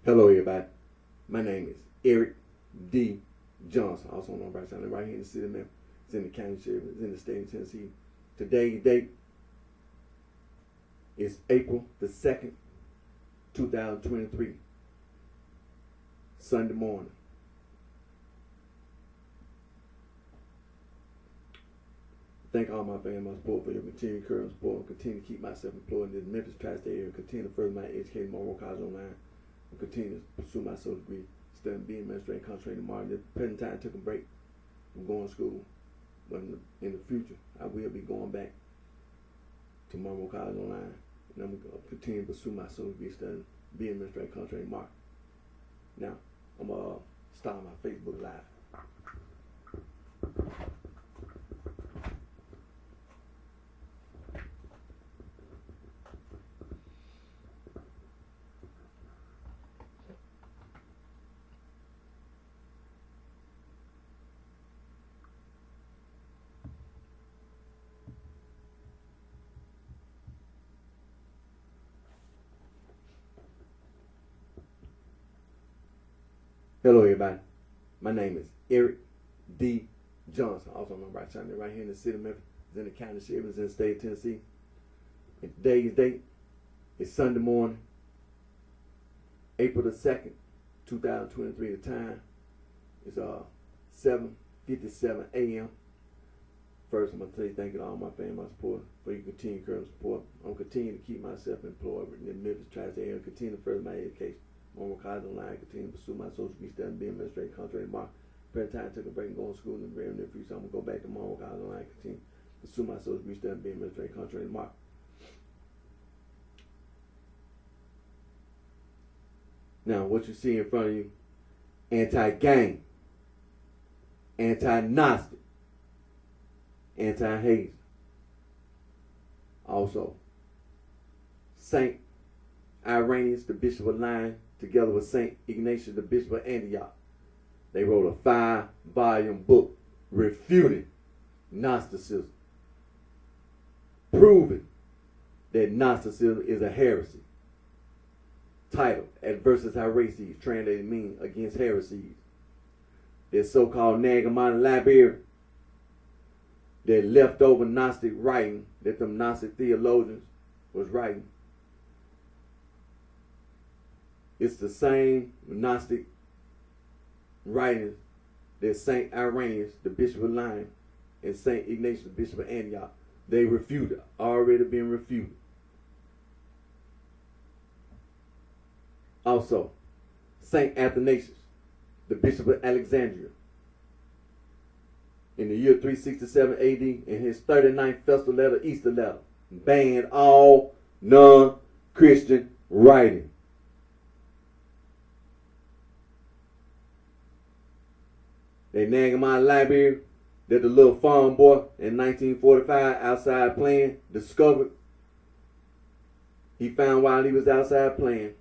Hello, everybody. My name is Eric D. Johnson, also known as BrightShine, right here in the city of Memphis. It's in the county sheriff. It's in the state of Tennessee. Today's date is April the 2nd, 2023, Sunday morning. Thank all my family, my support for your continued encouragement, support, and continue to keep myself employed in the Memphis tri-state area, continue to further my education, my work college online, and continue to pursue my social degree, studying, being administrating, concentrating tomorrow. At the present time, I took a break from going to school, but in the future, I will be going back to my work college online, and I'm going to continue to pursue my social degree, studying, being administrating, concentrating tomorrow. Now, I'm going to start my Facebook Live. Hello, everybody. My name is Eric D. Johnson, also known as BrightShine, right here in the city of Memphis. It's in the county sheriff. It's in the state of Tennessee. And today's date is Sunday morning, April the 2nd, 2023. The time is 7:57 a.m. First, I'm going to tell you thank you to all my family, my support, for your continued encouragement support. I'm continuing to keep myself employed in the Memphis tri-state area, continue to further my education. On college online, continue to pursue my social degree, studying, being administrative, contract mark. Present time, I took a break and going to school in the very near future. I'm going to go back to my college online, continue to pursue my social degree, studying, being administrative, contract mark. Now, what you see in front of you, anti-gang, anti-Gnostic, anti-Haze. Also, Saint Irenaeus, the Bishop of Lyons, together with St. Ignatius, the Bishop of Antioch. They wrote a 5-volume book refuting Gnosticism, proving that Gnosticism is a heresy. Titled Adversus Haereses, translated mean against heresies. Their so-called Nag Hammadi Library, their leftover Gnostic writing that them Gnostic theologians was writing. It's the same Gnostic writings that St. Irenaeus, the Bishop of Lyons, and St. Ignatius, the Bishop of Antioch, they refuted, already been refuted. Also, St. Athanasius, the Bishop of Alexandria, in the year 367 AD, in his 39th festal letter, Easter letter, banned all non-Christian writing. They Nag Hammadi Library that the little farm boy in 1945 outside playing discovered. He found while he was outside playing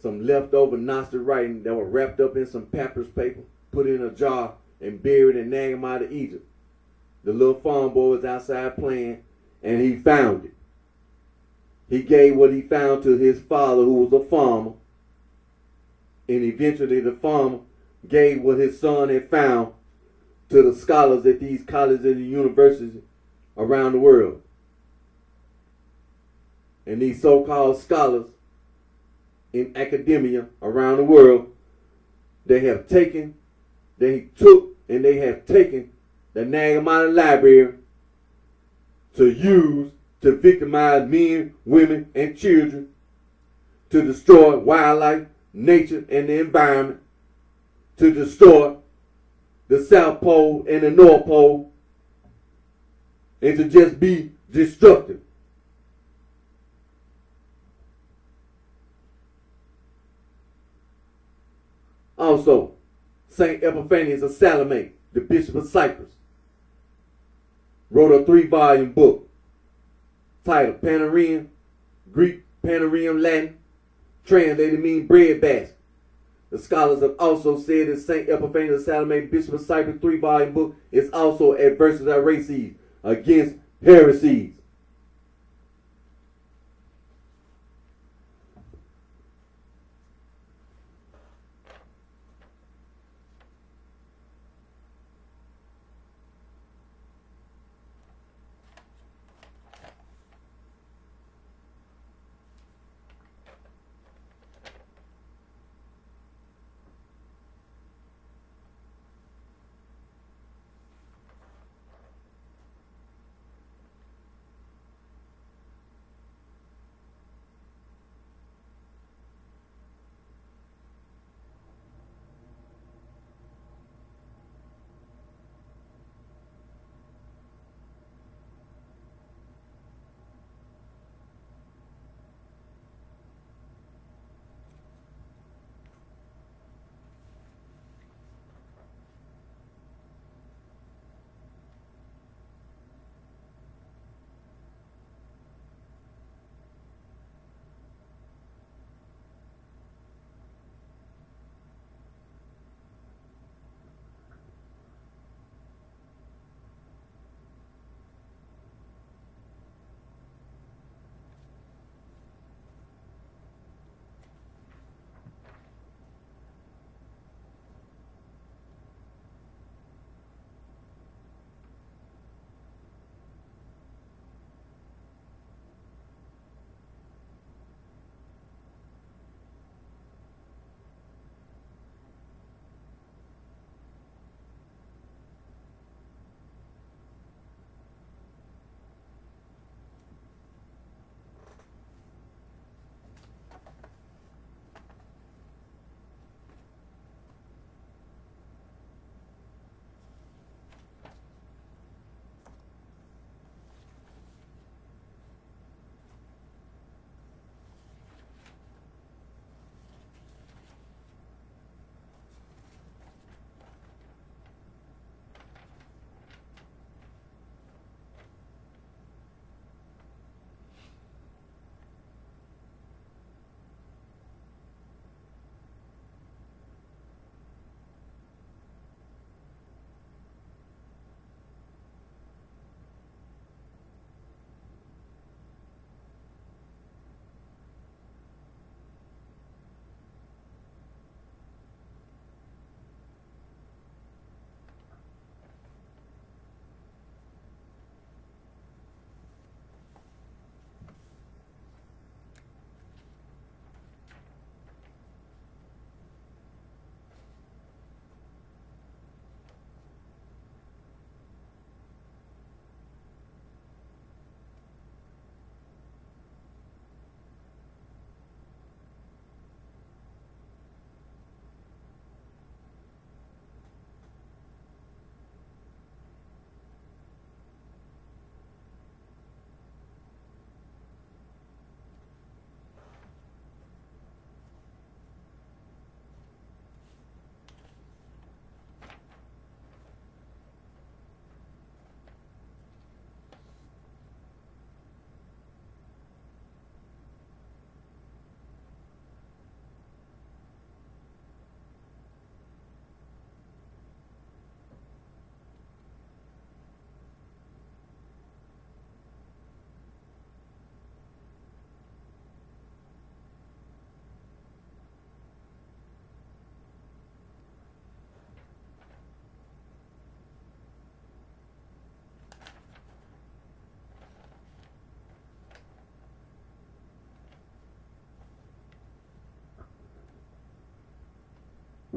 some leftover Gnostic writing that were wrapped up in some papyrus paper, put in a jar, and buried in Nag Hammadi, Egypt. The little farm boy was outside playing and he found it. He gave what he found to his father, who was a farmer, and eventually the farmer gave what his son had found to the scholars at these colleges and universities around the world. And these so-called scholars in academia around the world, they have taken the Nag Hammadi Library to use to victimize men, women, and children, to destroy wildlife, nature, and the environment, to destroy the South Pole and the North Pole, and to just be destructive. Also, St. Epiphanius of Salome, the Bishop of Cyprus, wrote a 3-volume book titled Panarium, Greek, Panarium, Latin, translated mean bread basket. The scholars have also said that St. Epiphanius of Salome, Bishop of Cyprus, 3-volume book is also Adversus Haereses, against heresies.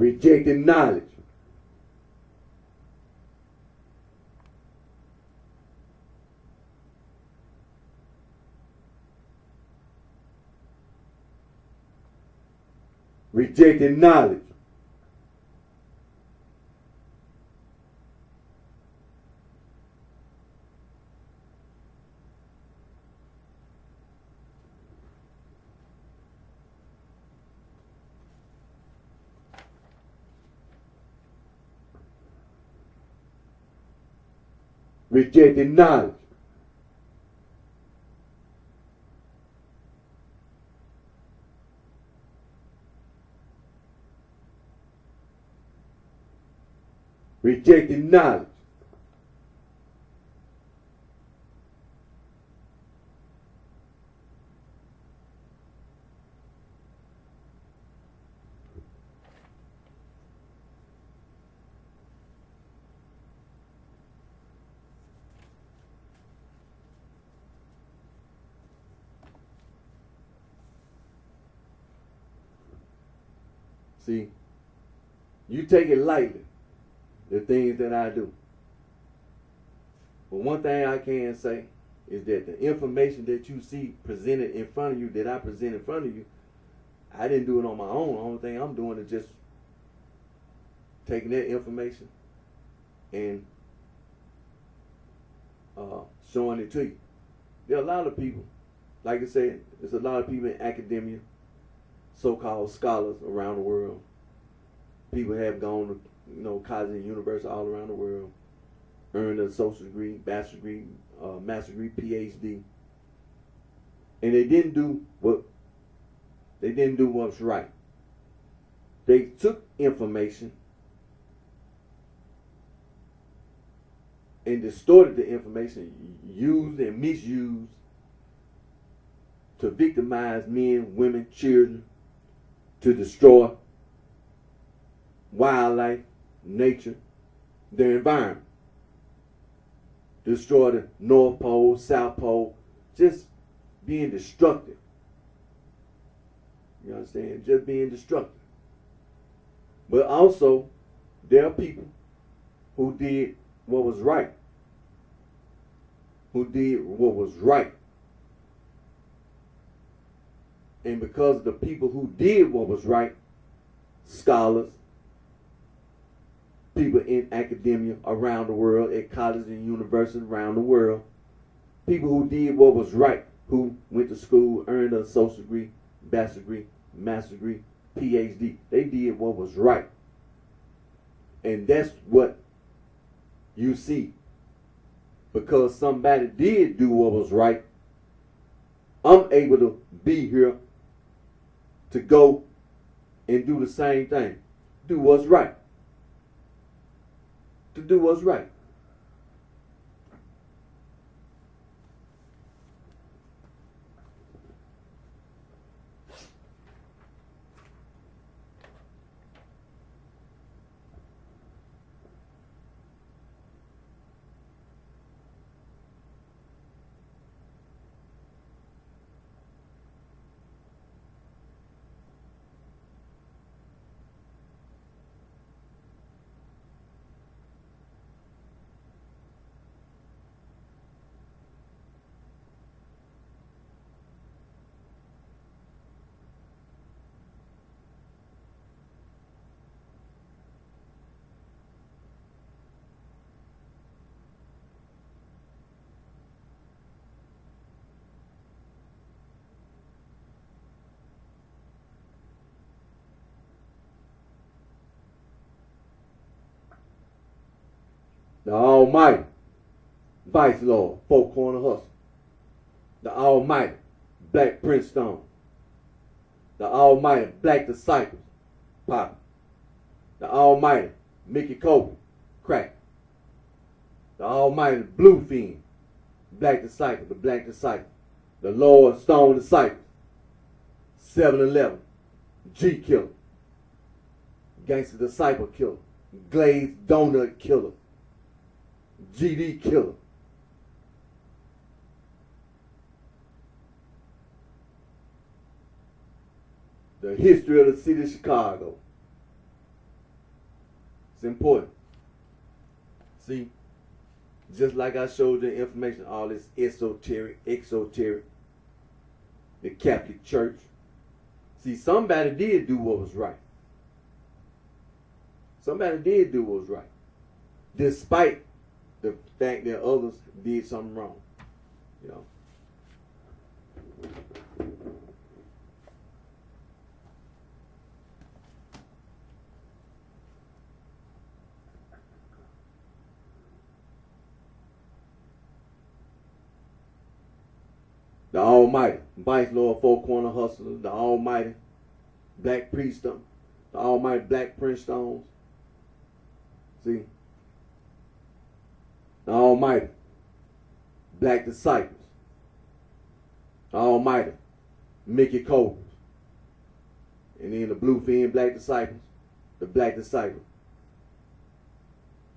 Rejecting knowledge. Rejecting knowledge. Rejecting knowledge. Rejecting knowledge. See, you take it lightly, the things that I do. But one thing I can say is that the information that you see presented in front of you, that I present in front of you, I didn't do it on my own. The only thing I'm doing is just taking that information and showing it to you. There are a lot of people, like I said, there's a lot of people in academia, so-called scholars around the world. People have gone to, college and university all around the world, earned a associate degree, bachelor's degree, master's degree, PhD, and they didn't do what's right. They took information and distorted the information, used and misused to victimize men, women, children, to destroy wildlife, nature, their environment. Destroy the North Pole, South Pole, just being destructive. You understand? Just being destructive. But also, there are people who did what was right. Who did what was right. And because of the people who did what was right, scholars, people in academia around the world, at colleges and universities around the world, people who did what was right, who went to school, earned a associate degree, bachelor's degree, master's degree, PhD, they did what was right. And that's what you see. Because somebody did do what was right, I'm able to be here to go and do the same thing. Do what's right. To do what's right. The Almighty, Vice Lord, Four Corner Hustle. The Almighty, Black Prince Stone. The Almighty, Black Disciples, Pop. The Almighty, Mickey Kobe, Crack. The Almighty, Bluefin, Black Disciple, the Black Disciple. The Lord Stone Disciple, 7-Eleven, G Killer, Gangster Disciple Killer, Glazed Donut Killer, GD Killer. The history of the city of Chicago. It's important. See, just like I showed you the information, all this exoteric, the Catholic Church. See, somebody did do what was right. Somebody did do what was right. Despite the fact that others did something wrong. You know. The Almighty, Vice Lord, Four Corner Hustler, the Almighty Black Priestdom, the Almighty Black Prince Stones. See? The Almighty Black Disciples, the Almighty Mickey Cobras, and then the Bluefin Black Disciples, the Black Disciples,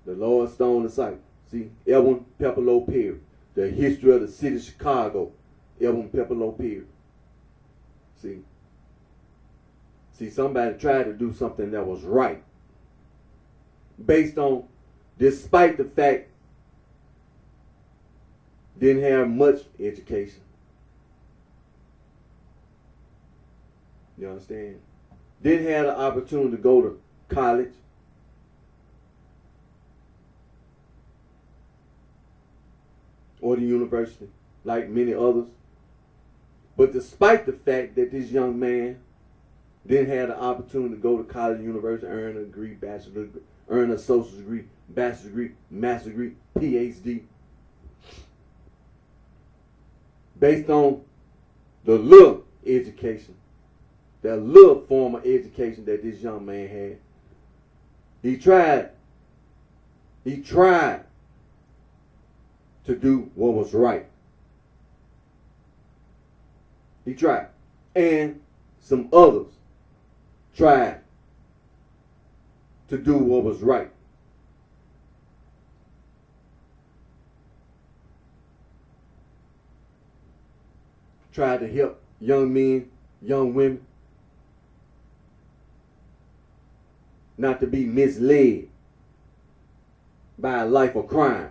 the Lord Stone Disciples. See? Edwin Pepperlow Perry, the history of the city of Chicago. Edwin Pepperlow Perry. See, somebody tried to do something that was right. Based on, despite the fact, didn't have much education. You understand? Didn't have the opportunity to go to college. Or the university, like many others. But despite the fact that this young man didn't have the opportunity to go to college, university, earn a degree, bachelor's degree, earn a associate's degree, bachelor's degree, master's degree, PhD, based on the little education, that little form of education that this young man had, he tried to do what was right. He tried. And some others tried to do what was right. Tried to help young men, young women, not to be misled by a life of crime.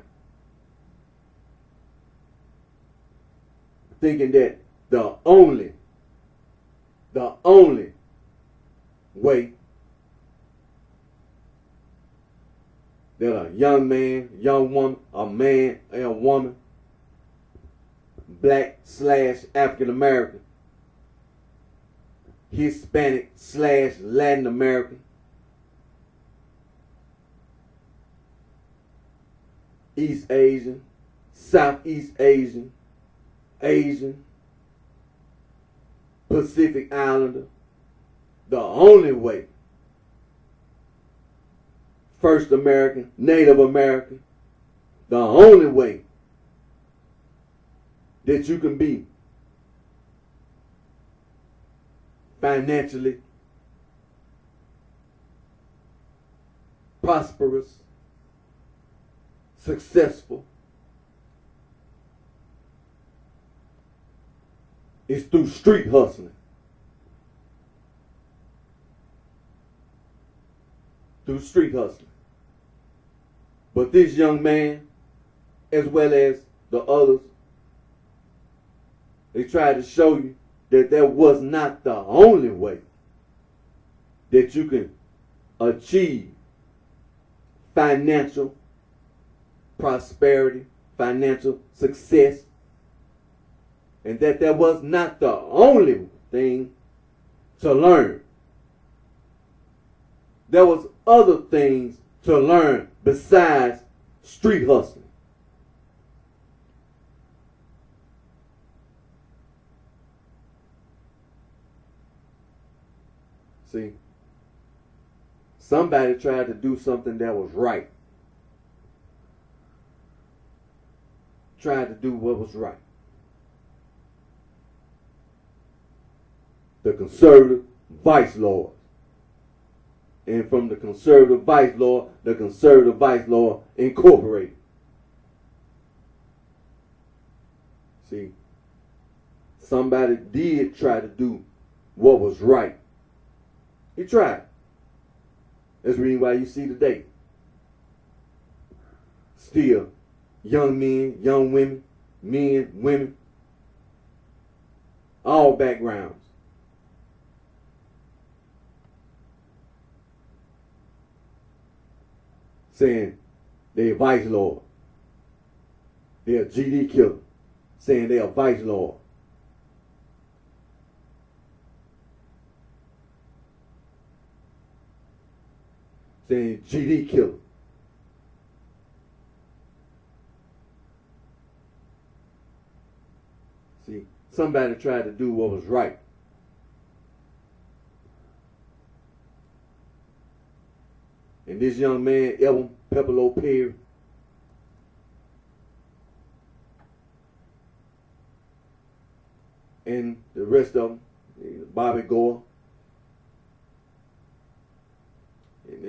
Thinking that the only way that a young man, young woman, a man, and a woman, black/African American, Hispanic/Latin American, East Asian, Southeast Asian, Asian, Pacific Islander, the only way, First American, Native American, the only way that you can be financially prosperous, successful, is through street hustling. Through street hustling. But this young man, as well as the others, they tried to show you that that was not the only way that you can achieve financial prosperity, financial success, and that was not the only thing to learn. There was other things to learn besides street hustling. See, somebody tried to do something that was right. Tried to do what was right. The conservative vice lords. And from the conservative vice lord, the conservative vice lord incorporated. See, somebody did try to do what was right. He tried. That's the reason why you see today still young men, young women, men, women, all backgrounds. Saying they're vice lord. They're a GD killer. Saying they're a vice lord. Saying GD killer. See, somebody tried to do what was right. And this young man, Evan Pepperlo Perry, and the rest of them, Bobby Gore, and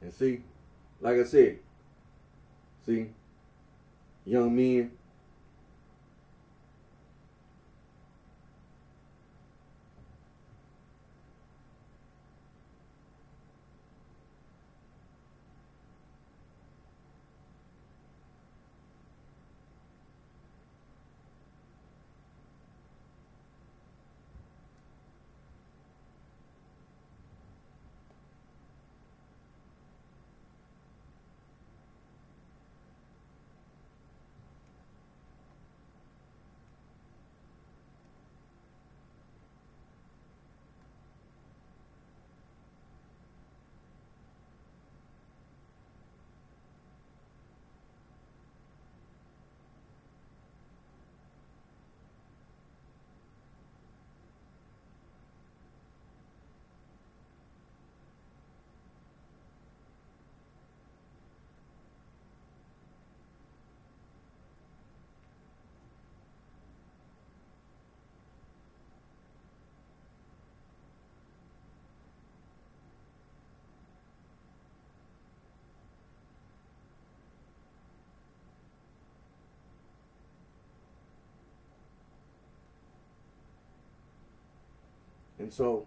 and see, like I said, see, young men, and so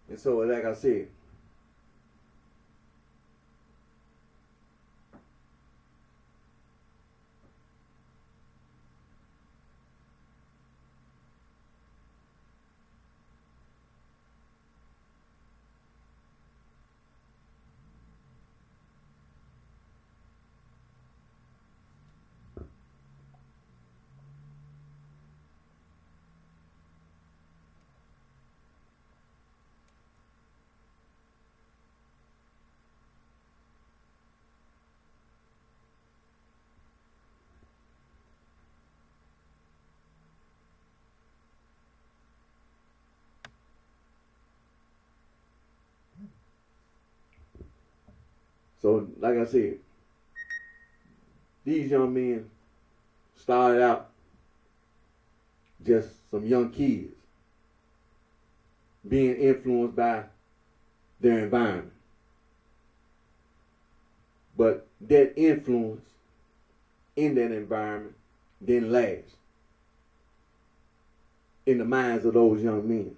And so, like I said, these young men started out just some young kids being influenced by their environment. But that influence in that environment didn't last in the minds of those young men.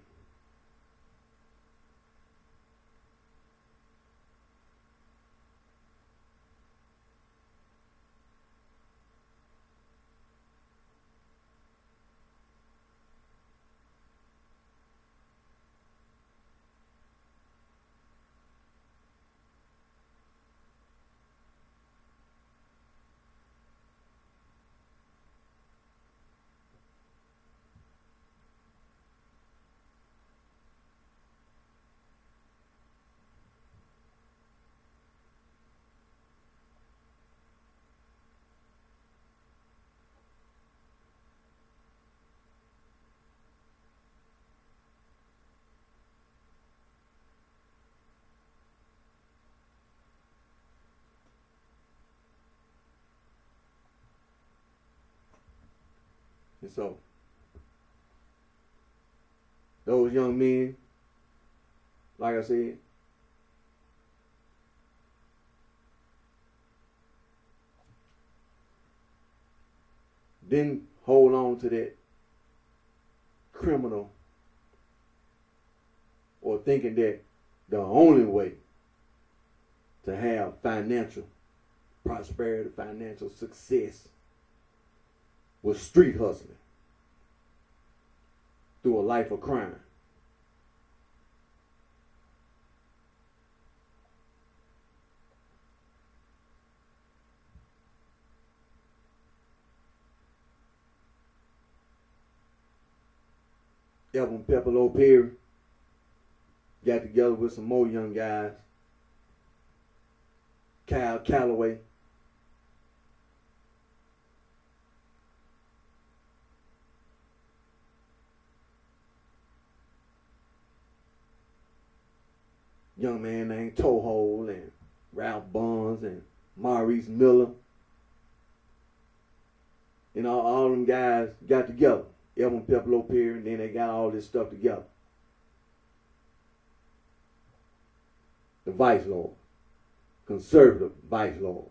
And so those young men, like I said, didn't hold on to that criminal or thinking that the only way to have financial prosperity, financial success was street hustling through a life of crime. Evan Pepperlo Perry got together with some more young guys. Kyle Calloway. Young man named Toehold and Ralph Bonds and Maurice Miller. You know, all them guys got together. Evan Pepperlo Perry, and then they got all this stuff together. The vice lord, conservative vice lord.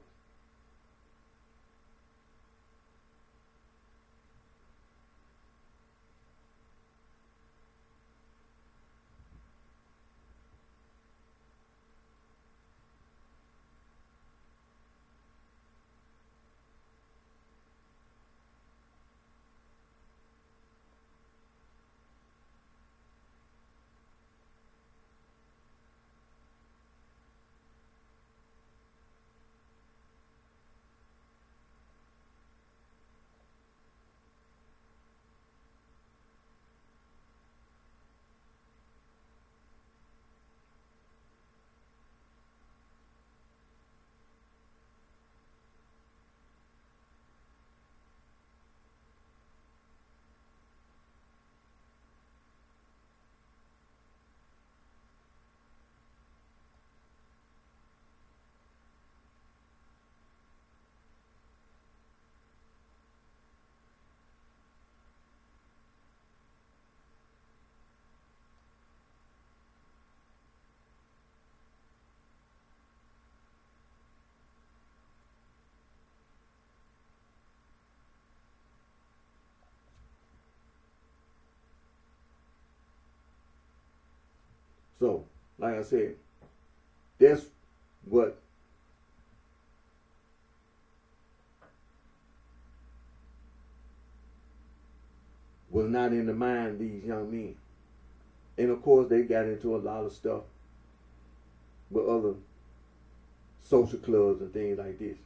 So, like I said, that's what was not in the mind of these young men. And of course, they got into a lot of stuff with other social clubs and things like this.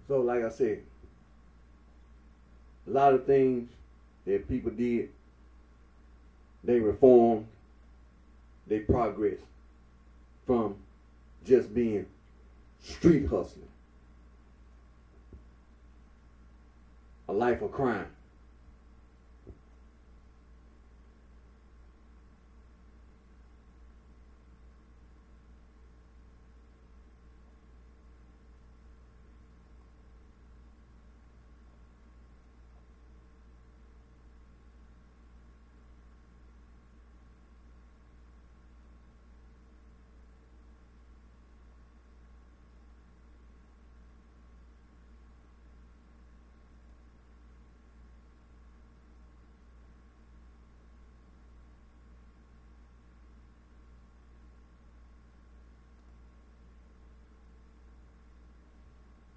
So, like I said, a lot of things that people did, they reformed, they progressed from just being street hustling, a life of crime.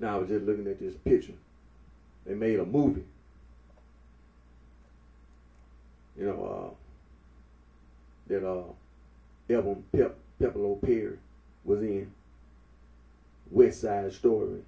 Now I was just looking at this picture. They made a movie. You know, that Evan Pepperlo Perry was in. West Side Story.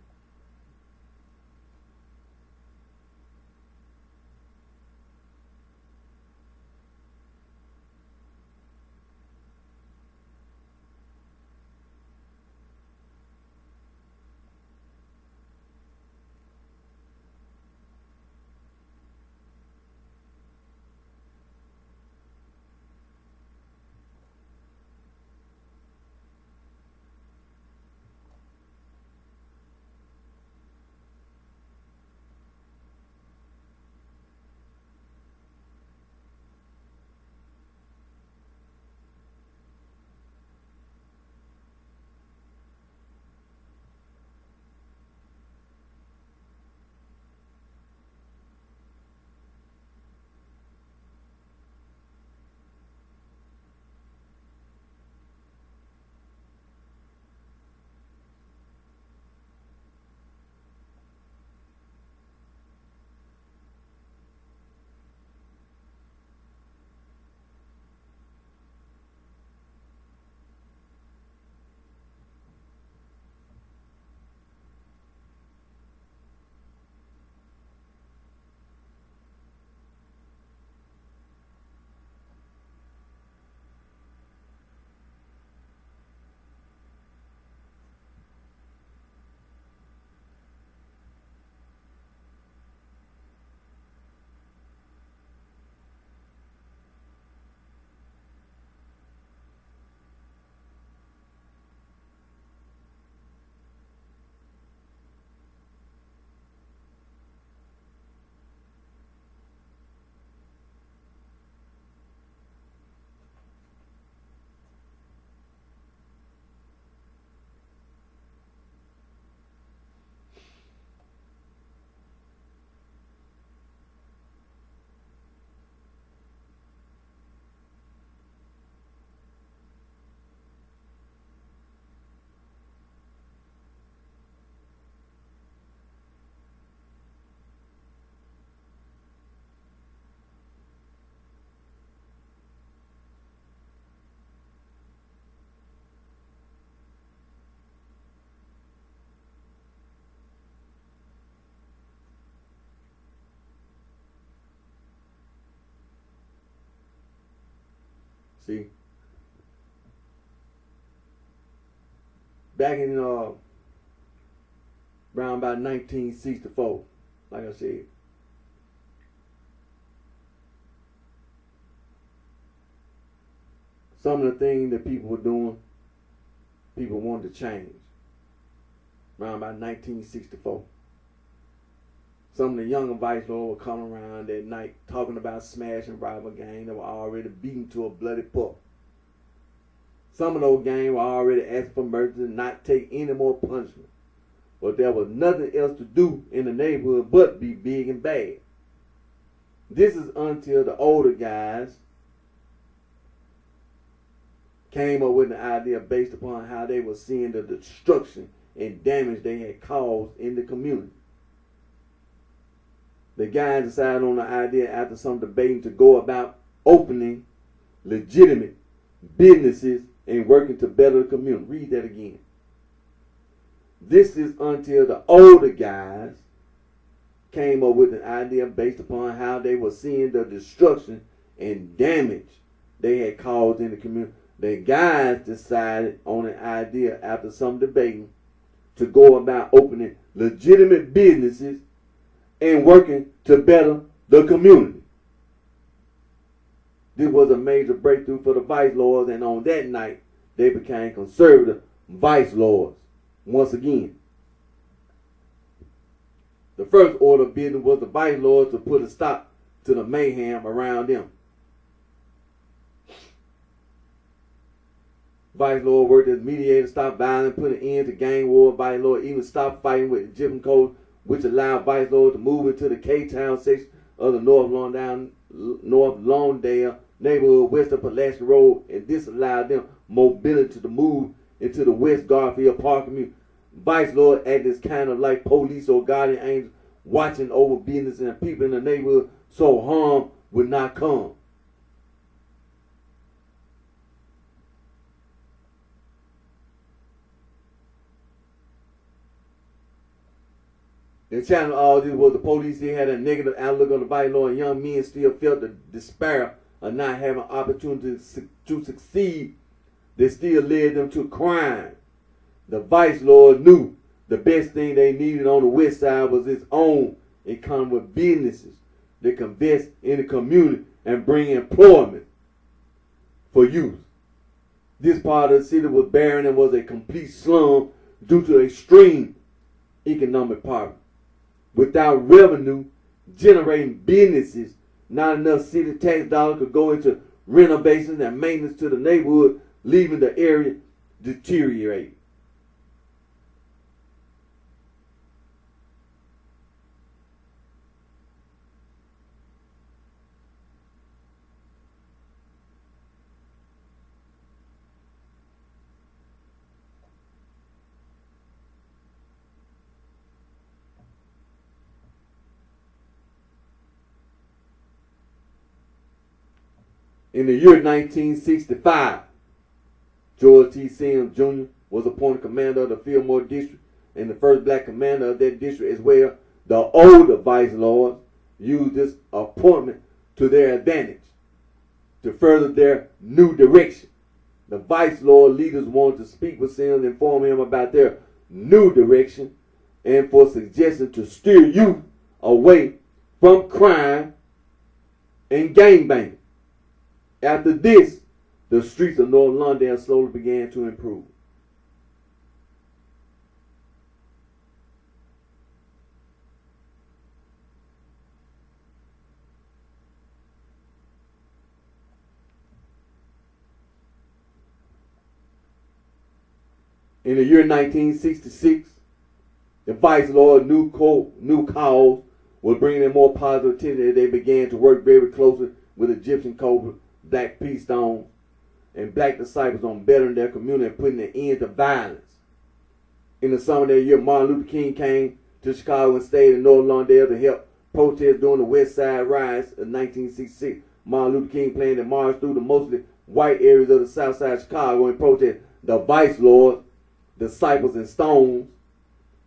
See, back in around about 1964, like I said, some of the things that people were doing, people wanted to change. Around about 1964. Some of the younger vice lords were coming around that night talking about smashing rival gangs that were already beaten to a bloody pulp. Some of those gangs were already asking for mercy and not take any more punishment. But there was nothing else to do in the neighborhood but be big and bad. This is until the older guys came up with an idea based upon how they were seeing the destruction and damage they had caused in the community. The guys decided on the idea after some debating to go about opening legitimate businesses and working to better the community. Read that again. This is until the older guys came up with an idea based upon how they were seeing the destruction and damage they had caused in the community. The guys decided on an idea after some debating to go about opening legitimate businesses and working to better the community. This was a major breakthrough for the vice lords, and on that night, they became conservative vice lords once again. The first order of business was the vice lords to put a stop to the mayhem around them. Vice Lord worked as mediator, stopped violence, put an end to gang war. Vice Lord even stopped fighting with the Egyptian code, which allowed Vice Lord to move into the K-Town section of the North Lawndale neighborhood west of Pulaski Road, and this allowed them mobility to move into the West Garfield Park community. Vice Lord acted as kind of like police or guardian angels, watching over business and people in the neighborhood so harm would not come. The challenge of all this was the police had a negative outlook on the vice lord, and young men still felt the despair of not having opportunity to succeed that still led them to crime. The vice lord knew the best thing they needed on the west side was its own economy with businesses that can invest in the community and bring employment for youth. This part of the city was barren and was a complete slum due to extreme economic poverty. Without revenue generating businesses, not enough city tax dollars could go into renovations and maintenance to the neighborhood, leaving the area deteriorating. In the year 1965, George T. Sims Jr. was appointed commander of the Fillmore District and the first black commander of that district as well. The older vice lords used this appointment to their advantage to further their new direction. The vice lord leaders wanted to speak with Sims and inform him about their new direction and for suggestions to steer youth away from crime and gangbanging. After this, the streets of North Lawndale slowly began to improve. In the year 1966, the vice lord new cause was bringing in more positive attention as they began to work very closely with Egyptian cobra, black peace stones, and black disciples on bettering their community and putting an end to violence. In the summer of that year, Martin Luther King came to Chicago and stayed in North Lawndale to help protest during the West Side riots of 1966. Martin Luther King planned to march through the mostly white areas of the South Side of Chicago and protest. The vice lords, disciples, and stones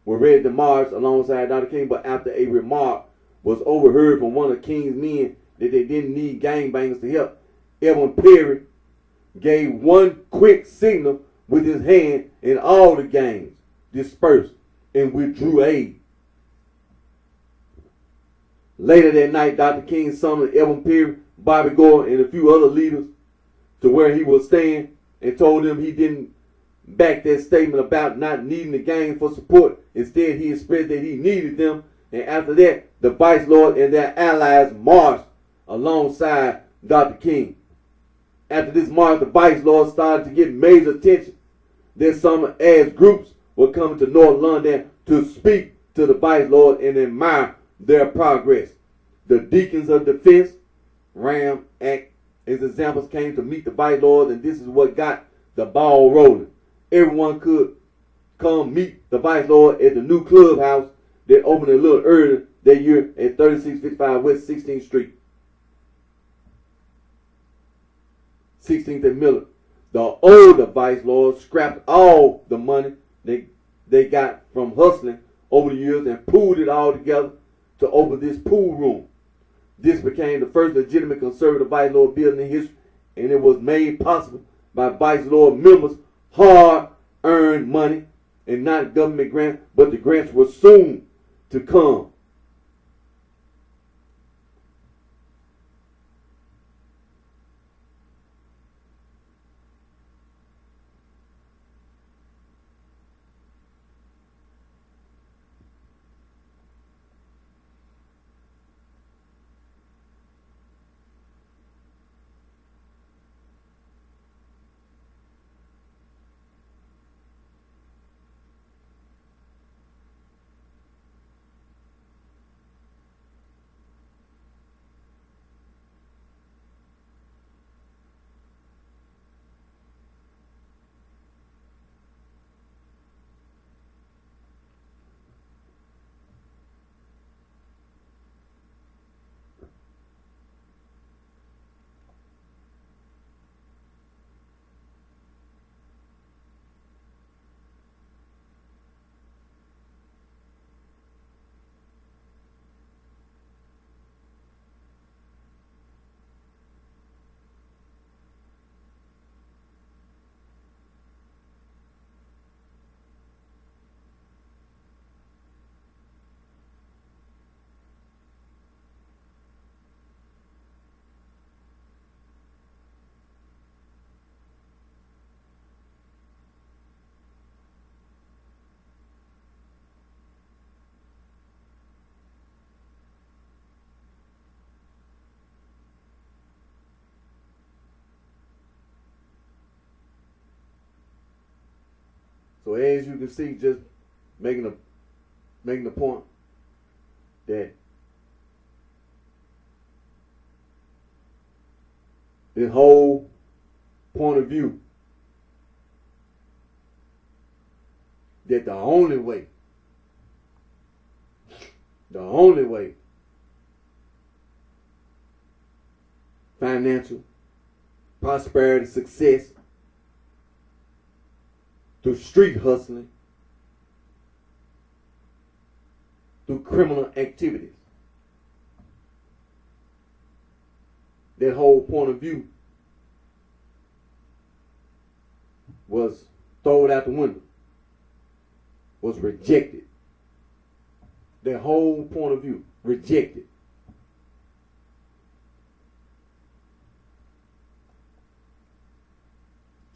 were ready to march alongside Dr. King, but after a remark was overheard from one of King's men that they didn't need gangbangers to help, Edwin Perry gave one quick signal with his hand and all the gangs dispersed and withdrew aid. Later that night, Dr. King summoned Edwin Perry, Bobby Gore, and a few other leaders to where he was staying and told them he didn't back that statement about not needing the gangs for support. Instead, he expressed that he needed them. And after that, the vice lord and their allies marched alongside Dr. King. After this march, the vice lords started to get major attention. Then some as groups were coming to North London to speak to the vice lord and admire their progress. The deacons of defense, Ram Act, as examples came to meet the vice lords, and this is what got the ball rolling. Everyone could come meet the vice lord at the new clubhouse that opened a little earlier that year at 3655 West 16th Street. 16th and Miller. The older vice lords scrapped all the money that they got from hustling over the years and pooled it all together to open this pool room. This became the first legitimate conservative Vice Lord building in history, and it was made possible by Vice Lord members' hard-earned money and not government grants, but the grants were soon to come. So as you can see, just making the point that this whole point of view that the only way financial prosperity, success through street hustling, through criminal activities. That whole point of view was thrown out the window, was rejected. That whole point of view, rejected.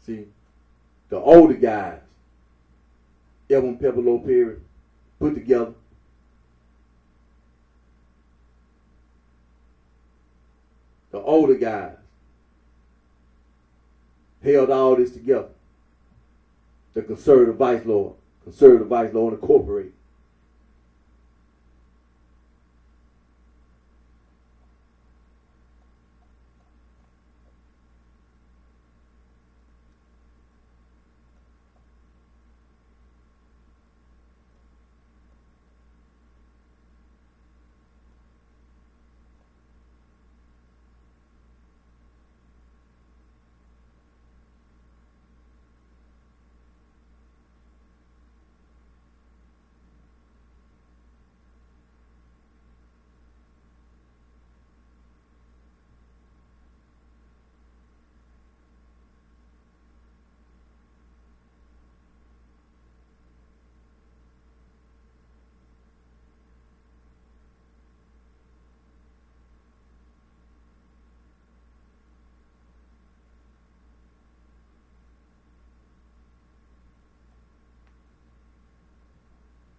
See, the older guys, Evan Pepperlo Perry, put together the older guys held all this together. The Conservative Vice Lord Incorporated.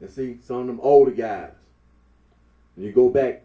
And see, some of them older guys, when you go back,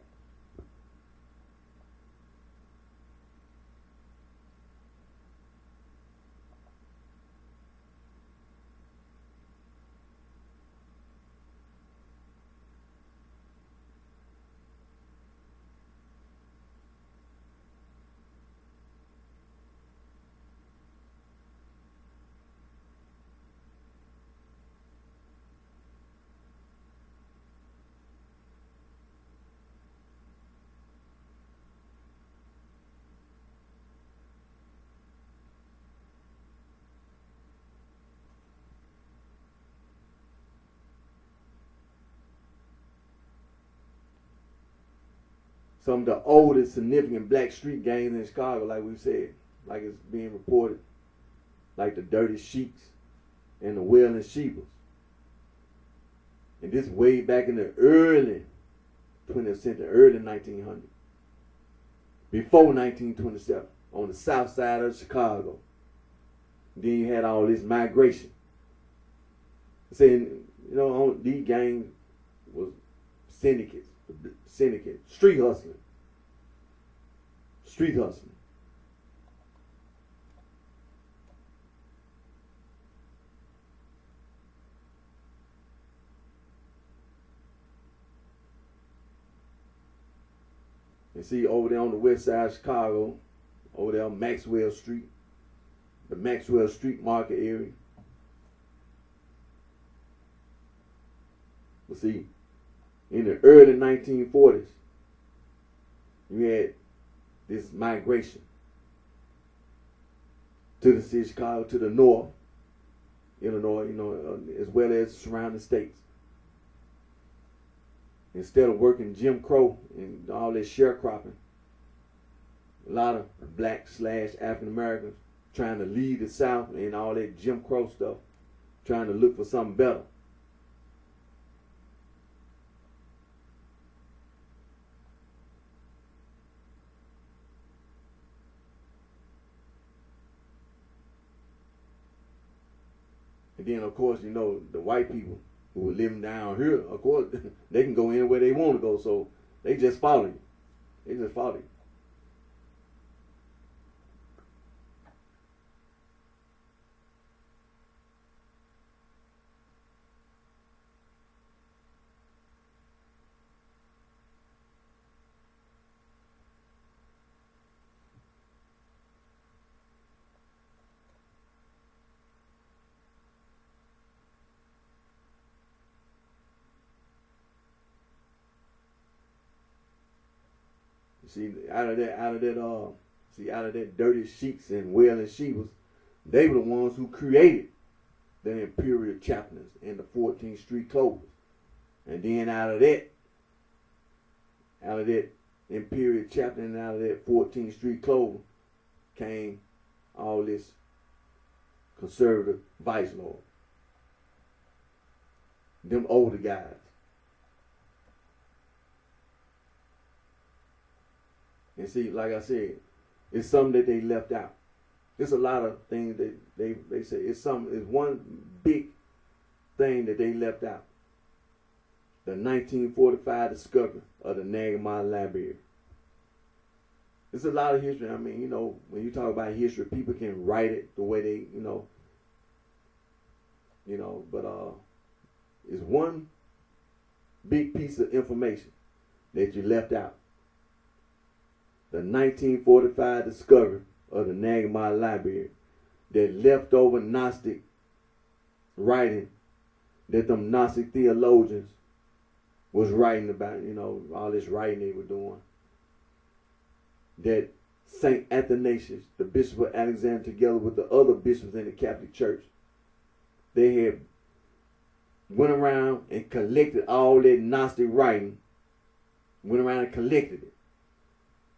some of the oldest significant black street gangs in Chicago, like we said, like it's being reported, like the Dirty Sheiks and the Wailing Sheepers. And this way back in the early 20th century, early 1900s, before 1927, on the south side of Chicago. Then you had all this migration. Saying, these gangs was syndicates, street hustling. And see, over there on the west side of Chicago, over there on Maxwell Street, the Maxwell Street Market area. But see, in the early 1940s, you had this migration to the city of Chicago, to the north, Illinois, as well as surrounding states. Instead of working Jim Crow and all this sharecropping, a lot of black / African Americans trying to leave the South and all that Jim Crow stuff, trying to look for something better. And then, of course, the white people who were living down here, of course, they can go anywhere they want to go, so they just follow you. See, out of that Dirty Sheiks and Wailing Sheepers, they were the ones who created the Imperial Chaplains and the 14th Street Clovers. And then out of that Imperial Chaplain and out of that 14th Street Clover came all this conservative vice lord. Them older guys. And see, like I said, it's something that they left out. There's a lot of things that they say. It's one big thing that they left out. The 1945 discovery of the Nagamon Library. There's a lot of history. I mean, when you talk about history, people can write it the way they, but it's one big piece of information that you left out. The 1945 discovery of the Nagamon Library, that leftover Gnostic writing that them Gnostic theologians was writing about, all this writing they were doing. That St. Athanasius, the Bishop of Alexandria, together with the other bishops in the Catholic Church, they had went around and collected all that Gnostic writing, went around and collected it.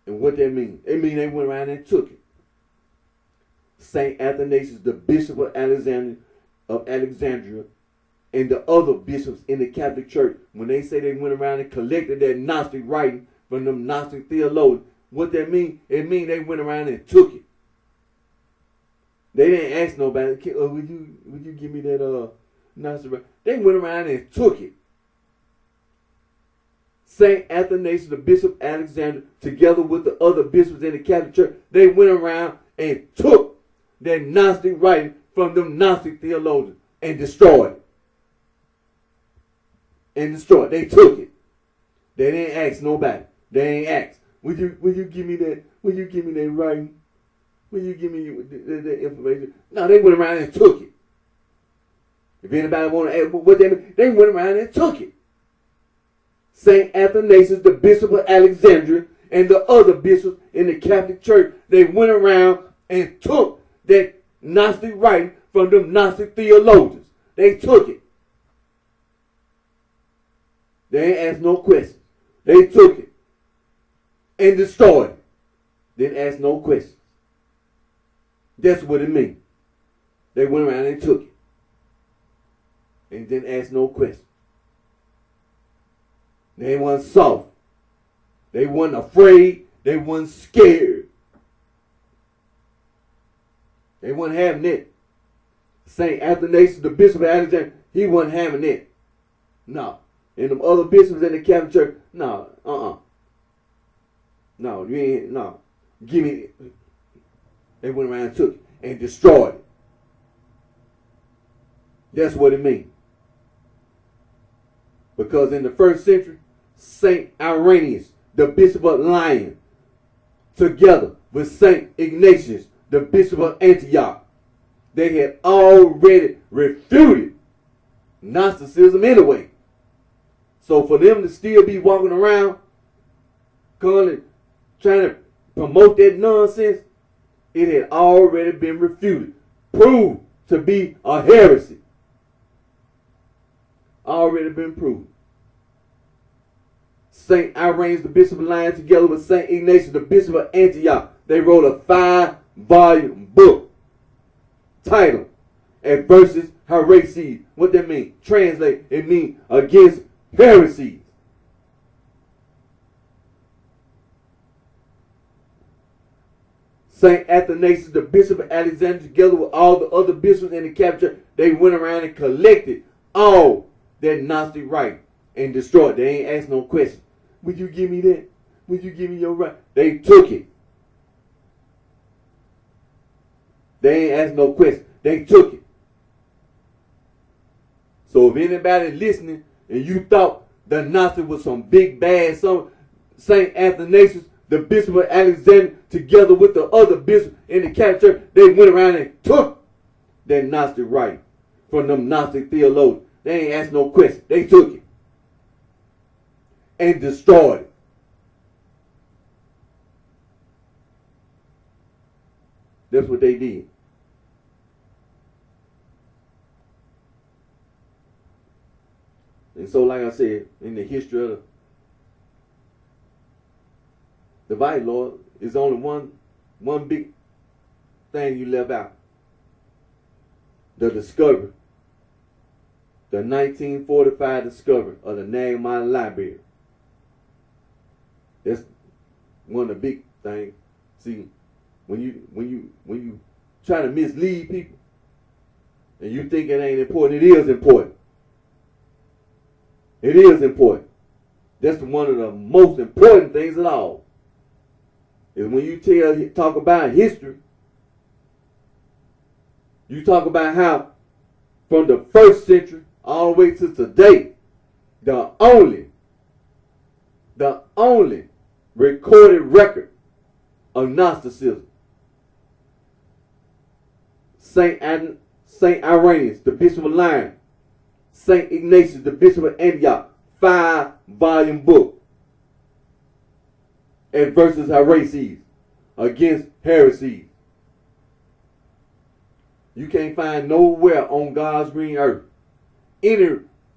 And what that mean? It mean they went around and took it. St. Athanasius, the Bishop of Alexandria, and the other bishops in the Catholic Church, when they say they went around and collected that Gnostic writing from them Gnostic theologians, what that mean? It mean they went around and took it. They didn't ask nobody, would you give me that Gnostic writing? They went around and took it. St. Athanasius, the Bishop of Alexandria, together with the other bishops in the Catholic Church, they went around and took that Gnostic writing from them Gnostic theologians and destroyed it. They took it. They didn't ask nobody. They ain't asked. Will you give me that? Will you give me that writing? Will you give me that information? No, they went around and took it. If anybody want to ask what they mean, they went around and took it. St. Athanasius, the Bishop of Alexandria, and the other bishops in the Catholic Church, they went around and took that Gnostic writing from them Gnostic theologians. They took it. They ain't asked no questions. They took it. and destroyed it. Didn't ask no questions. That's what it means. They went around and took it. And didn't ask no questions. They weren't soft. They weren't afraid. They weren't scared. They weren't having it. St. Athanasius, the Bishop of Alexandria, he wasn't having it. No. And them other bishops in the Catholic Church, no, No, you ain't, no. Give me. They went around and took it and destroyed it. That's what it means. Because in the first century, St. Irenaeus, the Bishop of Lyon, together with St. Ignatius, the Bishop of Antioch, they had already refuted Gnosticism anyway. So for them to still be walking around, trying to promote that nonsense, it had already been refuted, proved to be a heresy. Already been proven. St. Irenaeus, the Bishop of Lyon, together with St. Ignatius, the Bishop of Antioch, they wrote a 5-volume book titled Adversus Heresies. What that mean? Translate, it means against heresies. St. Athanasius, the Bishop of Alexandria, together with all the other bishops in the Catholic Church, they went around and collected all that Gnostic right and destroyed. They ain't asked no question. Would you give me that? Would you give me your right? They took it. They ain't asked no question. They took it. So if anybody listening and you thought the Gnostic was some big bad some St. Athanasius, the Bishop of Alexandria, together with the other bishops in the Catholic Church, they went around and took that Gnostic right from them Gnostic theologians. They ain't asked no question. They took it and destroyed it. That's what they did. And so, like I said, in the history of the Bible, Lord, is only one big thing you left out. The discovery. The 1945 discovery of the Nag Hammadi Library. That's one of the big things. See, when you try to mislead people and you think it ain't important, it is important. It is important. That's one of the most important things at all. Is when you talk about history, you talk about how from the first century all the way to today, the only recorded record of Gnosticism, St. Irenaeus, the Bishop of Lyon, St. Ignatius, the Bishop of Antioch, 5-volume book, Adversus Heresies, against heresies. You can't find nowhere on God's green earth any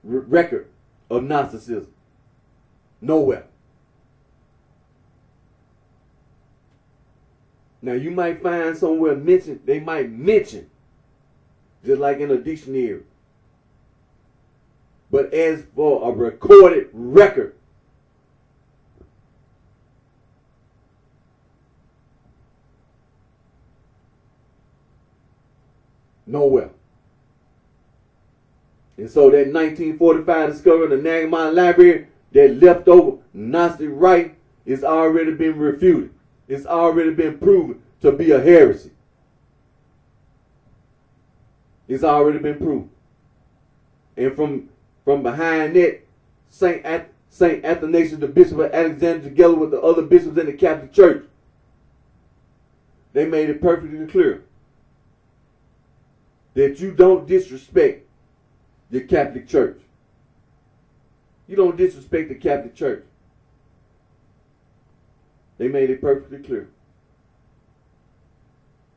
record of Gnosticism. Nowhere. Now you might find somewhere they might mention, just like in a dictionary. But as for a recorded record, nowhere. And so that 1945 discovery of the Nag Hammadi Library, that leftover Gnostic rite, is already been refuted. It's already been proven to be a heresy. It's already been proven. And from behind that, St. Athanasius, the Bishop of Alexandria, together with the other bishops in the Catholic Church, they made it perfectly clear that you don't disrespect the Catholic Church. You don't disrespect the Catholic Church. They made it perfectly clear.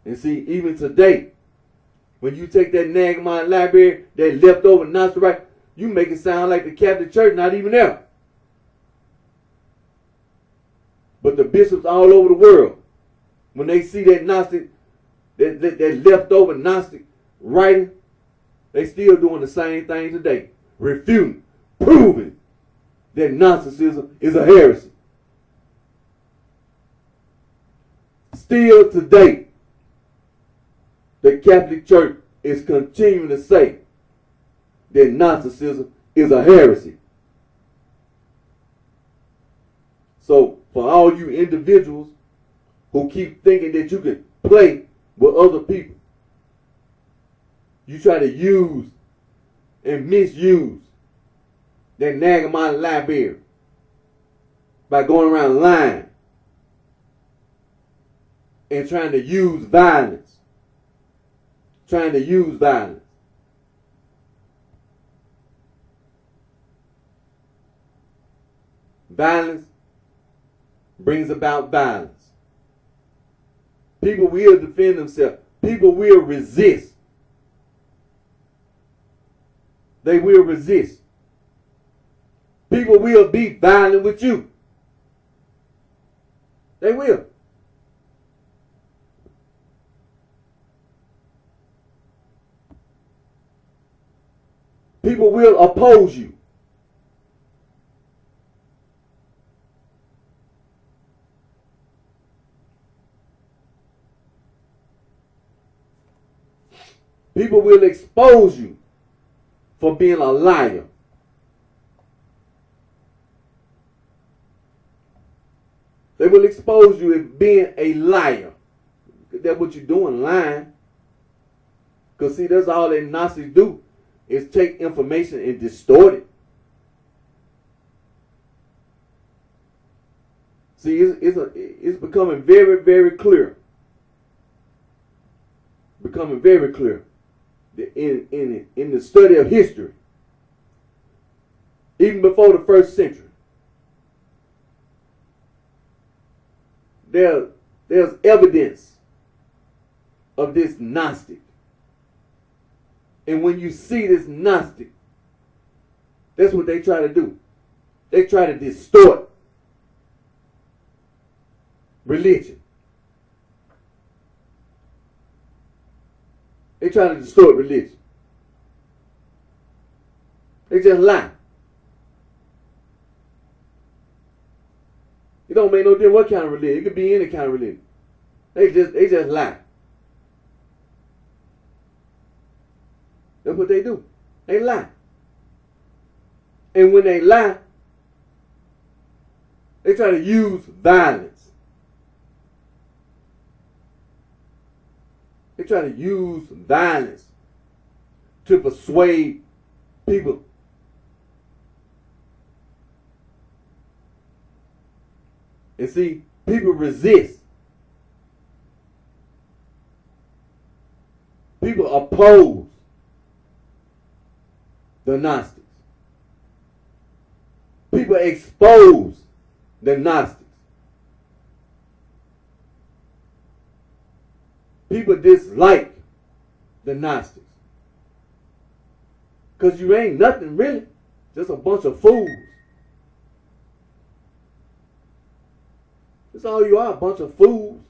And see, even today, when you take that Nag Hammadi Library, that leftover Gnostic rite, you make it sound like the Catholic Church not even there. But the bishops all over the world, when they see that Gnostic, that leftover Gnostic writing, they still doing the same thing today. Refuting, proving that Gnosticism is a heresy. Still today, the Catholic Church is continuing to say that Gnosticism is a heresy. So, for all you individuals who keep thinking that you can play with other people, you try to use and misuse that Nagamon library by going around lying and trying to use violence. Trying to use violence. Violence brings about violence. People will defend themselves. People will resist. They will resist. People will be violent with you. They will. People will oppose you. People will expose you for being a liar. They will expose you as being a liar. That's what you're doing, lying. Because see, that's all that Nazis do, is take information and distort it. See, it's becoming very, very clear. Becoming very clear. In the study of history, even before the first century, there's evidence of this Gnostic. And when you see this Gnostic, that's what they try to do. They try to distort religion. They try to distort religion. They just lie. It don't make no difference what kind of religion. It could be any kind of religion. They just lie. That's what they do. They lie. And when they lie, they try to use violence. They try to use violence to persuade people. And see, people resist. People oppose the Gnostics. People expose the Gnostics. People dislike the Gnostics. Because you ain't nothing really. Just a bunch of fools. That's all you are, a bunch of fools.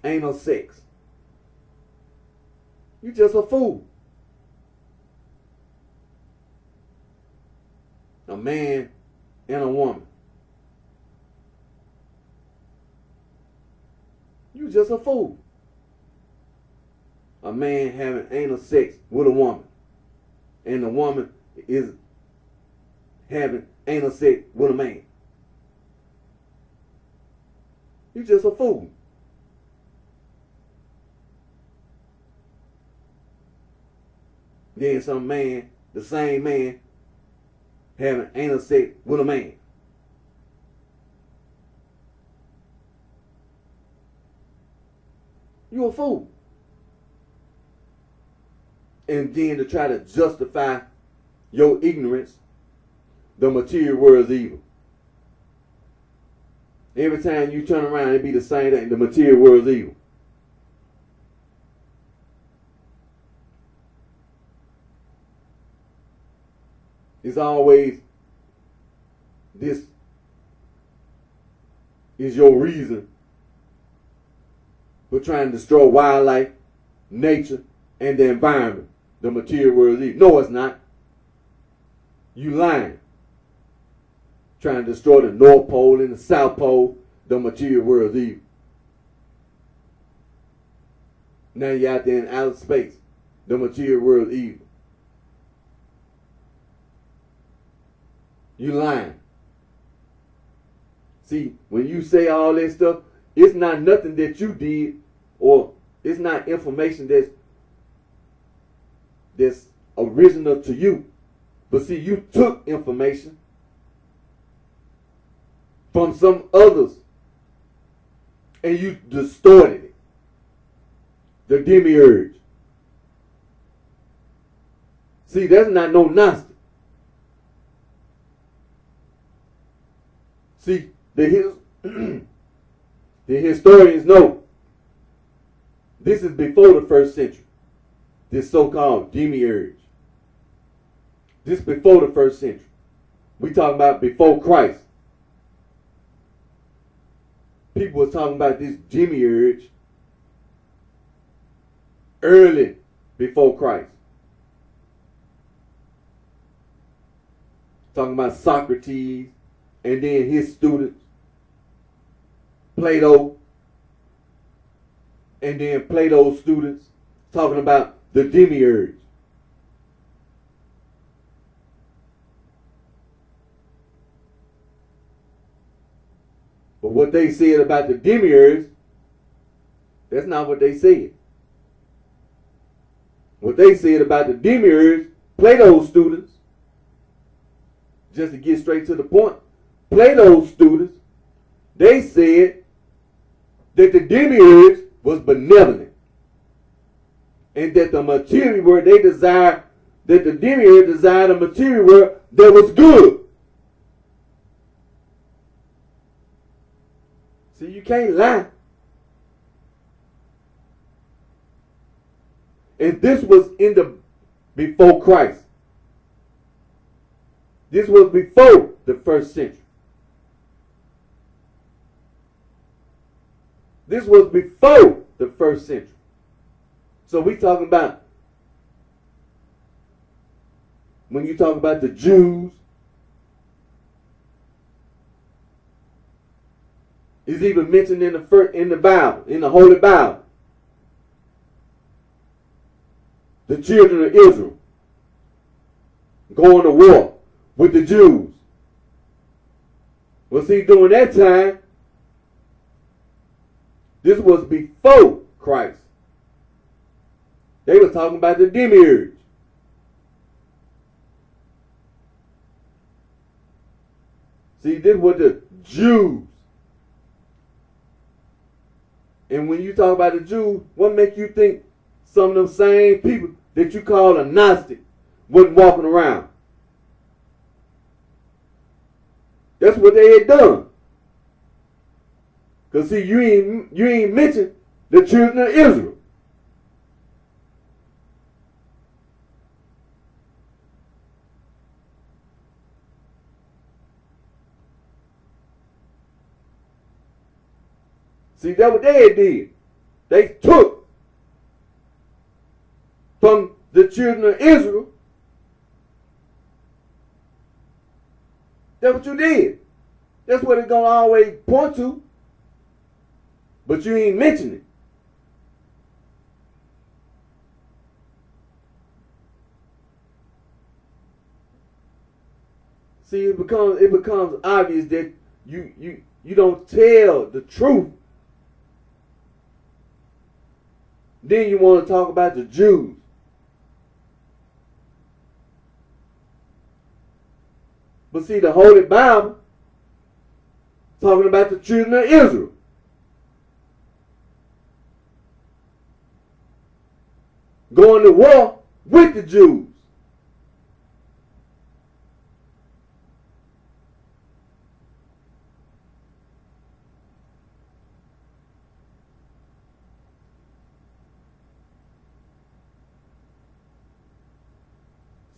Ain't no sex. You just a fool. A man and a woman. You just a fool. A man having anal sex with a woman. And the woman is having anal sex with a man. You just a fool. Then some man, the same man, having anal sex with a man. You a fool. And then to try to justify your ignorance, the material world is evil. Every time you turn around, it be the same thing. The material world is evil. It's always this is your reason for trying to destroy wildlife, nature, and the environment. The material world is evil. No, it's not. You lying. Trying to destroy the North Pole and the South Pole. The material world is evil. Now you're out there in outer space. The material world is evil. You lying. See, when you say all that stuff, it's not nothing that you did, or it's not information that's original to you. But see, you took information from some others and you distorted it. The demiurge. See, that's not no Gnostic. See, the historians know this is before the 1st century. This so-called demiurge. This before the 1st century. We talking about before Christ. People were talking about this demiurge early before Christ. Talking about Socrates and then his students, Plato, and then Plato's students, talking about the demiurge. But what they said about the demiurge, that's not what they said. What they said about the demiurge, Plato's students, just to get straight to the point, Plato's students, they said that the demiurge was benevolent. And that the material world, they desired, that the demiurge desired a material world that was good. See, you can't lie. And this was before Christ. This was before the 1st century. This was before the 1st century. So we talking about, when you talk about the Jews, it's even mentioned in the Bible, in the Holy Bible. The children of Israel going to war with the Jews. Well, see, during that time, this was before Christ. They were talking about the demiurge. See, this was the Jews. And when you talk about the Jews, what make you think some of them same people that you call a Gnostic wasn't walking around? That's what they had done. Because see, you ain't mentioned the children of Israel. See, that's what they did. They took from the children of Israel. That's what you did. That's what it's going to always point to. But you ain't mention it. See, it becomes obvious that you don't tell the truth. Then you want to talk about the Jews. But see, the Holy Bible talking about the children of Israel. Going to war with the Jews.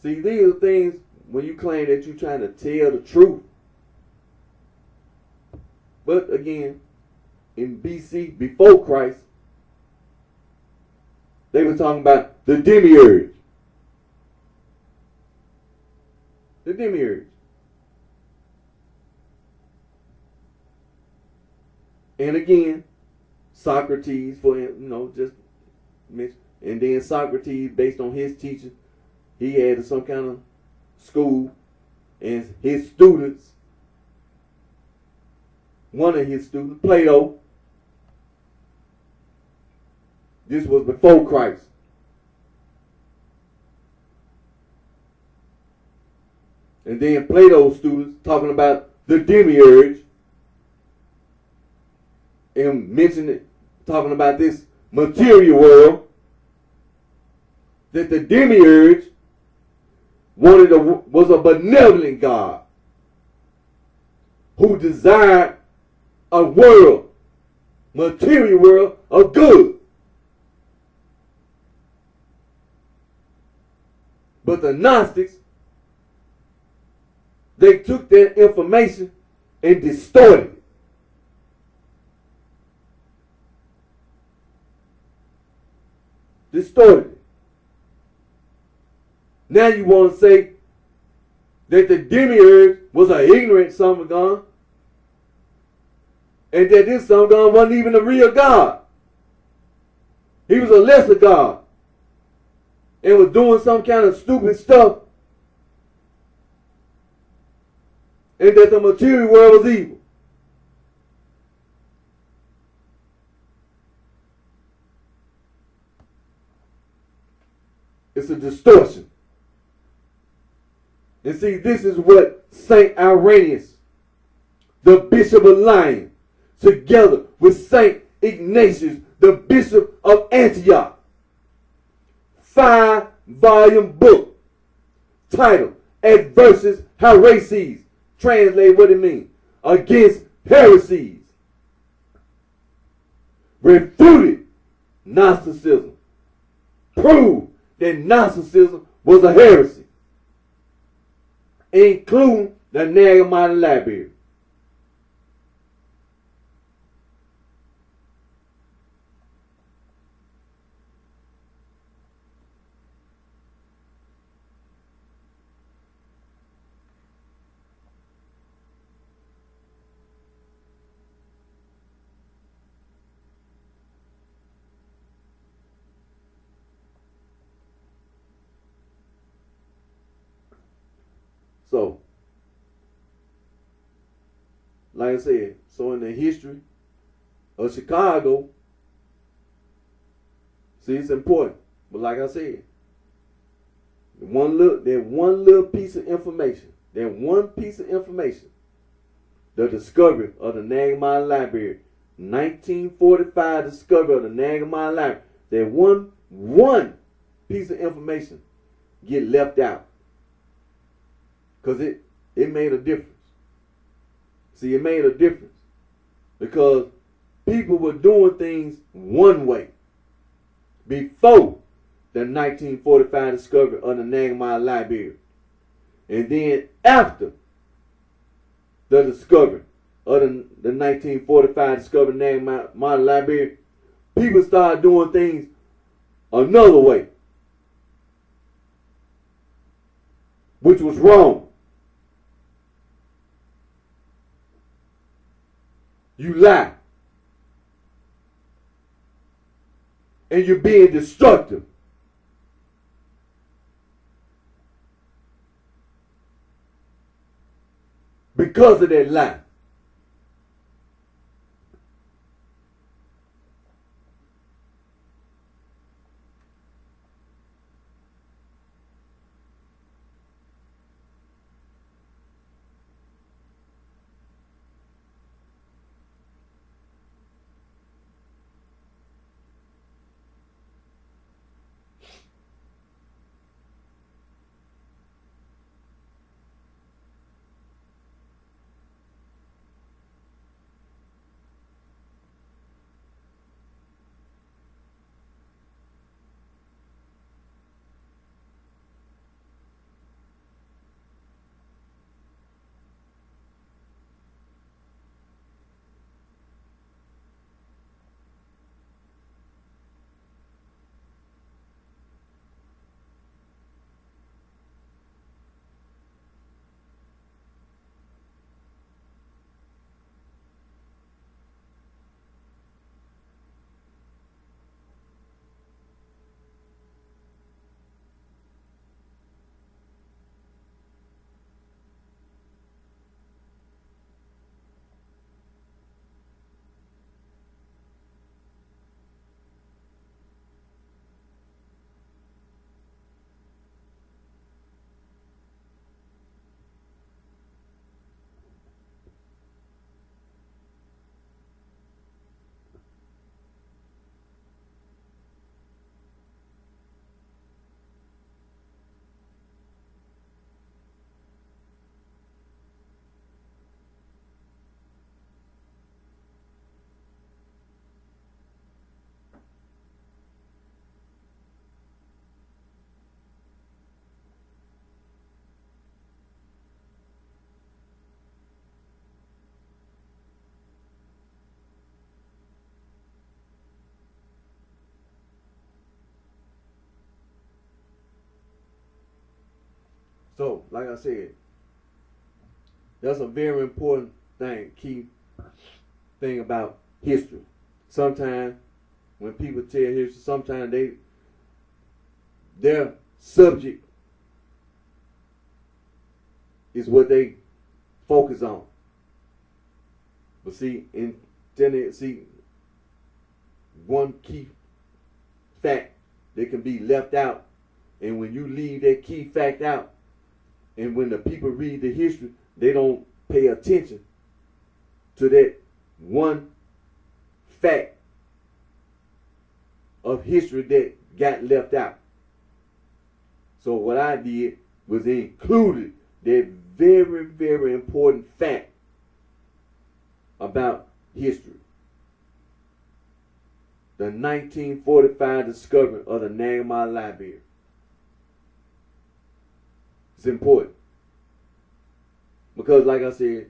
See, these are things when you claim that you're trying to tell the truth. But again, in BC, before Christ, they were talking about the demiurge. The demiurge. And again, Socrates, just mention. And then Socrates, based on his teaching, he had some kind of school, and his students, one of his students, Plato, this was before Christ. And then Plato's students talking about the demiurge and mentioning, talking about this material world, that the demiurge was a benevolent God who desired a world, material world of good. But the Gnostics, they took that information and distorted it. Distorted it. Now you want to say that the demiurge was an ignorant son of God, and that this son of God wasn't even a real God. He was a lesser God and was doing some kind of stupid stuff, and that the material world was evil. It's a distortion. And see, this is what St. Irenaeus, the Bishop of Lyons, together with St. Ignatius, the Bishop of Antioch, 5-volume book titled Adversus Heresies, translate what it means, against heresies, refuted Gnosticism, proved that Gnosticism was a heresy, including the Nag Hammadi Library. So, like I said, so in the history of Chicago, see, it's important. But like I said, that one little piece of information, the discovery of the Nag Hammadi Library, 1945 discovery of the Nag Hammadi Library, that one piece of information get left out. Because it made a difference. See, it made a difference. Because people were doing things one way before the 1945 discovery of the Nag Hammadi Library. And then after the discovery of the 1945 discovery of the Nag Hammadi Library, people started doing things another way, which was wrong. You lie. And you're being destructive. Because of that lie. So, like I said, that's a very important thing, key thing about history. Sometimes when people tell history, sometimes their subject is what they focus on. But see, one key fact that can be left out, and when you leave that key fact out, and when the people read the history, they don't pay attention to that one fact of history that got left out. So what I did was included that very, very important fact about history. The 1945 discovery of the Nagamon Library. It's important. Because like I said,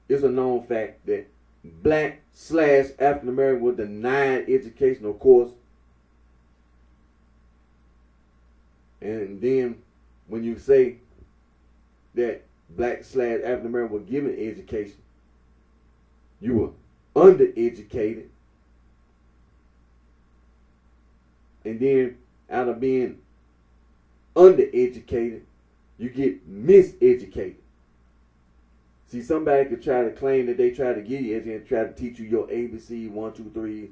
it's a known fact that Black/African American were denied education, of course. And then when you say that Black/African American were given education, you were undereducated. And then out of being undereducated, you get miseducated. See, somebody could try to claim that they try to give you education, try to teach you your ABC, 1, 2, 3,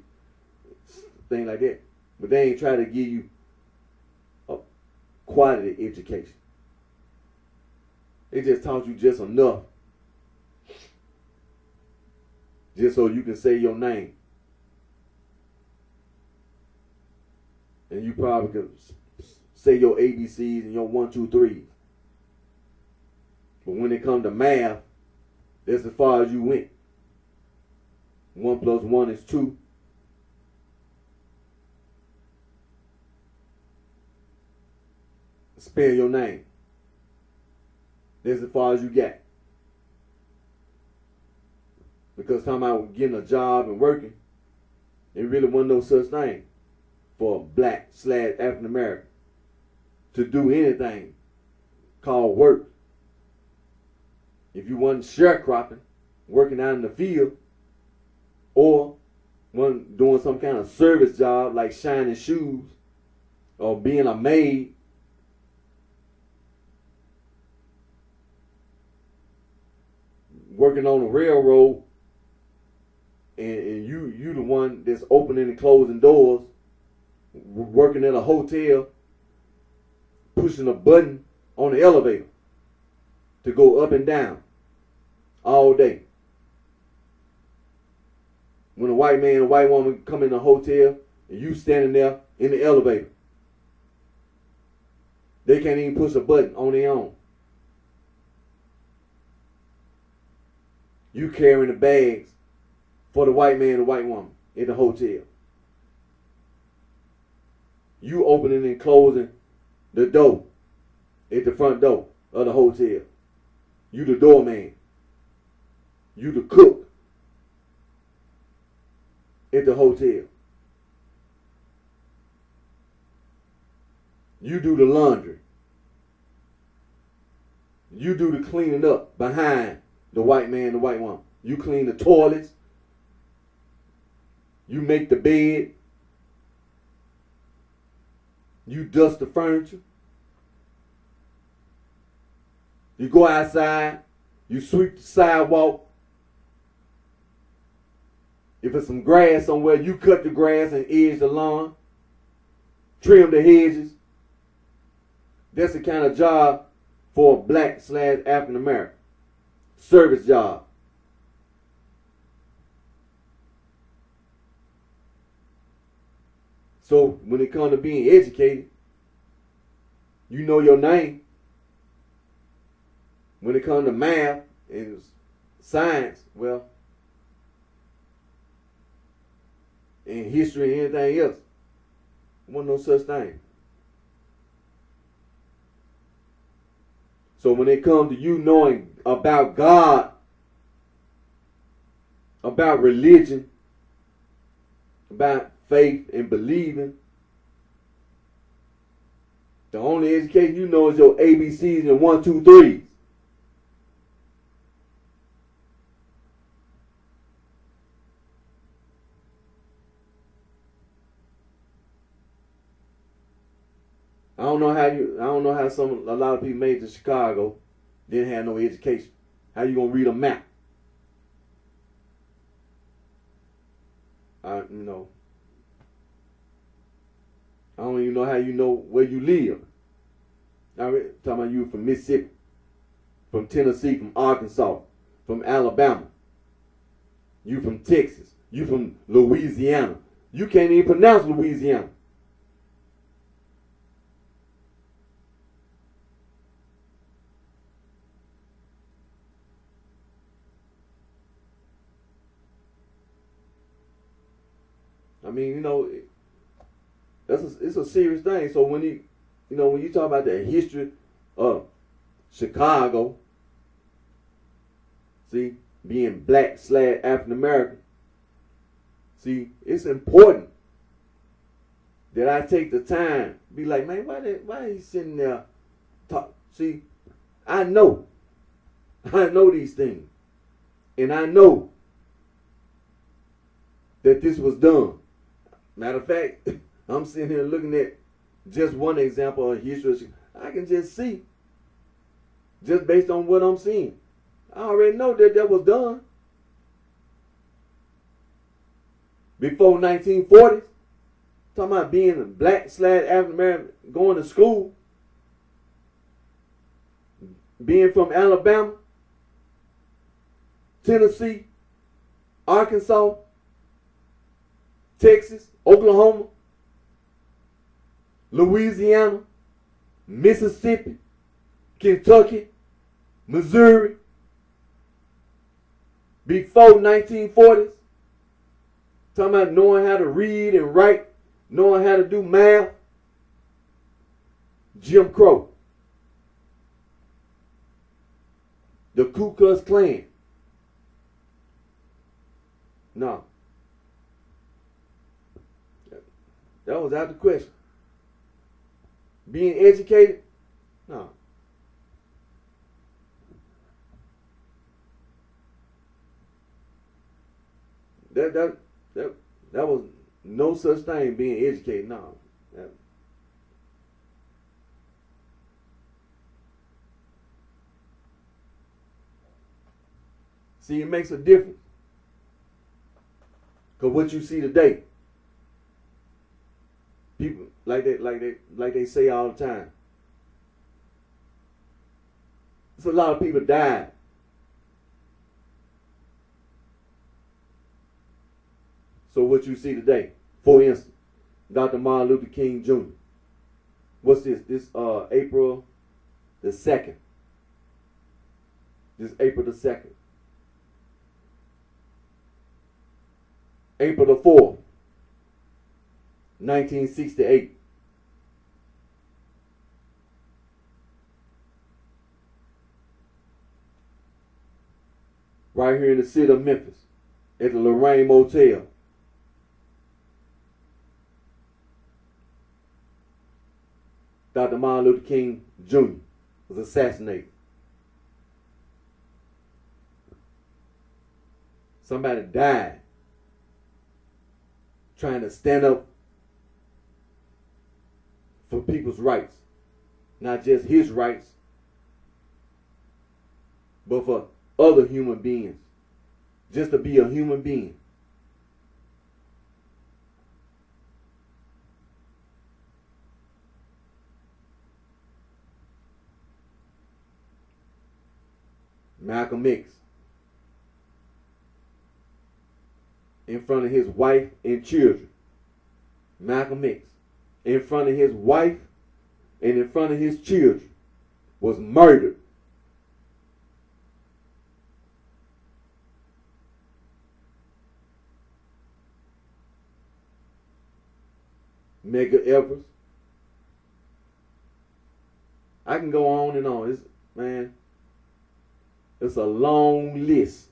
thing like that. But they ain't try to give you a quality education. They just taught you just enough, just so you can say your name. And you probably could say your ABCs and your 1, 2, 3s. But when it comes to math, that's as far as you went. 1 plus 1 is 2. Spell your name. That's as far as you got. Because talking about getting a job and working, there really wasn't no such thing for Black/African American to do anything called work. If you wasn't sharecropping, working out in the field, or wasn't doing some kind of service job like shining shoes or being a maid, working on the railroad, and you the one that's opening and closing doors, working at a hotel, pushing a button on the elevator to go up and down all day. When a white man and a white woman come in the hotel and you standing there in the elevator, they can't even push a button on their own. You carrying the bags for the white man and the white woman in the hotel. You opening and closing the door at the front door of the hotel. You the doorman. You the cook at the hotel. You do the laundry. You do the cleaning up behind the white man and the white woman. You clean the toilets. You make the bed. You dust the furniture. You go outside. You sweep the sidewalk. If it's some grass somewhere, you cut the grass and edge the lawn. Trim the hedges. That's the kind of job for a Black/African American. Service job. So when it comes to being educated, you know your name. When it comes to math and science, well, and history and anything else, there wasn't no such thing. So when it comes to you knowing about God, about religion, about faith and believing, The only education you know is your ABCs and 1, 2, 3s. I don't know how a lot of people made it to Chicago, didn't have no education. How you gonna read a map? I don't even know how you know where you live. I'm talking about you from Mississippi, from Tennessee, from Arkansas, from Alabama. You from Texas. You from Louisiana. You can't even pronounce Louisiana. I mean, it's a serious thing. So when you talk about the history of Chicago, see, being black / African American, see, it's important that I take the time, be like, man, why he sitting there talk? See, I know these things, and I know that this was done. Matter of fact, I'm sitting here looking at just one example of history. I can just see, just based on what I'm seeing. I already know that was done. Before 1940s, talking about being a black / African American, going to school, being from Alabama, Tennessee, Arkansas, Texas, Oklahoma, Louisiana, Mississippi, Kentucky, Missouri. Before 1940s, talking about knowing how to read and write, knowing how to do math. Jim Crow, the Ku Klux Klan. No. That was out the question. Being educated? No. That was no such thing, being educated. No. See, it makes a difference. Because what you see today, people like they say all the time. So a lot of people died. So what you see today, for instance, Dr. Martin Luther King Jr. What's this? This April the 2nd. This April the 2nd. April the 4th, 1968. Right here in the city of Memphis, at the Lorraine Motel. Dr. Martin Luther King Jr. was assassinated. Somebody died trying to stand up for people's rights. Not just his rights, but for other human beings. Just to be a human being. Malcolm X, in front of his wife and children. Malcolm X, in front of his wife and in front of his children, was murdered. Medgar Evers. I can go on and on. It's a long list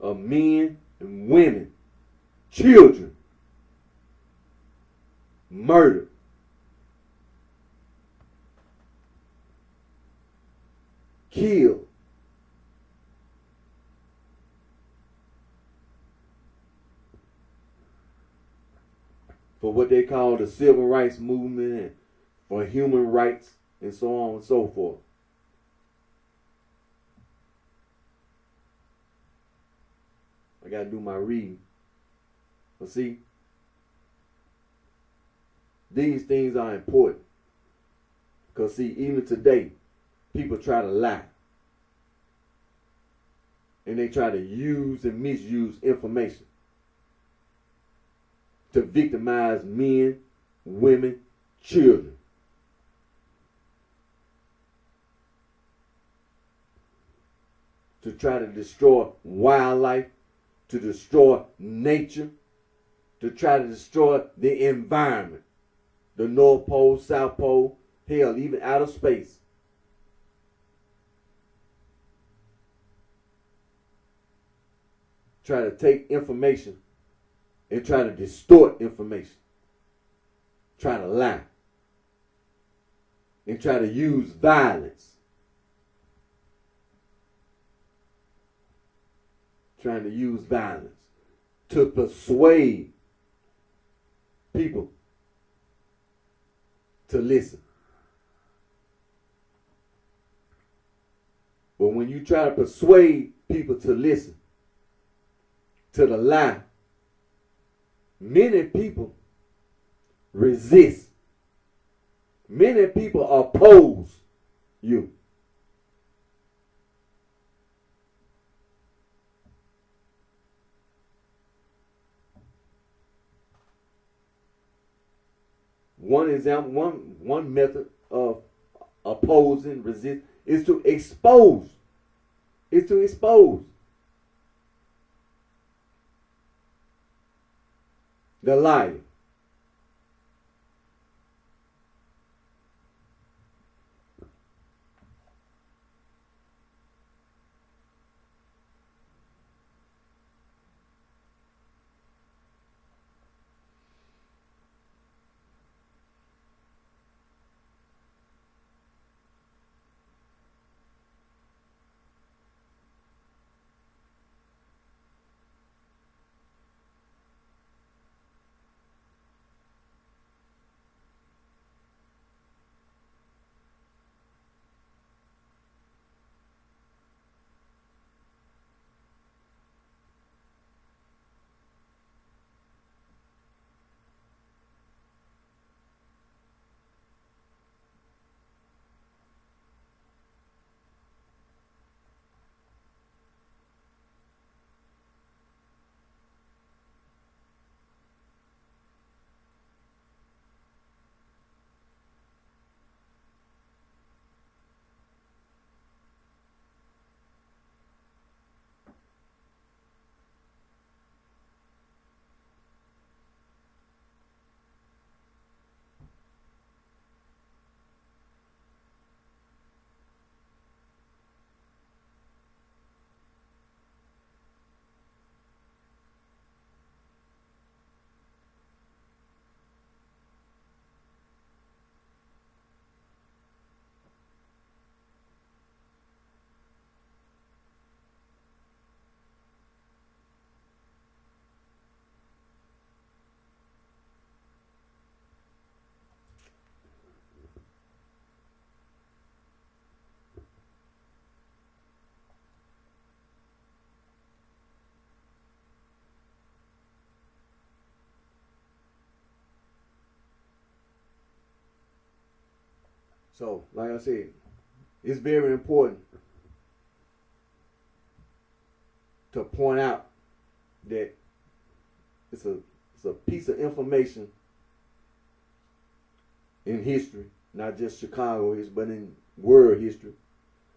of men and women, children, murdered killed for what they call the civil rights movement and for human rights and so on and so forth. I got to do my reading. But see, these things are important. Because see, even today, people try to lie. And they try to use and misuse information to victimize men, women, children. To try to destroy wildlife, to destroy nature, to try to destroy the environment. The North Pole, South Pole, hell, even outer space. Try to take information and try to distort information. Try to lie. And try to use violence. Trying to use violence to persuade people to listen. But when you try to persuade people to listen to the lie, many people resist. Many people oppose you. One example, one method of opposing, resist, is to expose. Is to expose the liar. So, like I said, it's very important to point out that it's a piece of information in history, not just Chicago history, but in world history,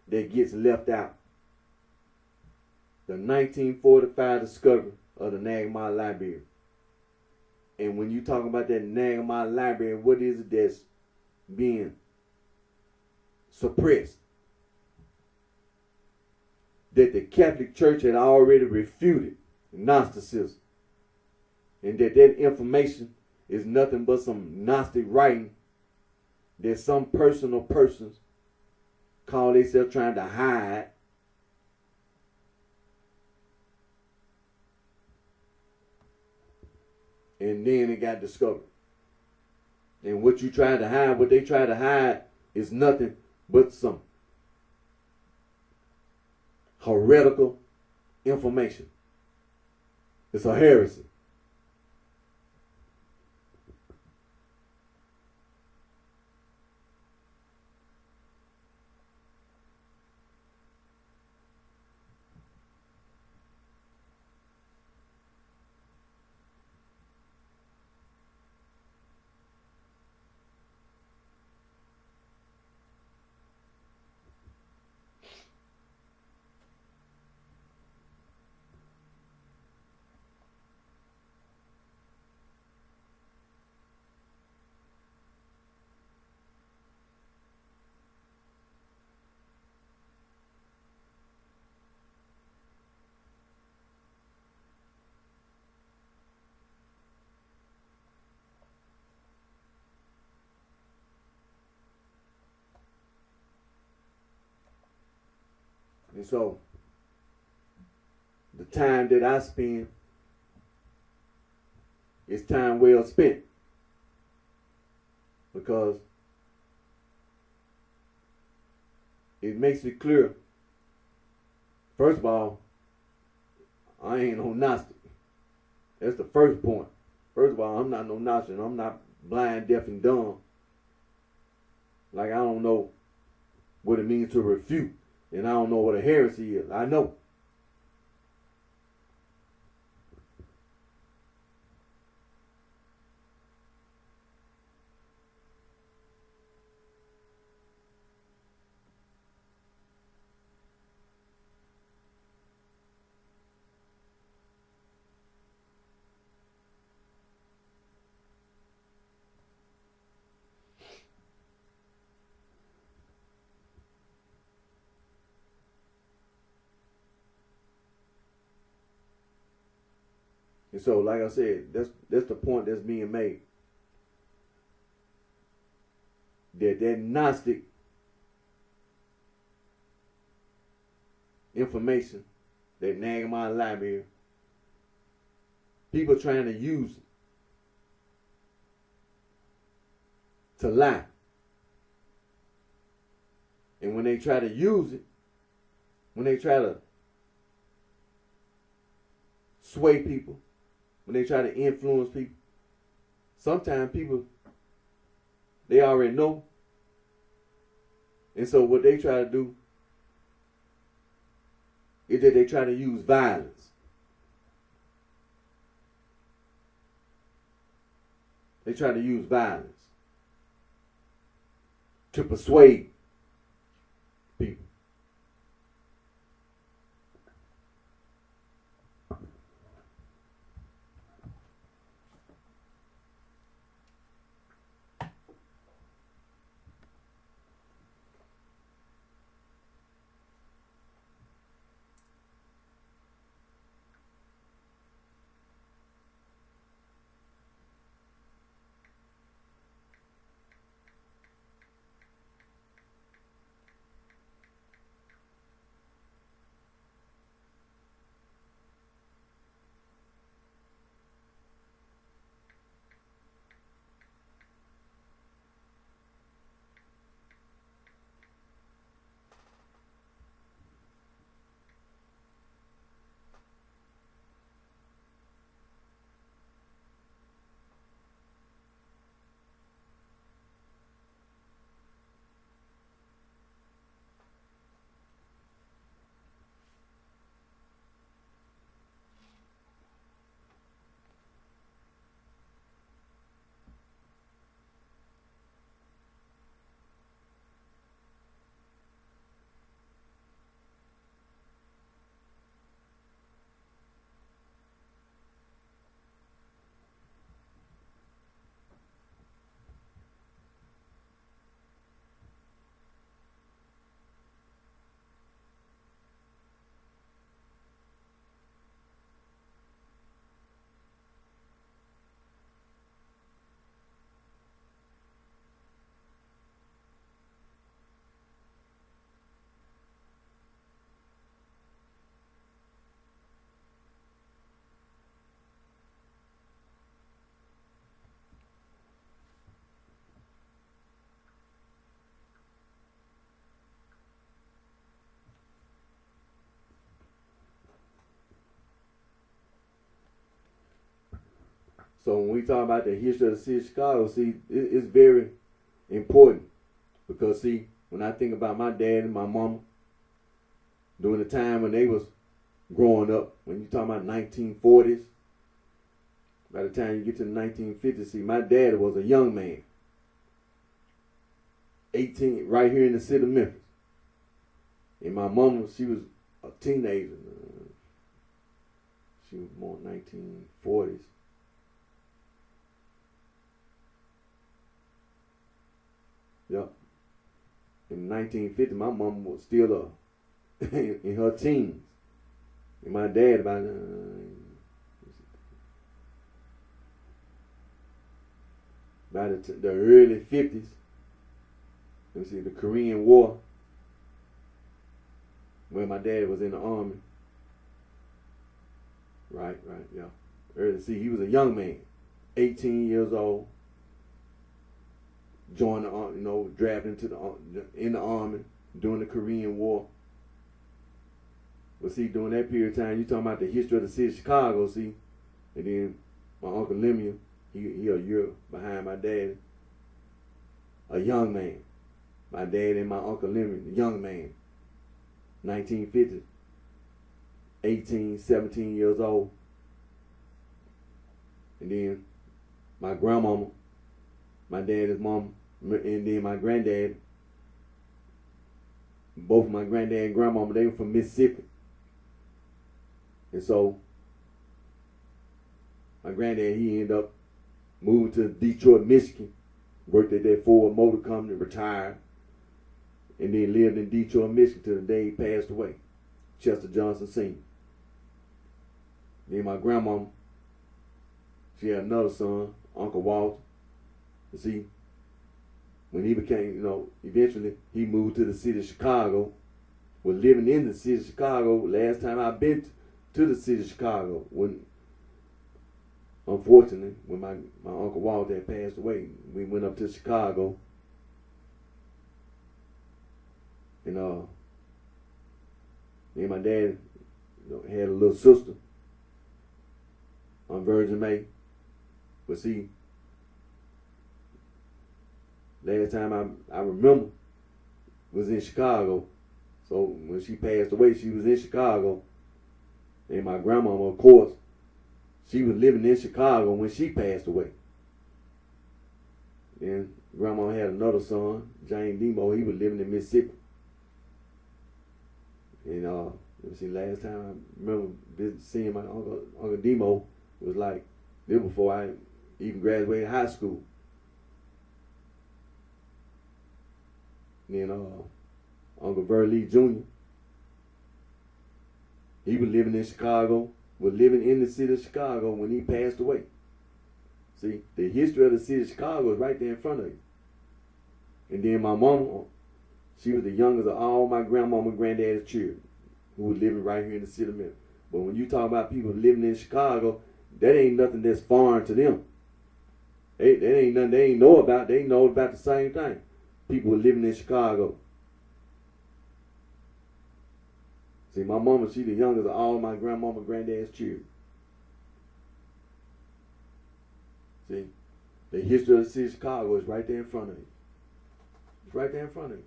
that gets left out. The 1945 discovery of the Nagama Library. And when you talk about that Nagama Library, what is it that's being suppressed? That the Catholic Church had already refuted Gnosticism. And that information is nothing but some Gnostic writing that some personal persons call themselves trying to hide. And then it got discovered. And what you tried to hide, what they tried to hide, is nothing but some heretical information. It's a heresy. And so, the time that I spend is time well spent. Because it makes it clear, first of all, I ain't no Gnostic. That's the first point. First of all, I'm not no Gnostic. I'm not blind, deaf, and dumb. Like, I don't know what it means to refute. And I don't know what a heresy is. I know. And so, like I said, that's the point that's being made. That Gnostic information, that Nagamon library, people trying to use it to lie. And when they try to use it, when they try to sway people, when they try to influence people, sometimes people, they already know. And so what they try to do is that they try to use violence. They try to use violence to persuade people. So when we talk about the history of the city of Chicago, see, it's very important because, see, when I think about my dad and my mama during the time when they was growing up, when you talk about 1940s, by the time you get to the 1950s, see, my dad was a young man, 18, right here in the city of Memphis. And my mama, she was a teenager. She was born in 1940s. Yep. In 1950, my mom was still in her teens. And my dad about the early 50s. Let me see, the Korean War, when my dad was in the army. Right, yeah. Early, see, he was a young man, 18 years old. Joined the drafted in the army during the Korean War. But see, during that period of time, you talking about the history of the city of Chicago, see, and then my Uncle Lemuel, he a year behind my dad, a young man. My dad and my Uncle Lemuel, a young man, 1950, 18, 17 years old. And then my grandmama, my dad's mom, and then my granddad. Both my granddad and grandmama, they were from Mississippi. And so my granddad, he ended up moving to Detroit, Michigan, worked at that Ford Motor Company, retired, and then lived in Detroit, Michigan till the day he passed away, Chester Johnson Sr. Then my grandmama, she had another son, Uncle Walter. You see, when he became, eventually he moved to the city of Chicago. Was living in the city of Chicago. Last time I've been to the city of Chicago, unfortunately, when my Uncle Walter had passed away, we went up to Chicago. And me and my dad had a little sister on Virgin May. But see, last time I remember was in Chicago. So when she passed away, she was in Chicago. And my grandmama, of course, she was living in Chicago when she passed away. Then grandma had another son, James Demo. He was living in Mississippi. And let me see, last time I remember seeing my Uncle Demo was like this before I even graduated high school. Then Uncle Burley Jr., he was living in Chicago, was living in the city of Chicago when he passed away. See, the history of the city of Chicago is right there in front of you. And then my mama, she was the youngest of all my grandmama and granddad's children who was living right here in the city of Memphis. But when you talk about people living in Chicago, that ain't nothing that's foreign to them. That ain't nothing they ain't know about. They know about the same thing. People were living in Chicago. See, my mama, she the youngest of all my grandmama and granddad's children. See, the history of the city of Chicago is right there in front of you. It's right there in front of you.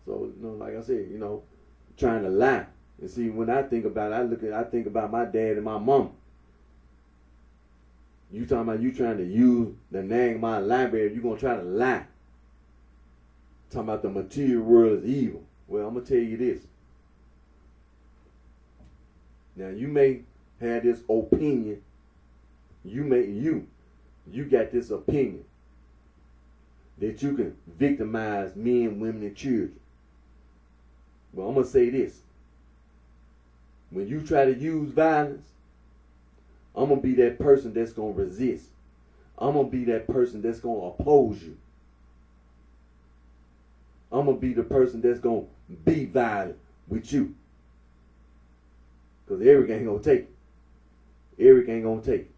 So, like I said, trying to lie. And see, when I think about it, I think about my dad and my mom. You talking about you trying to use the name of my library, you gonna try to lie. Talking about the material world is evil. Well, I'm gonna tell you this. Now you may have this opinion. You got this opinion that you can victimize men, women, and children. Well, I'm gonna say this. When you try to use violence, I'm going to be that person that's going to resist. I'm going to be that person that's going to oppose you. I'm going to be the person that's going to be violent with you. Because Eric ain't going to take it. Eric ain't going to take it.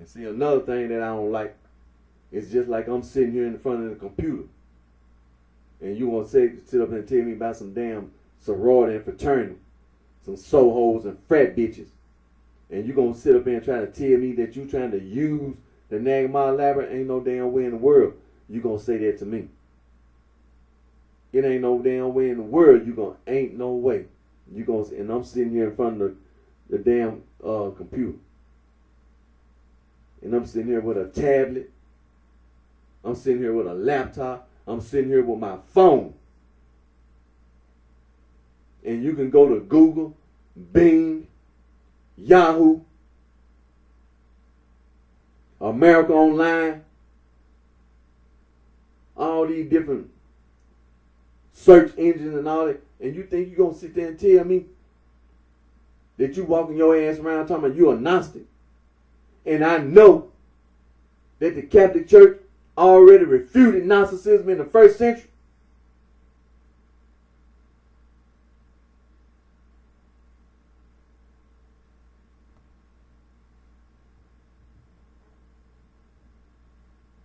And see, another thing that I don't like is just like I'm sitting here in front of the computer, and you want to sit up and tell me about some damn sorority and fraternity, some sohos and frat bitches, and you gonna sit up there and try to tell me that you trying to use the Nagma Library? Ain't no damn way in the world you gonna say that to me. It ain't no damn way in the world ain't no way you gonna. And I'm sitting here in front of the damn computer, and I'm sitting here with a tablet. I'm sitting here with a laptop. I'm sitting here with my phone. And you can go to Google, Bing, Yahoo, America Online, all these different search engines and all that, and you think you're going to sit there and tell me that you walking your ass around talking about you a Gnostic? And I know that the Catholic Church already refuted Gnosticism in the first century.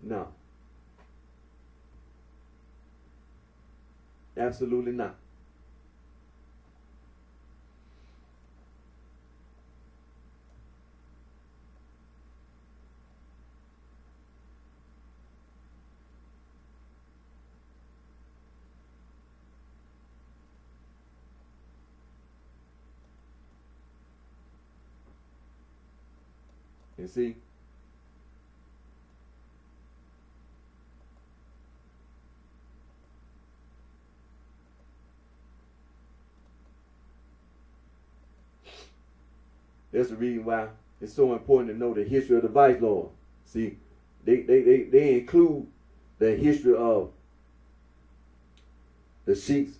No. Absolutely not. You see? That's the reason why it's so important to know the history of the vice lord. See, they include the history of the sheiks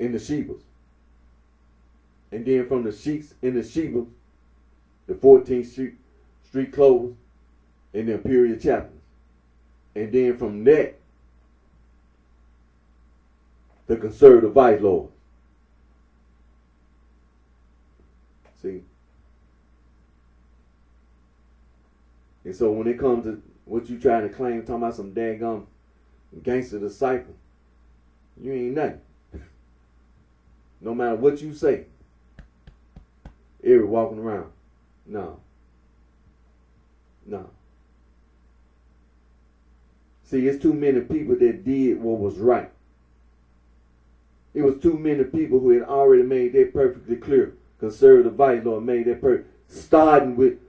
and the shebas. And then from the sheiks and the shebas, the 14th Street clovers and the imperial chaplains. And then from that, the conservative vice lords. See? And so when it comes to what you trying to claim, talking about some daggum gangster disciple, you ain't nothing. No matter what you say, every walking around. No. No. See, it's too many people that did what was right. It was too many people who had already made that perfectly clear. Conservative vice lord made that perfect. Starting with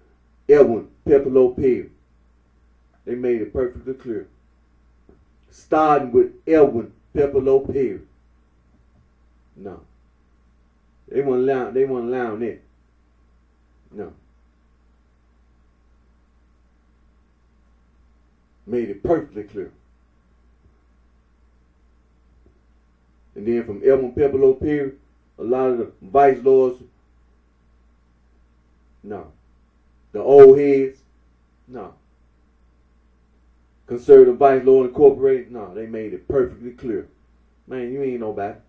Edwin Pepperlo Perry. They made it perfectly clear. Starting with Edwin Pepperlo Perry. No. They weren't allowing that. No. Made it perfectly clear. And then from Edwin Pepperlo Perry, a lot of the vice lords, no. The old heads, no. Conservative Vice Lord Incorporated, no. They made it perfectly clear. Man, you ain't nobody.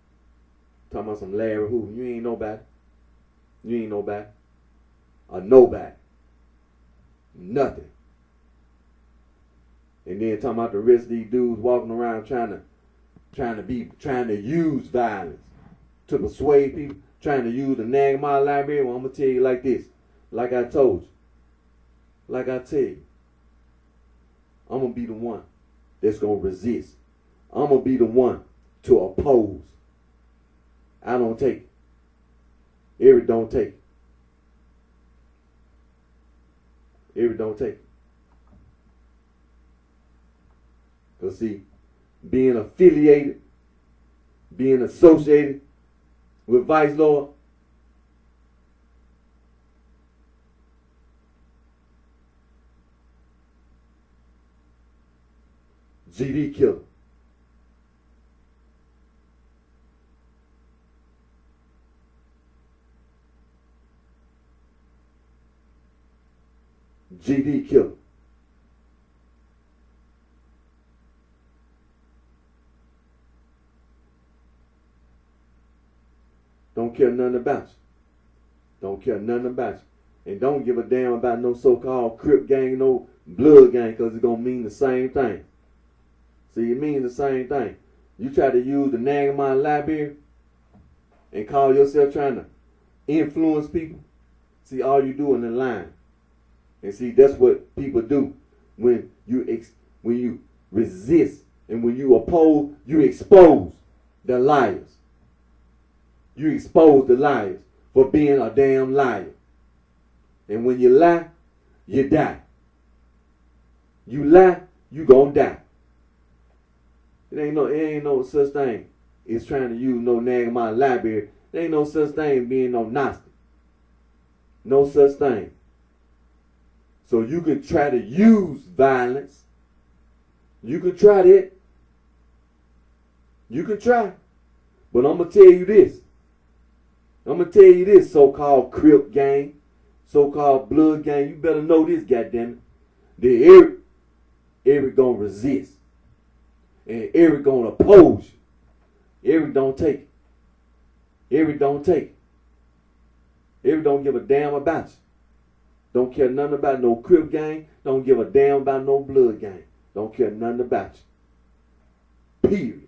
Talking about some Larry who, you ain't nobody. You ain't nobody. A nobody. Nothing. And then talking about the rest of these dudes walking around trying to use violence to persuade people, trying to use the Nagma Library. Well, I'm gonna tell you like this. Like I told you. Like I tell you. I'm gonna be the one that's gonna resist. I'm gonna be the one to oppose. I don't take it. Every don't take it. Every don't take it. Because see, being affiliated, being associated with Vice Lord, GD killer. GD killer. Don't care nothing about you. Don't care nothing about you. And don't give a damn about no so-called Crip gang, no blood gang, because it's going to mean the same thing. See, it means the same thing. You try to use the Nagamon library and call yourself trying to influence people. See, all you do in the line. And see, that's what people do when you resist and when you oppose, you expose the liars. You expose the liars for being a damn liar. And when you lie, you die. You lie, you gonna die. It ain't no such thing as trying to use no Nagamon library. There ain't no such thing as being no Gnostic. No such thing. So you can try to use violence. You can try that. You can try. But I'm going to tell you this. I'm going to tell you this, so-called Crip gang, so-called blood gang. You better know this, goddammit. That Eric gonna resist. And Eric gonna oppose you. Eric don't take it. Eric don't take it. Eric don't give a damn about you. Don't care nothing about no Crip gang. Don't give a damn about no blood gang. Don't care nothing about you. Period.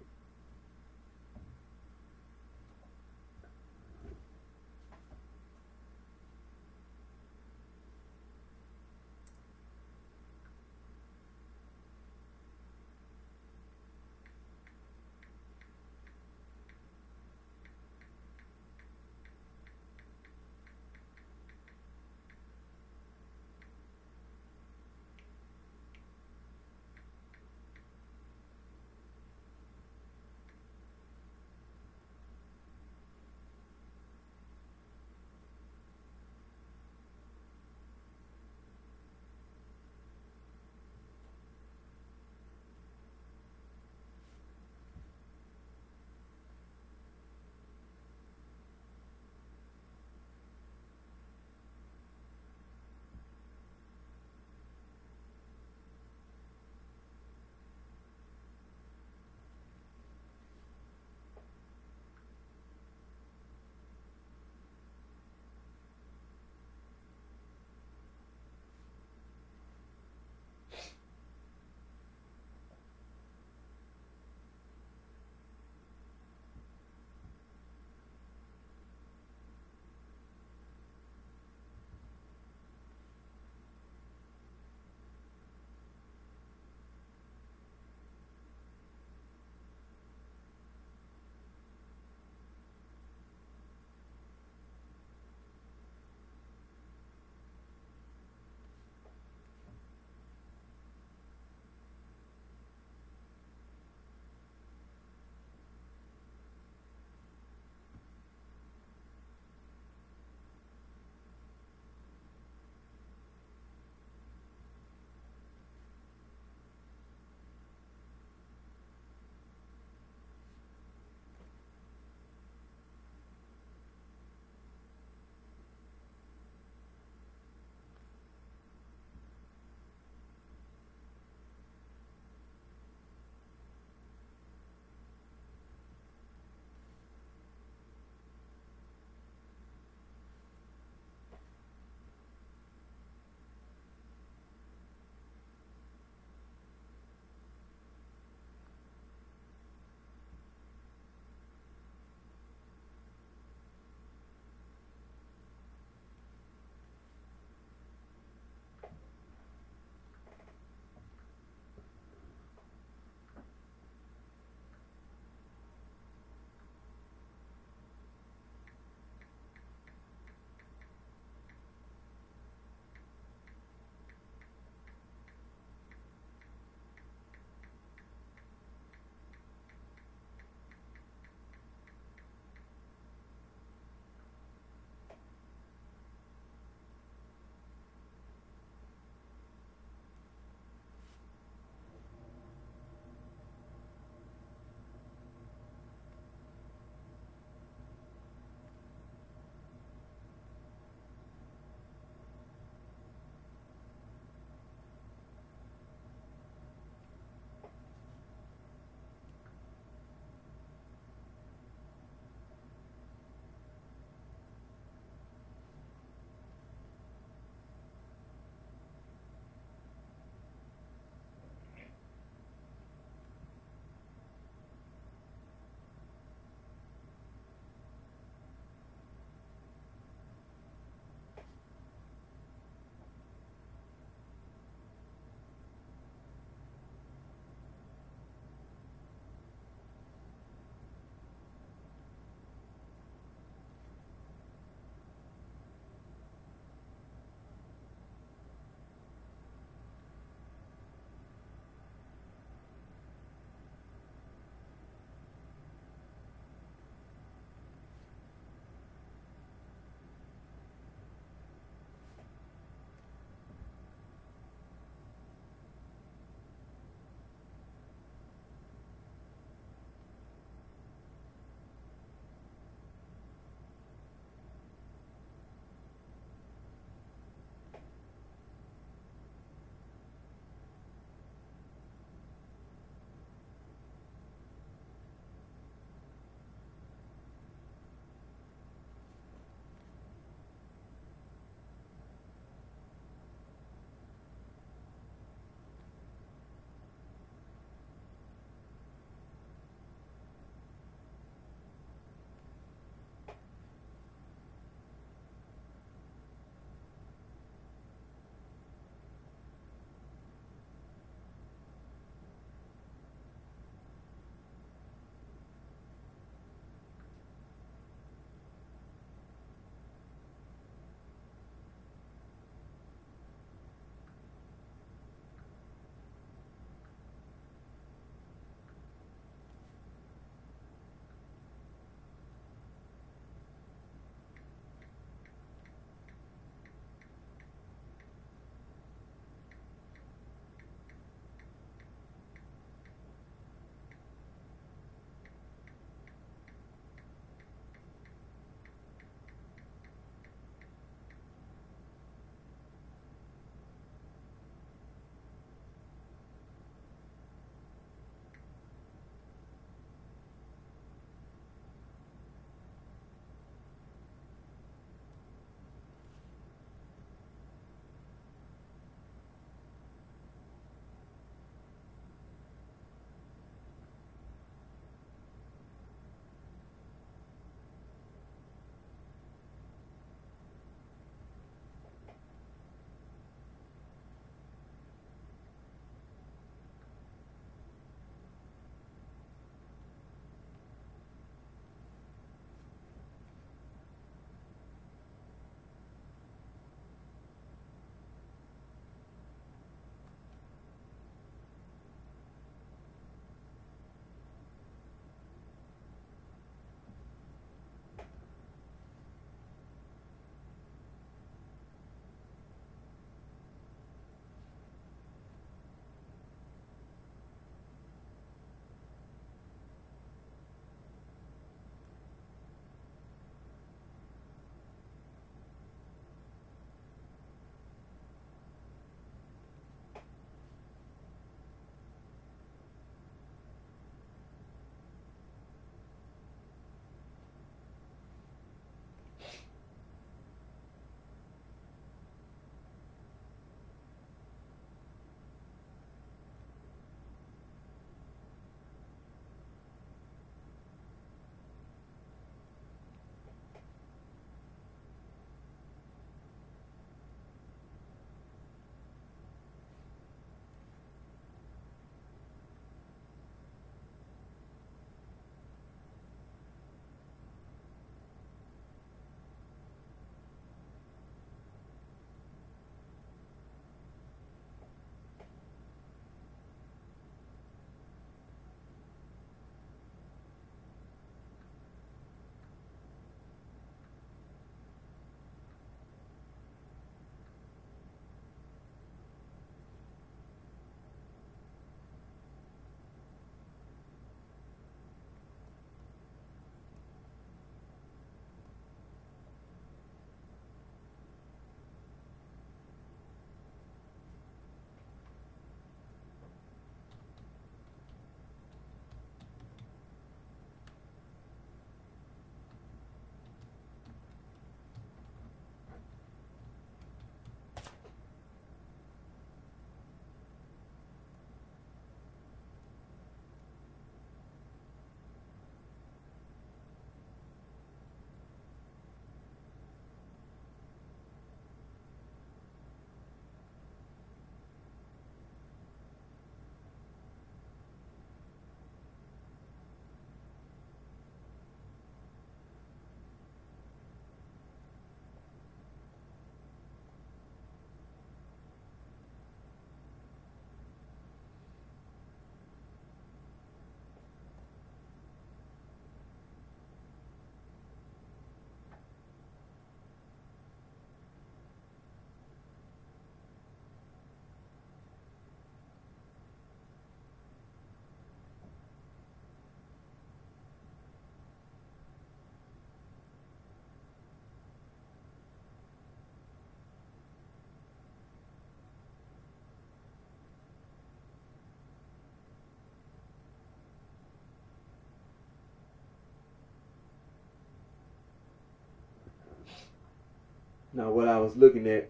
Now, what I was looking at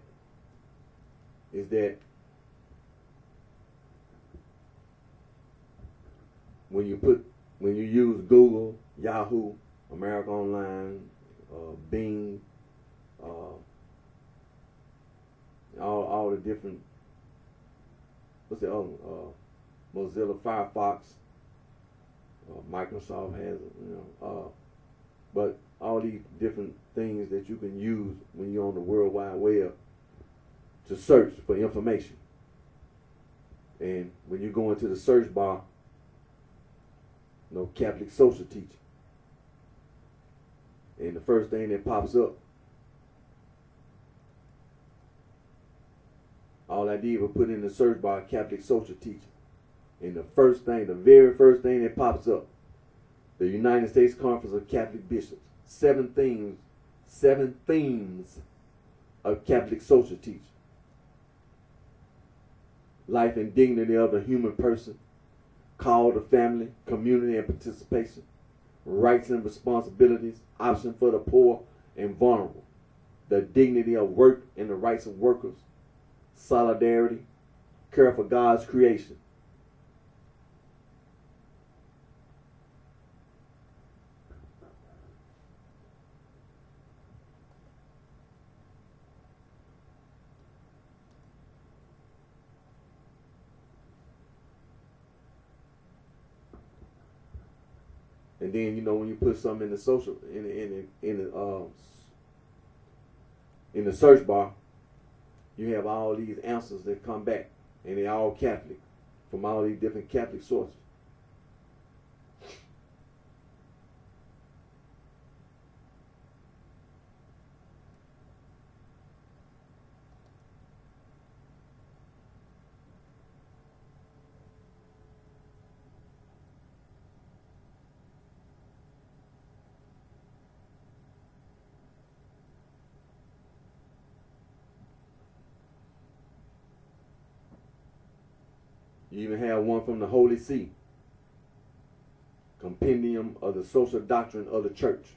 is that when you use Google, Yahoo, America Online, Bing, all the different, what's the other one? Mozilla, Firefox, Microsoft has, but all these different things that you can use when you're on the World Wide Web to search for information. And when you go into the search bar, Catholic social teaching, and the first thing that pops up, all I did was put in the search bar Catholic social teaching, and the very first thing that pops up, the United States Conference of Catholic Bishops, seven themes of Catholic social teaching: life and dignity of the human person, call to family, community and participation, rights and responsibilities, option for the poor and vulnerable, the dignity of work and the rights of workers, solidarity, care for God's creation. And then when you put something in the social in the search bar, you have all these answers that come back, and they're all Catholic, from all these different Catholic sources. You even have one from the Holy See, Compendium of the Social Doctrine of the Church.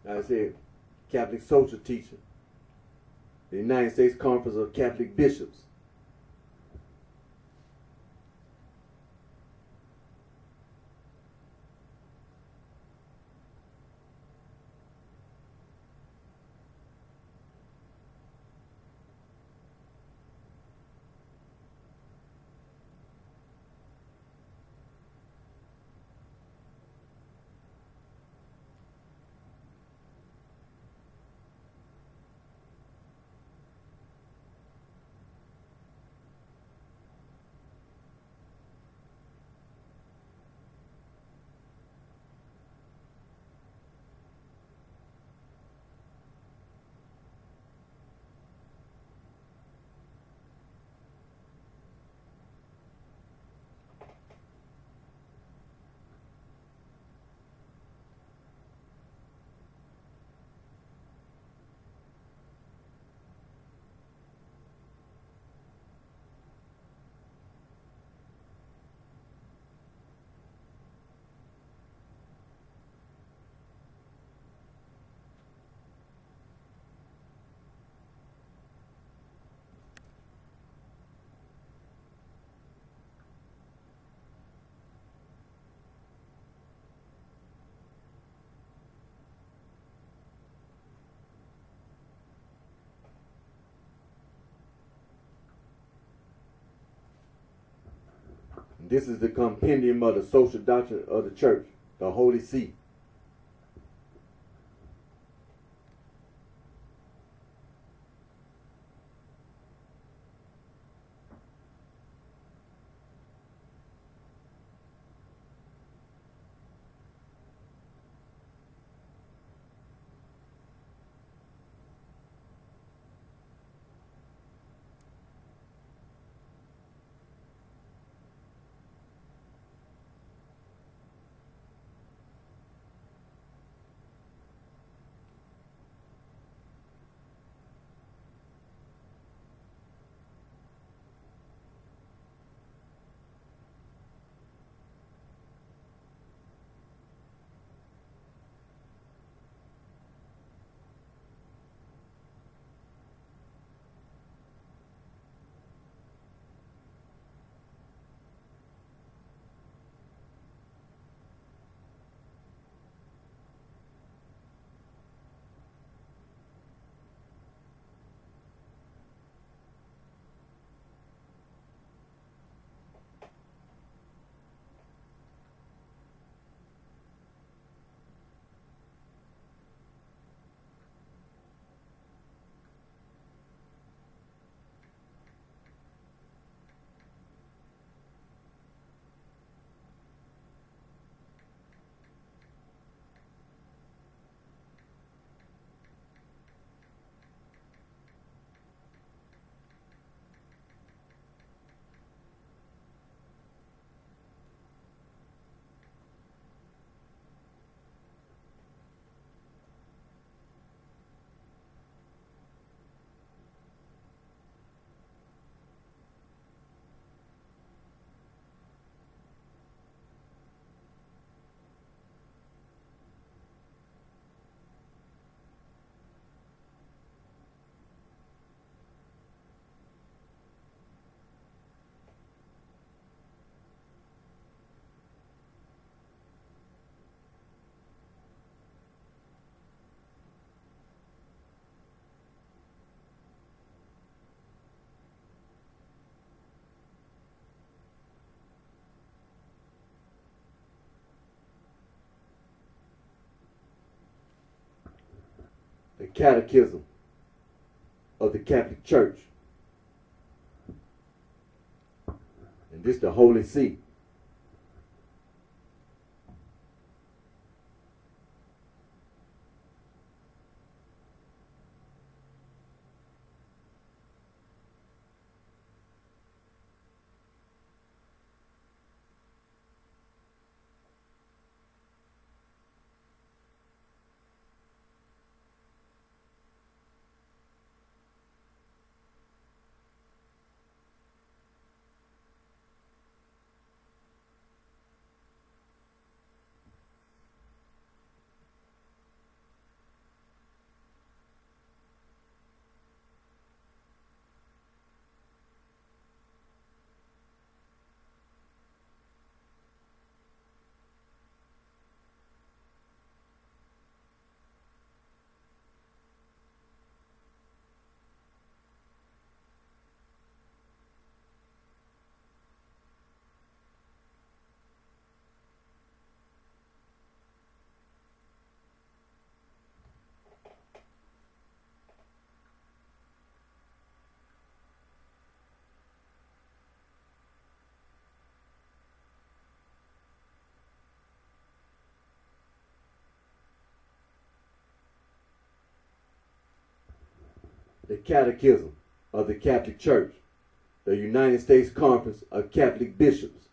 Like I said, Catholic social teaching, the United States Conference of Catholic Bishops. This is the compendium of the social doctrine of the church, the Holy See. The Catechism of the Catholic Church. And this the Holy See. The Catechism of the Catholic Church, the United States Conference of Catholic Bishops.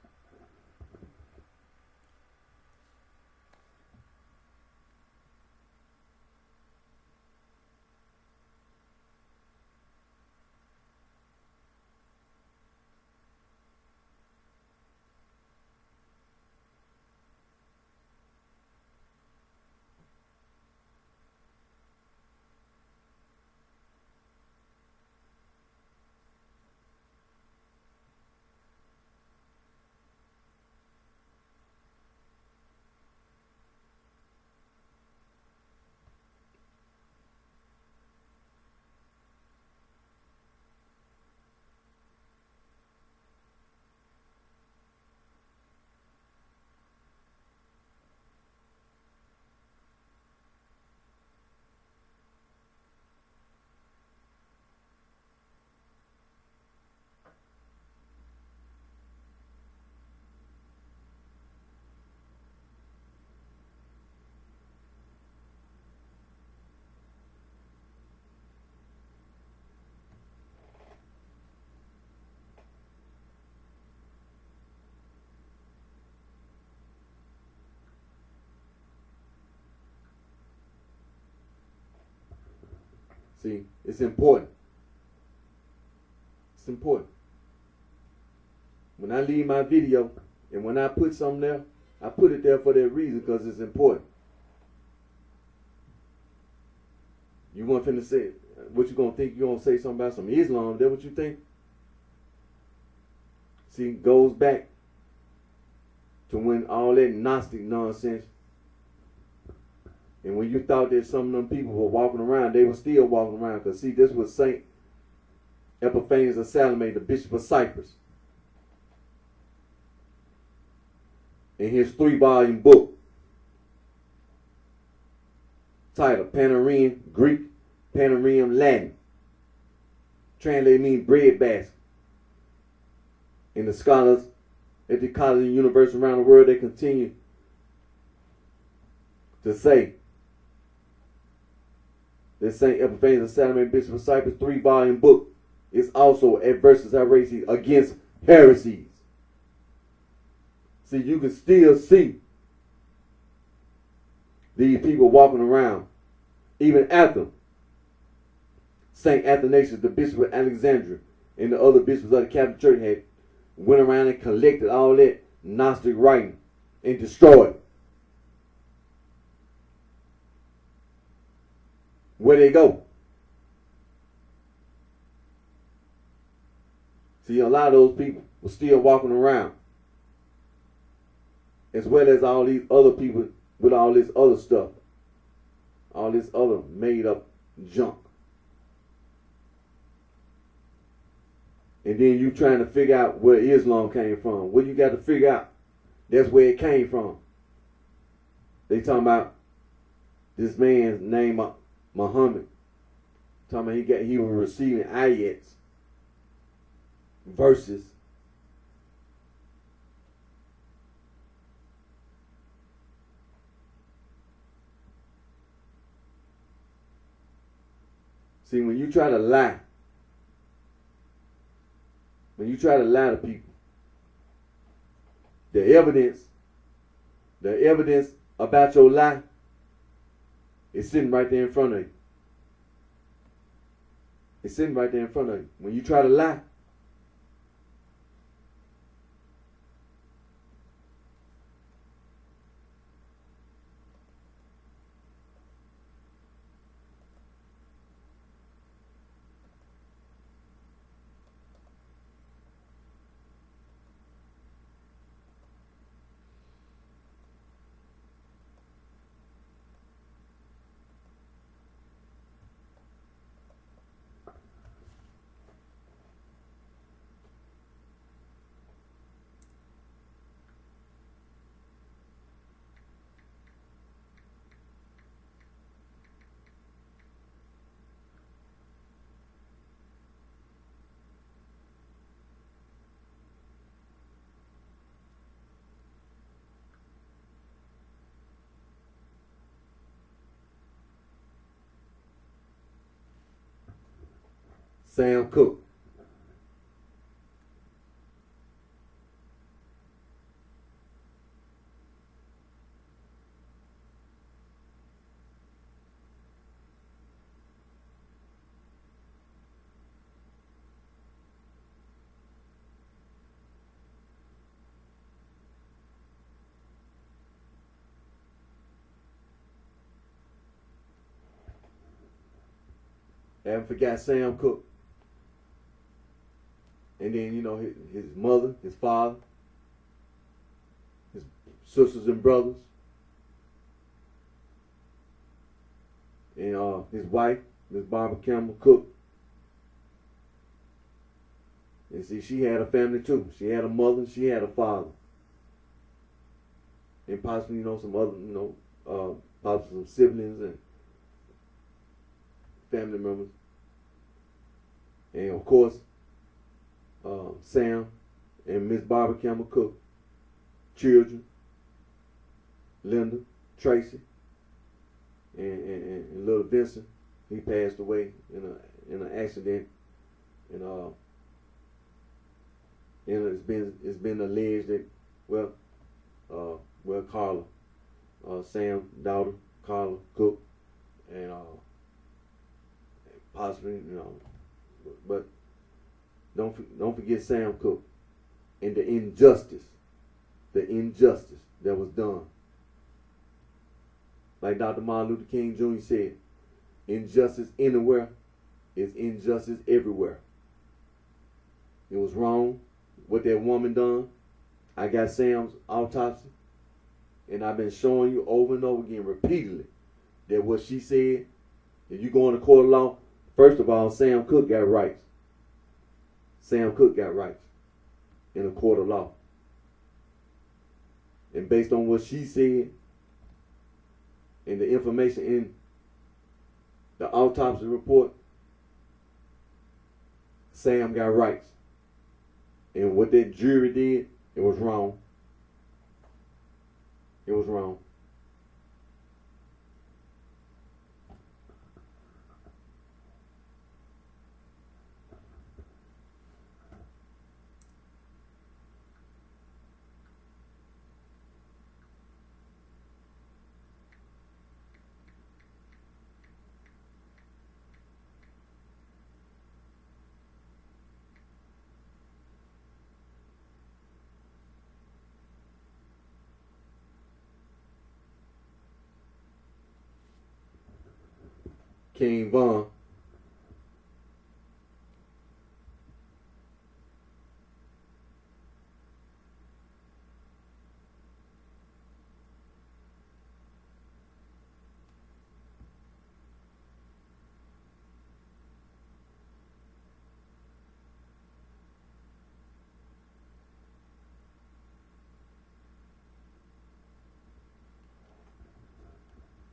See, it's important. It's important. When I leave my video and when I put something there, I put it there for that reason because it's important. You want finna say what you gonna think? You gonna say something about some Islam? That what you think? See, it goes back to when all that Gnostic nonsense, and when you thought that some of them people were walking around, they were still walking around. Because see, this was Saint Epiphanes of Salome, the Bishop of Cyprus, in his 3-volume book titled Panarean Greek, Panarean Latin. Translated means bread basket. And the scholars at the college and universities around the world, they continue to say that St. Epiphanes of Salome, Bishop of Cyprus, 3-volume book is also adversus heresies against heresies. See, you can still see these people walking around even after St. Athanasius, the Bishop of Alexandria, and the other bishops of the Catholic Church had went around and collected all that Gnostic writing and destroyed it. Where they go? See, a lot of those people were still walking around, as well as all these other people with all this other stuff, all this other made up junk. And then you trying to figure out where Islam came from. What you got to figure out? That's where it came from. They talking about this man's name, Muhammad. Talking about he was receiving ayats, verses. See, when you try to lie, to people, the evidence about your lie is sitting right there in front of you. It's sitting right there in front of you. When you try to lie, Sam Cooke. Haven't forgot Sam Cooke. And then, you know, his mother, his father, his sisters and brothers, and his wife, Miss Barbara Campbell Cook. And see, she had a family too. She had a mother, she had a father. And possibly, you know, some other, you know, possibly some siblings and family members. And of course, Sam and Miss Barbara Campbell Cook, children, Linda, Tracy, and little Vincent. He passed away in an accident, and it's been alleged that Carla, Sam's daughter, Carla Cook, and possibly, but don't forget Sam Cooke and the injustice that was done. Like Dr. Martin Luther King Jr. said, injustice anywhere is injustice everywhere. It was wrong what that woman done. I got Sam's autopsy, and I've been showing you over and over again repeatedly that what she said, if you go in the court of law, first of all, Sam Cooke got rights. Sam Cooke got rights in a court of law. And based on what she said and the information in the autopsy report, Sam got rights. And what that jury did, it was wrong. It was wrong. King Von.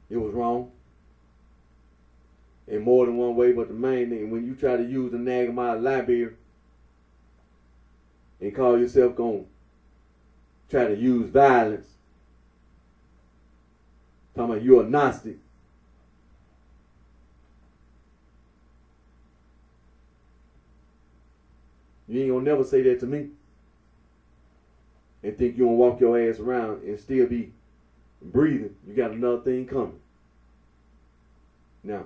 It was wrong in more than one way, but the main thing, when you try to use the Nagamite library and call yourself going to try to use violence, talking about you're a Gnostic, you ain't gonna never say that to me and think you gonna walk your ass around and still be breathing. You got another thing coming. Now,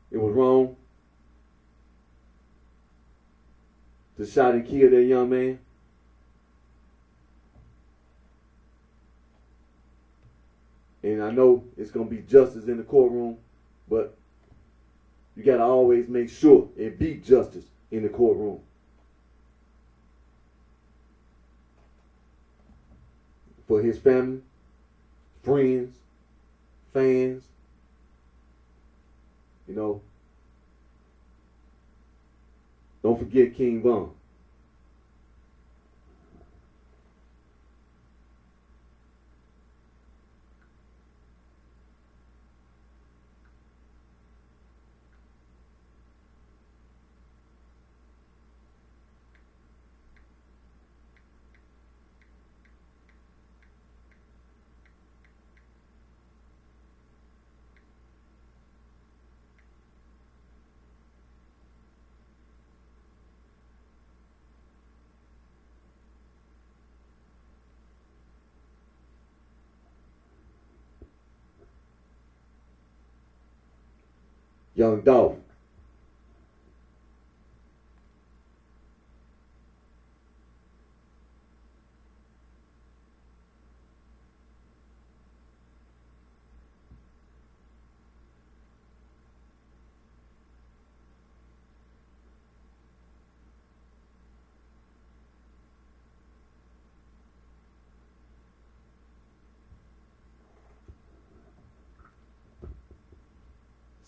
it was wrong to shot and kill that young man. And I know it's going to be justice in the courtroom, but you got to always make sure it be justice in the courtroom. For his family, friends, fans, don't forget King Von. Young Dolph.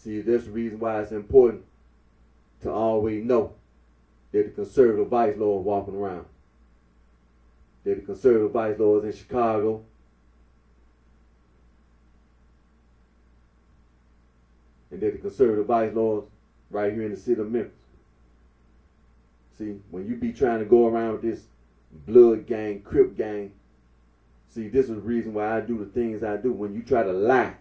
See, that's the reason why it's important to always know that the conservative vice lord walking around. That the conservative vice lords in Chicago, and that the conservative vice lords right here in the city of Memphis. See, when you be trying to go around with this blood gang, Crip gang, see, this is the reason why I do the things I do. When you try to lie,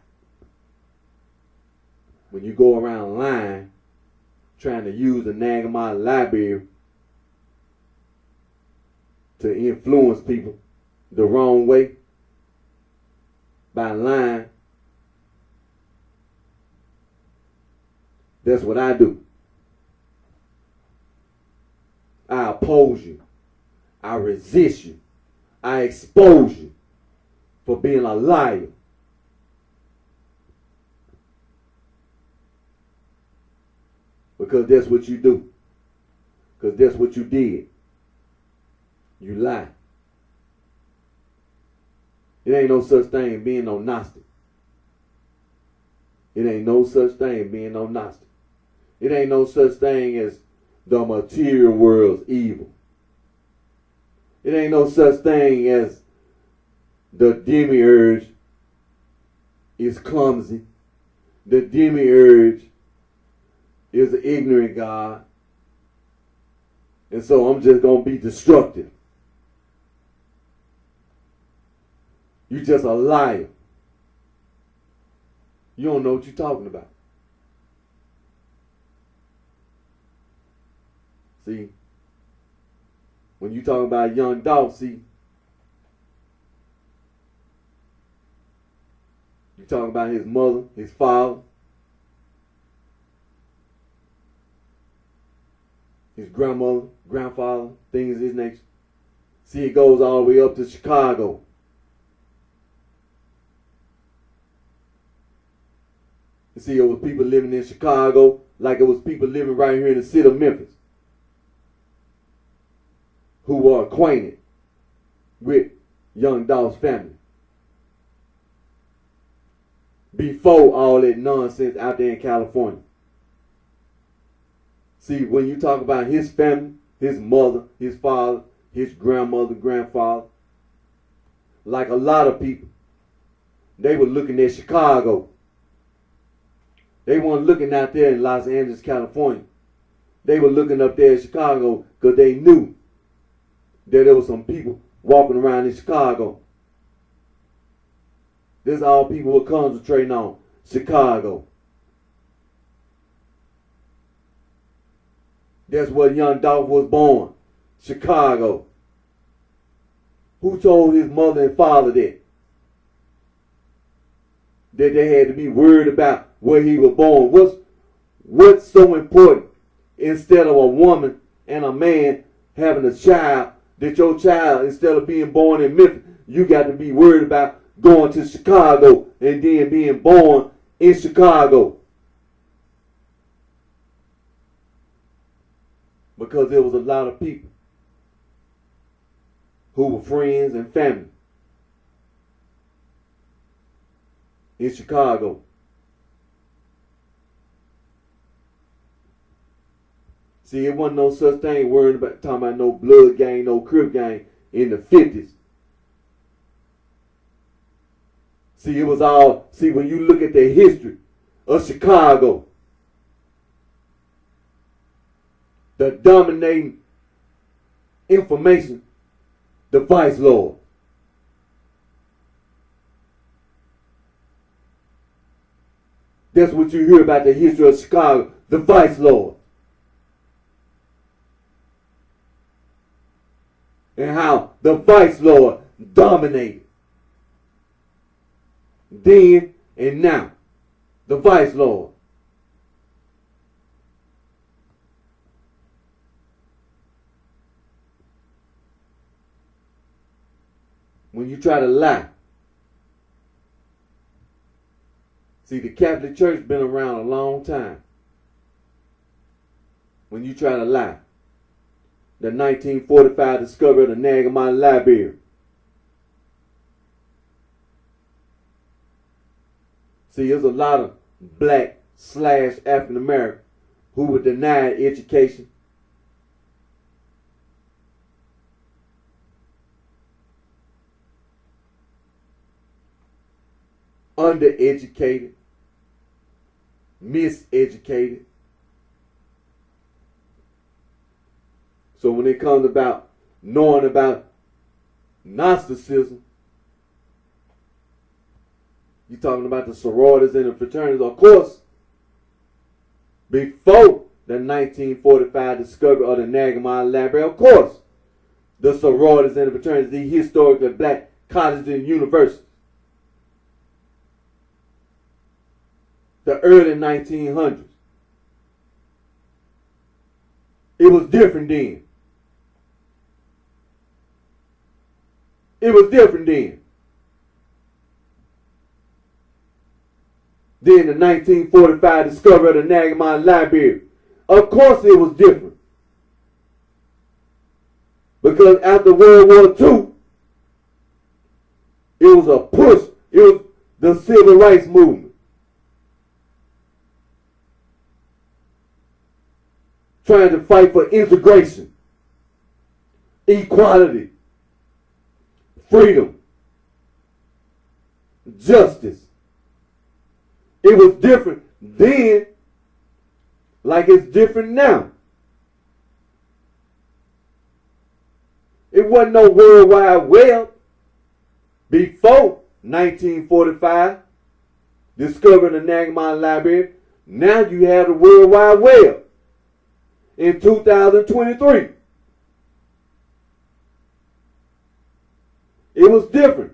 when you go around lying, trying to use the Nagamite library to influence people the wrong way by lying, That's what I do. I oppose you. I resist you. I expose you for being a liar. Because that's what you do. Because that's what you did. You lie. It ain't no such thing being no Gnostic. It ain't no such thing being no Gnostic. It ain't no such thing as the material world's evil. It ain't no such thing as the demiurge is clumsy. The demiurge is an ignorant God. And so I'm just going to be destructive. You just a liar. You don't know what you're talking about. See, when you talk about a young dog, see, you talking about his mother, his father, his grandmother, grandfather, things of his nature. See, it goes all the way up to Chicago. You see, it was people living in Chicago like it was people living right here in the city of Memphis who were acquainted with young Dolph's family before all that nonsense out there in California. See, when you talk about his family, his mother, his father, his grandmother, grandfather, like a lot of people, they were looking at Chicago. They weren't looking out there in Los Angeles, California. They were looking up there in Chicago because they knew that there were some people walking around in Chicago. This is all people were concentrating on. Chicago. That's where young Dolph was born. Chicago. Who told his mother and father that? That they had to be worried about where he was born. What's so important instead of a woman and a man having a child, that your child, instead of being born in Memphis, you got to be worried about going to Chicago and then being born in Chicago? Because there was a lot of people who were friends and family in Chicago. See, it wasn't no such thing worrying about talking about no blood gang, no crib gang in the 50s. See, it was all, see, when you look at the history of Chicago, the dominating information, the vice lord. That's what you hear about the history of Chicago, the vice lord. And how the vice lord dominated. Then and now, the vice lord. When you try to lie. See, the Catholic Church been around a long time. When you try to lie. The 1945 discovery of the Nagamon Library. See, there's a lot of black / African American who were denied education. Undereducated. Miseducated. So when it comes about knowing about Gnosticism, you're talking about the sororities and the fraternities. Of course, before the 1945 discovery of the Nagamon Library, of course, the sororities and the fraternities, the historically black colleges and universities. The early 1900s. It was different then. It was different then. Then the 1945 discovery of the Nagamon Library. Of course it was different. Because after World War II, it was a push. It was the civil rights movement. Trying to fight for integration, equality, freedom, justice. It was different then, like it's different now. It wasn't no World Wide Web before 1945, discovering the Nagamon Library. Now you have the World Wide Web in 2023. It was different.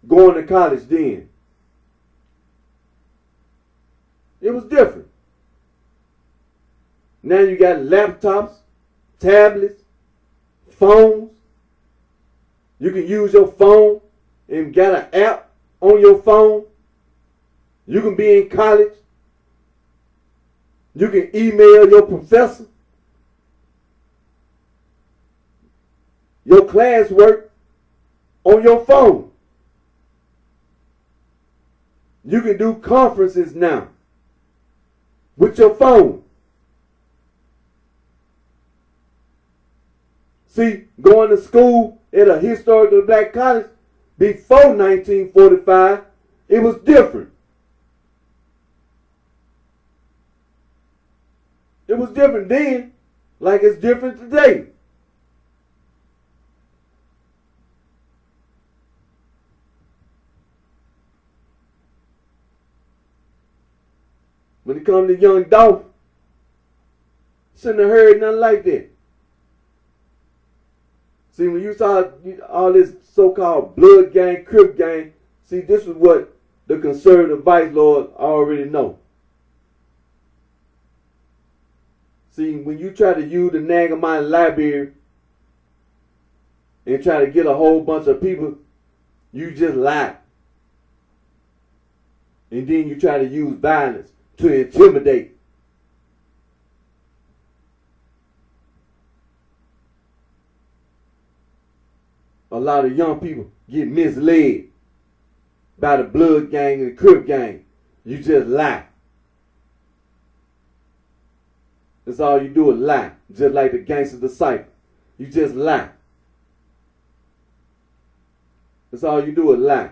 Going to college then. It was different. Now you got laptops, tablets, phones. You can use your phone and got an app on your phone. You can be in college. You can email your professor your classwork on your phone. You can do conferences now with your phone. See, going to school at a historical black college before 1945, it was different. It was different then, like it's different today. When it comes to young Dolph, shouldn't have heard nothing like that. See, when you saw all this so-called blood gang, crip gang, see, this is what the conservative vice lords already know. See, when you try to use the Nagamon Library and try to get a whole bunch of people, you just lie. And then you try to use violence to intimidate. A lot of young people get misled by the blood gang and the crip gang. You just lie. That's all you do is lie. Just like the gangster disciple. You just lie. That's all you do is lie.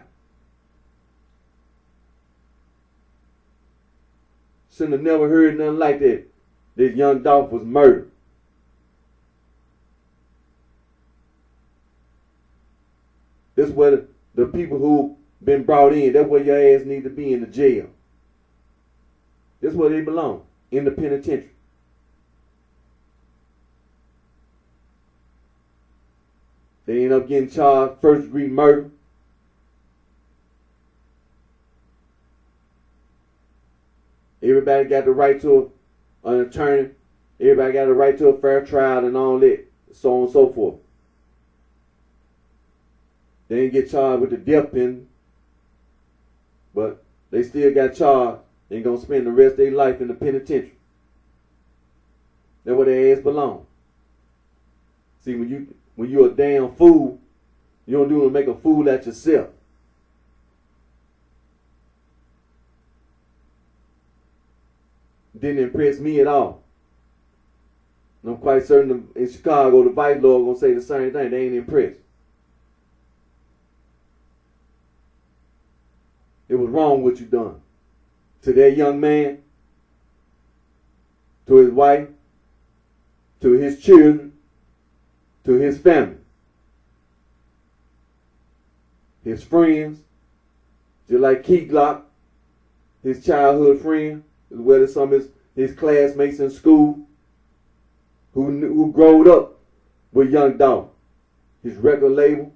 Shouldn't have never heard nothing like that. This young Dolph was murdered. That's where the people who been brought in, that's where your ass need to be, in the jail. That's where they belong, in the penitentiary. They end up getting charged first-degree murder. Everybody got the right to an attorney. Everybody got the right to a fair trial and all that, so on and so forth. They didn't get charged with the death penalty, but they still got charged and gonna spend the rest of their life in the penitentiary. That's where their ass belong. See, when you're a damn fool, you don't do to make a fool out yourself. Didn't impress me at all. And I'm quite certain in Chicago, the vice lord gonna say the same thing. They ain't impressed. It was wrong what you done to that young man, to his wife, to his children, to his family, his friends, just like Key Glock, his childhood friend, as well as some of his classmates in school who growed up with young Dolph, his record label,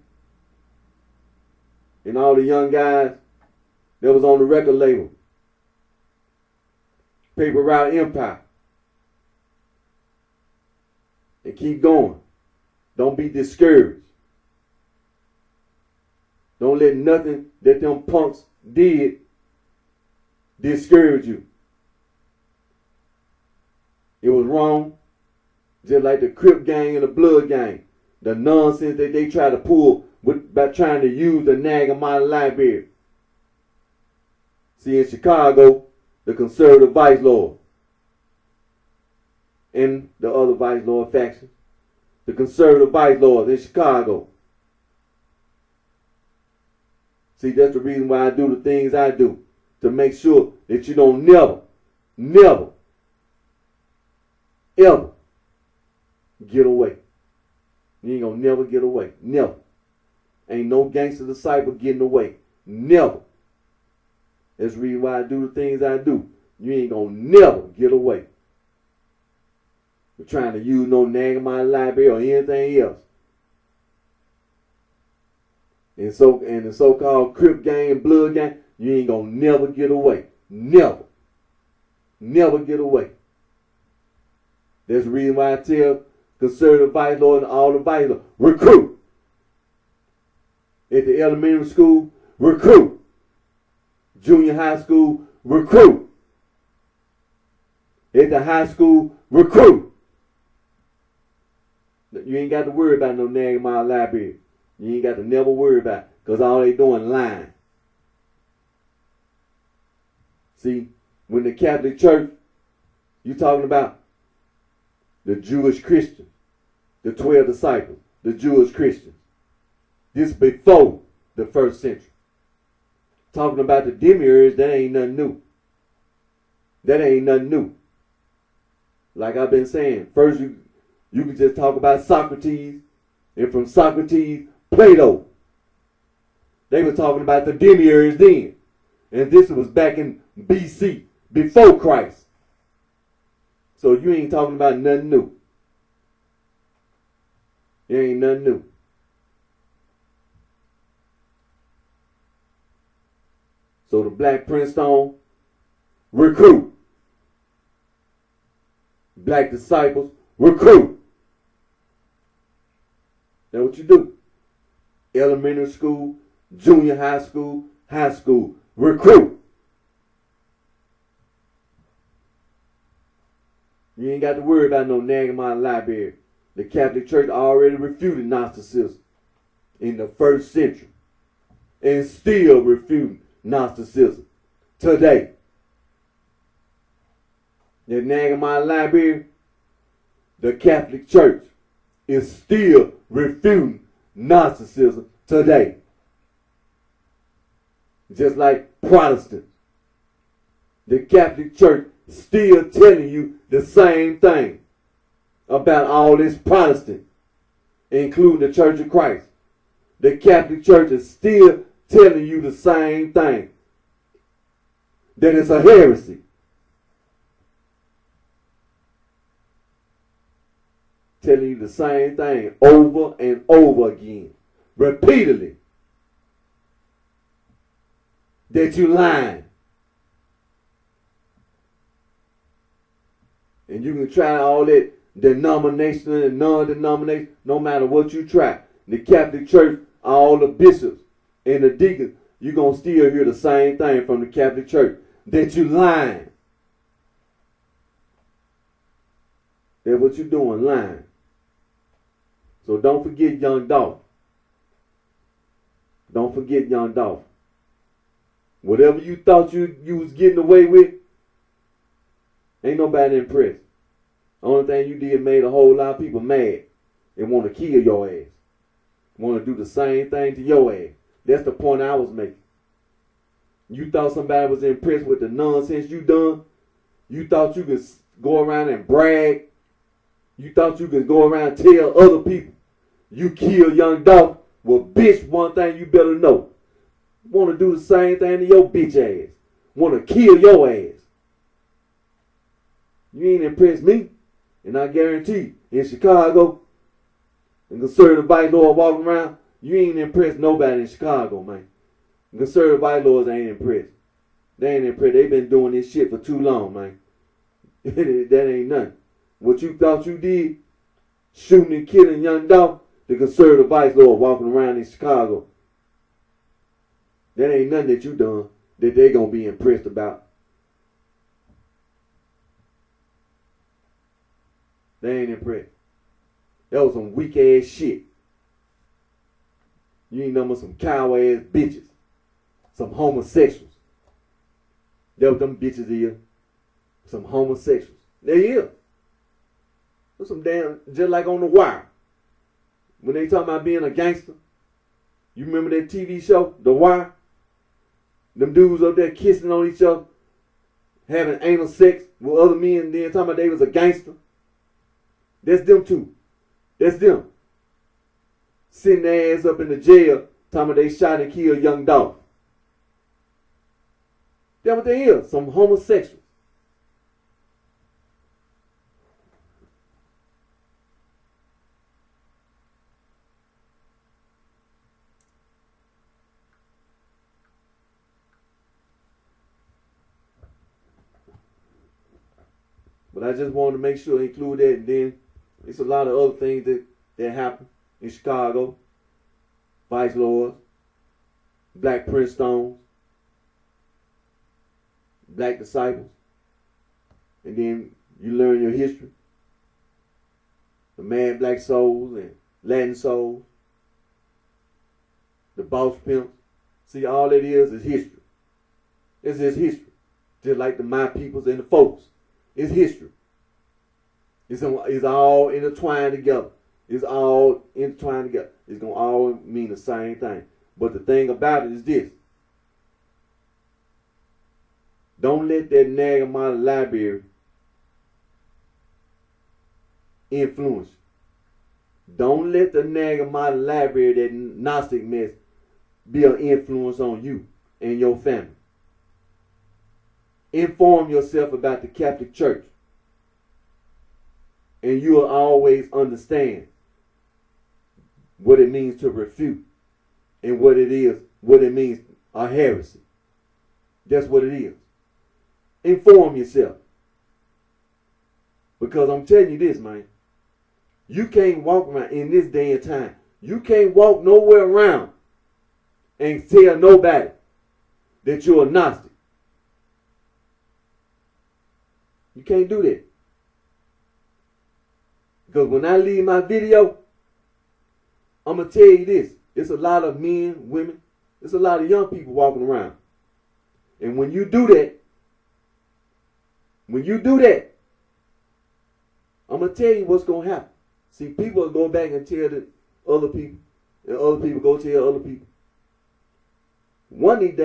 and all the young guys that was on the record label. paper route empire. And keep going. Don't be discouraged. Don't let nothing that them punks did discourage you. It was wrong. Just like the Crip gang and the Blood gang. The nonsense that they try to pull by trying to use the Naga Model Library. See, in Chicago, the conservative vice lord and the other vice lord faction, the conservative vice lords in Chicago. See, that's the reason why I do the things I do, to make sure that you don't never, ever get away. You ain't gonna never get away. Never. Ain't no gangster disciple getting away. Never. That's the reason why I do the things I do. You ain't gonna never get away. We're trying to use no Nagamine library or anything else. And the so-called Crip gang and Blood gang, you ain't gonna never get away. Never. Never get away. That's the reason why I tell conservative vice lords and all the vice lords, recruit. At the elementary school, recruit. Junior high school, recruit. At the high school, recruit. You ain't got to worry about no Nagamine library. You ain't got to never worry about it, because all they doing lying. See, when the Catholic Church, you talking about the Jewish Christians, the 12 disciples, the Jewish Christians. This before the first century. Talking about the demiurge, that ain't nothing new. That ain't nothing new. Like I've been saying, first you can just talk about Socrates, and from Socrates, Plato. They were talking about the demiurge then. And this was back in BC, before Christ. So you ain't talking about nothing new. It ain't nothing new. So the Black Princeton, recruit. Black disciples, recruit. That's what you do. Elementary school, junior high school, recruit. You ain't got to worry about no Nagamine library. The Catholic Church already refuted Gnosticism in the first century and still refuting Gnosticism today. The Nagamine library, the Catholic Church is still refuting Gnosticism today. Just like Protestants. The Catholic Church still telling you the same thing about all this Protestant, including the Church of Christ. The Catholic Church is still telling you the same thing, that it's a heresy. Telling you the same thing over and over again, repeatedly, that you lying. And you can try all that denominational and non-denominational, no matter what you try. The Catholic Church, all the bishops and the deacons, you're going to still hear the same thing from the Catholic Church, that you lying. That's what you're doing, lying. So don't forget young Dolph. Don't forget young Dolph. Whatever you thought you was getting away with, ain't nobody impressed. Only thing you did made a whole lot of people mad and want to kill your ass. Want to do the same thing to your ass. That's the point I was making. You thought somebody was impressed with the nonsense you done? You thought you could go around and brag? You thought you could go around and tell other people you killed young Dolph? Well, bitch, one thing you better know. Want to do the same thing to your bitch ass. Want to kill your ass. You ain't impressed me. And I guarantee you, in Chicago, and conservative white lord walking around, you ain't impressed nobody in Chicago, man. And conservative white lords ain't impressed. They ain't impressed. They been doing this shit for too long, man. That ain't nothing. What you thought you did, shooting and killing young dog, the conservative vice lord walking around in Chicago, that ain't nothing that you done that they gonna be impressed about. They ain't impressed. That was some weak ass shit. You ain't number some cow ass bitches. Some homosexuals. That what them bitches is. Some homosexuals. They is. There's some damn, just like on The Wire. When they talking about being a gangster. You remember that TV show, The Wire? Them dudes up there kissing on each other, having anal sex with other men, and then talking about they was a gangster. That's them too. That's them. Sitting their ass up in the jail, talking about they shot and killed young dog. That's what they is, some homosexuals. But I just wanted to make sure I include that, and then it's a lot of other things that happen in Chicago. Vice Lords, Black Prince Stones, Black Disciples, and then you learn your history. The Mad Black Souls and Latin Souls, the Boss Pimps. See, all that is history. It's just history. Just like the My Peoples and the Folks. It's history. It's all intertwined together. It's all intertwined together. It's going to all mean the same thing. But the thing about it is this. Don't let that Nagamata library influence you. Don't let the Nagamata library, that Gnostic mess, be an influence on you and your family. Inform yourself about the Catholic Church, and you will always understand what it means to refute and what it means a heresy. That's what it is. Inform yourself. Because I'm telling you this, man. You can't walk around in this day and time. You can't walk nowhere around and tell nobody that you're a Gnostic. You can't do that. Because when I leave my video, I'm going to tell you this. It's a lot of men, women. It's a lot of young people walking around. And when you do that, I'm going to tell you what's going to happen. See, people will go back and tell the other people, and other people go tell other people. One of these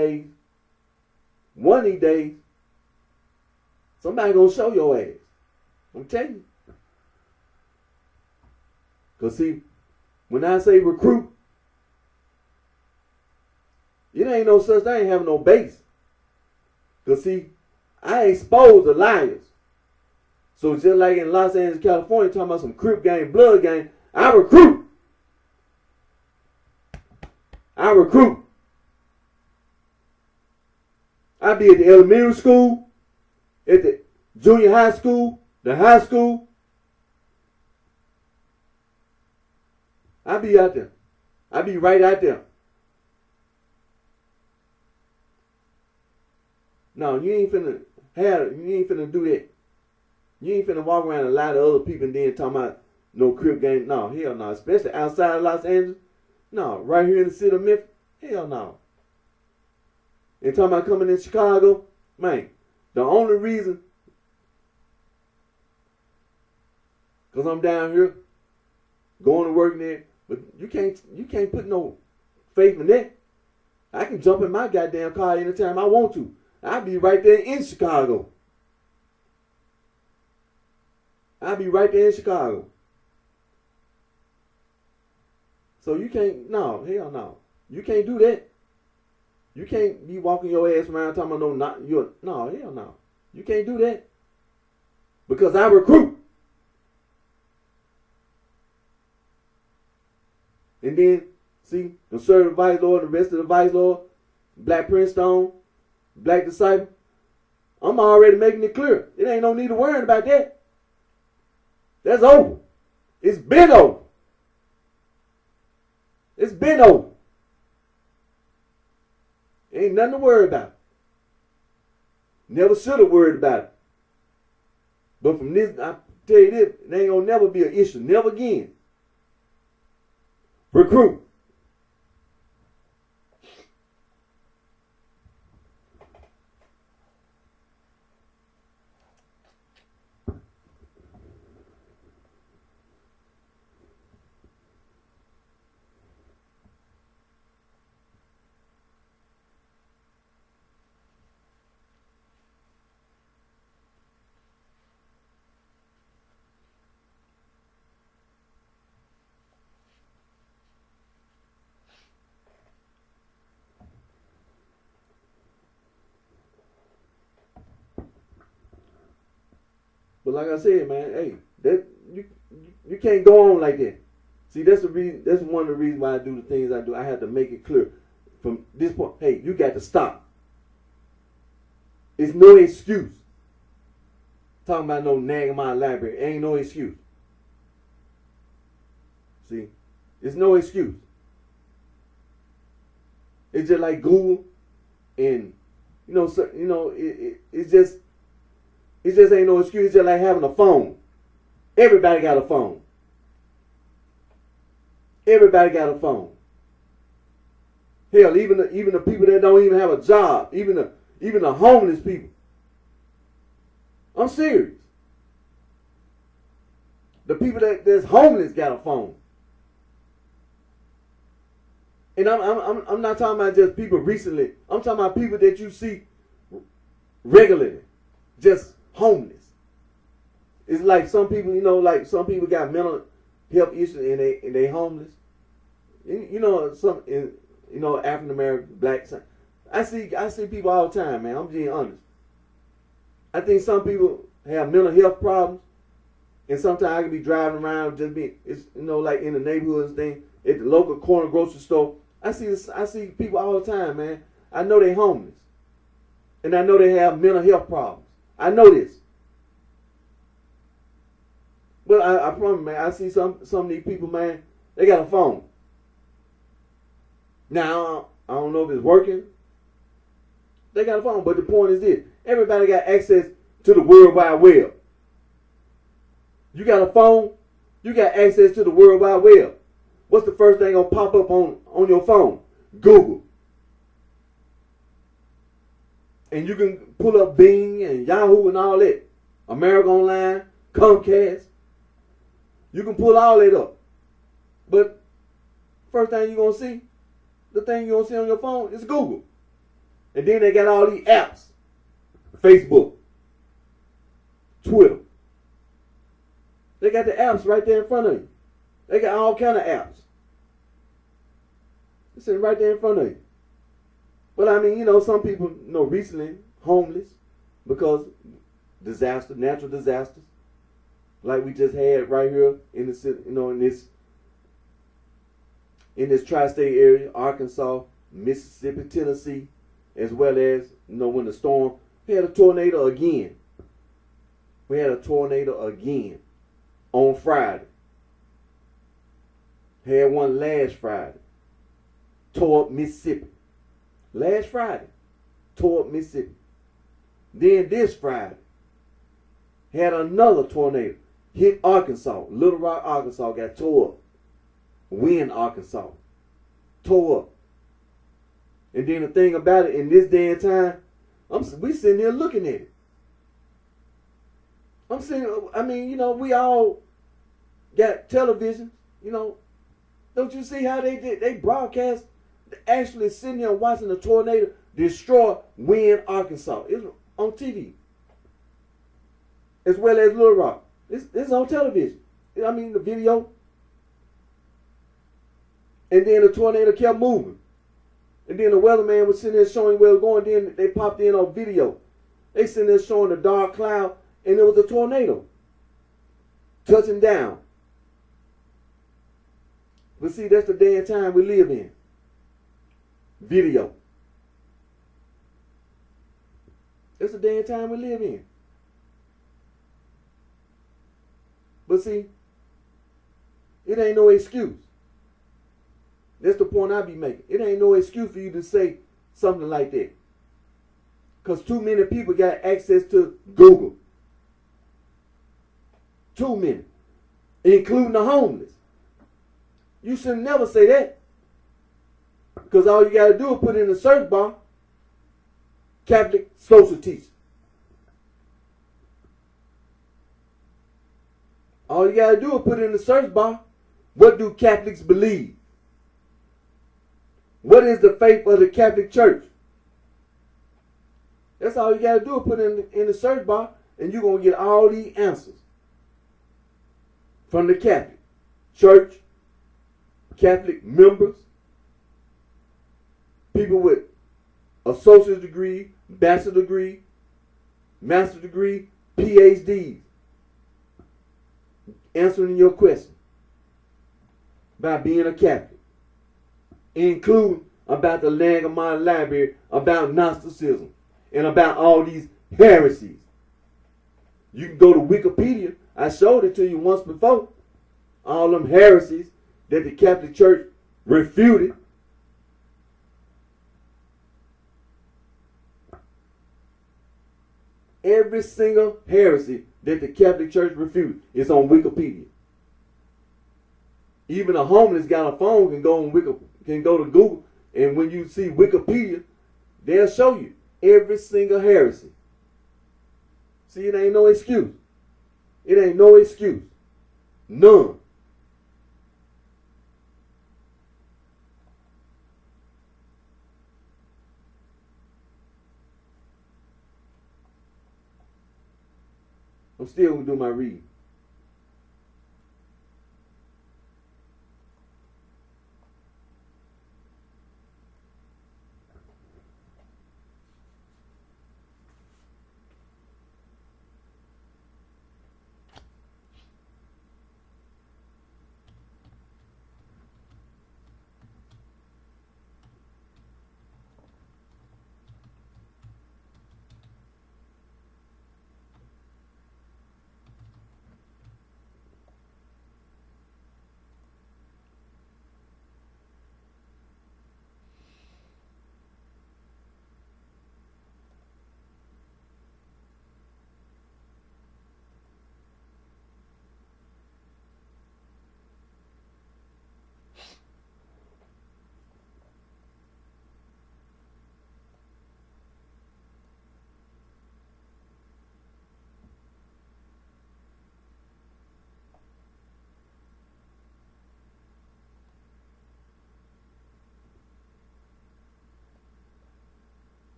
days, somebody gonna show your ass. I'm telling you. Because see, when I say recruit, it ain't no such thing having no base. Because see, I expose the liars. So just like in Los Angeles, California, talking about some Crip gang, blood gang, I recruit. I be at the elementary school, at the junior high school, the high school. I be out there. I be right out there. No, you ain't finna do that. You ain't finna walk around and lie to other people and then talking about no Crip gang. No, hell no. Especially outside of Los Angeles. No, right here in the city of Memphis. Hell no. And talking about coming in Chicago, man, the only reason, because I'm down here, going to work there, but you can't put no faith in that. I can jump in my goddamn car anytime I want to. I'll be right there in Chicago. So you can't, no, hell no. You can't do that. You can't be walking your ass around talking about no, hell no. You can't do that. Because I recruit. And then, see, conservative vice lord, the rest of the vice lord, Black Prince Stone, Black Disciple, I'm already making it clear. It ain't no need to worry about that. That's over. It's been over. It's been over. Ain't nothing to worry about. Never should have worried about it. But from this, I tell you this, it ain't gonna never be an issue. Never again. Recruit. But like I said, man, hey, that you can't go on like that. See, that's the reason. That's one of the reasons why I do the things I do. I have to make it clear from this point. Hey, you got to stop. It's no excuse. Talking about no nagging my library ain't no excuse. See, it's no excuse. It's just like Google, and it's just ain't no excuse. It's just like having a phone. Everybody got a phone. Everybody got a phone. Hell, even the people that don't even have a job, even the homeless people. I'm serious. The people that's homeless got a phone. And I'm not talking about just people recently. I'm talking about people that you see regularly, just homeless. It's like some people, like some people got mental health issues and they homeless. African American, blacks. I see people all the time, man. I'm being honest. I think some people have mental health problems, and sometimes I can be driving around like in the neighborhoods thing at the local corner grocery store. I see people all the time, man. I know they homeless, and I know they have mental health problems. I know this. But I promise, man, I see some of these people, man, they got a phone. Now, I don't know if it's working. They got a phone, but the point is this. Everybody got access to the World Wide Web. You got a phone, you got access to the World Wide Web. What's the first thing gonna pop up on your phone? Google. And you can pull up Bing and Yahoo and all that. America Online, Comcast. You can pull all that up. But first thing you're going to see, the thing you're going to see on your phone is Google. And then they got all these apps. Facebook. Twitter. They got the apps right there in front of you. They got all kind of apps. It's sitting right there in front of you. But I mean, some people, recently homeless because natural disasters. Like we just had right here in the in this tri-state area, Arkansas, Mississippi, Tennessee, as well as when the storm, we had a tornado again. We had a tornado again on Friday. Had one last Friday. Tore up Mississippi. Last Friday, tore up Mississippi. Then this Friday, had another tornado. Hit Arkansas. Little Rock, Arkansas got tore up. Wynne, Arkansas. Tore up. And then the thing about it, in this day and time, we sitting here looking at it. We all got television, Don't you see how they broadcast, actually sitting here watching the tornado destroy Wynne, Arkansas. It's on TV. As well as Little Rock. This is on television. The video. And then the tornado kept moving. And then the weatherman was sitting there showing where it was going. Then they popped in on video. They sitting there showing the dark cloud. And it was a tornado. Touching down. But see, that's the day and time we live in. Video. It's the day and time we live in. But see, it ain't no excuse. That's the point I be making. It ain't no excuse for you to say something like that. Because too many people got access to Google. Too many. Including the homeless. You should never say that. Because all you got to do is put in the search bar, Catholic social teacher. All you got to do is put in the search bar, what do Catholics believe? What is the faith of the Catholic Church? That's all you got to do is put in the search bar, and you're going to get all these answers from the Catholic Church, Catholic members, people with associate degree, bachelor degree, master degree, PhDs, answering your question by being a Catholic, including about the Langamon Library, about Gnosticism, and about all these heresies. You can go to Wikipedia. I showed it to you once before. All them heresies that the Catholic Church refuted. Every single heresy that the Catholic Church refuted is on Wikipedia. Even a homeless got a phone can go to Google, and when you see Wikipedia, they'll show you every single heresy. See, it ain't no excuse. It ain't no excuse. None. I'm still going to do my reading.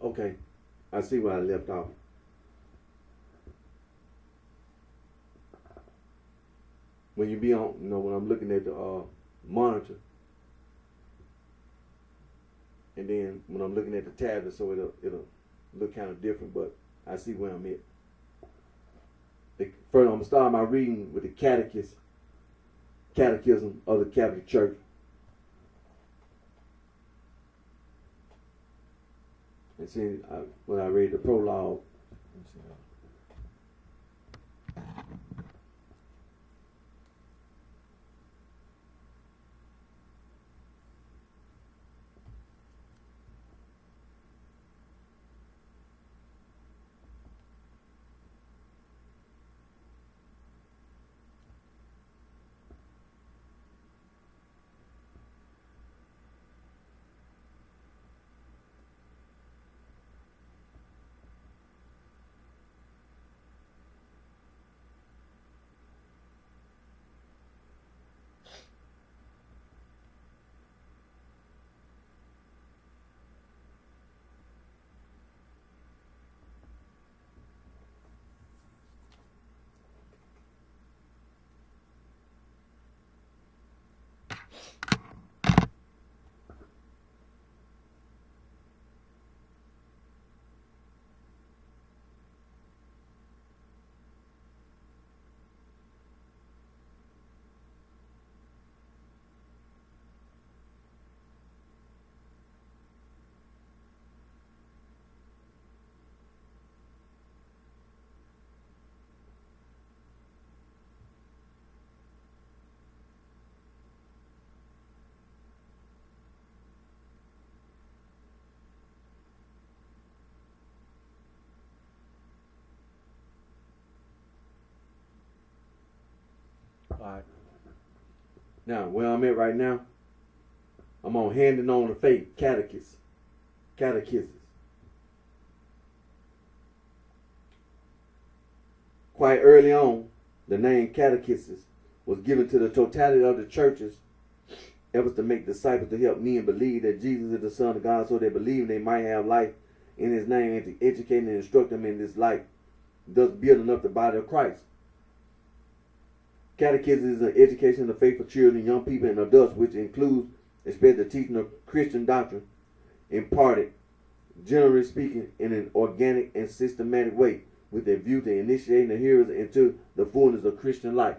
Okay, I see where I left off. When you be on, when I'm looking at the monitor, and then when I'm looking at the tablet, so it'll look kind of different, but I see where I'm at. First, I'm gonna start my reading with the Catechism of the Catholic Church. And see, when I read the prologue, Alright. Now, where I'm at right now, I'm on Handing on the Faith, Catechisms. Quite early on, the name catechisms was given to the totality of the churches efforts to make disciples to help men believe that Jesus is the Son of God, so they believe they might have life in his name, and to educate and instruct them in this life, thus building up the body of Christ. Catechism is an education of the faith for children, young people, and adults, which includes especially the teaching of Christian doctrine, imparted, generally speaking, in an organic and systematic way, with a view to initiating the hearers into the fullness of Christian life.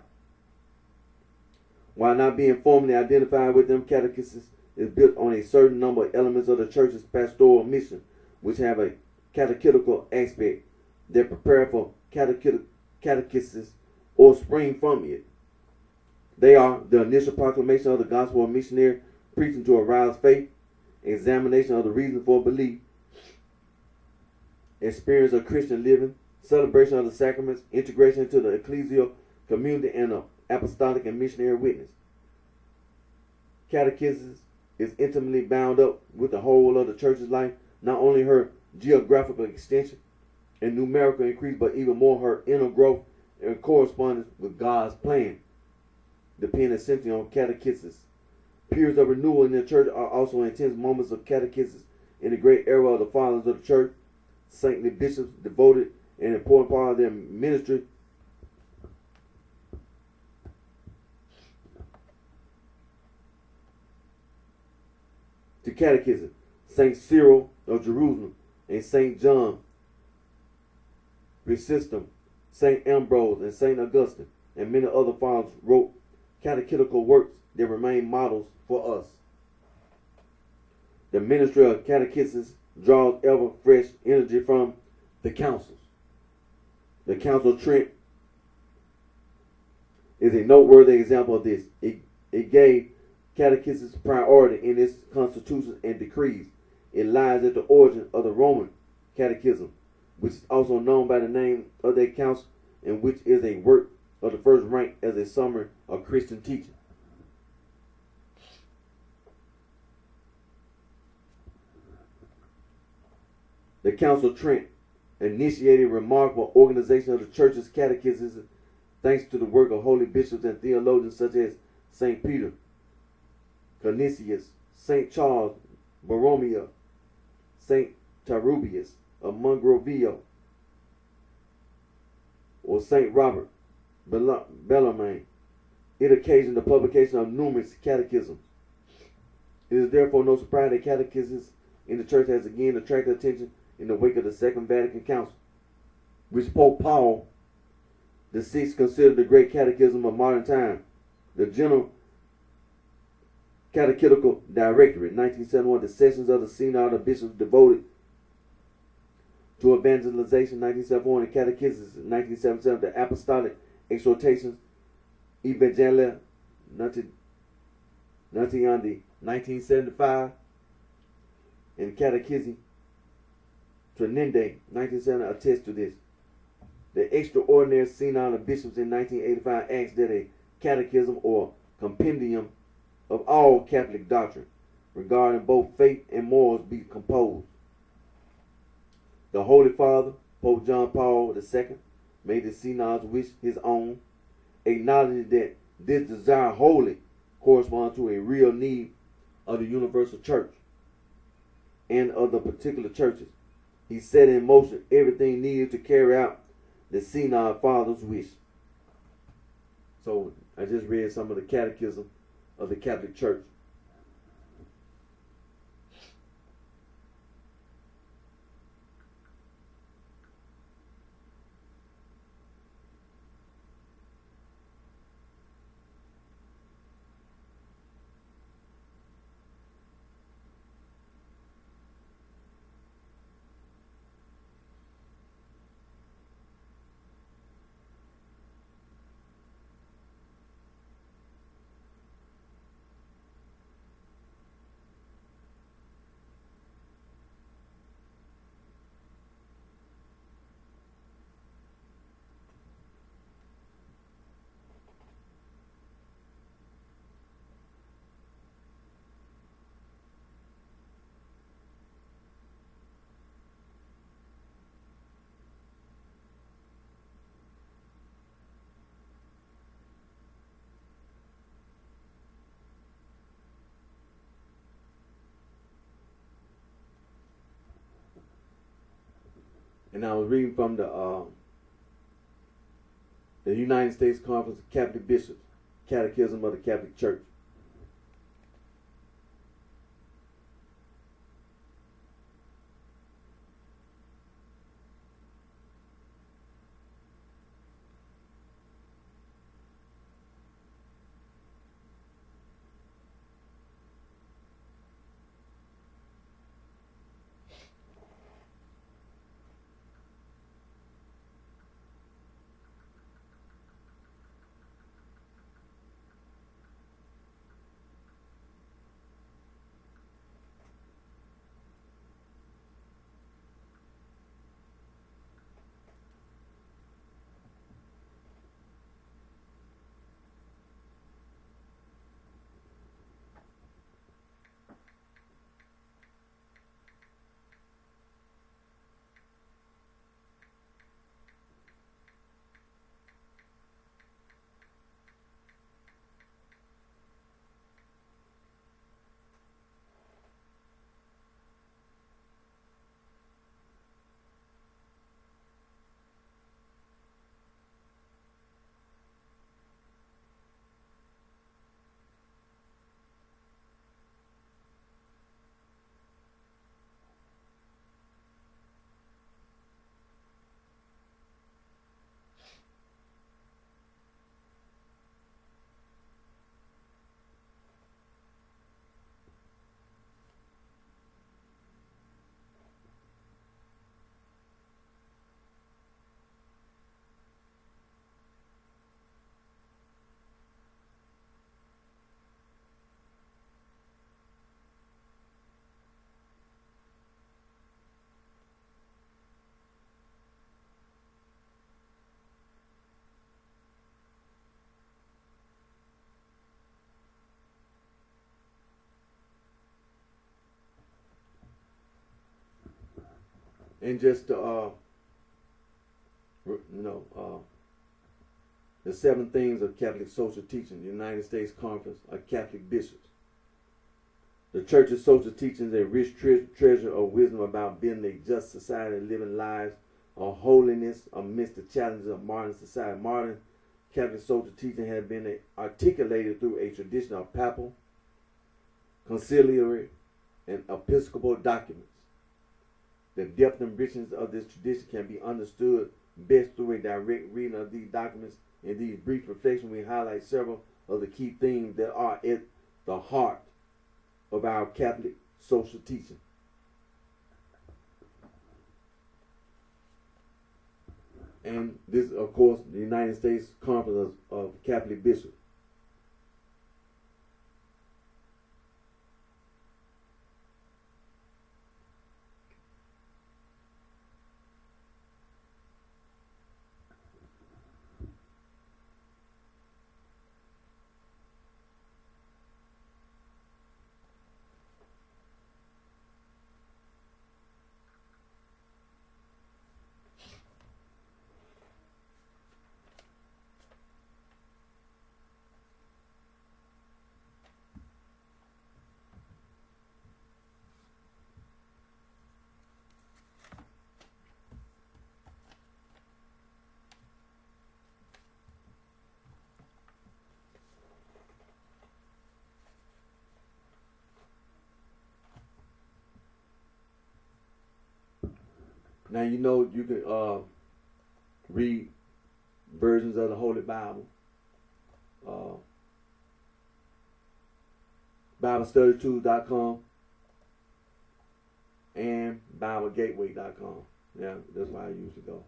While not being formally identified with them, catechism is built on a certain number of elements of the church's pastoral mission, which have a catechetical aspect that prepare for catechesis or spring from it. They are the initial proclamation of the gospel of missionary, preaching to arouse faith, examination of the reason for belief, experience of Christian living, celebration of the sacraments, integration into the ecclesial community, and the apostolic and missionary witness. Catechism is intimately bound up with the whole of the church's life, not only her geographical extension and numerical increase, but even more her inner growth and correspondence with God's plan, depending essentially on catechism. Periods of renewal in the church are also intense moments of catechism in the great era of the fathers of the church. Saintly bishops devoted an important part of their ministry to catechism. Saint Cyril of Jerusalem and Saint John Chrysostom, Saint Ambrose and Saint Augustine, and many other fathers wrote catechetical works that remain models for us. The ministry of catechism draws ever fresh energy from the councils. The Council of Trent is a noteworthy example of this. It gave catechism's priority in its constitutions and decrees. It lies at the origin of the Roman Catechism, which is also known by the name of their council, and which is a work of the first rank as a summary of Christian teaching. The Council of Trent initiated a remarkable organization of the church's catechism thanks to the work of holy bishops and theologians such as St. Peter, Canisius, St. Charles Borromeo, St. Tarubius of Monrovia, or St. Robert Bellarmine. It occasioned the publication of numerous catechisms. It is therefore no surprise that catechisms in the church has again attracted attention in the wake of the Second Vatican Council, which Pope Paul VI considered the great catechism of modern time. The General Catechetical Directory, 1971, the sessions of the Synod of Bishops devoted to evangelization, 1971, the Catechisms, 1977, the Apostolic Exhortations, Evangelia Nuntiandi, 1975, and Catechism Trinende, 1970, attest to this. The Extraordinary Synod of Bishops in 1985 asks that a catechism or compendium of all Catholic doctrine regarding both faith and morals be composed. The Holy Father, Pope John Paul II, made the Synod's wish his own, acknowledging that this desire wholly corresponds to a real need of the universal church and of the particular churches. He set in motion everything needed to carry out the Synod Father's wish. So I just read some of the catechism of the Catholic Church. And I was reading from the United States Conference of Catholic Bishops, Catechism of the Catholic Church. And just the 7 things of Catholic social teaching, the United States Conference of Catholic Bishops. The church's social teachings a rich treasure of wisdom about building a just society and living lives of holiness amidst the challenges of modern society. Modern Catholic social teaching has been articulated through a tradition of papal, conciliary, and episcopal documents. The depth and richness of this tradition can be understood best through a direct reading of these documents. In these brief reflections, we highlight several of the key themes that are at the heart of our Catholic social teaching. And this, of course, the United States Conference of Catholic Bishops. Now you know you can read versions of the Holy Bible, BibleStudyTools.com and BibleGateway.com. Yeah, that's where I usually go.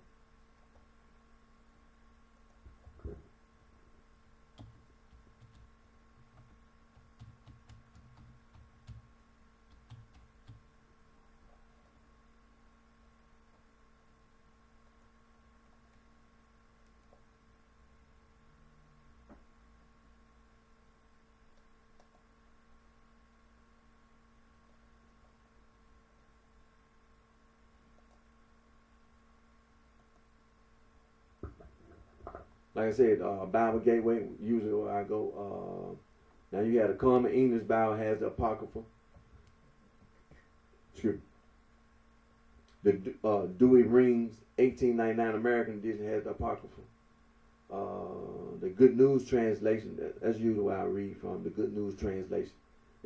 Like I said, Bible Gateway, usually where I go. Now you have the Common English Bible has the Apocrypha. Excuse me. The Dewey Reams 1899 American edition has the Apocrypha. The Good News Translation, that's usually where I read from, the Good News Translation.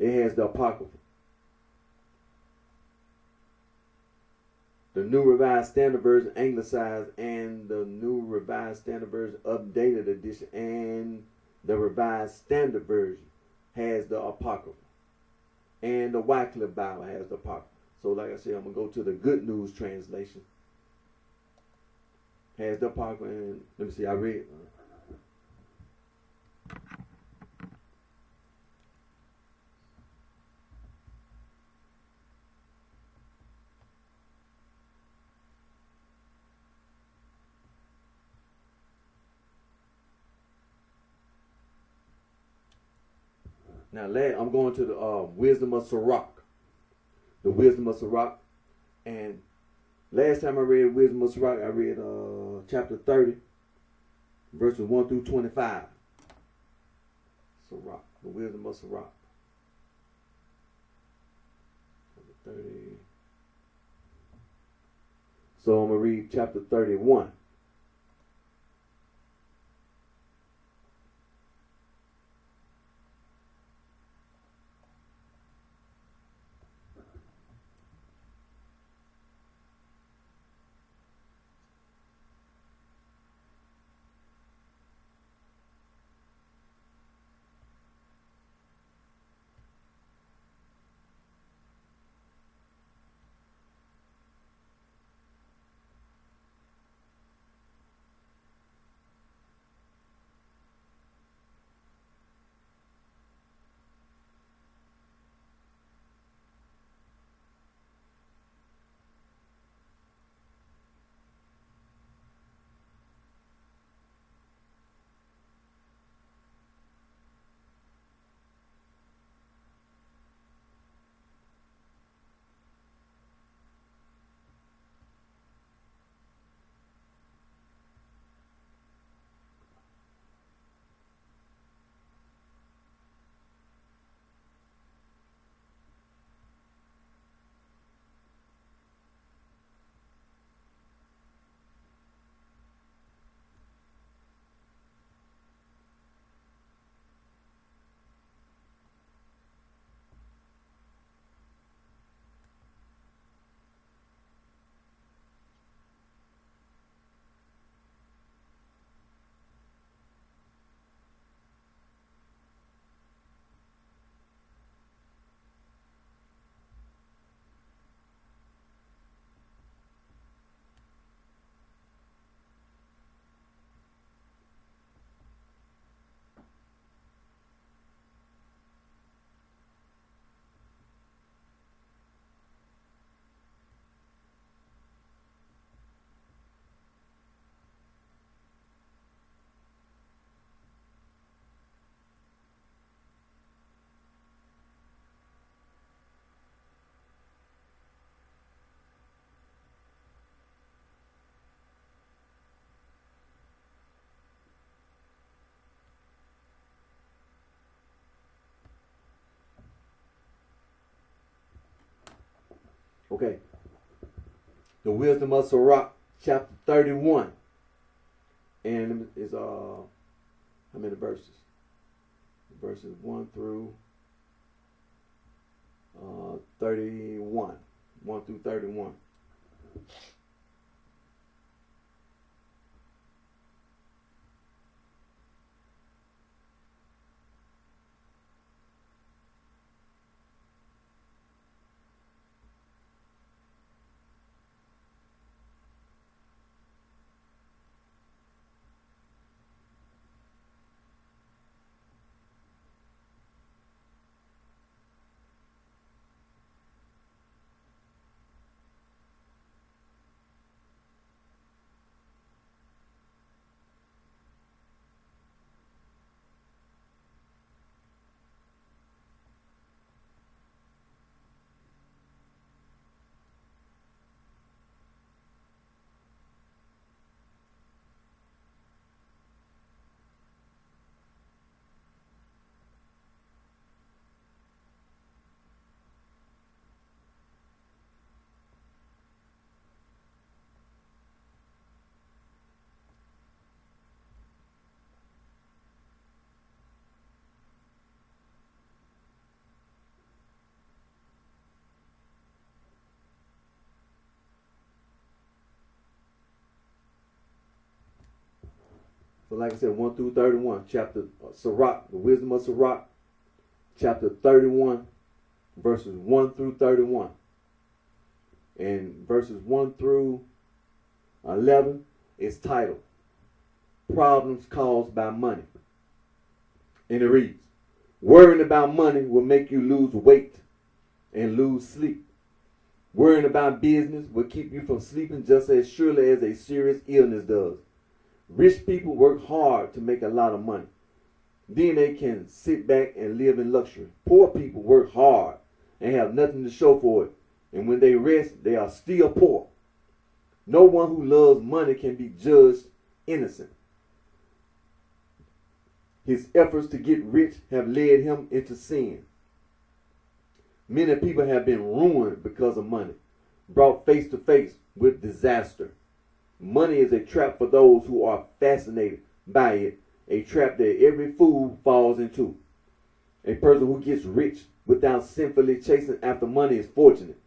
It has the Apocrypha. The New Revised Standard Version Anglicized and the New Revised Standard Version Updated Edition and the Revised Standard Version has the Apocrypha. And the Wycliffe Bible has the Apocrypha. So like I said, I'm going to go to the Good News Translation. Has the Apocrypha and let me see, I read. Now, I'm going to the Wisdom of Sirach. The Wisdom of Sirach. And last time I read Wisdom of Sirach, I read chapter 30, verses 1 through 25. Sirach. The Wisdom of Sirach. Chapter 30. So I'm going to read chapter 31. Okay. The Wisdom of Sirach, chapter 31. And it's how many verses? Verses 1 through 31. 1 through 31. So like I said, 1 through 31, chapter Sirach, the Wisdom of Sirach, chapter 31, verses 1 through 31. And verses 1 through 11 is titled, Problems Caused by Money. And it reads, worrying about money will make you lose weight and lose sleep. Worrying about business will keep you from sleeping just as surely as a serious illness does. Rich people work hard to make a lot of money. Then they can sit back and live in luxury. Poor people work hard and have nothing to show for it. And when they rest, they are still poor. No one who loves money can be judged innocent. His efforts to get rich have led him into sin. Many people have been ruined because of money, brought face to face with disaster. Money is a trap for those who are fascinated by it, a trap that every fool falls into. A person who gets rich without sinfully chasing after money is fortunate.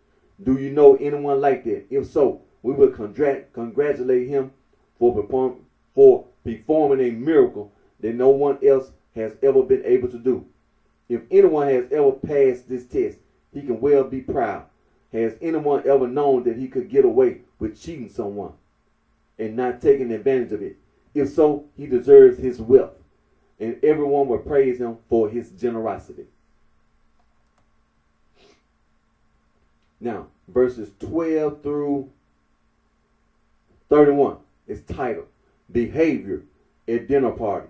Do you know anyone like that? If so, we will congratulate him for performing a miracle that no one else has ever been able to do. If anyone has ever passed this test, he can well be proud. Has anyone ever known that he could get away with cheating someone and not taking advantage of it? If so, he deserves his wealth, and everyone will praise him for his generosity. Now, verses 12 through 31 is titled, Behavior at Dinner Parties.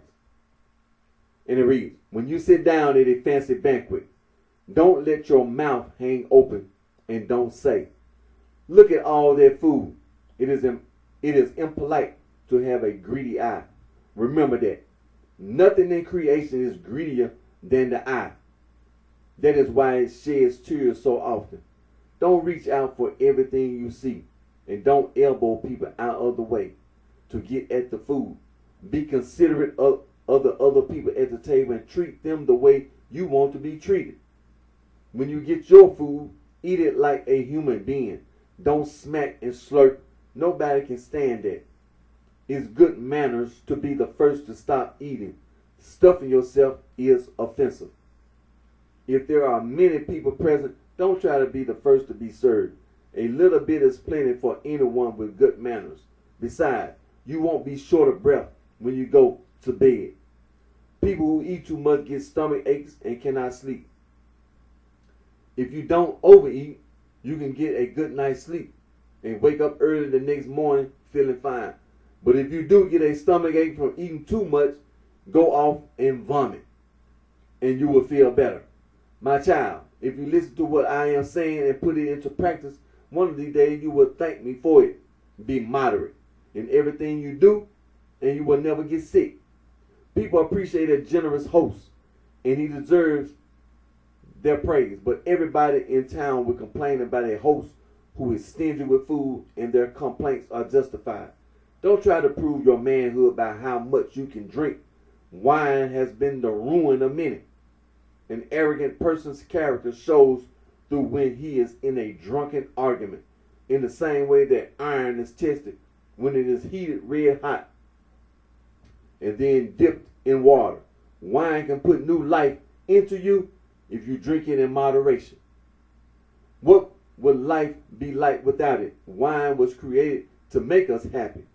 And it reads, when you sit down at a fancy banquet, don't let your mouth hang open and don't say, look at all that food. It is impolite to have a greedy eye. Remember that. Nothing in creation is greedier than the eye. That is why it sheds tears so often. Don't reach out for everything you see, and don't elbow people out of the way to get at the food. Be considerate of the other people at the table and treat them the way you want to be treated. When you get your food, eat it like a human being. Don't smack and slurp. Nobody can stand that. It's good manners to be the first to stop eating. Stuffing yourself is offensive. If there are many people present, don't try to be the first to be served. A little bit is plenty for anyone with good manners. Besides, you won't be short of breath when you go to bed. People who eat too much get stomach aches and cannot sleep. If you don't overeat, you can get a good night's sleep and wake up early the next morning feeling fine. But if you do get a stomach ache from eating too much, go off and vomit, and you will feel better. My child, if you listen to what I am saying and put it into practice, one of these days you will thank me for it. Be moderate in everything you do, and you will never get sick. People appreciate a generous host, and he deserves their praise. But everybody in town will complain about a host who is stingy with food and their complaints are justified. Don't try to prove your manhood by how much you can drink. Wine has been the ruin of many. An arrogant person's character shows through when he is in a drunken argument, in the same way that iron is tested when it is heated red hot and then dipped in water. Wine can put new life into you if you drink it in moderation. What would life be like without it? Wine was created to make us happy.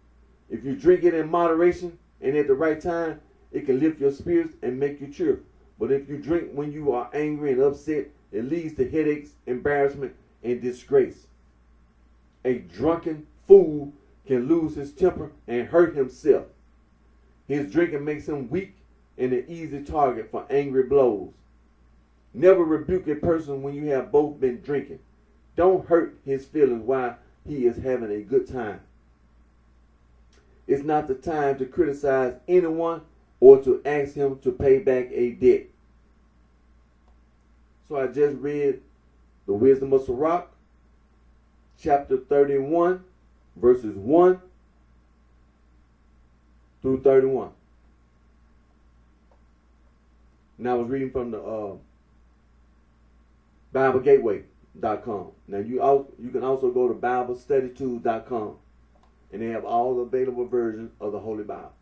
If you drink it in moderation and at the right time, it can lift your spirits and make you cheerful. But if you drink when you are angry and upset, it leads to headaches, embarrassment, and disgrace. A drunken fool can lose his temper and hurt himself. His drinking makes him weak and an easy target for angry blows. Never rebuke a person when you have both been drinking. Don't hurt his feelings while he is having a good time. It's not the time to criticize anyone or to ask him to pay back a debt. So I just read the Wisdom of Sirach, chapter 31, verses 1 through 31. Now I was reading from the BibleGateway.com. Now you can also go to BibleStudyTools.com, and they have all the available versions of the Holy Bible.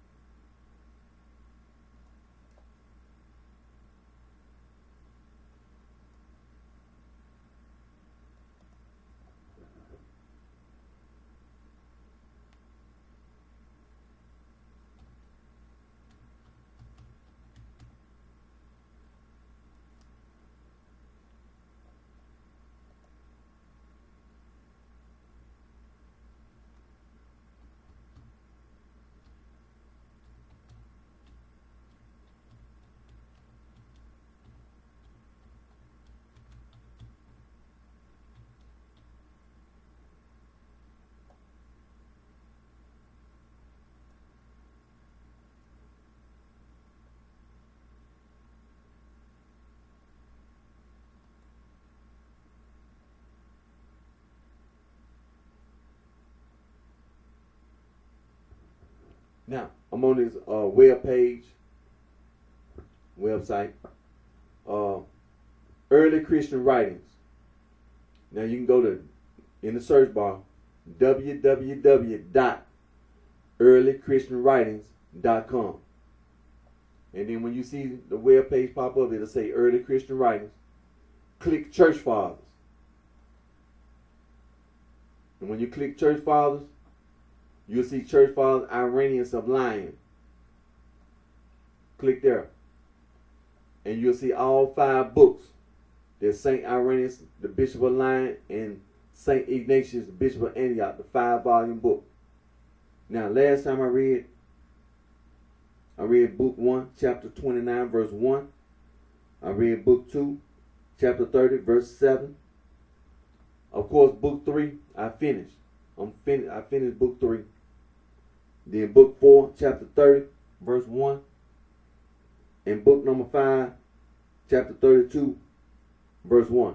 Now, I'm on this website, Early Christian Writings. Now, you can go to, in the search bar, www.earlychristianwritings.com. And then when you see the web page pop up, it'll say Early Christian Writings. Click Church Fathers. And when you click Church Fathers, you'll see Church Fathers, Irenaeus of Lyons. Click there. And you'll see all 5 books. There's St. Irenaeus, the Bishop of Lyons, and St. Ignatius, the Bishop of Antioch, the 5-volume book. Now, last time I read book 1, chapter 29, verse 1. I read book 2, chapter 30, verse 7. Of course, book 3, I finished. I finished book 3. Then book 4, chapter 30, verse 1. And book number 5, chapter 32, verse 1.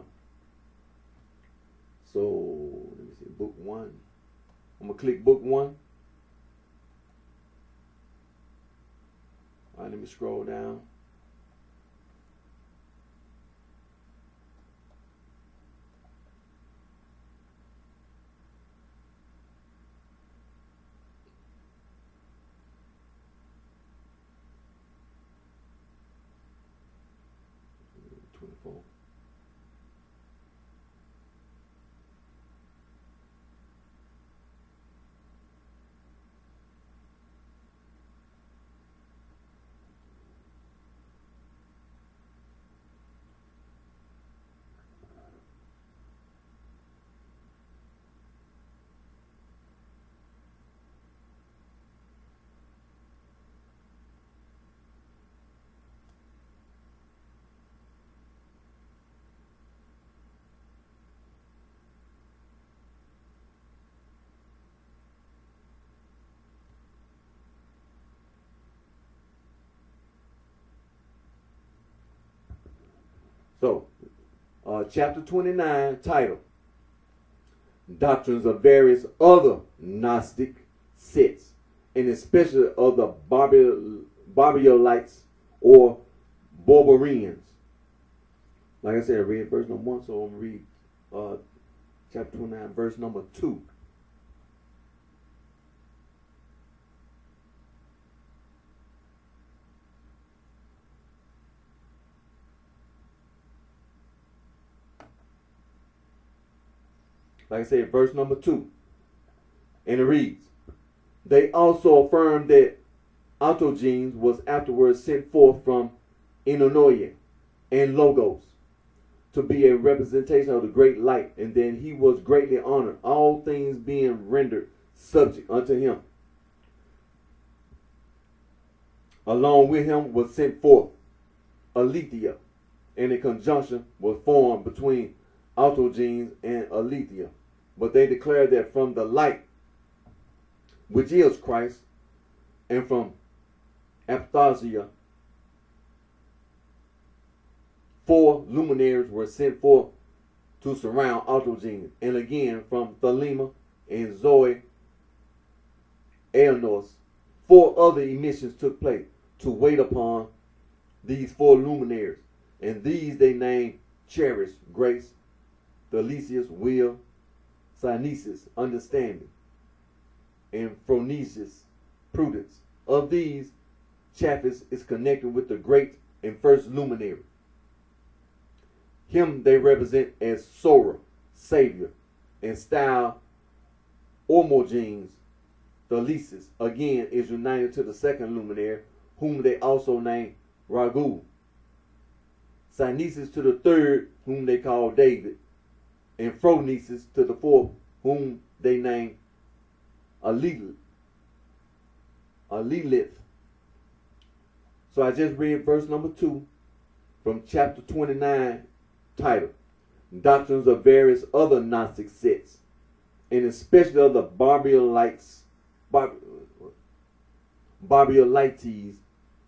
So, let me see, book 1. I'm going to click book 1. All right, let me scroll down. So, chapter 29, title, doctrines of various other Gnostic sects, and especially of the Barbiolites or Borboreans. Like I said, I read verse number 1, so I'm going to read chapter 29, verse number 2. Like I said, verse number 2. And it reads, they also affirmed that Autogenes was afterwards sent forth from Enonoia and Logos to be a representation of the great light, and then he was greatly honored, all things being rendered subject unto him. Along with him was sent forth Aletheia, and a conjunction was formed between Autogenes and Aletheia. But they declared that from the light, which is Christ, and from Aphthasia, 4 luminaries were sent forth to surround Autogenes. And again, from Thelema and Zoe Aenos, 4 other emissions took place to wait upon these 4 luminaries. And these they named Cherish, Grace, Thelesius, Will, Synesis, Understanding, and Phronesis, Prudence. Of these, Chaphis is connected with the great and first luminary. Him they represent as Sora, Savior, and style Ormogenes. Thelesis again is united to the second luminary, whom they also name Ragu. Synesis to the third, whom they call David, and Phronesis to the fourth, whom they name Alilith. So I just read verse number 2 from chapter 29, titled Doctrines of Various Other Gnostic Sects, and especially of the Barbiolites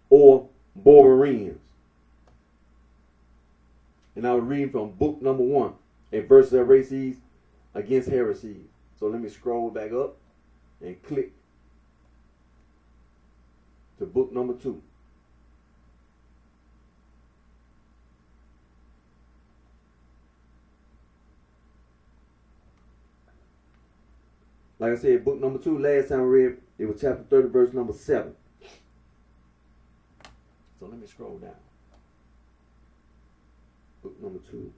or Borboreans. And I was reading from book number 1, a verse of heresies against heresies. So let me scroll back up and click to book number 2. Like I said, book number 2, last time I read, it was chapter 30, verse number 7. So let me scroll down. Book number 2,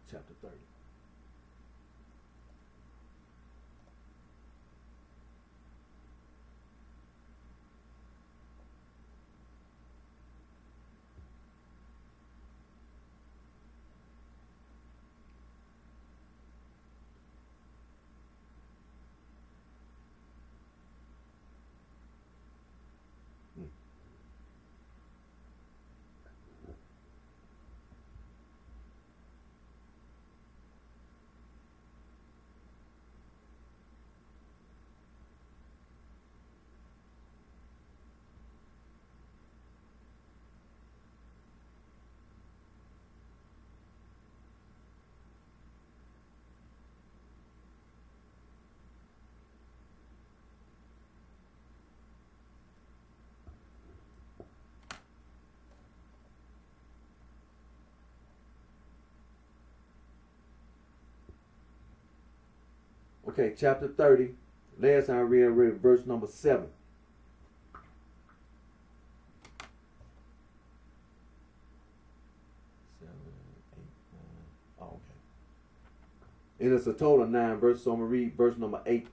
chapter 30. Okay, chapter 30. Last time I read verse number 7. Oh, okay. And it's a total of 9 verses, so I'm going to read verse number 8.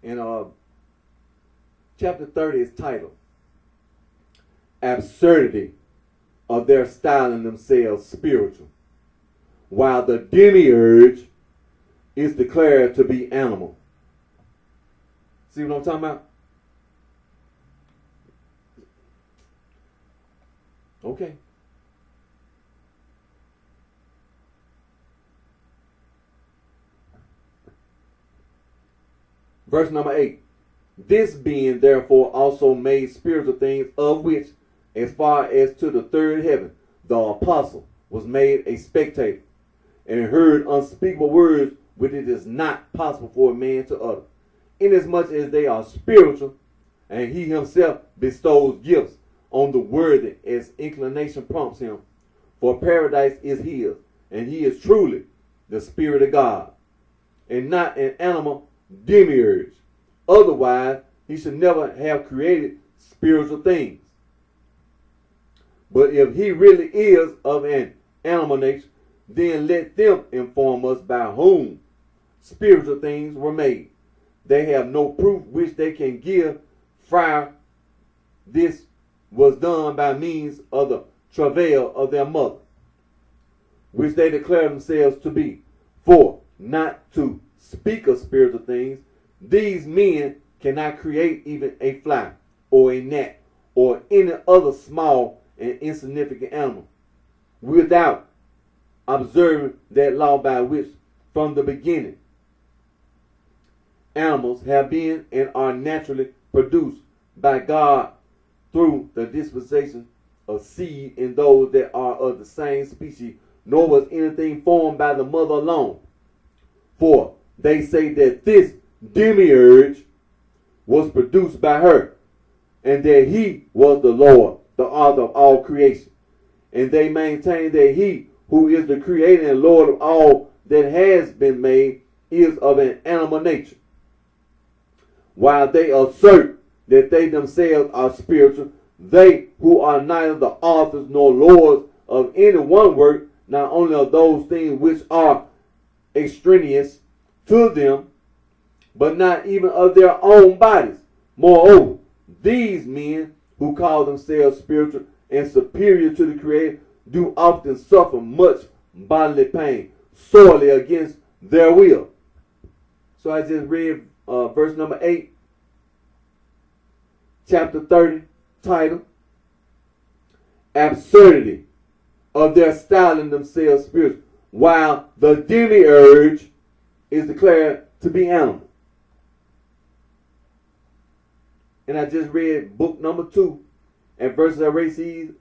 And chapter 30 is titled Absurdity of Their Styling Themselves Spiritual, while the demiurge is declared to be animal. See what I'm talking about? Okay. Verse number 8. This being therefore also made spiritual things, of which, as far as to the third heaven, the apostle was made a spectator, and heard unspeakable words which it is not possible for a man to utter, inasmuch as they are spiritual, and he himself bestows gifts on the worthy as inclination prompts him. For paradise is his, and he is truly the Spirit of God, and not an animal demiurge. Otherwise, he should never have created spiritual things. But if he really is of an animal nature, then let them inform us by whom spiritual things were made. They have no proof which they can give, for this was done by means of the travail of their mother, which they declare themselves to be. For, not to speak of spiritual things, these men cannot create even a fly, or a gnat, or any other small and insignificant animal, without observing that law by which, from the beginning, animals have been and are naturally produced by God through the disposition of seed in those that are of the same species, nor was anything formed by the mother alone. For they say that this demiurge was produced by her, and that he was the Lord, the author of all creation. And they maintain that he who is the creator and Lord of all that has been made is of an animal nature, while they assert that they themselves are spiritual. They who are neither the authors nor lords of any one work, not only of those things which are extraneous to them, but not even of their own bodies. Moreover, these men who call themselves spiritual and superior to the Creator do often suffer much bodily pain, sorely against their will. So I just read verse number 8, chapter 30, title, Absurdity of their styling themselves spiritual, while the demiurge is declared to be animal. And I just read book number 2 and verses of heresies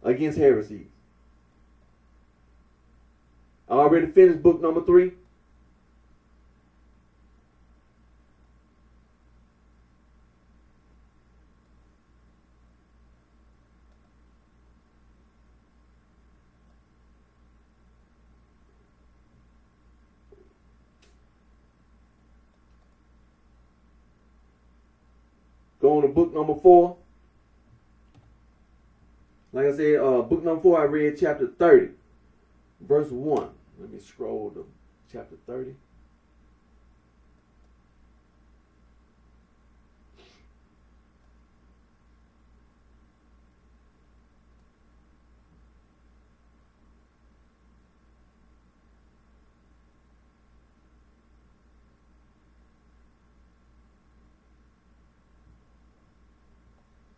against heresies. I already finished book number 3. Go on to book number 4. Like I said, book number 4, I read chapter 30, verse 1. Let me scroll to chapter 30.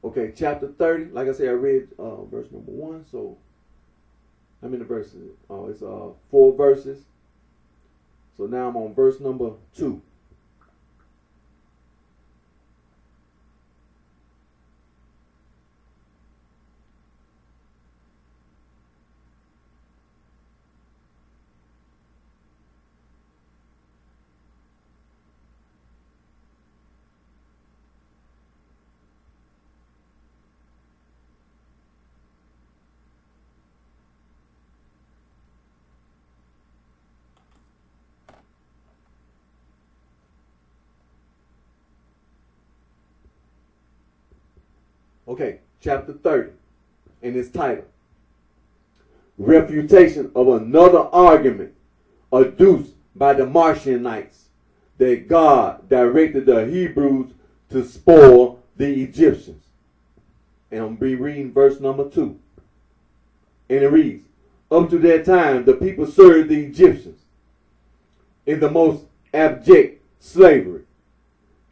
Okay, chapter 30. Like I said, I read verse number 1. So, how many verses? Oh, it's 4 verses. So now I'm on verse number 2. Okay, chapter 30, and its title, Refutation of another argument adduced by the Marcionites that God directed the Hebrews to spoil the Egyptians. And I'm going to be reading verse number 2. And it reads, up to that time, the people served the Egyptians in the most abject slavery,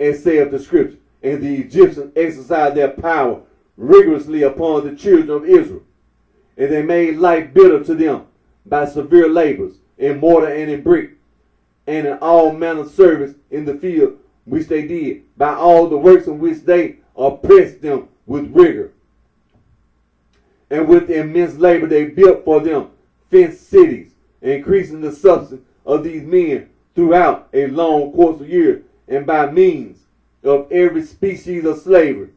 and saith the scripture. And the Egyptians exercised their power rigorously upon the children of Israel. And they made life bitter to them by severe labors in mortar and in brick, and in all manner of service in the field, which they did, by all the works in which they oppressed them with rigor. And with immense labor they built for them fenced cities, increasing the substance of these men throughout a long course of years, and by means of every species of slavery.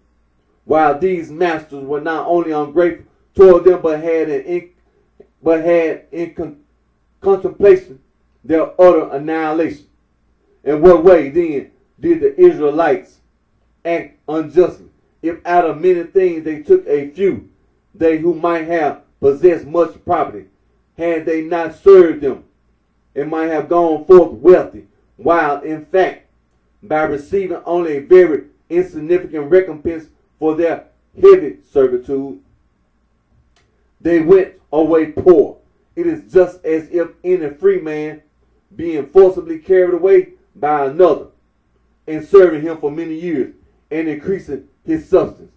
While these masters were not only ungrateful toward them, but had in contemplation their utter annihilation. In what way then did the Israelites act unjustly, if out of many things they took a few, they who might have possessed much property, had they not served them, and might have gone forth wealthy, while in fact, by receiving only a very insignificant recompense for their heavy servitude, they went away poor. It is just as if any free man, being forcibly carried away by another, and serving him for many years, and increasing his substance,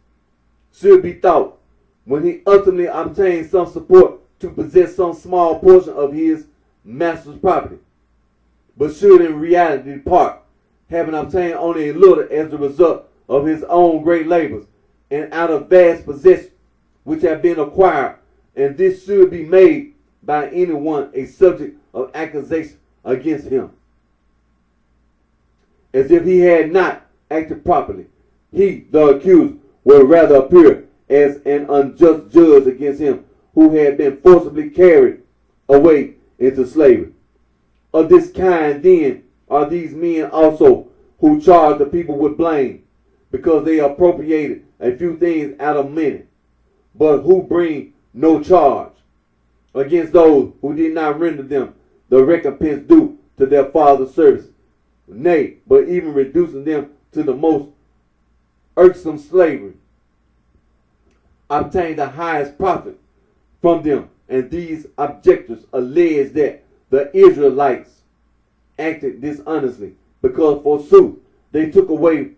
should be thought, when he ultimately obtains some support, to possess some small portion of his master's property, but should in reality depart, having obtained only a little as the result of his own great labors, and out of vast possessions which have been acquired, and this should be made by anyone a subject of accusation against him, as if he had not acted properly. He, the accused, will rather appear as an unjust judge against him who had been forcibly carried away into slavery. Of this kind, then, are these men also, who charge the people with blame, because they appropriated a few things out of many, but who bring no charge against those who did not render them the recompense due to their father's service. Nay, but even reducing them to the most irksome slavery, obtain the highest profit from them. And these objectors allege that the Israelites acted dishonestly, because forsooth they took away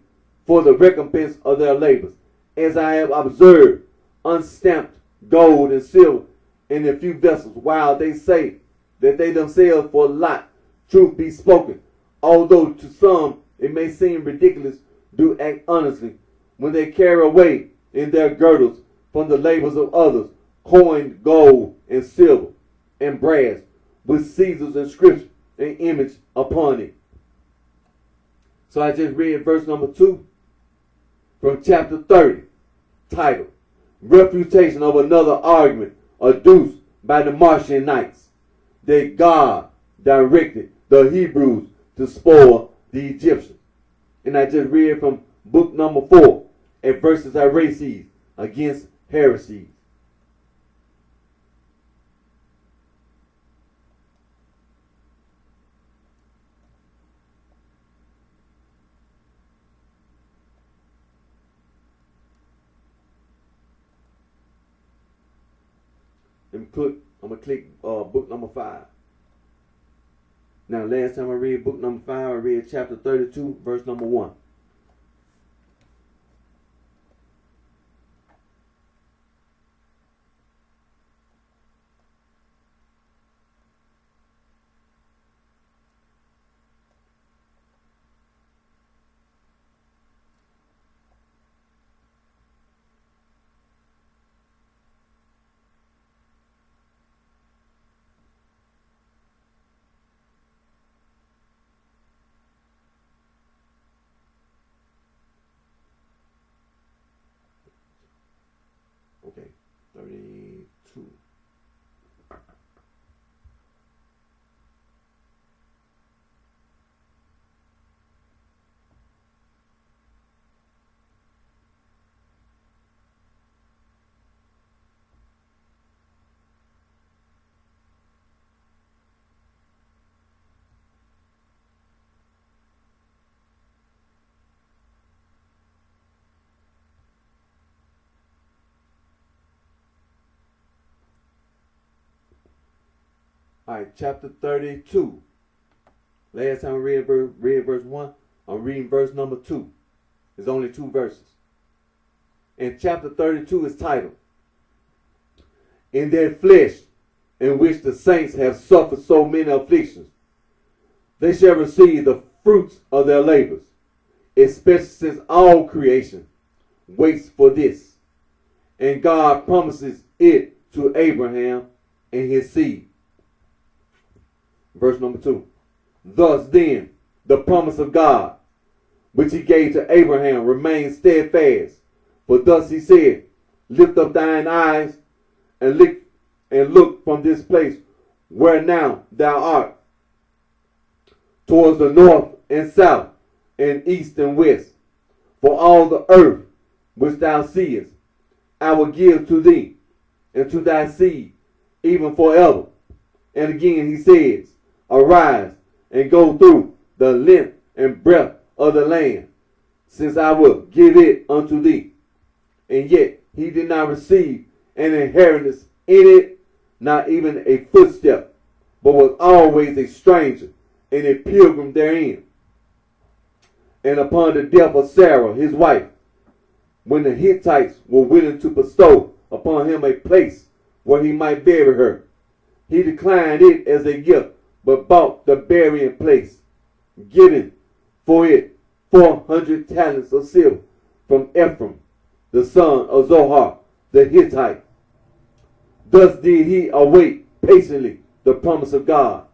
for the recompense of their labors, as I have observed, unstamped gold and silver in a few vessels, while they say that they themselves for lot, truth be spoken, although to some it may seem ridiculous, do act honestly, when they carry away in their girdles from the labors of others coined gold and silver and brass, with Caesar's inscription and image upon it. So I just read verse number 2 from chapter 30, titled Refutation of Another Argument Adduced by the Marcionites, that God directed the Hebrews to spoil the Egyptians. And I just read from book number 4 at verses Heresies against heresies. I'm going to click book number 5. Now, last time I read book number 5, I read chapter 32, verse number 1. Okay, 32. All right, chapter 32. Last time I read verse 1. I'm reading verse number 2. There's only 2 verses. And chapter 32 is titled, In their flesh, in which the saints have suffered so many afflictions, they shall receive the fruits of their labors, especially since all creation waits for this. And God promises it to Abraham and his seed. Verse number 2. Thus then, the promise of God, which he gave to Abraham, remains steadfast. For thus he said, lift up thine eyes and look from this place where now thou art, towards the north and south, and east and west. For all the earth which thou seest, I will give to thee and to thy seed, even forever. And again he says, arise and go through the length and breadth of the land, since I will give it unto thee. And yet he did not receive an inheritance in it, not even a footstep, but was always a stranger and a pilgrim therein. And upon the death of Sarah, his wife, when the Hittites were willing to bestow upon him a place where he might bury her, he declined it as a gift, but bought the burying place, giving for it 400 talents of silver from Ephraim, the son of Zohar, the Hittite. Thus did he await patiently the promise of God,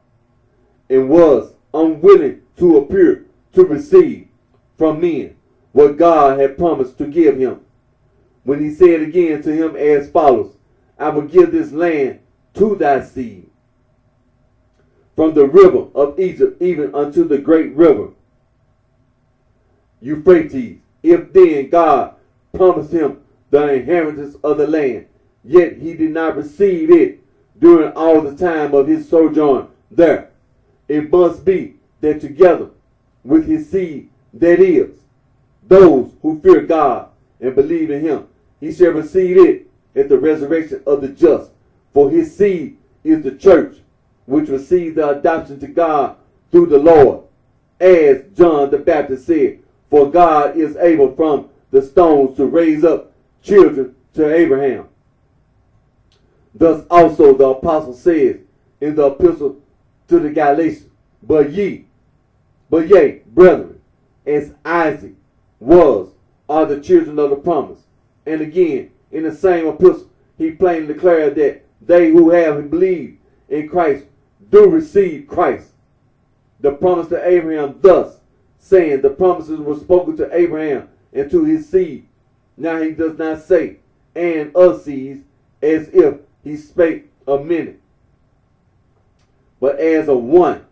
and was unwilling to appear to receive from men what God had promised to give him. When he said again to him as follows, I will give this land to thy seed, from the river of Egypt even unto the great river Euphrates. If then God promised him the inheritance of the land, yet he did not receive it during all the time of his sojourn there, it must be that together with his seed, that is, those who fear God and believe in him, he shall receive it at the resurrection of the just. For his seed is the church, which receives the adoption to God through the Lord. As John the Baptist said, for God is able from the stones to raise up children to Abraham. Thus also the apostle says in the epistle to the Galatians, but ye, brethren, as Isaac was, are the children of the promise. And again, in the same epistle, he plainly declared that they who have believed in Christ do receive Christ. The promise to Abraham, thus saying the promises were spoken to Abraham and to his seed. Now he does not say, and of seeds, as if he spake of many, but as of one,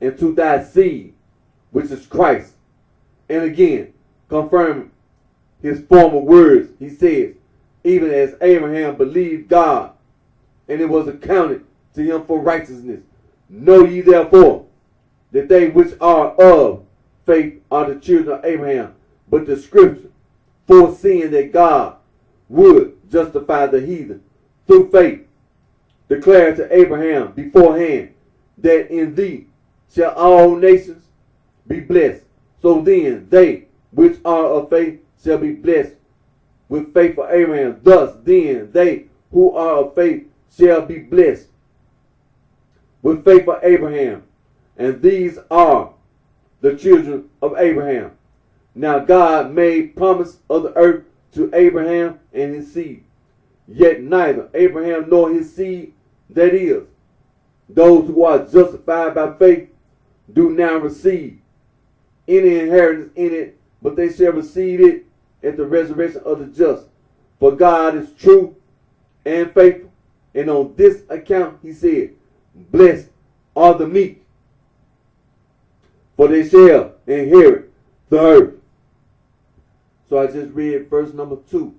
and to thy seed, which is Christ. And again, confirming his former words, he says, even as Abraham believed God, and it was accounted to him for righteousness. Know ye therefore that they which are of faith are the children of Abraham. But the scripture, foreseeing that God would justify the heathen through faith, declared to Abraham beforehand that in thee shall all nations be blessed. So then they which are of faith shall be blessed with faith for Abraham. Thus then they who are of faith shall be blessed with faith for Abraham. And these are the children of Abraham. Now God made promise of the earth to Abraham and his seed. Yet neither Abraham nor his seed, that is, those who are justified by faith, do now receive any inheritance in it, but they shall receive it at the resurrection of the just. For God is true and faithful. And on this account he said, blessed are the meek, for they shall inherit the earth. So I just read verse number 2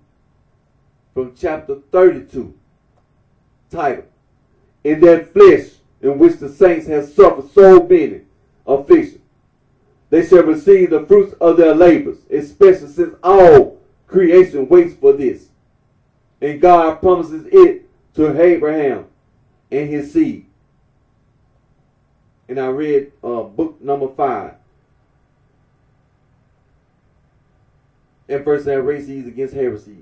from chapter 32, titled, in that flesh in which the saints have suffered so many afflictions, they shall receive the fruits of their labors, especially since all creation waits for this. And God promises it to Abraham and his seed. And I read book number 5. And first that heresies against heresy.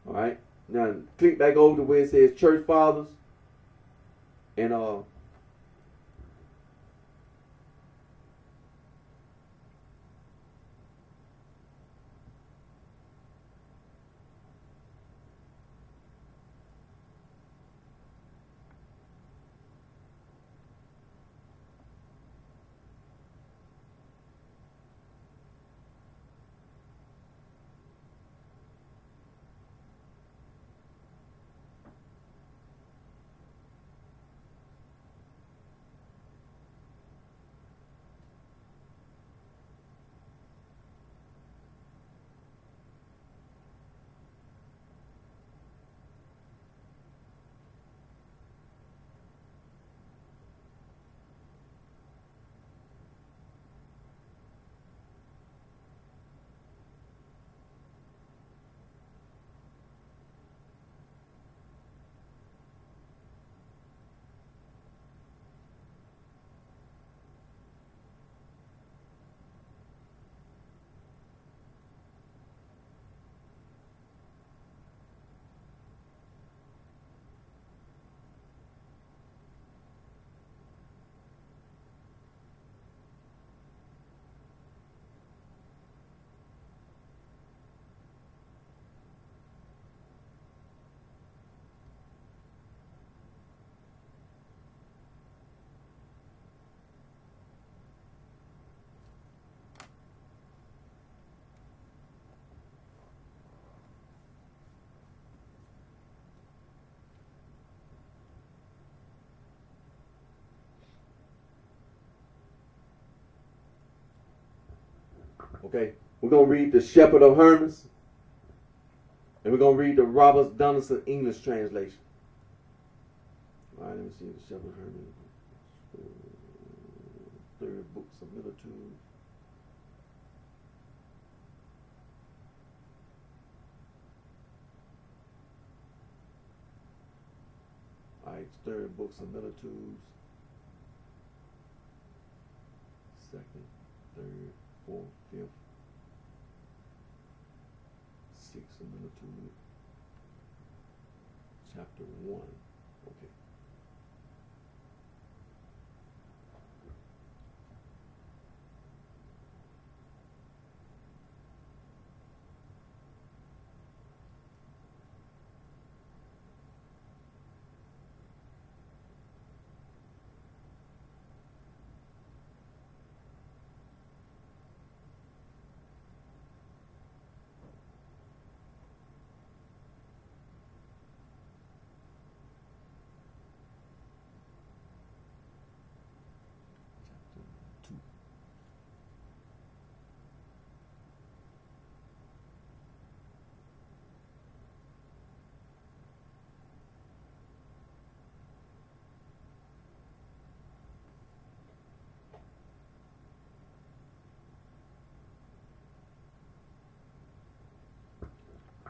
Alright. Now click back over to where it says church fathers. And okay, we're gonna read the Shepherd of Hermas, and we're gonna read the Robert Donaldson English translation. All right, let me see the Shepherd of Hermas. Third book, similitude. All right, third book, similitudes. Second, third, fourth, fifth, sixth, similitude. Chapter 1. Okay.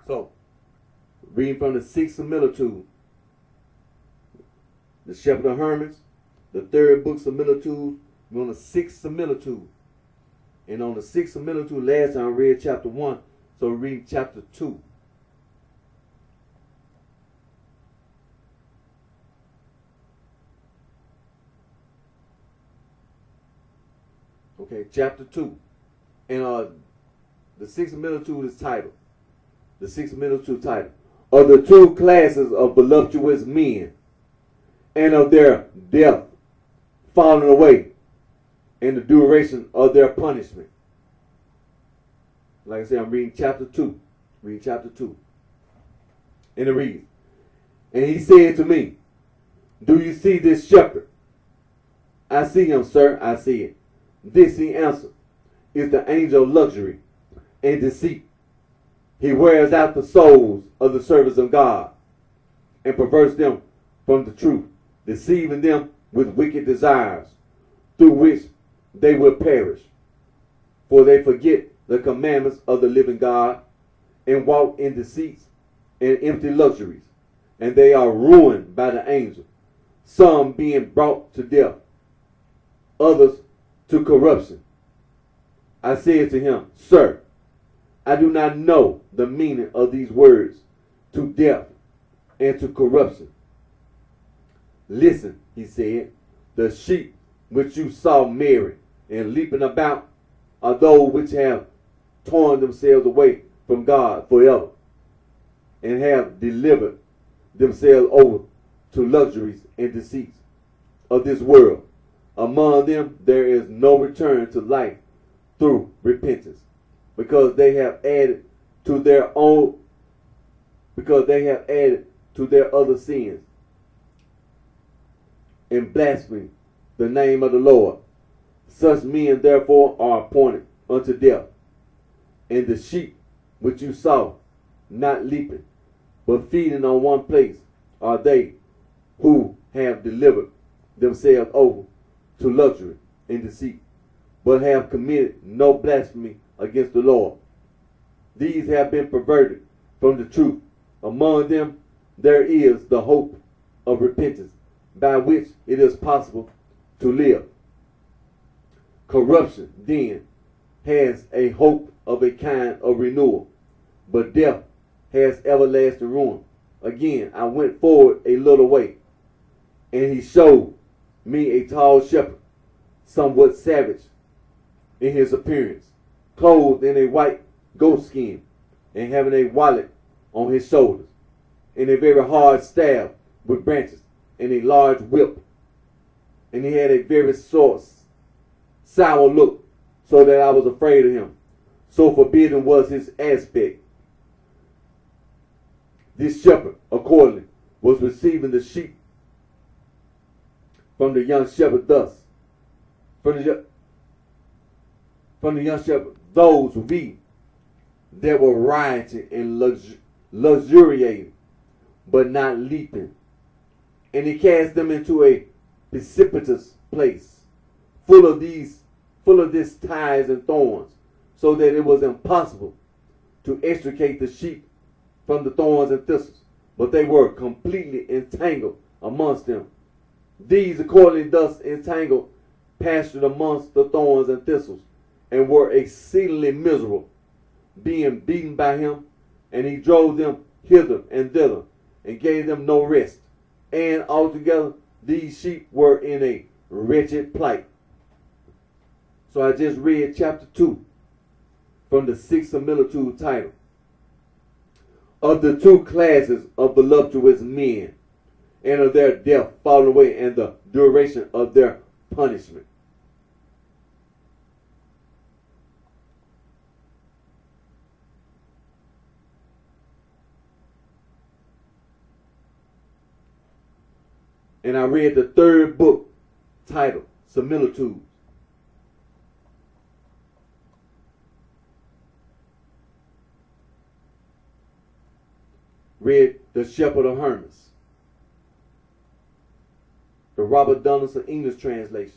So, reading from the sixth similitude, the Shepherd of Hermas, the third book similitude, we're on the sixth similitude. And on the sixth similitude, last time I read chapter 1, so read chapter 2. Okay, chapter 2. And the sixth similitude is titled, the sixth similitude title, of the two classes of voluptuous men, and of their death falling away, and the duration of their punishment. Like I said, I'm reading chapter 2. Read chapter 2. And it reads, and he said to me, do you see this shepherd? I see him, sir, I said. This, he answered, is the angel of luxury and deceit. He wears out the souls of the servants of God and perverts them from the truth, deceiving them with wicked desires, through which they will perish. For they forget the commandments of the living God and walk in deceits and empty luxuries, and they are ruined by the angel, some being brought to death, others to corruption. I said to him, sir, I do not know the meaning of these words, to death and to corruption. Listen, he said, the sheep which you saw merry and leaping about are those which have torn themselves away from God forever and have delivered themselves over to luxuries and deceits of this world. Among them there is no return to life through repentance, because they have added to their other sins and blaspheme the name of the Lord. Such men therefore are appointed unto death. And the sheep which you saw not leaping, but feeding on one place, are they who have delivered themselves over to luxury and deceit, but have committed no blasphemy against the Lord. These have been perverted from the truth. Among them there is the hope of repentance, by which it is possible to live. Corruption then has a hope of a kind of renewal, but death has everlasting ruin. Again, I went forward a little way, and he showed me a tall shepherd, somewhat savage in his appearance, clothed in a white goat skin, and having a wallet on his shoulders, and a very hard staff with branches, and a large whip. And he had a very sour look, so that I was afraid of him. So forbidding was his aspect. This shepherd, accordingly, was receiving the sheep from the young shepherd thus. From the young shepherd, those we that were rioting and luxuriating, but not leaping. And he cast them into a precipitous place, full of this ties and thorns, so that it was impossible to extricate the sheep from the thorns and thistles, but they were completely entangled amongst them. These accordingly thus entangled pastured amongst the thorns and thistles, and were exceedingly miserable, being beaten by him, and he drove them hither and thither, and gave them no rest. And altogether these sheep were in a wretched plight. So I just read chapter 2 from the sixth similitude title of the two classes of voluptuous men, and of their death falling away, and the duration of their punishment. And I read the third book titled Similitudes. Read The Shepherd of Hermas, the Robert Donaldson English translation.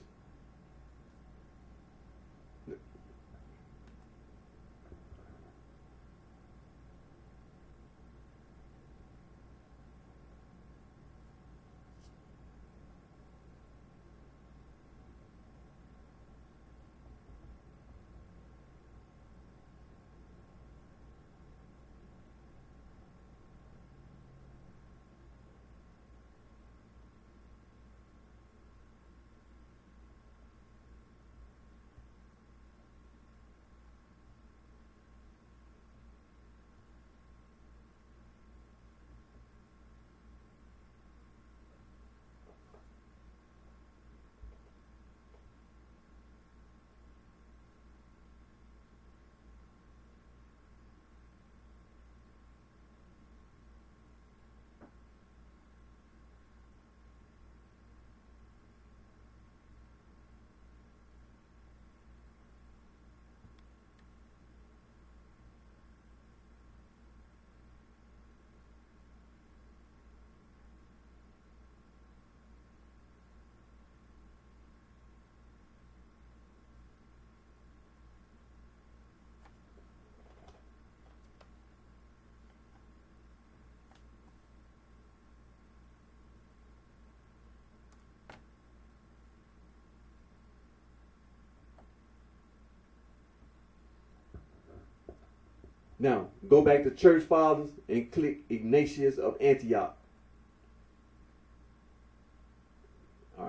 Now, go back to Church Fathers and click Ignatius of Antioch.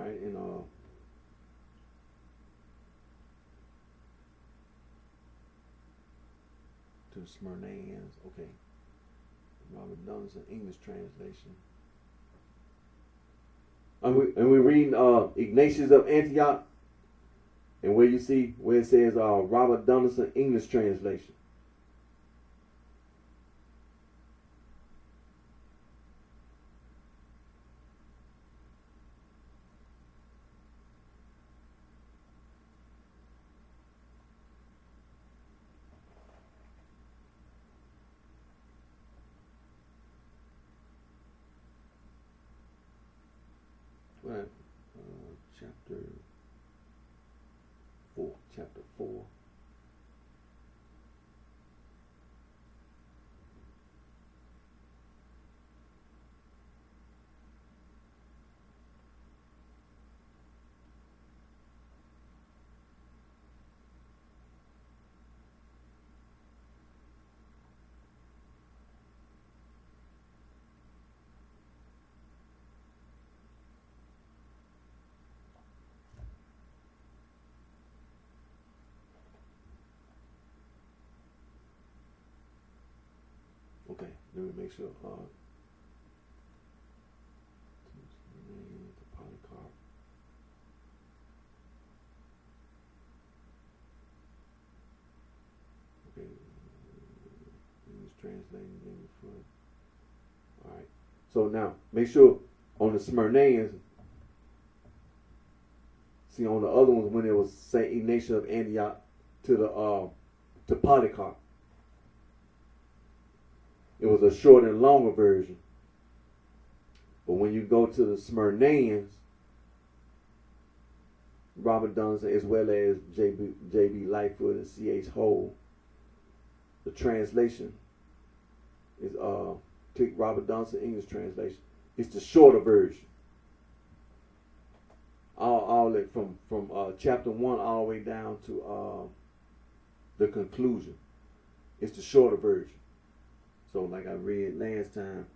right, and to Smyrnaeans. Okay, Robert Donaldson English translation. And we reading Ignatius of Antioch, and where you see where it says Robert Donaldson English translation. Right, chapter 4. Chapter 4. Okay, let me make sure. Polycarp. Okay, English translating in front. All right. So now, make sure on the Smyrnaeans. See, on the other ones, when it was Saint Ignatius of Antioch to Polycarp. It was a short and longer version. But when you go to the Smyrnaeans, Robert Donaldson as well as J.B. Lightfoot and C.H. Hole, the translation is take Robert Donaldson English translation. It's the shorter version. All it from chapter 1 all the way down to the conclusion. It's the shorter version. So like I read last time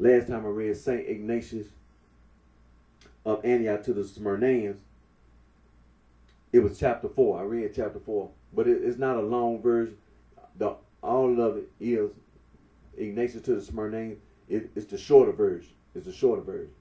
I read Saint Ignatius of Antioch to the Smyrnaeans. It was chapter 4. I read chapter 4, but it's not a long version. All of it is Ignatius to the Smyrnaeans. It's the shorter version. It's the shorter version.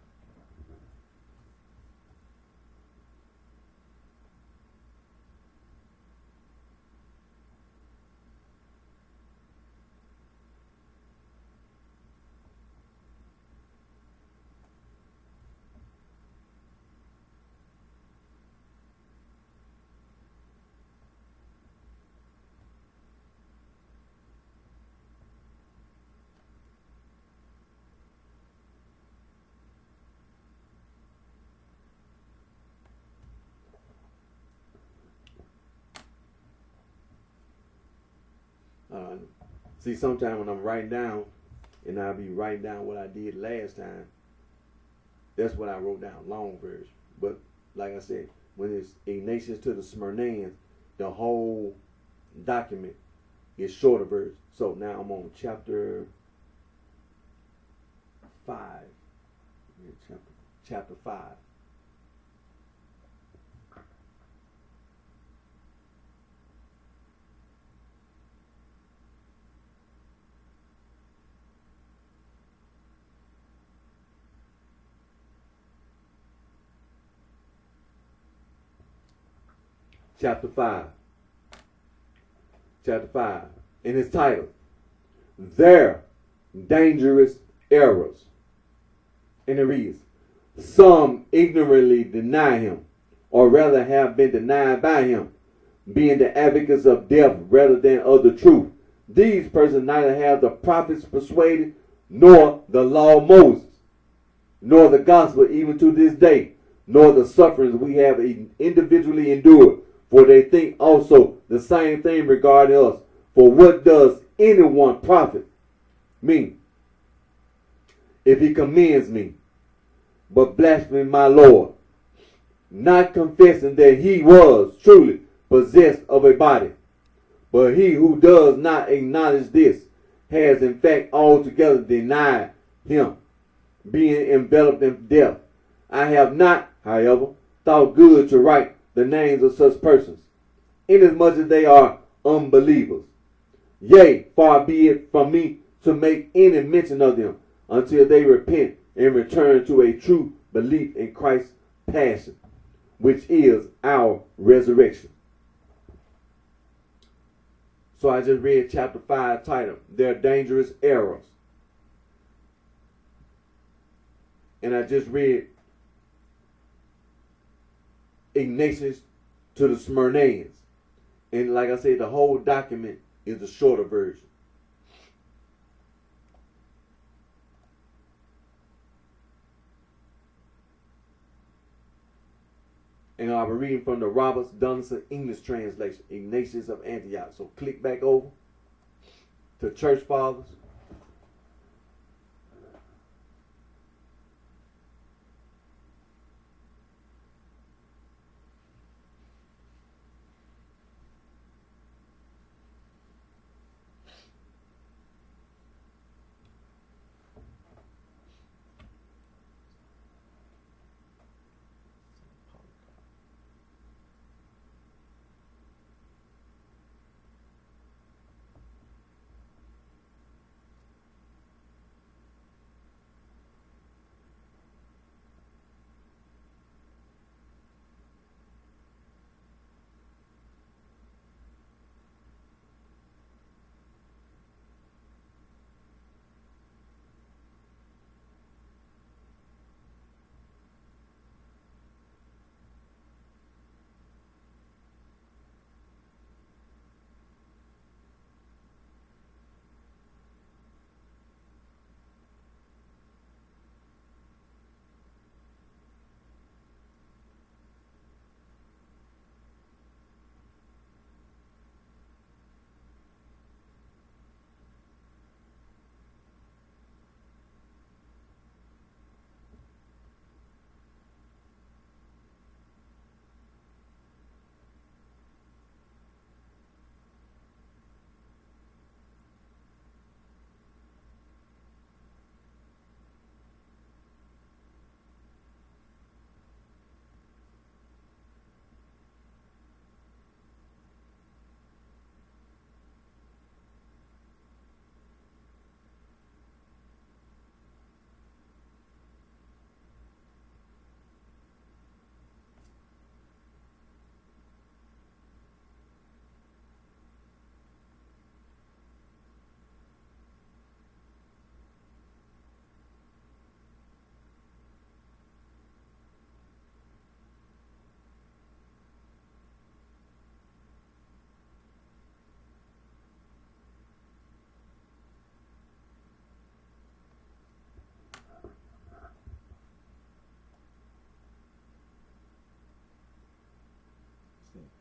See, sometimes when I'm writing down, and I'll be writing down what I did last time, that's what I wrote down, long version. But like I said, when it's Ignatius to the Smyrnaeans, the whole document is shorter version. So now I'm on chapter 5. Chapter 5. Chapter 5. Chapter 5. And it's titled, Their Dangerous Errors. And it reads, some ignorantly deny him, or rather have been denied by him, being the advocates of death rather than of the truth. These persons neither have the prophets persuaded, nor the law of Moses, nor the gospel even to this day, nor the sufferings we have individually endured. For they think also the same thing regarding us. For what does anyone profit me if he commends me, but blaspheme my Lord, not confessing that he was truly possessed of a body? But he who does not acknowledge this has in fact altogether denied him, being enveloped in death. I have not, however, thought good to write the names of such persons, inasmuch as they are unbelievers. Yea, far be it from me to make any mention of them until they repent and return to a true belief in Christ's passion, which is our resurrection. So I just read chapter 5 titled, Their Dangerous Errors. And I just read Ignatius to the Smyrnaeans. And like I said, the whole document is the shorter version. And I'll be reading from the Roberts Donaldson English translation, Ignatius of Antioch. So click back over to Church Fathers.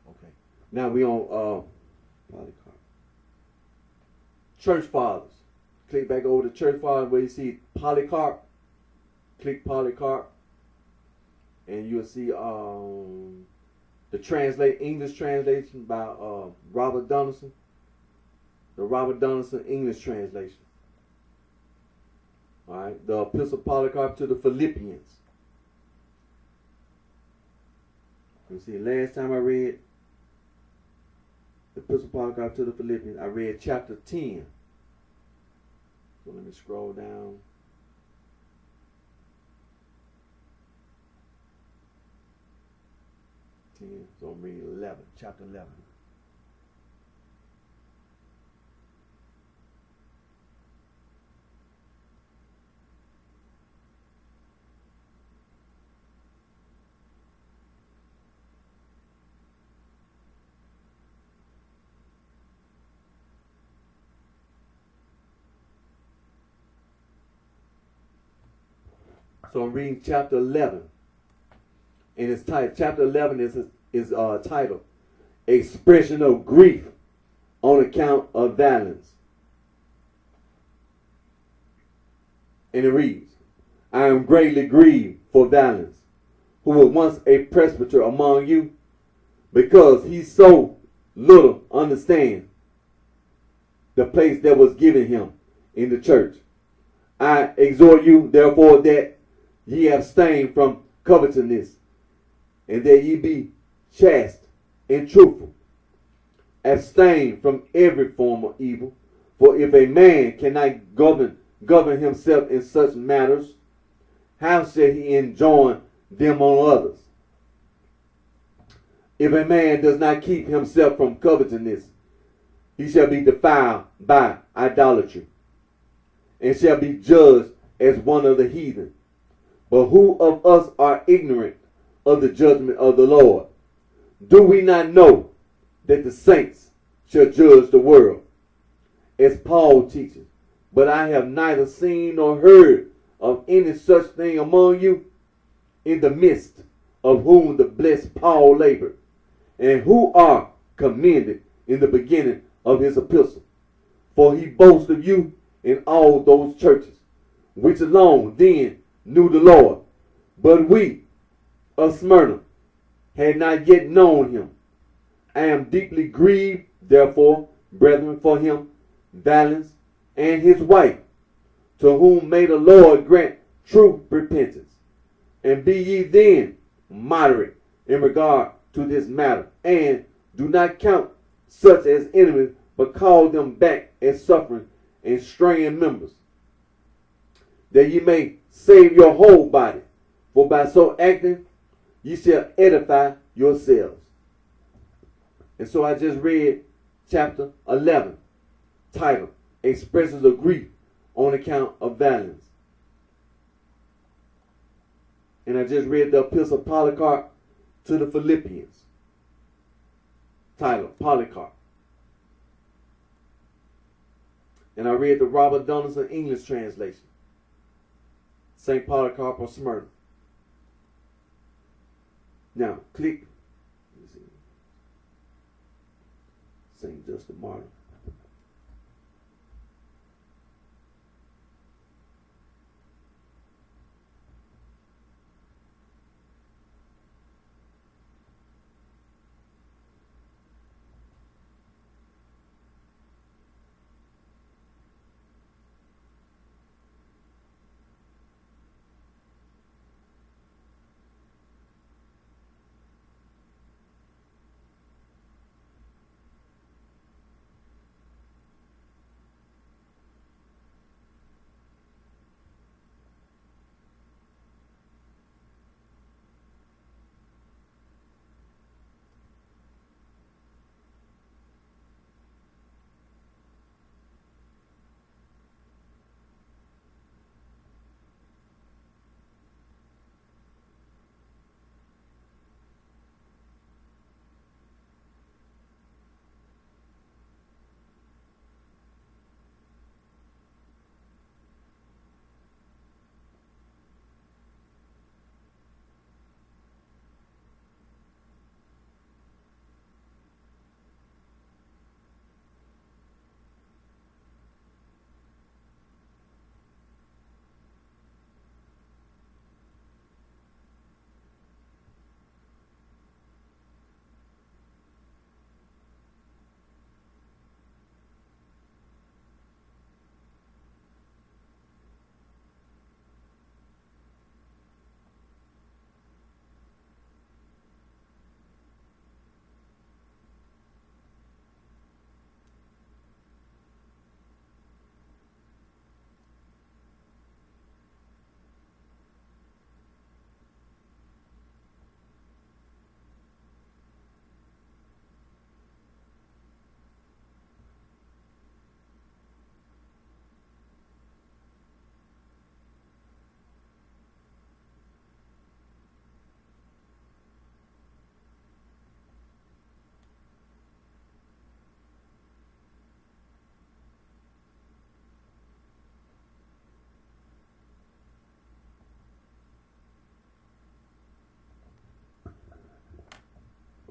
Okay. Now we on Polycarp. Church Fathers. Click back over to Church Fathers where you see Polycarp. Click Polycarp. And you'll see the English translation by Robert Donaldson. The Robert Donaldson English translation. Alright. The Epistle of Polycarp to the Philippians. You see, last time I read the Epistle of Polycarp to the Philippians, I read chapter 10. So let me scroll down. So I'm reading 11, chapter 11. So I'm reading chapter 11. And it's titled, chapter 11 is titled, Expression of Grief on Account of Violence. And it reads, I am greatly grieved for Valens, who was once a presbyter among you, because he so little understands the place that was given him in the church. I exhort you, therefore, that ye abstain from covetousness, and that ye be chaste and truthful. Abstain from every form of evil. For if a man cannot govern himself in such matters, how shall he enjoin them on others? If a man does not keep himself from covetousness, he shall be defiled by idolatry, and shall be judged as one of the heathen. But who of us are ignorant of the judgment of the Lord? Do we not know that the saints shall judge the world? As Paul teaches, but I have neither seen nor heard of any such thing among you, in the midst of whom the blessed Paul labored, and who are commended in the beginning of his epistle. For he boasts of you in all those churches, which alone then knew the Lord. But we of Smyrna had not yet known him. I am deeply grieved, therefore, brethren, for him, Valens, and his wife, to whom may the Lord grant true repentance. And be ye then moderate in regard to this matter, and do not count such as enemies, but call them back as suffering and straying members, that ye may save your whole body. For by so acting, ye shall edify yourselves. And so I just read chapter 11, titled Expressions of Grief on Account of Valens. And I just read the epistle of Polycarp to the Philippians, titled Polycarp. And I read the Robert Donaldson English translation, St. Polycarp of Smyrna. Now, click St. Justin Martyr.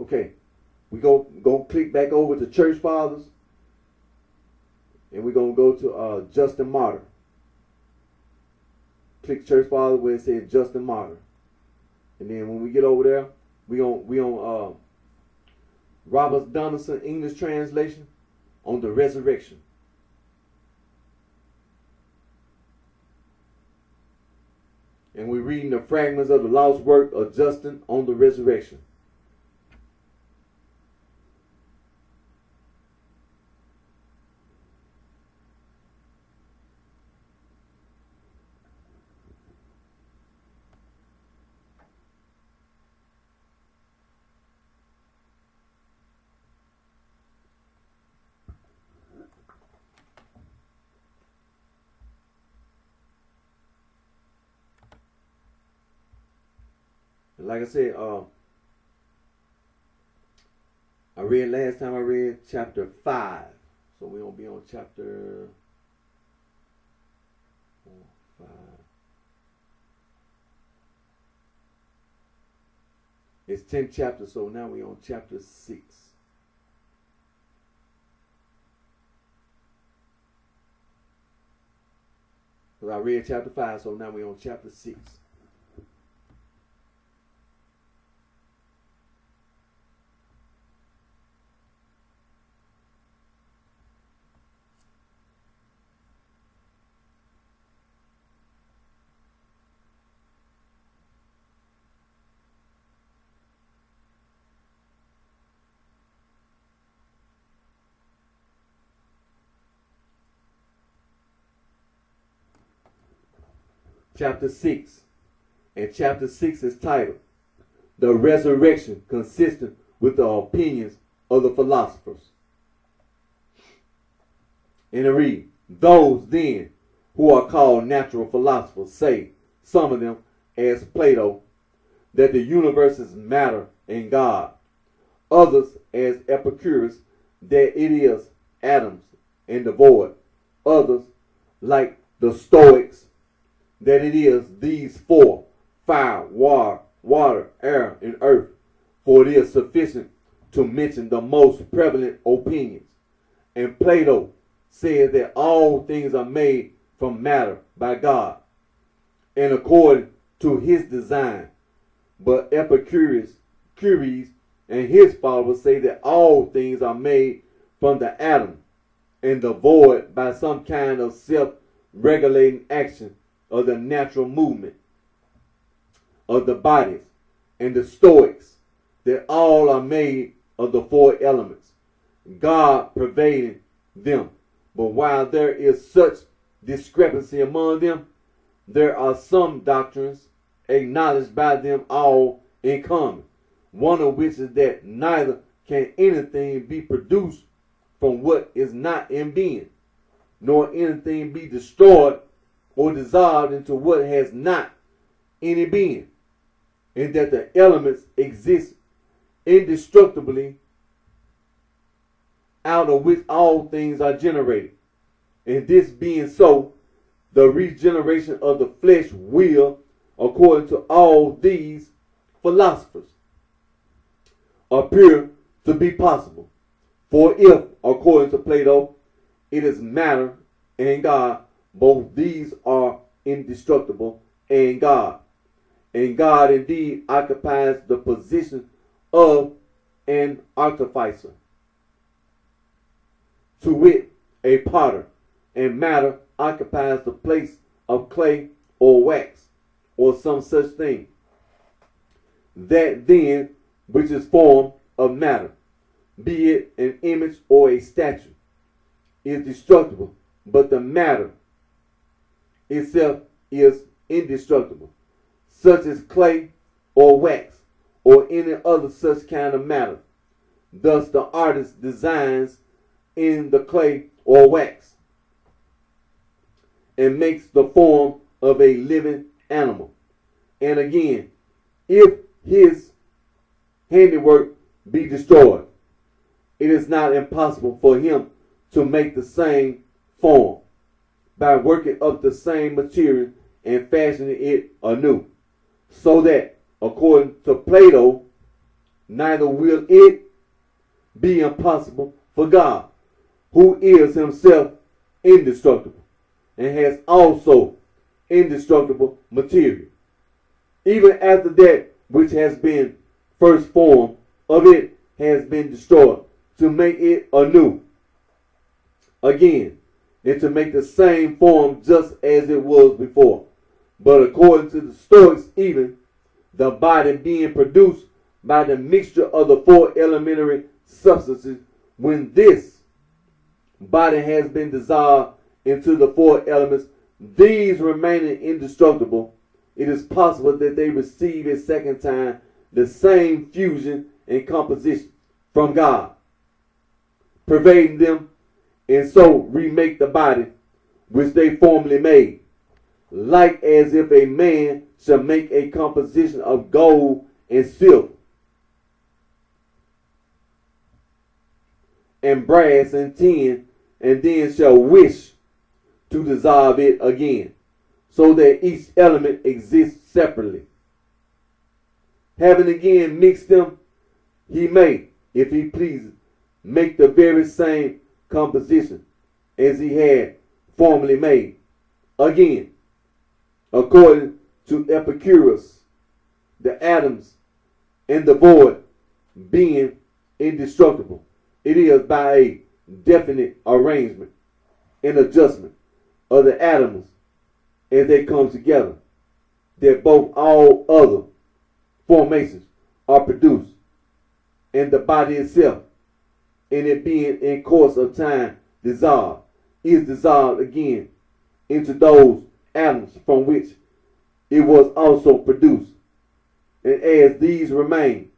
Okay, we go click back over to Church Fathers, and we're gonna go to Justin Martyr. Click Church Fathers where it says Justin Martyr, and then when we get over there, we on Robert Donaldson English translation on the resurrection. And we're reading the fragments of the lost work of Justin on the resurrection. And like I said, I read last time I read chapter 5. So we're going to be on chapter 4, 5. It's 10 chapters, so now we're on chapter 6. Because I read chapter 5, so now we're on chapter 6. Chapter 6. And chapter 6 is titled, The Resurrection Consistent with the Opinions of the Philosophers. And I read, Those then who are called natural philosophers say, some of them, as Plato, that the universe is matter and God. Others, as Epicurus, that it is atoms and the void. Others, like the Stoics, that it is these four, fire, water, air, and earth, for it is sufficient to mention the most prevalent opinions. And Plato says that all things are made from matter by God, and according to his design. But Epicurus and his followers say that all things are made from the atom and the void by some kind of self-regulating action of the natural movement of the bodies. And the Stoics, that all are made of the four elements, God pervading them. But while there is such discrepancy among them, there are some doctrines acknowledged by them all in common, one of which is that neither can anything be produced from what is not in being, nor anything be destroyed or dissolved into what has not any being, and that the elements exist indestructibly, out of which all things are generated. And this being so, the regeneration of the flesh will, according to all these philosophers, appear to be possible. For if, according to Plato, it is matter and God, both these are indestructible and God. And God indeed occupies the position of an artificer, to wit, a potter, and matter occupies the place of clay or wax or some such thing. That then which is formed of matter, be it an image or a statue, is destructible, but the matter itself is indestructible, such as clay or wax or any other such kind of matter. Thus the artist designs in the clay or wax and makes the form of a living animal. And again, if his handiwork be destroyed, it is not impossible for him to make the same form by working up the same material and fashioning it anew, so that, according to Plato, neither will it be impossible for God, who is himself indestructible and has also indestructible material, even after that which has been first formed of it has been destroyed, to make it anew again, and to make the same form just as it was before. But according to the Stoics, even the body being produced by the mixture of the four elementary substances, when this body has been dissolved into the four elements, these remaining indestructible, it is possible that they receive a second time the same fusion and composition from God, pervading them, and so remake the body which they formerly made, like as if a man shall make a composition of gold and silver and brass and tin, and then shall wish to dissolve it again, so that each element exists separately. Having again mixed them, he may, if he pleases, make the very same composition as he had formerly made. Again, according to Epicurus, the atoms and the void being indestructible, it is by a definite arrangement and adjustment of the atoms as they come together that both all other formations are produced, and the body itself, in it being in course of time dissolved, is dissolved again into those atoms from which it was also produced. And as these remain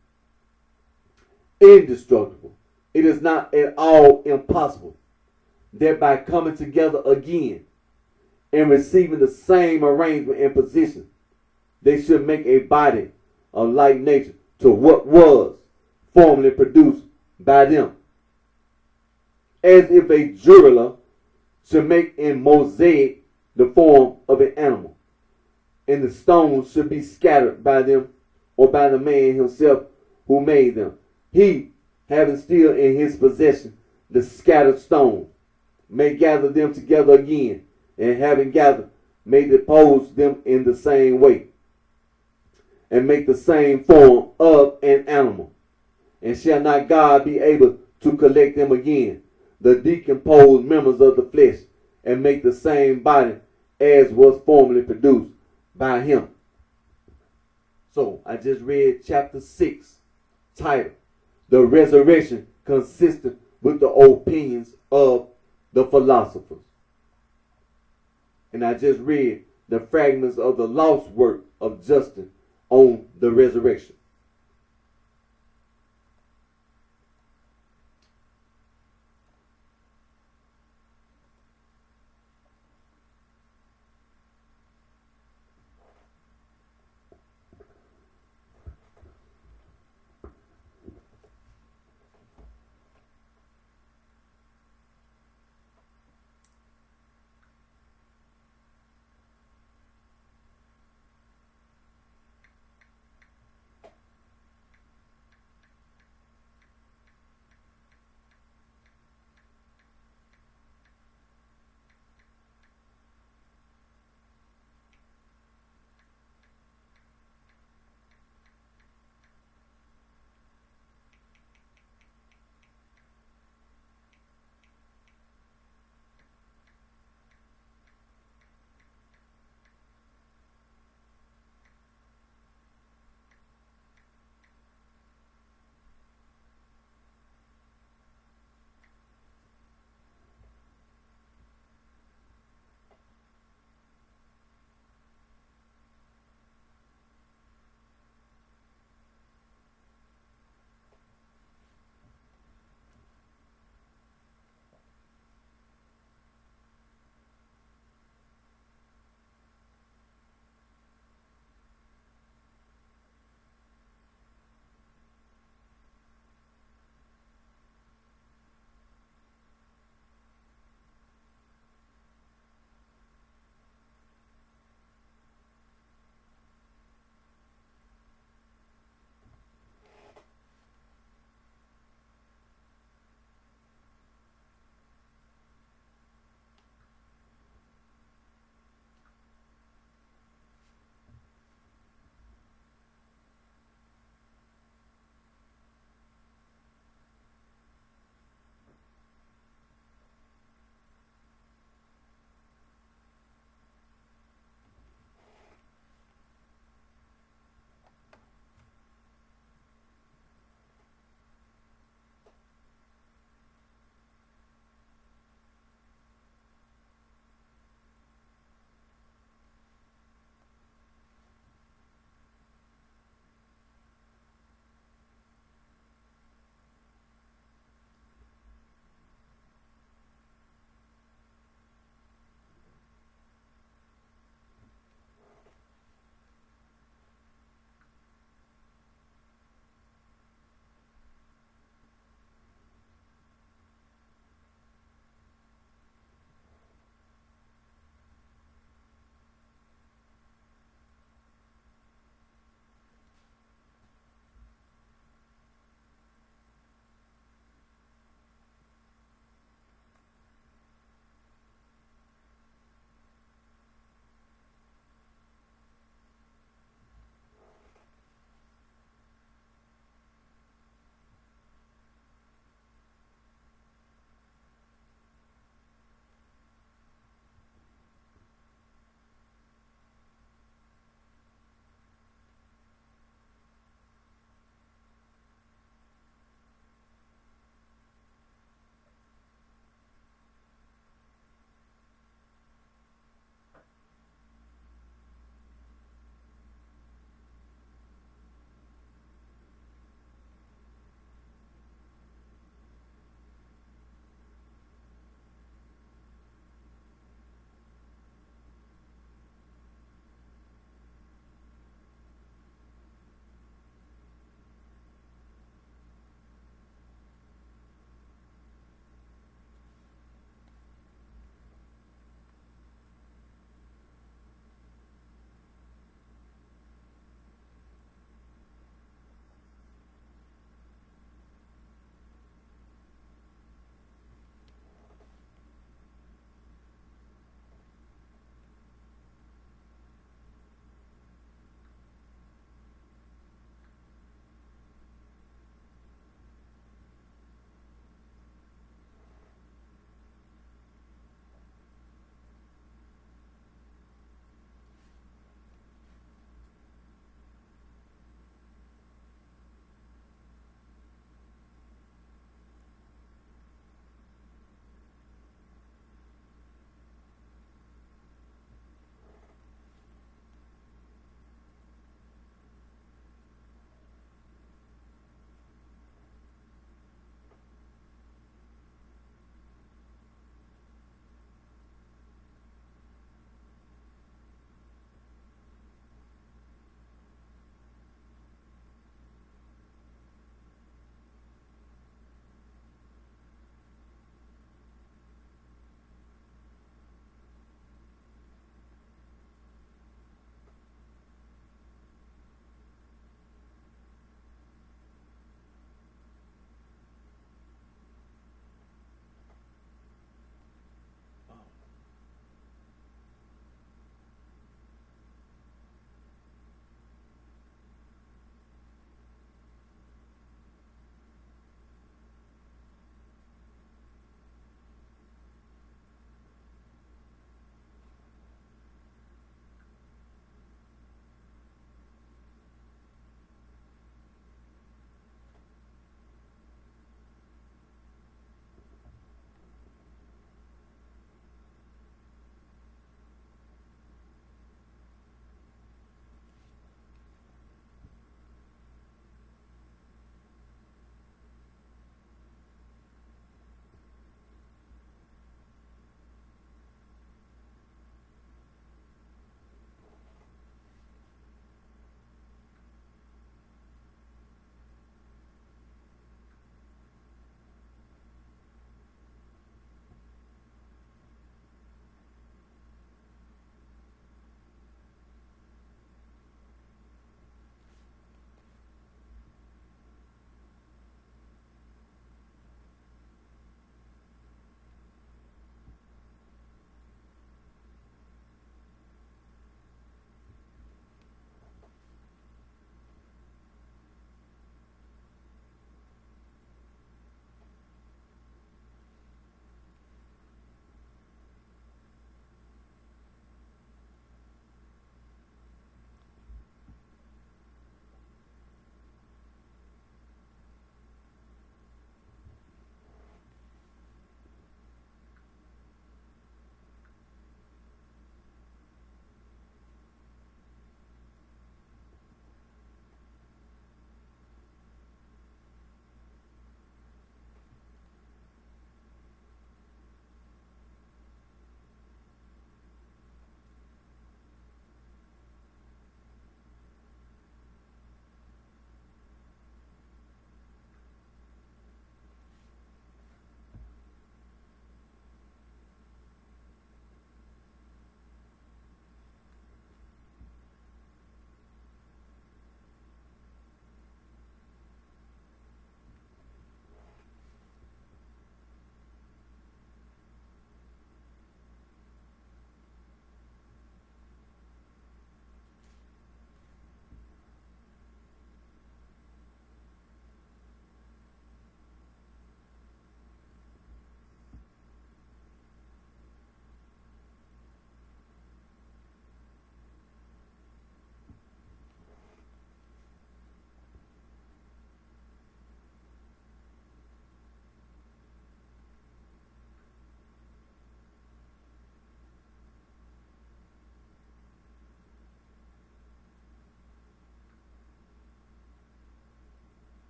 indestructible, it is not at all impossible that by coming together again and receiving the same arrangement and position, they should make a body of like nature to what was formerly produced by them. As if a jeweler should make in mosaic the form of an animal, and the stones should be scattered by them or by the man himself who made them. He, having still in his possession the scattered stones, may gather them together again, and having gathered, may depose them in the same way, and make the same form of an animal. And shall not God be able to collect them again, the decomposed members of the flesh, and make the same body as was formerly produced by him? So I just read chapter 6, titled The Resurrection Consistent with the Opinions of the Philosophers. And I just read the fragments of the lost work of Justin on the resurrection.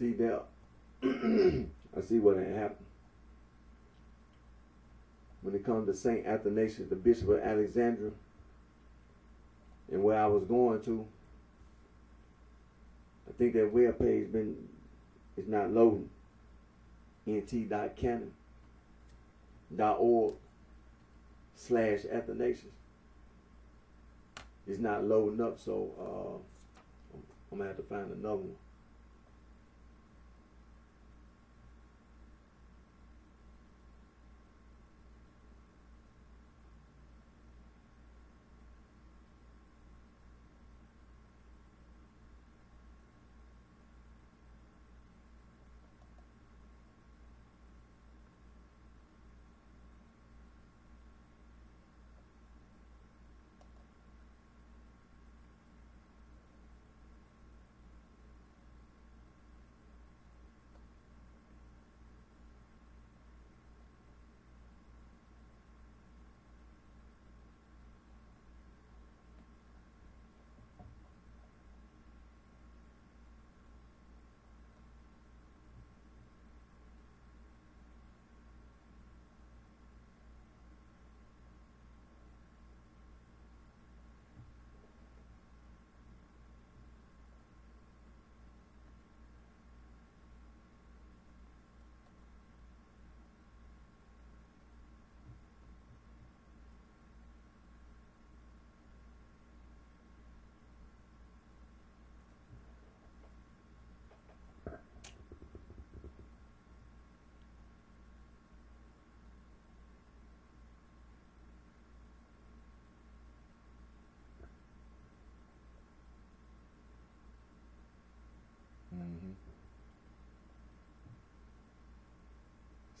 See that? I see what had happened. When it comes to Saint Athanasius, the Bishop of Alexandria, and where I was going to, I think that web page is not loading. nt.canon.org/Athanasius. It's not loading up, so I'm gonna have to find another one.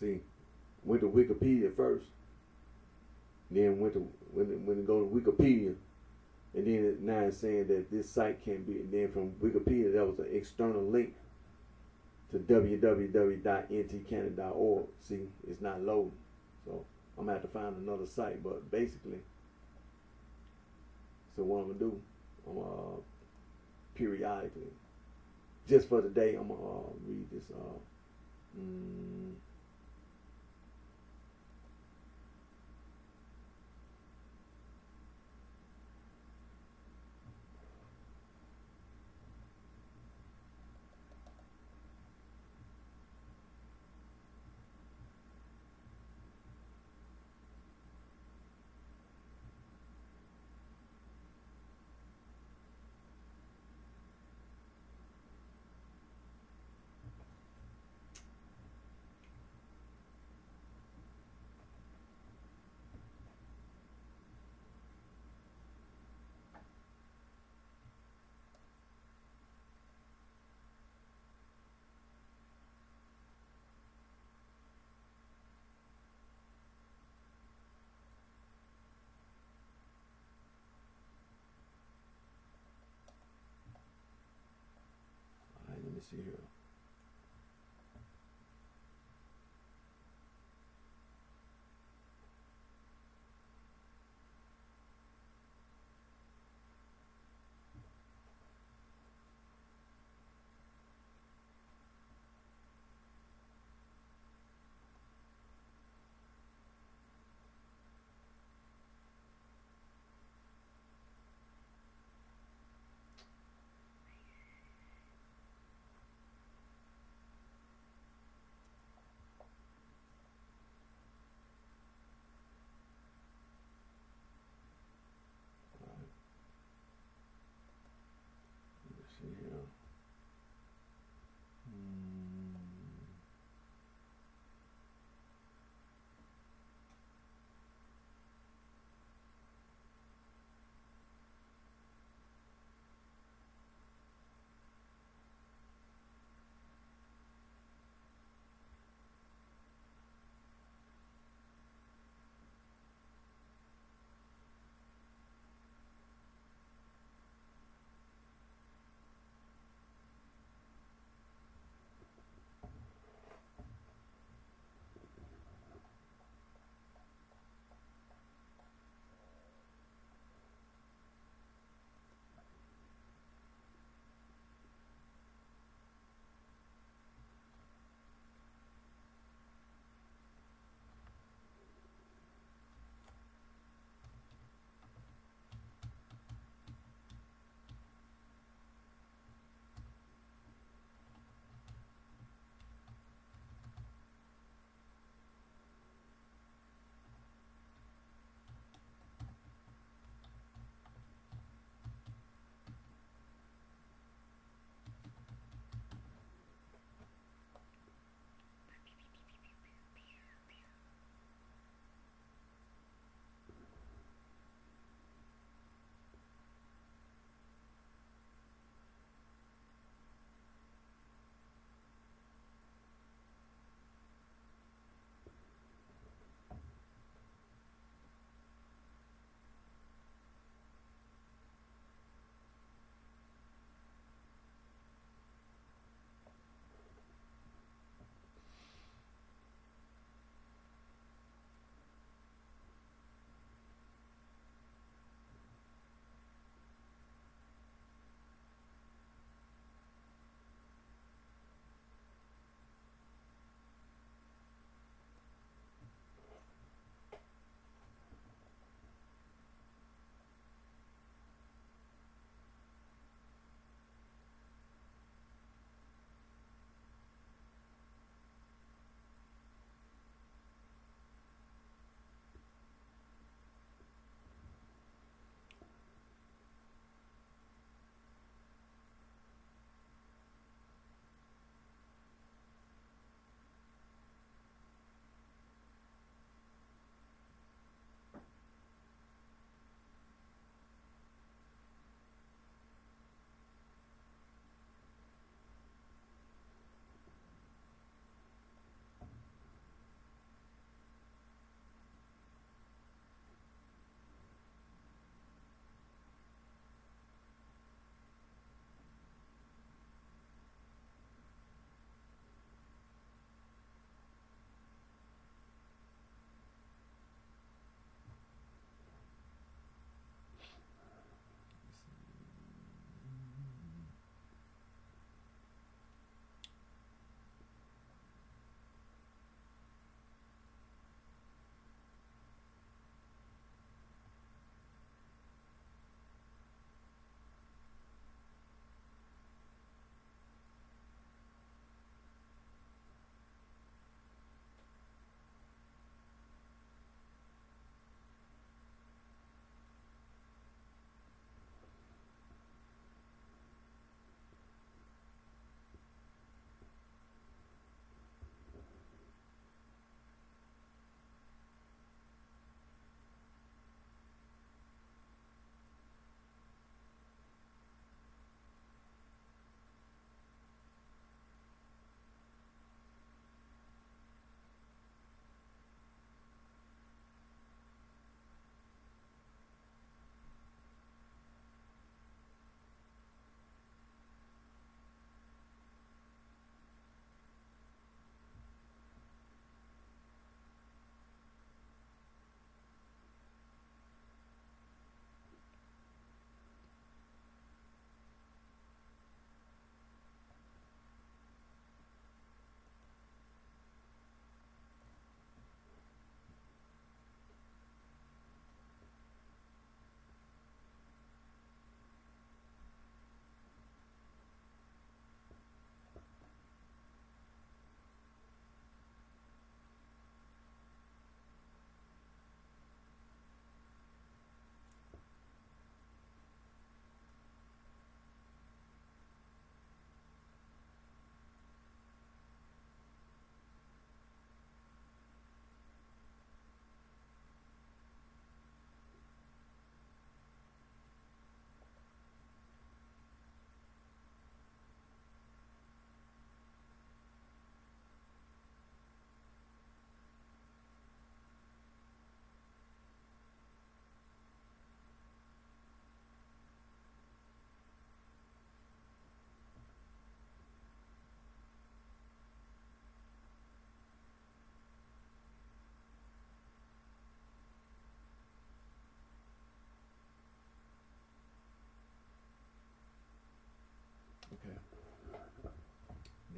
See, went to Wikipedia first, then went to go to Wikipedia, and then now it's saying that this site can't be. And then from Wikipedia, that was an external link to www.ntcanon.org. See, it's not loading, so I'm gonna have to find another site. But basically, so what I'm gonna do, I'm periodically, just for the day, I'm gonna read this. Let me see here.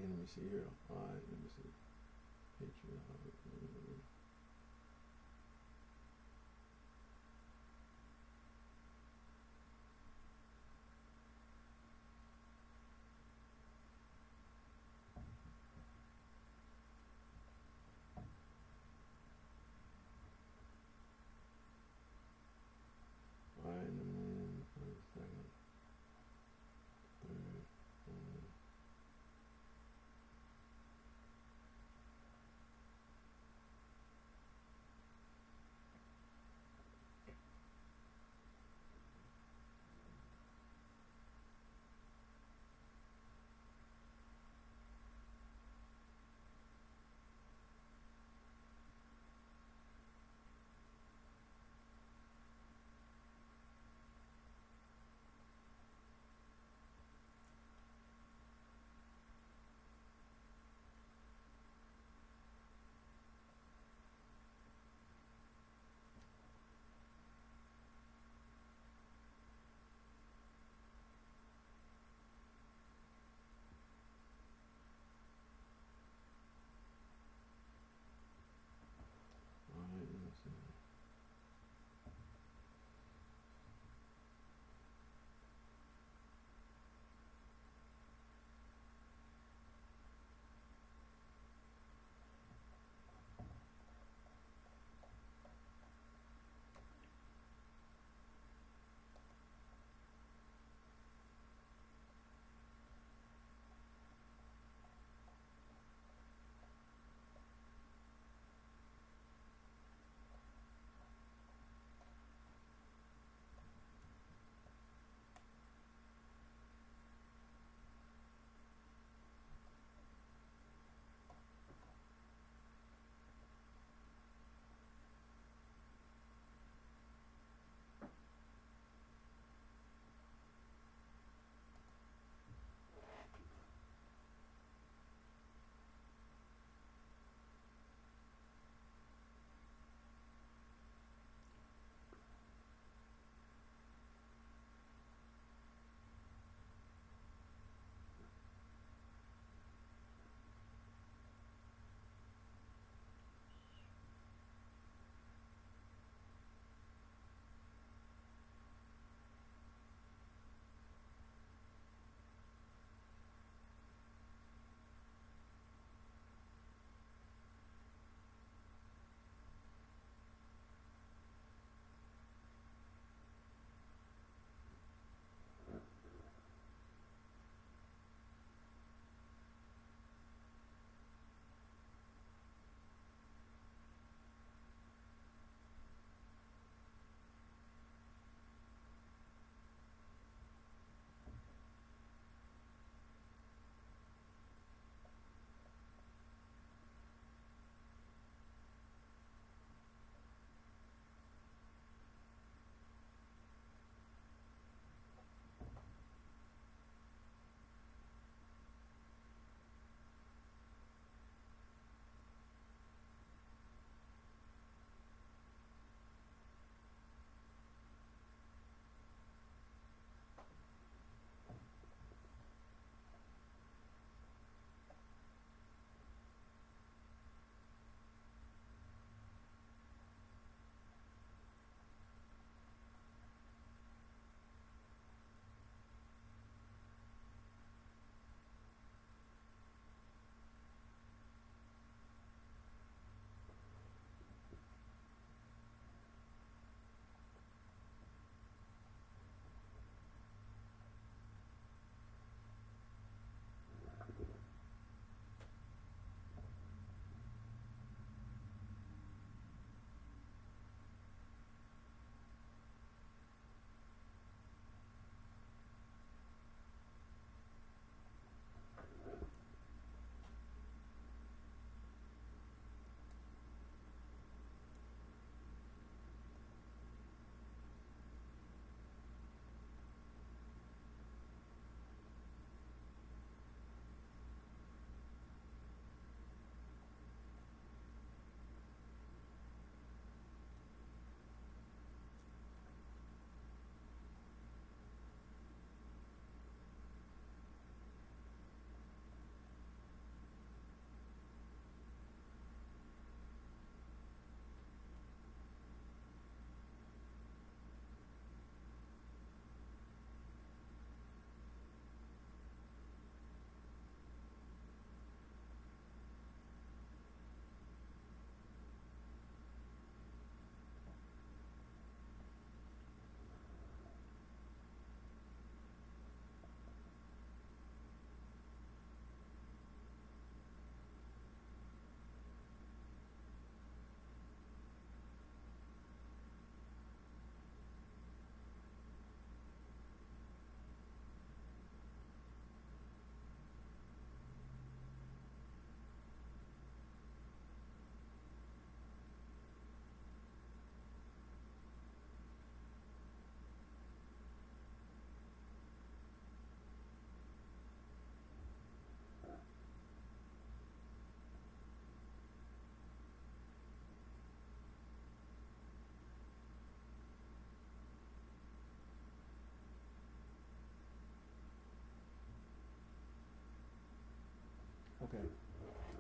let me see here. Alright, let me see. Patriot. Alright, and then second, third,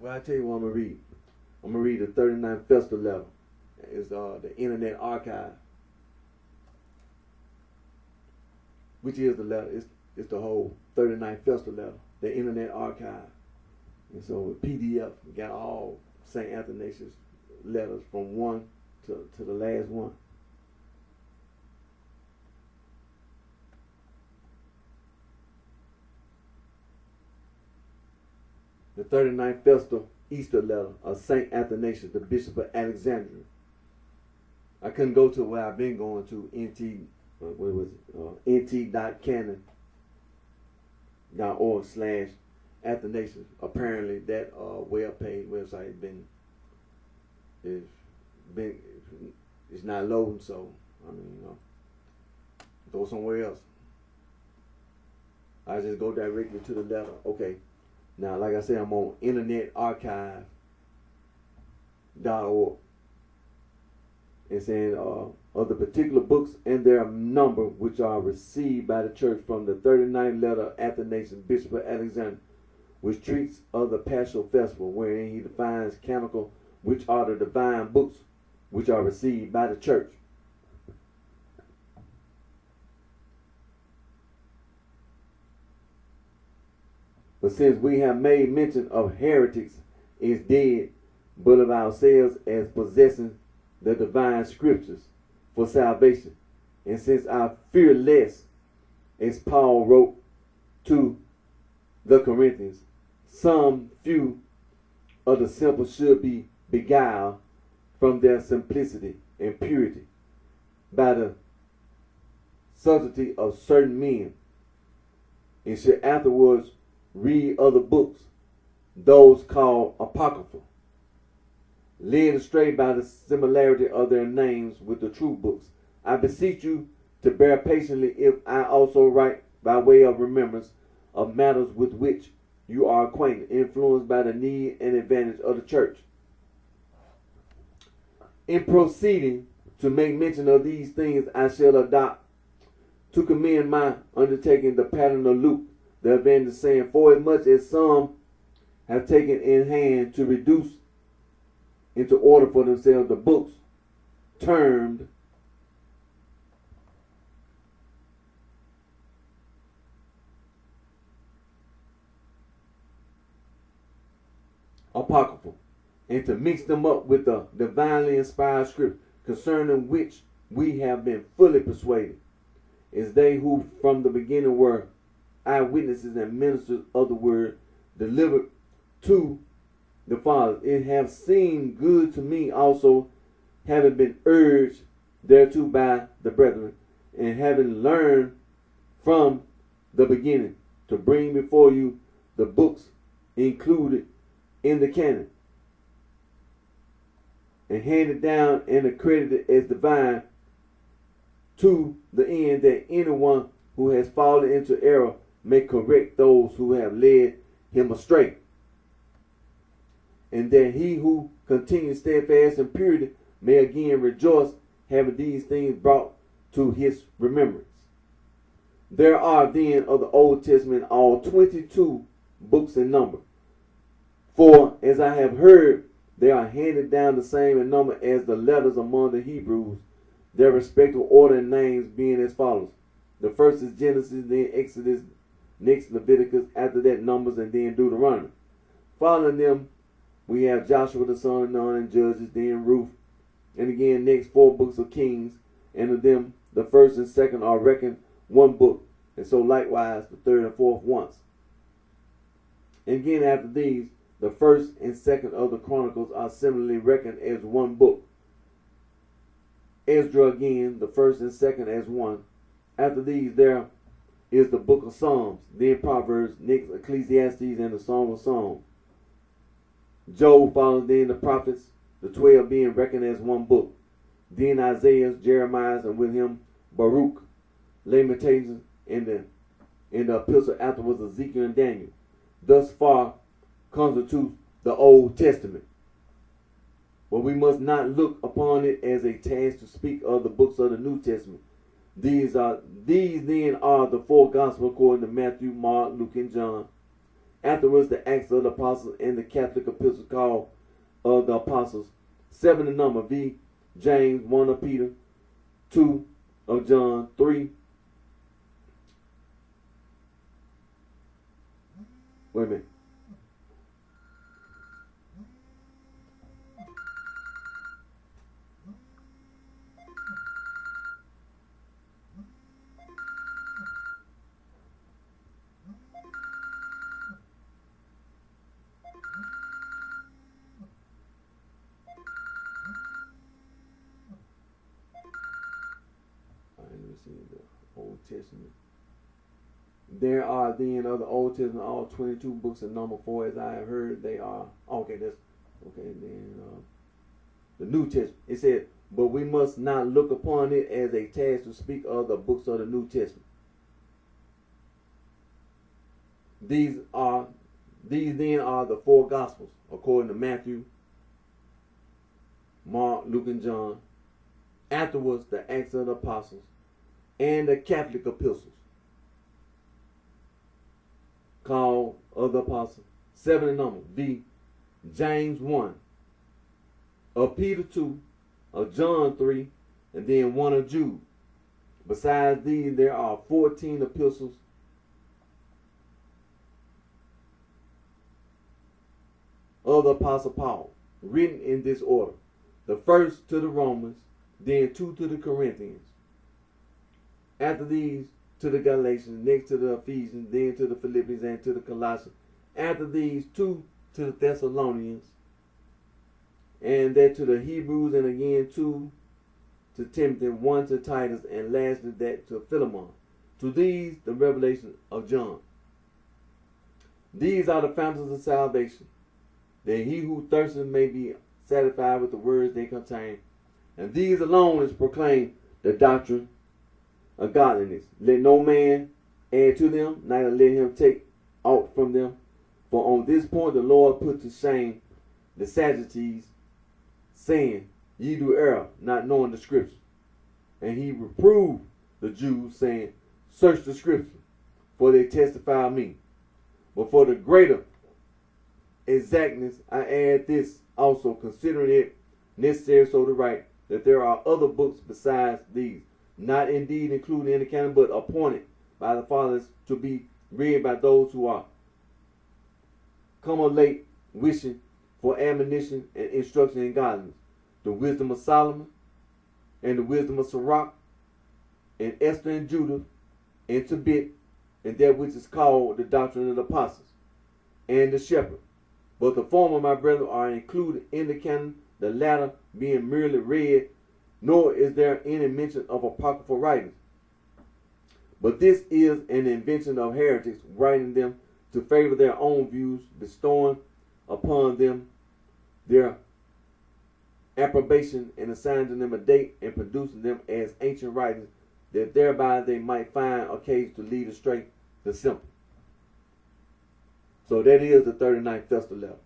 Well, I tell you what I'm gonna read. I'm gonna read the 39th Festival letter. It's the Internet Archive, which is the letter. It's the whole 39th Festival letter, the Internet Archive. And so with PDF, we got all St. Athanasius letters from one to the last one. The 39th Festival Easter letter of St. Athanasius, the Bishop of Alexandria. I couldn't go to where I've been going to, nt.canon.org/Athanasius. Apparently that well-paid website it's not loading, so I mean, go somewhere else. I just go directly to the letter. Okay. Now, like I said, I'm on internetarchive.org. It's saying of the particular books and their number which are received by the church from the 39th letter of Athanasius, Bishop of Alexandria, which treats of the Paschal Festival, wherein he defines canonical, which are the divine books which are received by the church. But since we have made mention of heretics is dead, but of ourselves as possessing the divine scriptures for salvation, and since I fear lest, as Paul wrote to the Corinthians, some few of the simple should be beguiled from their simplicity and purity by the subtlety of certain men, and should afterwards read other books, those called apocryphal, led astray by the similarity of their names with the true books. I beseech you to bear patiently if I also write by way of remembrance of matters with which you are acquainted, influenced by the need and advantage of the church. In proceeding to make mention of these things, I shall adopt to commend my undertaking the pattern of Luke, the evangelist, saying, for as much as some have taken in hand to reduce into order for themselves the books termed apocryphal, and to mix them up with the divinely inspired scripture, concerning which we have been fully persuaded, as they who from the beginning were eyewitnesses and ministers of the word delivered to the fathers. It have seemed good to me also, having been urged thereto by the brethren, and having learned from the beginning, to bring before you the books included in the canon, and handed down and accredited as divine, to the end that anyone who has fallen into error may correct those who have led him astray, and that he who continues steadfast in purity may again rejoice, having these things brought to his remembrance. There are then of the Old Testament all 22 books in number. For as I have heard, they are handed down the same in number as the letters among the Hebrews, their respective order and names being as follows. The first is Genesis, then Exodus, next Leviticus, after that Numbers, and then Deuteronomy. Following them, we have Joshua the son of Nun and Judges, then Ruth, and again next 4 books of Kings, and of them the first and second are reckoned one book, and so likewise the third and fourth once. And again after these, the first and second of the Chronicles are similarly reckoned as one book. Ezra again, the first and second as one. After these there is the book of Psalms, then Proverbs, next Ecclesiastes, and the Song of Songs. Job follows then the prophets, the 12 being reckoned as one book. Then Isaiah, Jeremiah, and with him Baruch, Lamentations, and the epistle afterwards Ezekiel and Daniel. Thus far constitutes the Old Testament. But we must not look upon it as a task to speak of the books of the New Testament. These then are the 4 Gospels according to Matthew, Mark, Luke, and John, Afterwards, the Acts of the Apostles and the Catholic epistles called of the Apostles. 7 in number. V. James. 1 of Peter. 2 of John. 3. Wait a minute. The Old Testament. There are then of the Old Testament all 22 books in number 4, as I have heard they are. Okay, that's okay. Then the New Testament. It said, but we must not look upon it as a task to speak of the books of the New Testament. These then are the 4 Gospels, according to Matthew, Mark, Luke, and John. Afterwards, the Acts of the Apostles and the Catholic epistles called of the Apostles. 7 in number. V. James 1, of Peter 2, of John 3, and then 1 of Jude. Besides these, there are 14 epistles of the Apostle Paul, written in this order. The first to the Romans, then 2 to the Corinthians. After these, to the Galatians, next to the Ephesians, then to the Philippians, and to the Colossians. After these, 2 to the Thessalonians, and that to the Hebrews, and again 2 to Timothy, 1 to Titus, and lastly that to Philemon. To these, the revelation of John. These are the fountains of salvation, that he who thirsteth may be satisfied with the words they contain. And these alone is proclaimed the doctrine of godliness. Let no man add to them, neither let him take aught from them. For on this point the Lord put to shame the Sadducees, saying, Ye do err, not knowing the Scripture. And he reproved the Jews, saying, Search the Scripture, for they testify of me. But for the greater exactness I add this also, considering it necessary so to write, that there are other books besides these, not indeed included in the canon, but appointed by the fathers to be read by those who are come of late, wishing for admonition and instruction in godliness, the wisdom of Solomon, and the wisdom of Sirach, and Esther and Judah, and Tobit, and that which is called the doctrine of the apostles, and the shepherd. But the former, my brethren, are included in the canon, the latter being merely read, nor is there any mention of apocryphal writings. But this is an invention of heretics, writing them to favor their own views, bestowing upon them their approbation, and assigning them a date, and producing them as ancient writings, that thereby they might find occasion to lead astray the simple. So that is the 39th Festal letter.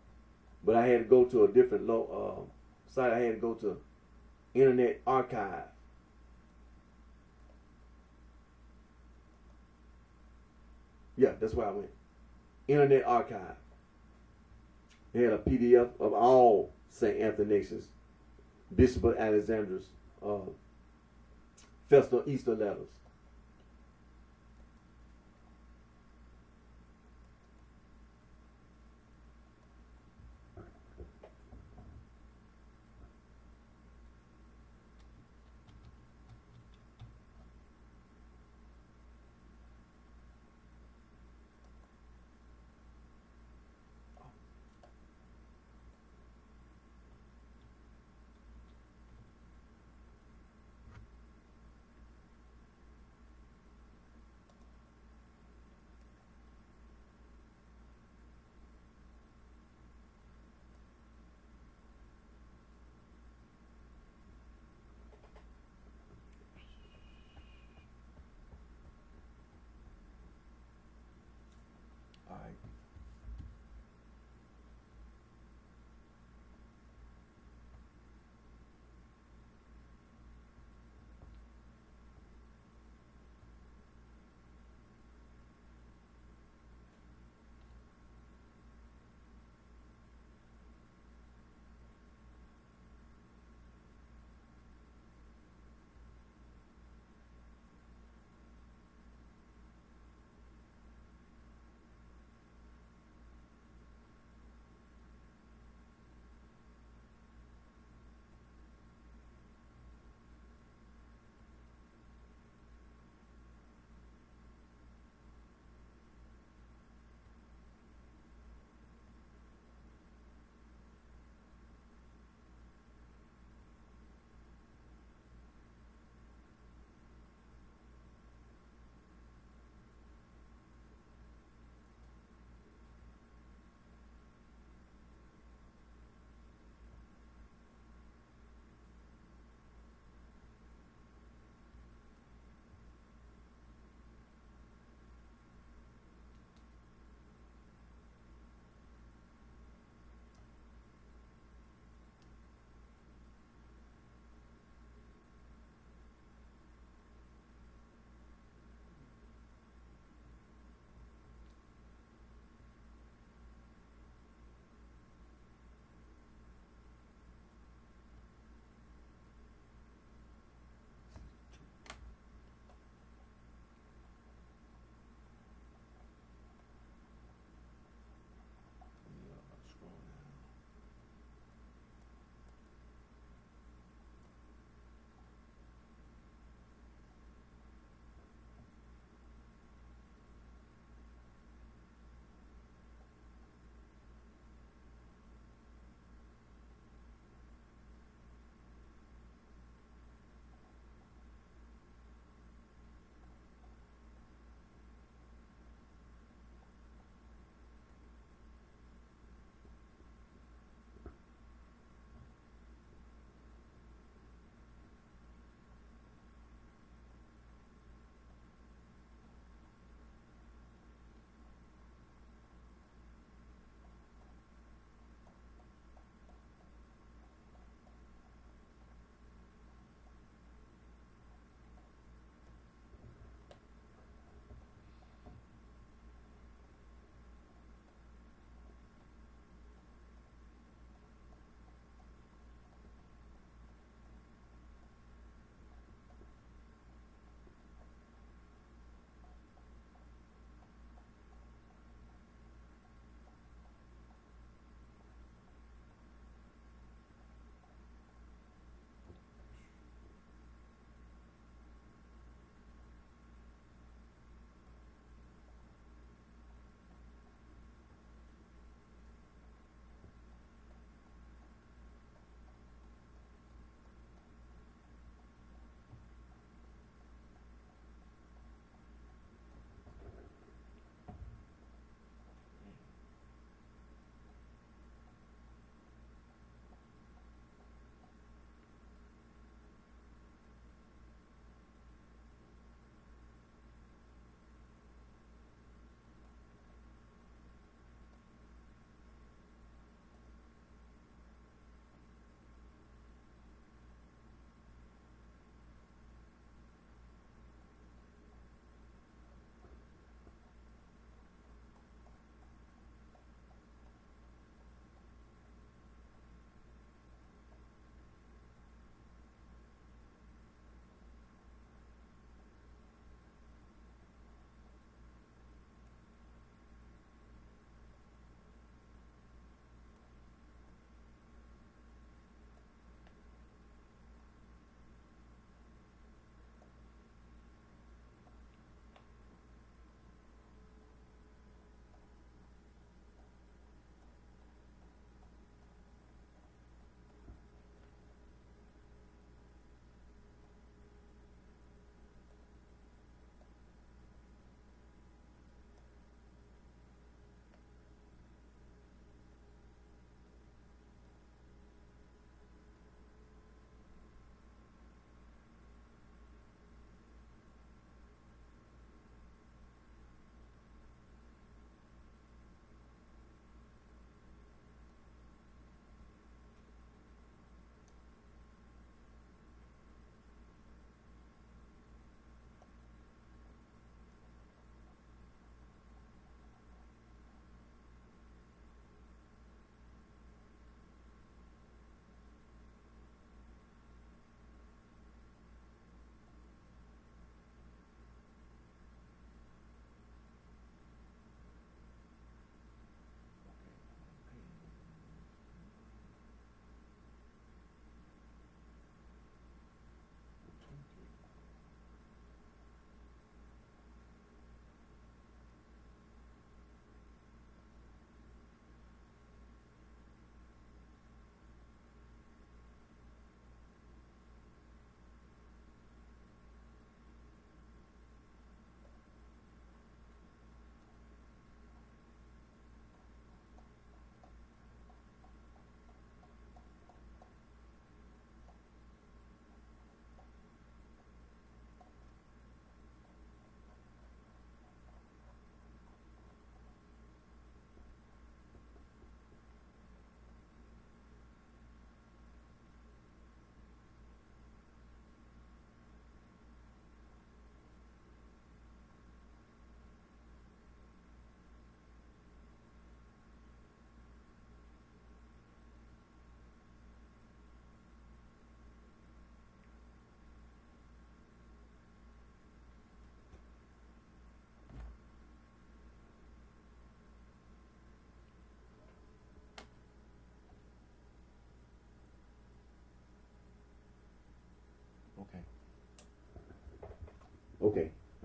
But I had to go to a different site. I had to go to Internet Archive. Yeah, that's where I went. Internet Archive. They had a PDF of all St. Athanasius, Bishop of Alexandria's Festal Easter letters.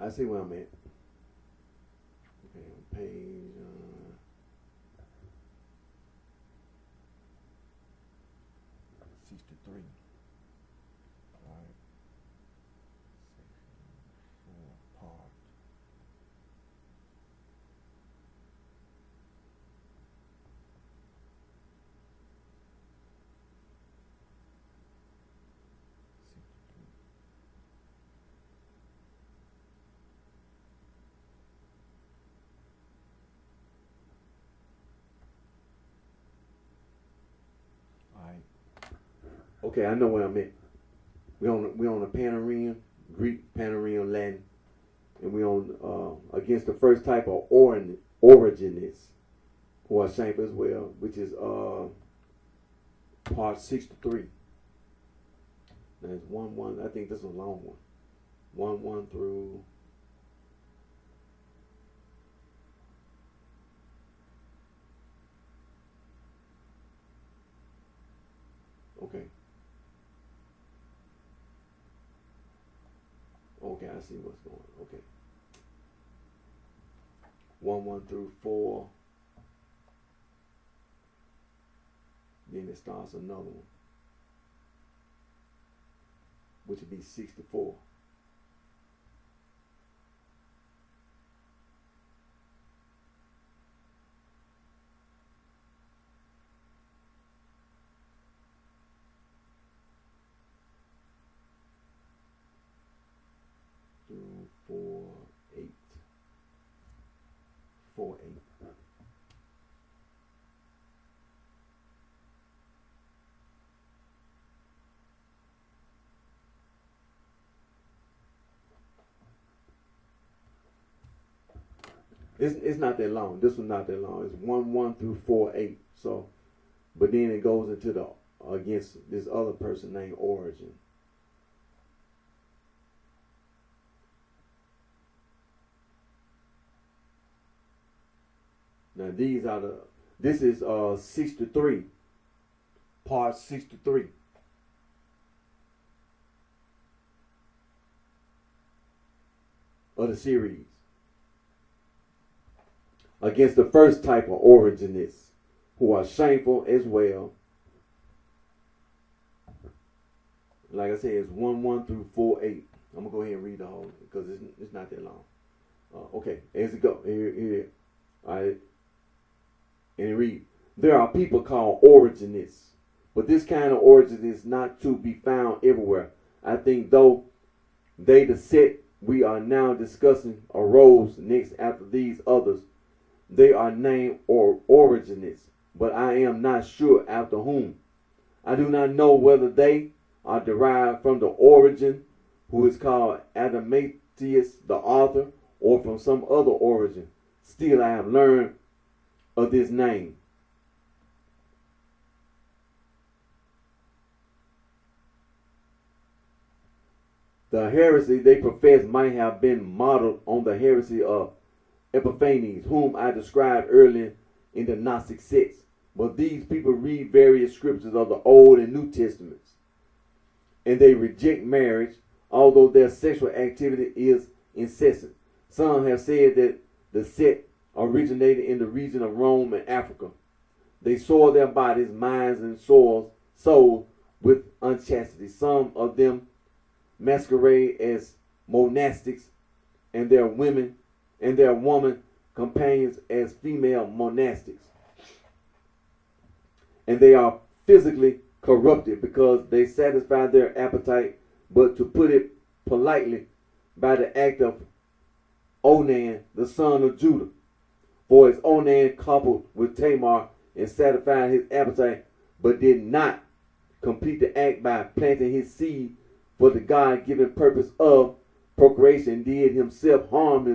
I see where I'm at. Okay, on page 63. All right. Section 4, part. Okay, I know where I'm at. We on the Panarian, Greek, Panarian, Latin, and we on against the first type of originists, who are shameful as well, which is part 63. That's 1-1. I think this is a long one. 1-1 through. Okay. Okay, I see what's going on. Okay. 1-1 through 4. Then it starts another one, which would be 64. Through 4-8. 4-8. It's not that long. This one's not that long. It's 1-1 through 4-8. So, but then it goes into the against this other person named Origin. Now these are the. This is 63, part 63. Of the series. Against the first type of originists, who are shameful as well. Like I said, it's 1-1 through 4-8. I'm gonna go ahead and read the whole because it's not that long. Okay, as it go. Here. All right. And it read, there are people called originists, but this kind of origin is not to be found everywhere. I think though the set we are now discussing arose next after these others. They are named originists, but I am not sure after whom. I do not know whether they are derived from the origin, who is called Adamatius the author, or from some other origin. Still, I have learned of this name. The heresy they profess might have been modeled on the heresy of Epiphanes, whom I described earlier in the Gnostic sects. But these people read various scriptures of the Old and New Testaments, and they reject marriage, although their sexual activity is incessant. Some have said that the sect originated in the region of Rome and Africa. They soil their bodies, minds, and souls with unchastity. Some of them masquerade as monastics, and their women and their woman companions as female monastics. And they are physically corrupted because they satisfy their appetite, but to put it politely, by the act of Onan, the son of Judah. For as Onan coupled with Tamar and satisfied his appetite, but did not complete the act by planting his seed for the God-given purpose of procreation, did himself harm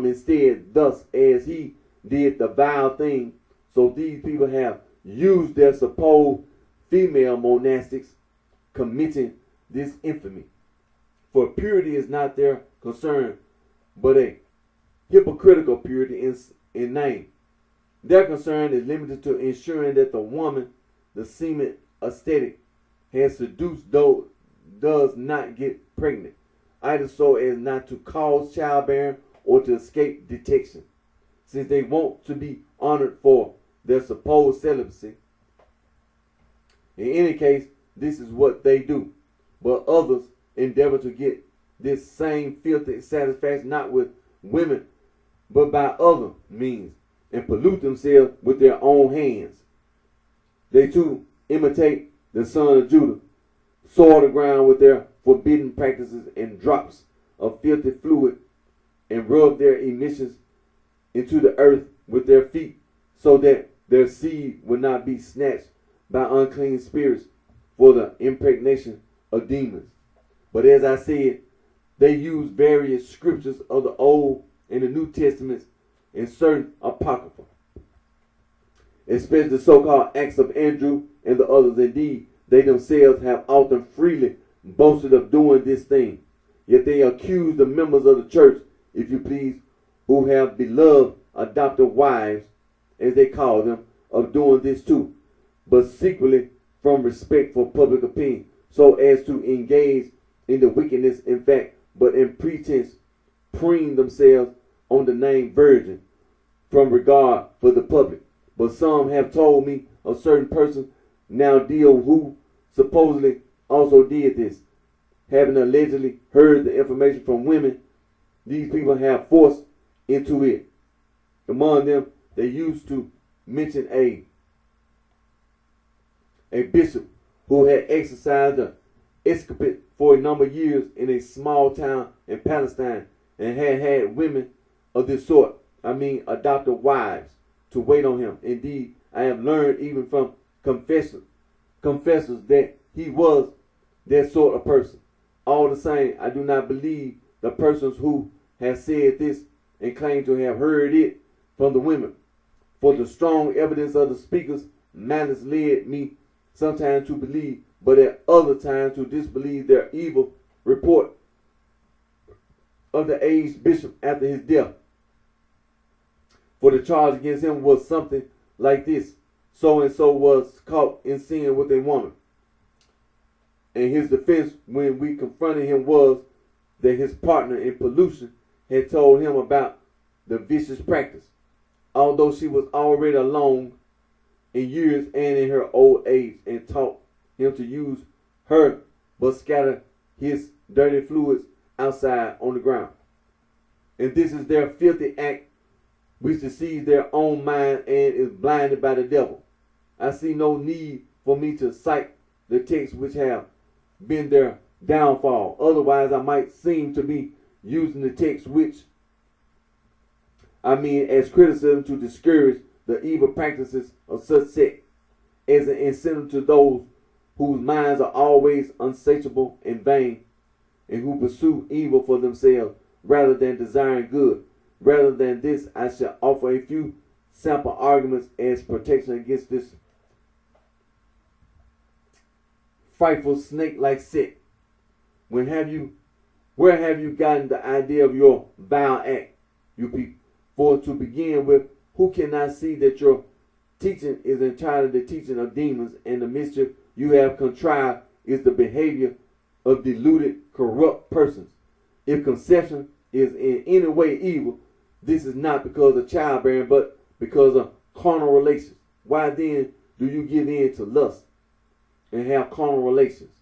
instead, thus as he did the vile thing. So these people have used their supposed female monastics, committing this infamy. For purity is not their concern, but a hypocritical purity in name. Their concern is limited to ensuring that the woman, the semen aesthetic, has seduced, though does not get pregnant. either so as not to cause childbearing or to escape detection. Since they want to be honored for their supposed celibacy. In any case, this is what they do. But others endeavor to get this same filthy satisfaction not with women, but by other means, and pollute themselves with their own hands. They too imitate the son of Judah, soil the ground with their forbidden practices and drops of filthy fluid, and rub their emissions into the earth with their feet, so that their seed will not be snatched by unclean spirits for the impregnation of demons. But as I said, they use various scriptures of the Old and the New Testaments and certain apocrypha, especially the so-called Acts of Andrew and the others. Indeed, they themselves have often freely boasted of doing this thing. Yet they accuse the members of the church, if you please, who have beloved adopted wives, as they call them, of doing this too, but secretly from respect for public opinion, so as to engage in the wickedness, in fact, but in pretense, preen themselves on the name virgin from regard for the public. But some have told me of certain persons now deal who supposedly also did this. Having allegedly heard the information from women, these people have forced into it. Among them, they used to mention a bishop who had exercised the episcopate for a number of years in a small town in Palestine and had women of this sort, adopted wives, to wait on him. Indeed, I have learned even from confessors that he was that sort of person. All the same, I do not believe the persons who have said this and claim to have heard it from the women. For the strong evidence of the speaker's malice led me sometimes to believe, but at other times to disbelieve their evil report of the aged bishop after his death. For the charge against him was something like this: so and so was caught in sin with a woman. And his defense when we confronted him was that his partner in pollution had told him about the vicious practice, although she was already alone in years and in her old age, and taught him to use her but scatter his dirty fluids outside on the ground. And this is their filthy act which deceives their own mind and is blinded by the devil. I see no need for me to cite the texts which have been their downfall. Otherwise, I might seem to be using the text which as criticism to discourage the evil practices of such sect, as an incentive to those whose minds are always unsatiable and vain, and who pursue evil for themselves rather than desiring good. Rather than this, I shall offer a few sample arguments as protection against this frightful snake-like sect. Where have you gotten the idea of your vile act, you people? For to begin with, who cannot see that your teaching is entirely the teaching of demons, and the mischief you have contrived is the behavior of deluded, corrupt persons? If conception is in any way evil, this is not because of childbearing, but because of carnal relations. Why then do you give in to lust and have carnal relations?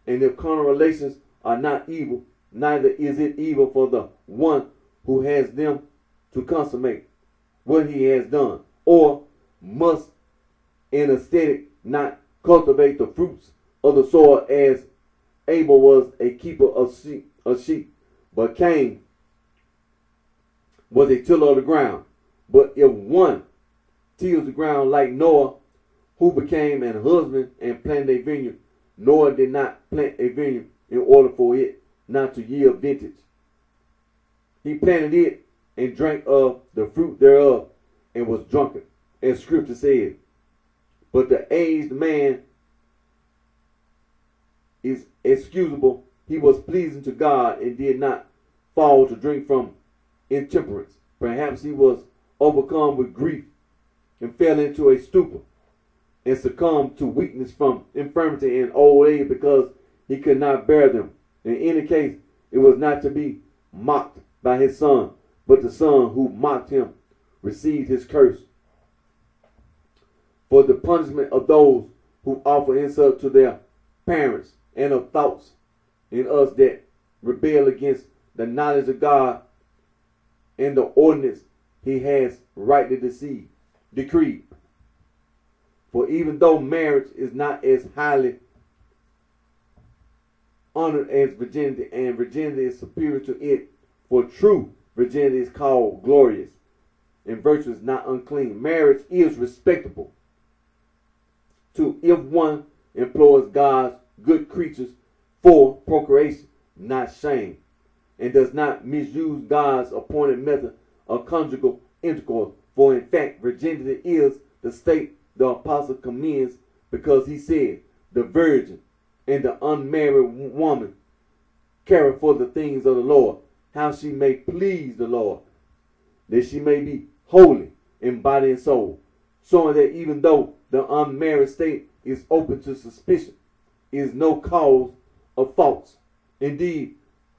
And if carnal relations are not evil, neither is it evil for the one who has them to consummate what he has done. Or must an ascetic not cultivate the fruits of the soil, as Abel was a keeper of sheep, but Cain was a tiller of the ground? But if one tills the ground like Noah, who became an husband and planted a vineyard, Noah did not plant a vineyard in order for it not to yield vintage. He planted it and drank of the fruit thereof and was drunken, as scripture says. But the aged man is excusable. He was pleasing to God and did not fall to drink from intemperance. Perhaps he was overcome with grief and fell into a stupor and succumbed to weakness from infirmity and old age because he could not bear them. In any case, it was not to be mocked by his son, but the son who mocked him received his curse. For the punishment of those who offer insult to their parents and of thoughts in us that rebel against the knowledge of God and the ordinance he has rightly decreed. For even though marriage is not as highly honored as virginity, and virginity is superior to it, for true virginity is called glorious, and virtue is not unclean. Marriage is respectable to if one employs God's good creatures for procreation, not shame, and does not misuse God's appointed method of conjugal intercourse. For in fact, virginity is the state the apostle commends, because he said, the virgin and the unmarried woman care for the things of the Lord, how she may please the Lord, that she may be holy in body and soul, showing that even though the unmarried state is open to suspicion, is no cause of faults. Indeed,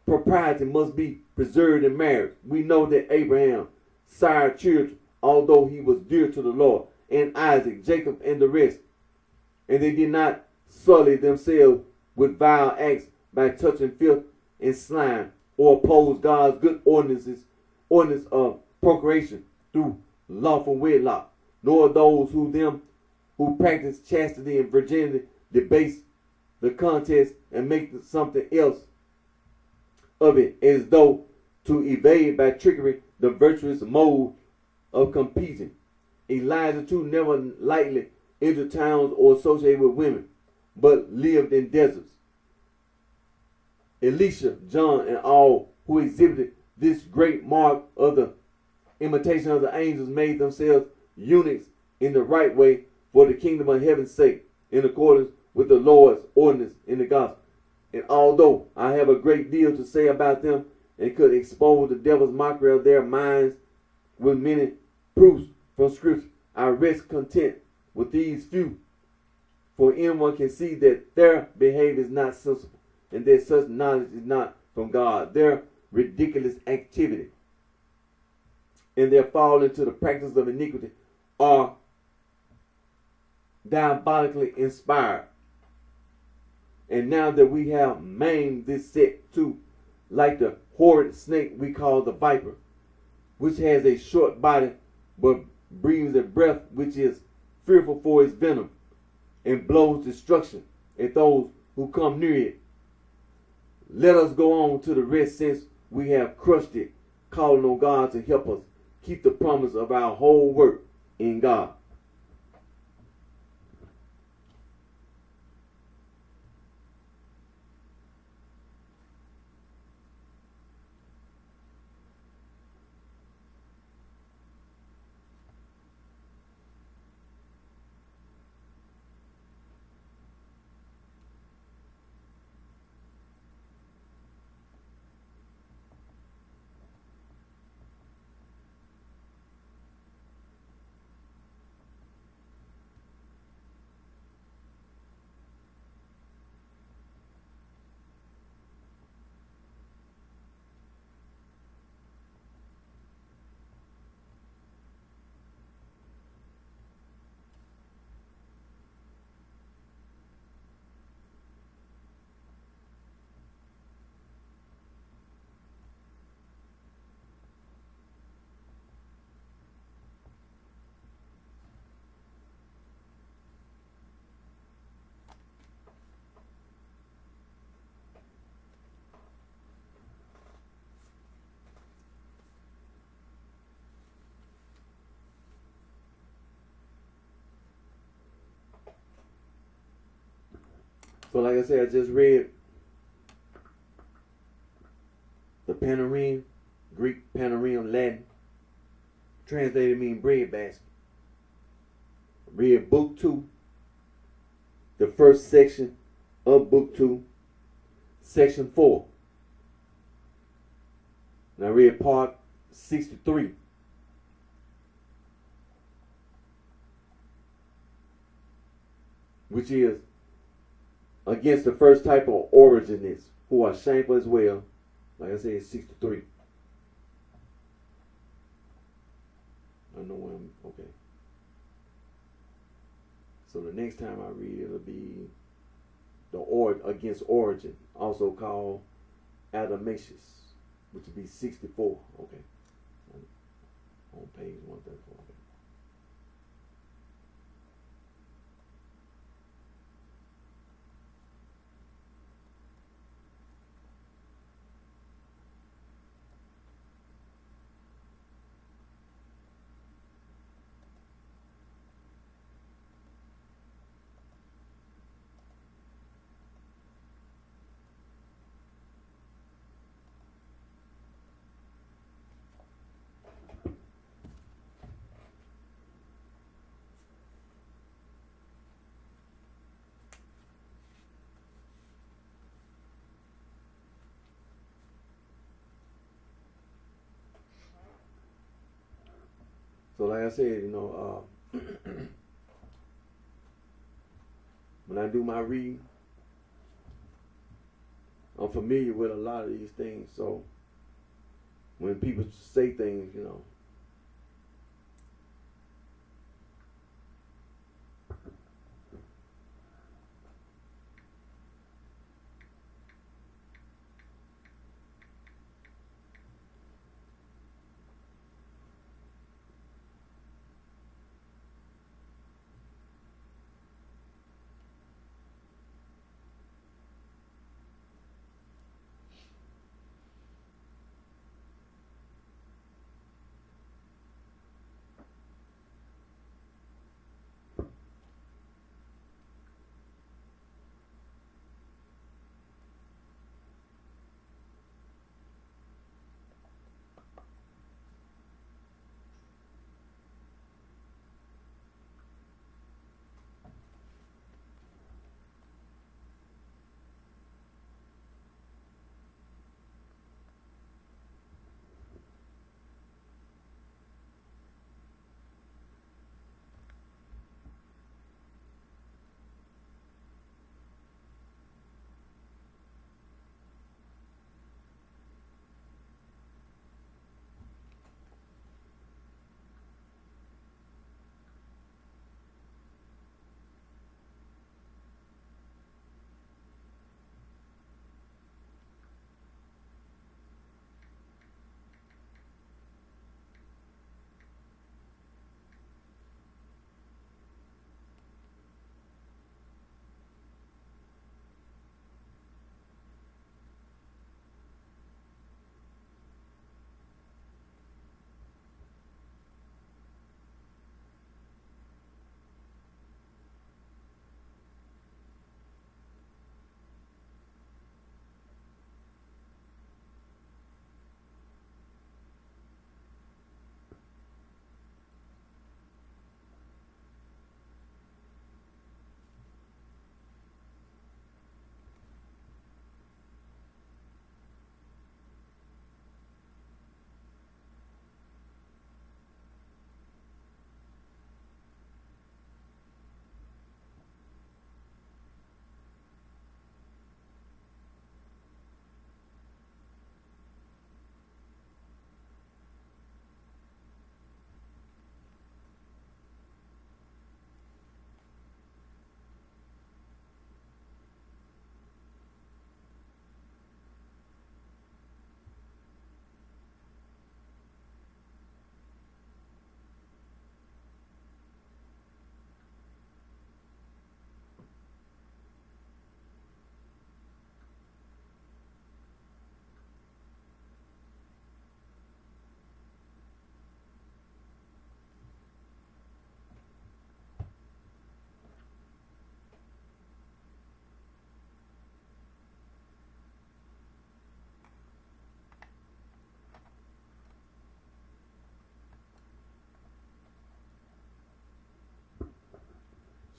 propriety must be preserved in marriage. We know that Abraham sired children, although he was dear to the Lord, and Isaac, Jacob, and the rest. And they did not sully themselves with vile acts by touching filth and slime, or oppose God's good ordinance of procreation through lawful wedlock, nor those who practice chastity and virginity debase the contest and make something else of it, as though to evade by trickery the virtuous mode of competing. Elijah too never lightly entered towns or associated with women, but lived in deserts. Elisha, John, and all who exhibited this great mark of the imitation of the angels made themselves eunuchs in the right way for the kingdom of heaven's sake, in accordance with the Lord's ordinance in the gospel. And although I have a great deal to say about them, and could expose the devil's mockery of their minds with many proofs from Scripture, I rest content with these few. For anyone can see that their behavior is not sensible, and that such knowledge is not from God. Their ridiculous activity and their fall into the practice of iniquity are diabolically inspired. And now that we have maimed this sect too, like the horrid snake we call the viper, which has a short body but breathes a breath which is fearful for its venom, and blows destruction at those who come near it. Let us go on to the rest, since we have crushed it, calling on God to help us keep the promise of our whole work in God. So like I said, I just read the Panoreme, Greek Panoreme, Latin. Translated mean bread basket. Read book 2, the first section of book 2, section 4. And I read part 63. Which is against the first type of originists, who are shameful as well, Like I said, it's 63. I know when I'm okay. So the next time I read, it'll be against Origin, also called Adamascius, which would be 64. Okay. On page 134. Okay. So like I said, when I do my reading, I'm familiar with a lot of these things. So when people say things,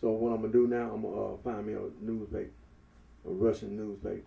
So what I'm gonna do now, I'm gonna find me a newspaper, a Russian newspaper.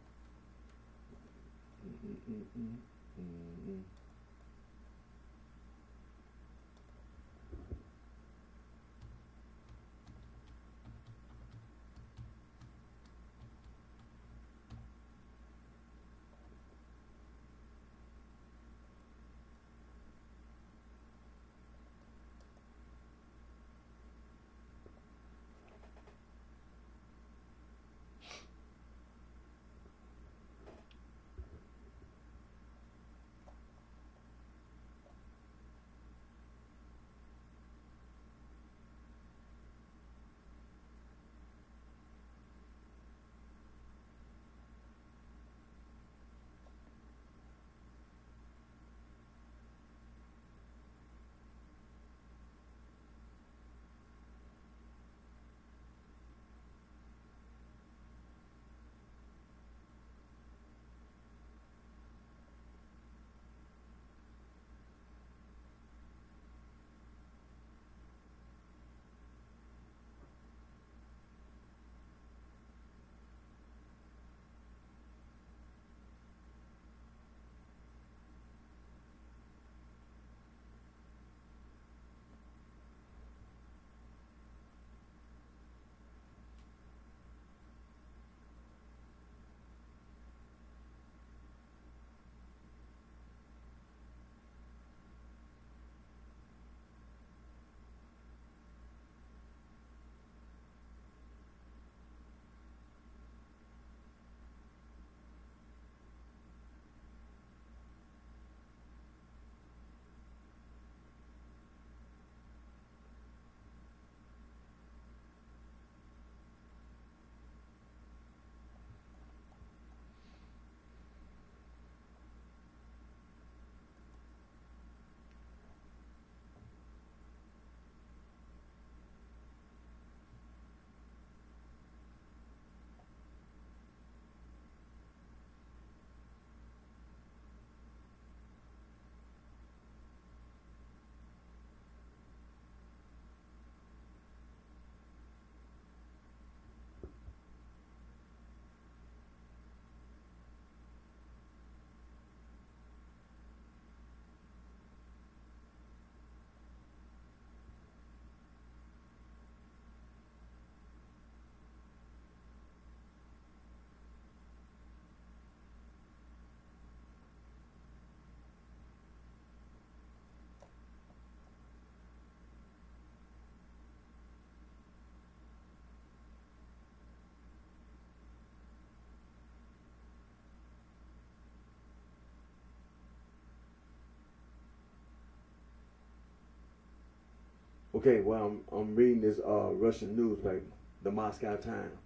Okay, well, I'm reading this Russian newspaper, the Moscow Times.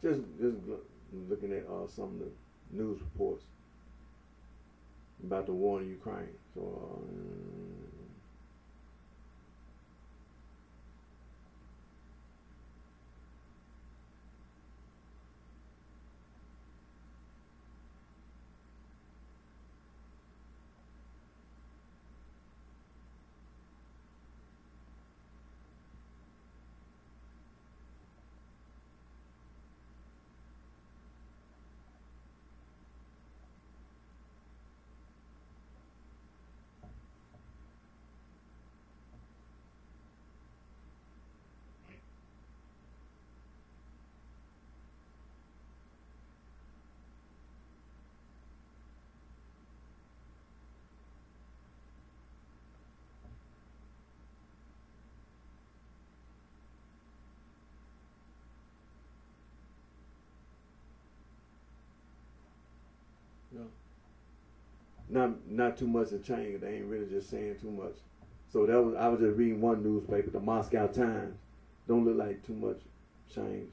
Just looking at some of the news reports about the war in Ukraine. So, yeah. Not too much to change. They ain't really just saying too much. So I was just reading one newspaper, the Moscow Times. Don't look like too much change.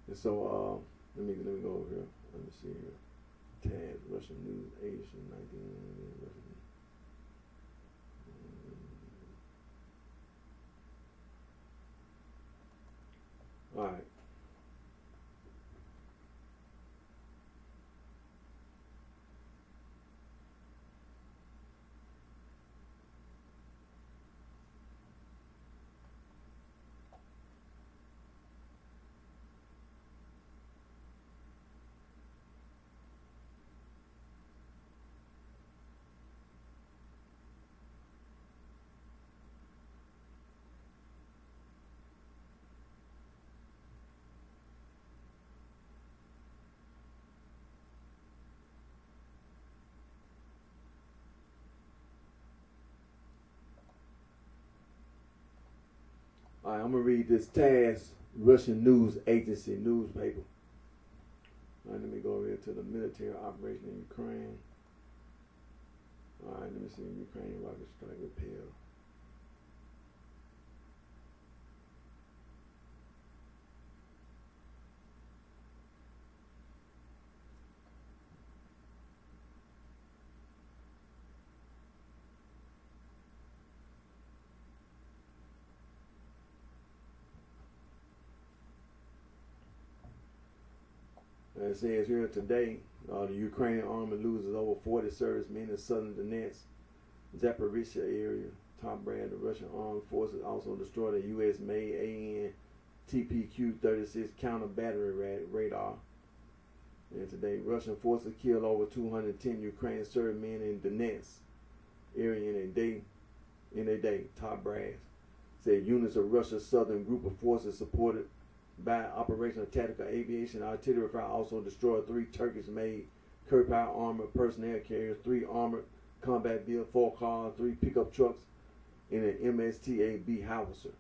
And so let me go over here. Let me see here. Tab Russian news Asian 19 Russian. All right. All right, I'm gonna read this TASS Russian news agency newspaper. All right, let me go over here to the military operation in Ukraine. All right, let me see. Ukrainian rocket strike repelled. It says here today, the Ukrainian army loses over 40 servicemen in southern Donetsk, Zaporizhia area. Top brand, the Russian armed forces also destroyed a U.S.-made AN TPQ-36 counter battery radar. And today, Russian forces killed over 210 Ukrainian servicemen in Donetsk area in a day. Top brass said units of Russia's southern group of forces supported by Operation Tactical Aviation Artillery Fire also destroyed 3 Turkish-made Kurpal armored personnel carriers, 3 armored combat vehicles, 4 cars, 3 pickup trucks, and an MSTAB howitzer.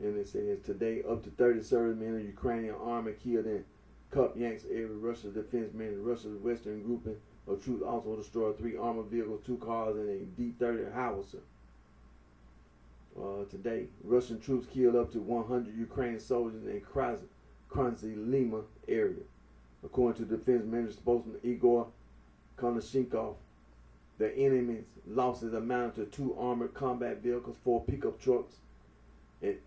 And it says today up to 30 servicemen of the Ukrainian army killed in Kupyansk area. Russia's defense ministry, Russia's western grouping of troops also destroyed 3 armored vehicles, 2 cars, and a D-30 howitzer. Today, Russian troops killed up to 100 Ukrainian soldiers in Krasny-Lima area. According to Defense Minister spokesman Igor Konashenkov, the enemy's losses amounted to 2 armored combat vehicles, 4 pickup trucks, and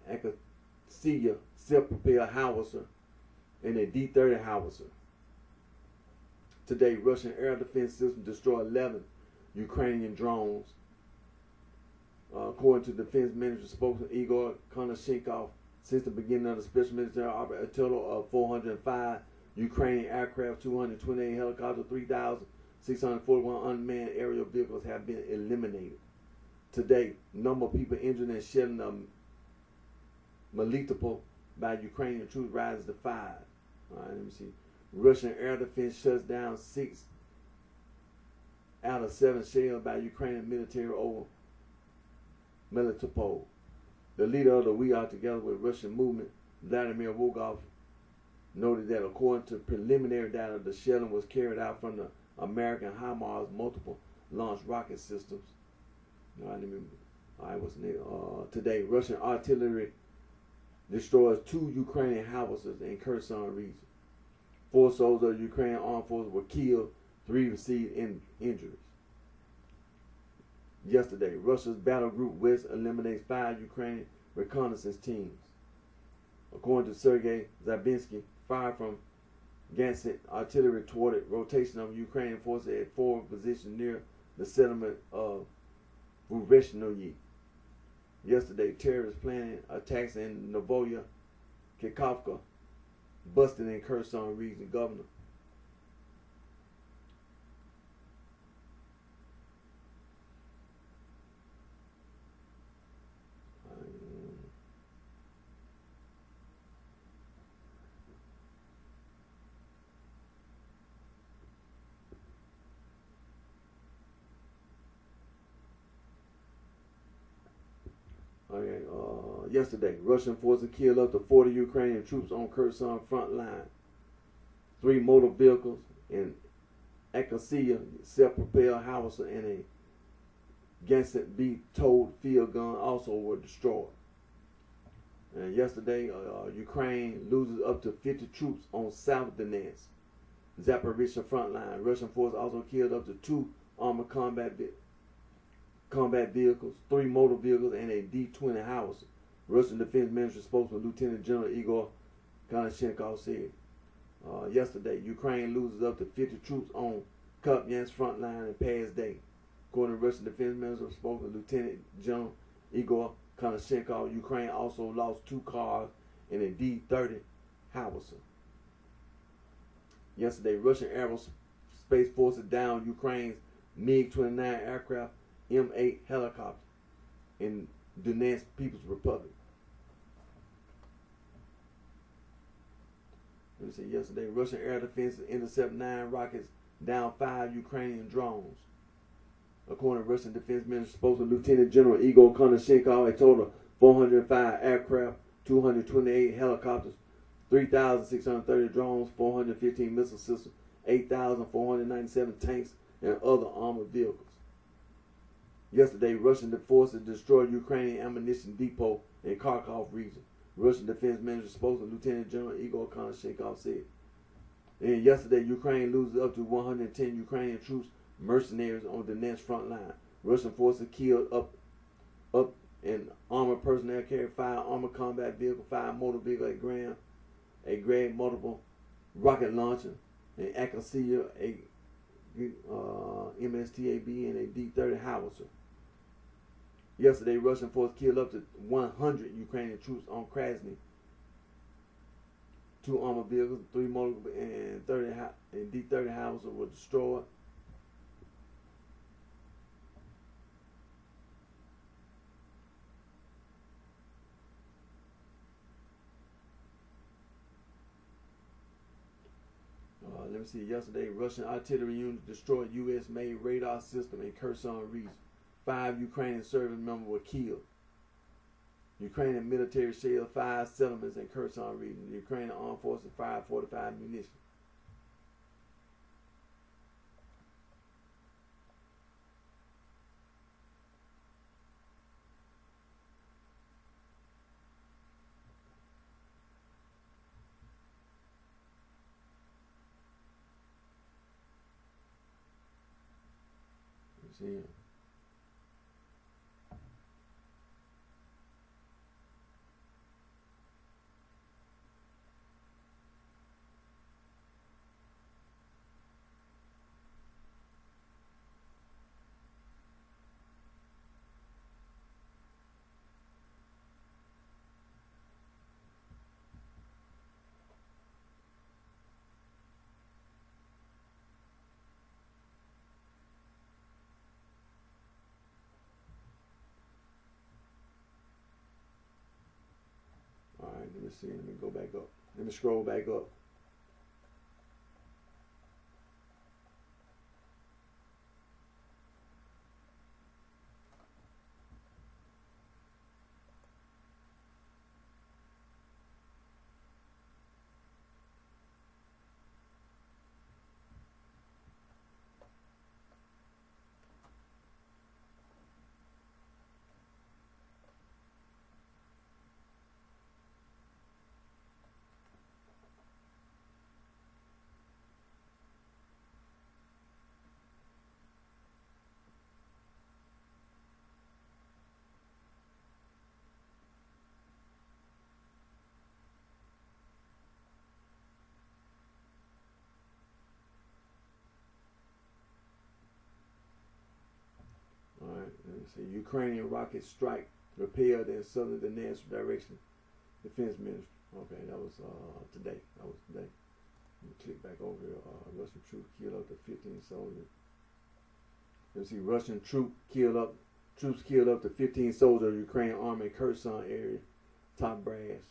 Akatsiya self-propelled howitzer, and a D-30 howitzer. Today, Russian air defense system destroyed 11 Ukrainian drones. According to Defense Ministry spokesman Igor Konashenkov, since the beginning of the special military operation, a total of 405 Ukrainian aircraft, 228 helicopters, 3,641 unmanned aerial vehicles have been eliminated. Today, number of people injured and shedding of Melitopol by Ukrainian troops rises to 5. All right, let me see. Russian air defense shuts down 6 out of 7 shells by Ukrainian military over Melitopol. The leader of the We Are Together with Russian movement, Vladimir Volkov, noted that according to preliminary data, the shelling was carried out from the American HIMARS multiple launch rocket systems. All right, what's next? Today, Russian artillery destroys 2 Ukrainian howitzers in Kherson region. 4 soldiers of the Ukrainian armed forces were killed, 3 received injuries. Yesterday, Russia's Battle Group West eliminates 5 Ukrainian reconnaissance teams. According to Sergei Zabinsky, fire from Ganset artillery thwarted rotation of Ukrainian forces at forward position near the settlement of Vreshnoye. Yesterday, terrorists planning attacks in Novoya Kikovka busted in Kherson region. Governor yesterday, Russian forces killed up to 40 Ukrainian troops on Kherson front line. 3 motor vehicles, an Acacia self-propelled howitzer, and a Ganset B-towed field gun also were destroyed. And yesterday, Ukraine loses up to 50 troops on South Donetsk, Zaporizhzhia front line. Russian forces also killed up to 2 armored combat vehicles, 3 motor vehicles, and a D-20 howitzer. Russian Defense Ministry spokesman Lieutenant General Igor Konashenkov said yesterday, Ukraine loses up to 50 troops on Kupyansk front line in past day. According to Russian Defense Ministry spokesman Lieutenant General Igor Konashenkov, Ukraine also lost 2 cars and a D-30 howitzer. Yesterday, Russian aerospace forces downed Ukraine's MiG-29 aircraft, M8 helicopter in Donetsk People's Republic. Let me see. Yesterday, Russian air defense intercepted 9 rockets, down 5 Ukrainian drones. According to Russian Defense Ministry spokesman Lieutenant General Igor Konashenkov, a total of 405 aircraft, 228 helicopters, 3,630 drones, 415 missile systems, 8,497 tanks, and other armored vehicles. Yesterday, Russian forces destroyed Ukrainian ammunition depot in Kharkov region. Russian Defense Ministry spokesman Lieutenant General Igor Konashenkov said. And yesterday, Ukraine loses up to 110 Ukrainian troops, mercenaries on the Donetsk front line. Russian forces killed up in armored personnel carried 5 armored combat vehicles, 5 motor vehicles, a Grad multiple rocket launcher, an Acacia, a MSTAB, and a D-30 howitzer. Yesterday, Russian forces killed up to 100 Ukrainian troops on Krasny. 2 armored vehicles, 3 motor and D-30 howitzer were destroyed. Let me see. Yesterday, Russian artillery units destroyed U.S.-made radar system in Kherson region. 5 Ukrainian service members were killed. Ukrainian military shelled 5 settlements in Kherson region. The Ukrainian armed forces fired 45 munitions. See. me see. Let me go back up. Let me scroll back up. All right, let me see. Ukrainian rocket strike repelled in southern Donetsk direction. Defense Ministry. Okay, that was today. That was today. Let me click back over here. Russian troops killed up to 15 soldiers. Let's see. Russian troops killed up to 15 soldiers of Ukrainian army in Kherson area. Top brass.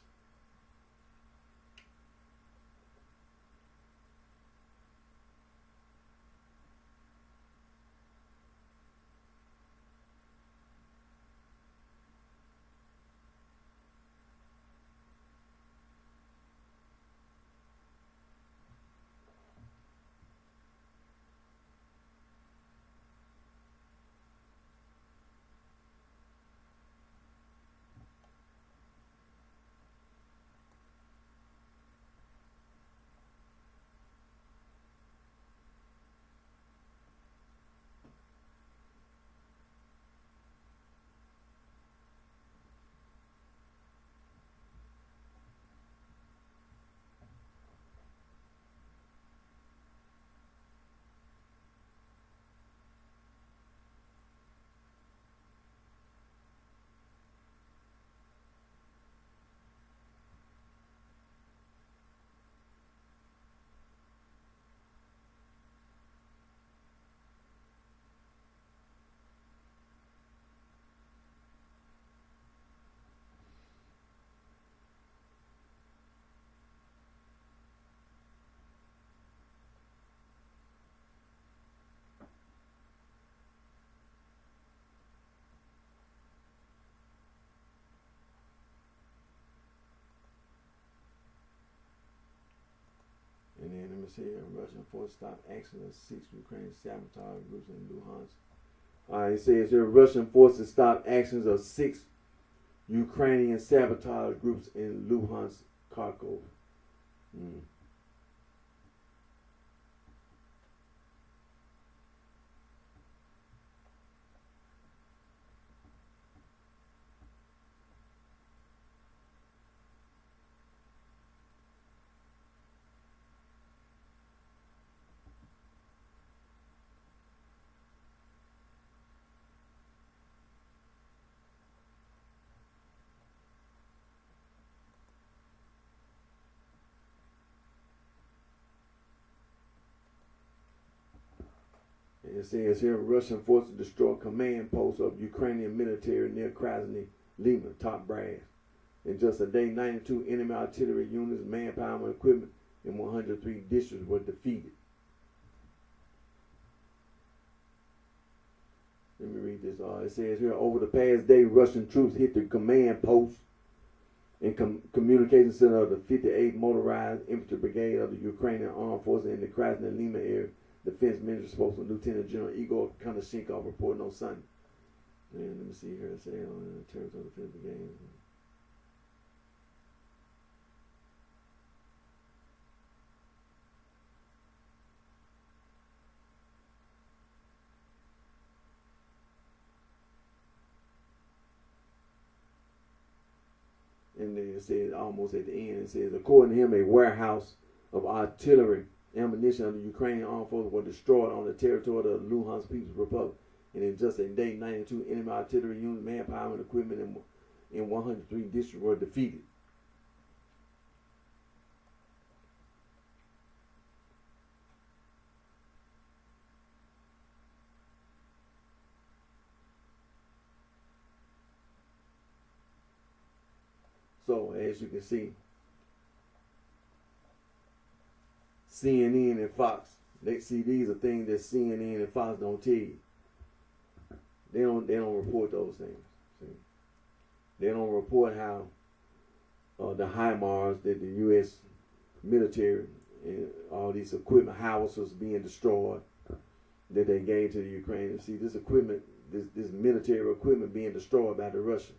And then let me see here. Russian forces stop action of 6 Ukrainian sabotage groups in Luhansk. Alright, it says here Russian forces stop actions of 6 Ukrainian sabotage groups in Luhansk, Kharkov. It says here Russian forces destroy command posts of Ukrainian military near Krasny Lima, top brass. In just a day, 92 enemy artillery units, manpower, and equipment in 103 districts were defeated. Let me read this. It says here, over the past day, Russian troops hit the command post and communication center of the 58th Motorized Infantry Brigade of the Ukrainian Armed Forces in the Krasny Lima area. Defense Ministry spokesman Lieutenant General Igor Konashenkov reporting on Sunday. And let me see here. It says on the territory of the Defense Brigade. And then it says almost at the end, it says, according to him, a warehouse of artillery ammunition of the Ukrainian armed forces were destroyed on the territory of the Luhansk People's Republic. And in just a day, 92 enemy artillery units, manpower, and equipment in 103 districts were defeated. So, as you can see, CNN and Fox. They see these are things that CNN and Fox don't tell you. They don't report those things. See? They don't report how the HIMARS that the U.S. military and all these equipment howitzers being destroyed that they gave to the Ukrainians. See, this equipment, this military equipment being destroyed by the Russians.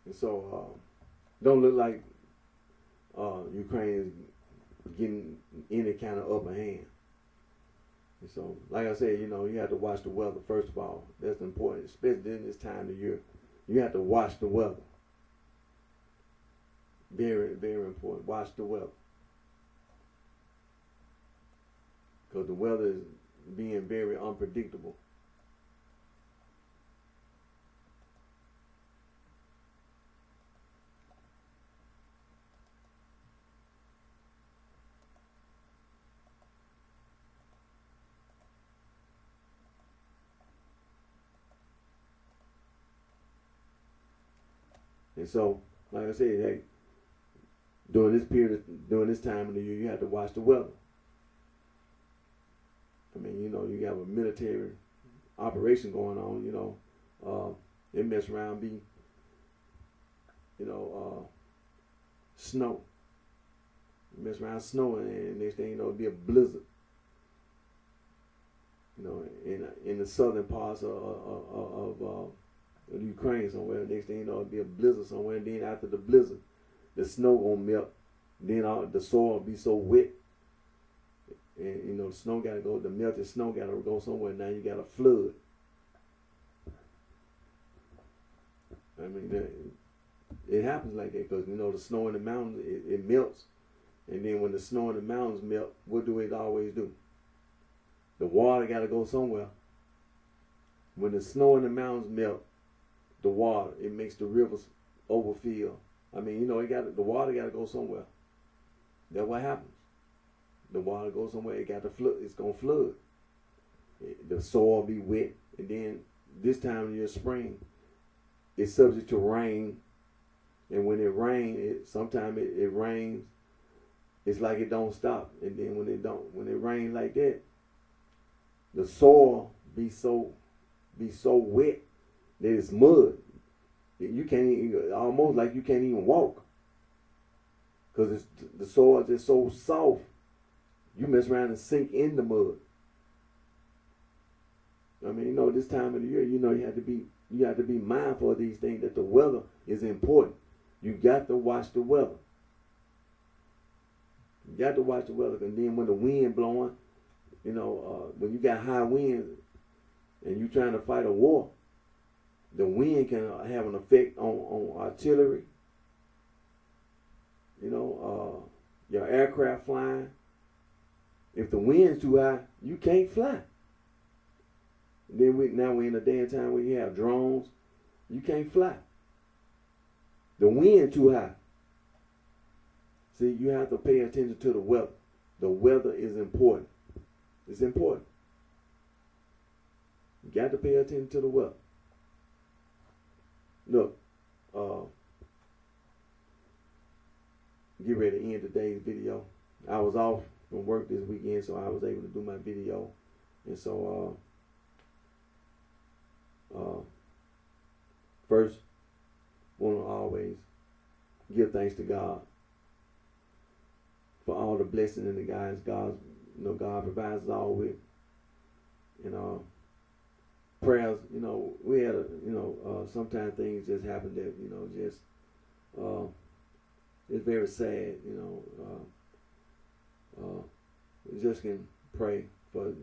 And so, don't look like Ukraine is getting any kind of upper hand. And so, like I said, you have to watch the weather, first of all. That's important, especially during this time of year. You have to watch the weather. Very, very important. Watch the weather. Because the weather is being very unpredictable. And so, like I said, hey, during this time of the year, you have to watch the weather. I mean, you have a military operation going on, they mess around, be, snow. Mess around snowing, and next thing you know, it'll be a blizzard. In the southern parts of Ukraine somewhere. Next thing you know, it'll be a blizzard somewhere, and then after the blizzard, the snow gonna melt. Then the soil will be so wet, and the snow gotta go. The melted snow gotta go somewhere. Now you got a flood. I mean, it happens like that because the snow in the mountains it melts, and then when the snow in the mountains melt, what do it always do? The water gotta go somewhere. When the snow in the mountains melt, the water, it makes the rivers overfill. I mean, the water got to go somewhere. That's what happens. The water goes somewhere. It got to flood. It's gonna flood. The soil be wet, and then this time of year, spring, it's subject to rain. And when it rains, sometimes it rains. It's like it don't stop. And then when it rains like that, the soil be so wet that it's mud. You can't even, almost like you can't even walk. Because the soil is just so soft. You mess around and sink in the mud. I mean, this time of the year, you have to be mindful of these things, that the weather is important. You got to watch the weather. You got to watch the weather, and then when the wind blowing, when you got high winds and you trying to fight a war, the wind can have an effect on artillery. Your aircraft flying. If the wind's too high, you can't fly. Then we're in a day and time where you have drones, you can't fly. The wind too high. See, you have to pay attention to the weather. The weather is important. It's important. You got to pay attention to the weather. Look, get ready to end today's video. I was off from work this weekend, so I was able to do my video. And so, first, want to always give thanks to God for all the blessings and the guidance God provides us all with. Prayers, we had sometimes things just happen that, it's very sad, we just can pray for,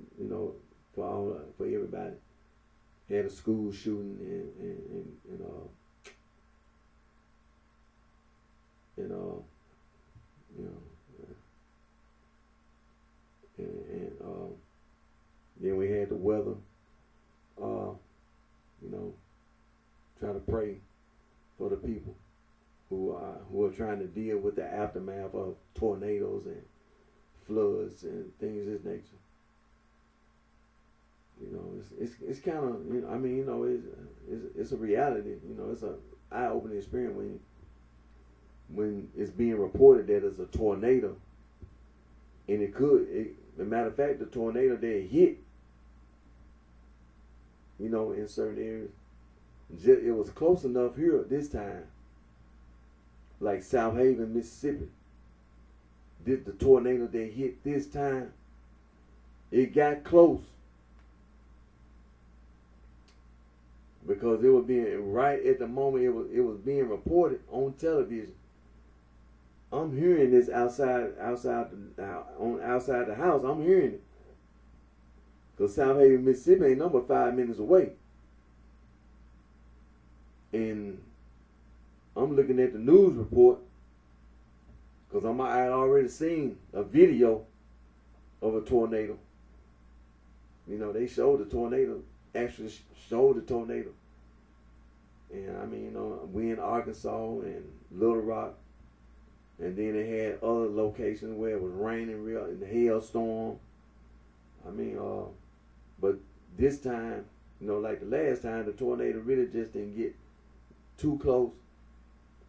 for everybody. Had a school shooting and then we had the weather. try to pray for the people who are trying to deal with the aftermath of tornadoes and floods and things of this nature. You know, it's kind of, you know, I mean, you know, it's a reality. You know, it's a eye-opening experience when it's being reported that it's a tornado, and as a matter of fact, the tornado that hit, you know, in certain areas, it was close enough here at this time, like South Haven, Mississippi. The tornado that hit this time, it got close because it was being right at the moment it was being reported on television. I'm hearing this outside the house. I'm hearing it because South Haven, Mississippi, ain't number 5 minutes away, and I'm looking at the news report because I had already seen a video of a tornado. You know, they showed the tornado, actually showed the tornado. And I mean, you know, we in Arkansas and Little Rock. And then they had other locations where it was raining real in the hailstorm. I mean, but this time, you know, like the last time, the tornado really just didn't get too close.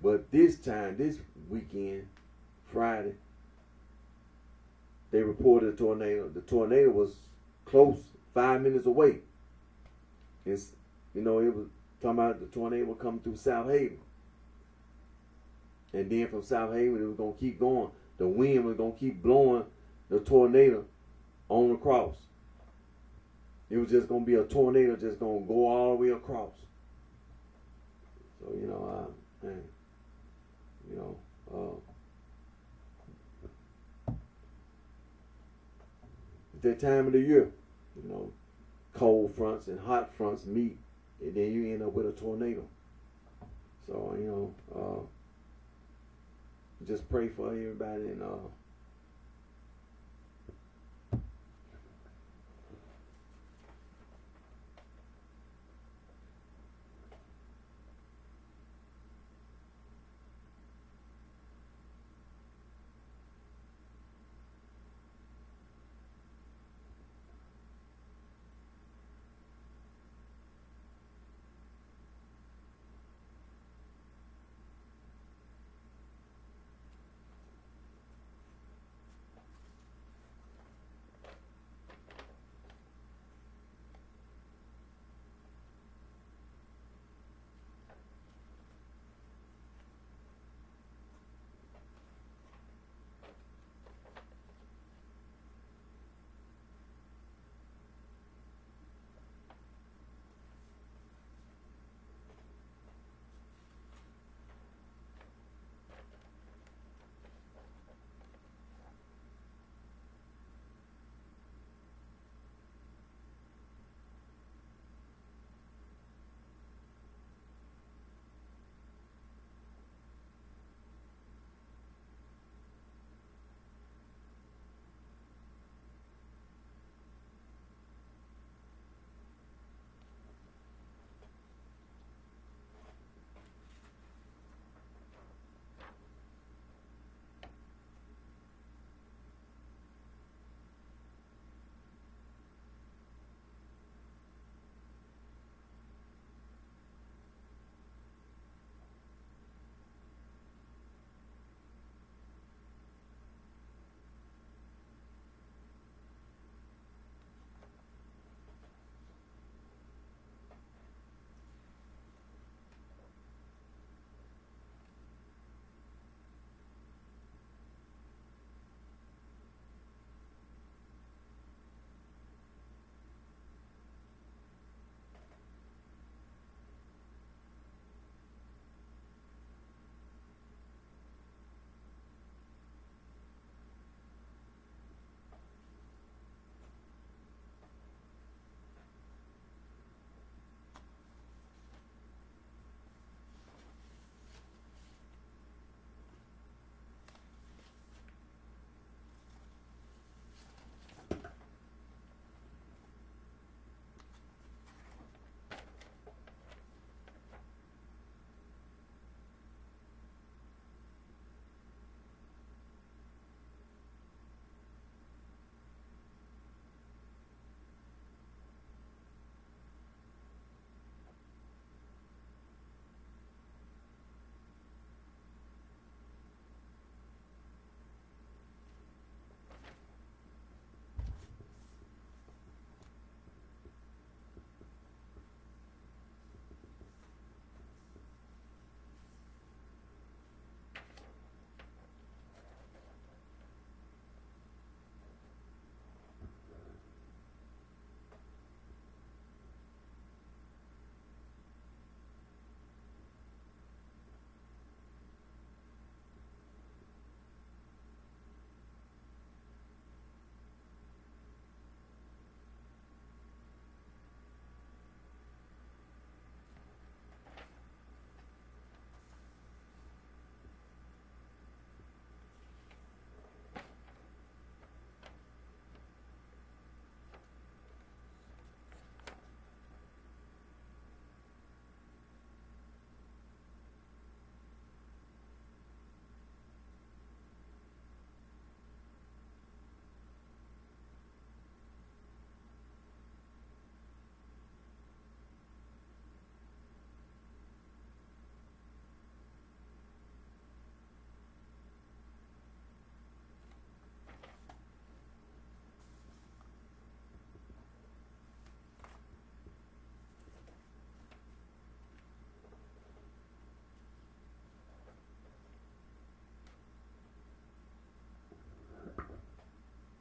But this time, this weekend, Friday, they reported a tornado. The tornado was close, 5 minutes away. It's, you know, it was talking about the tornado would come through South Haven. And then from South Haven, it was going to keep going. The wind was going to keep blowing the tornado on across. It was just going to be a tornado just going to go all the way across. So, you know, man, you know, that time of the year, you know, cold fronts and hot fronts meet, and then you end up with a tornado. So, you know, just pray for everybody and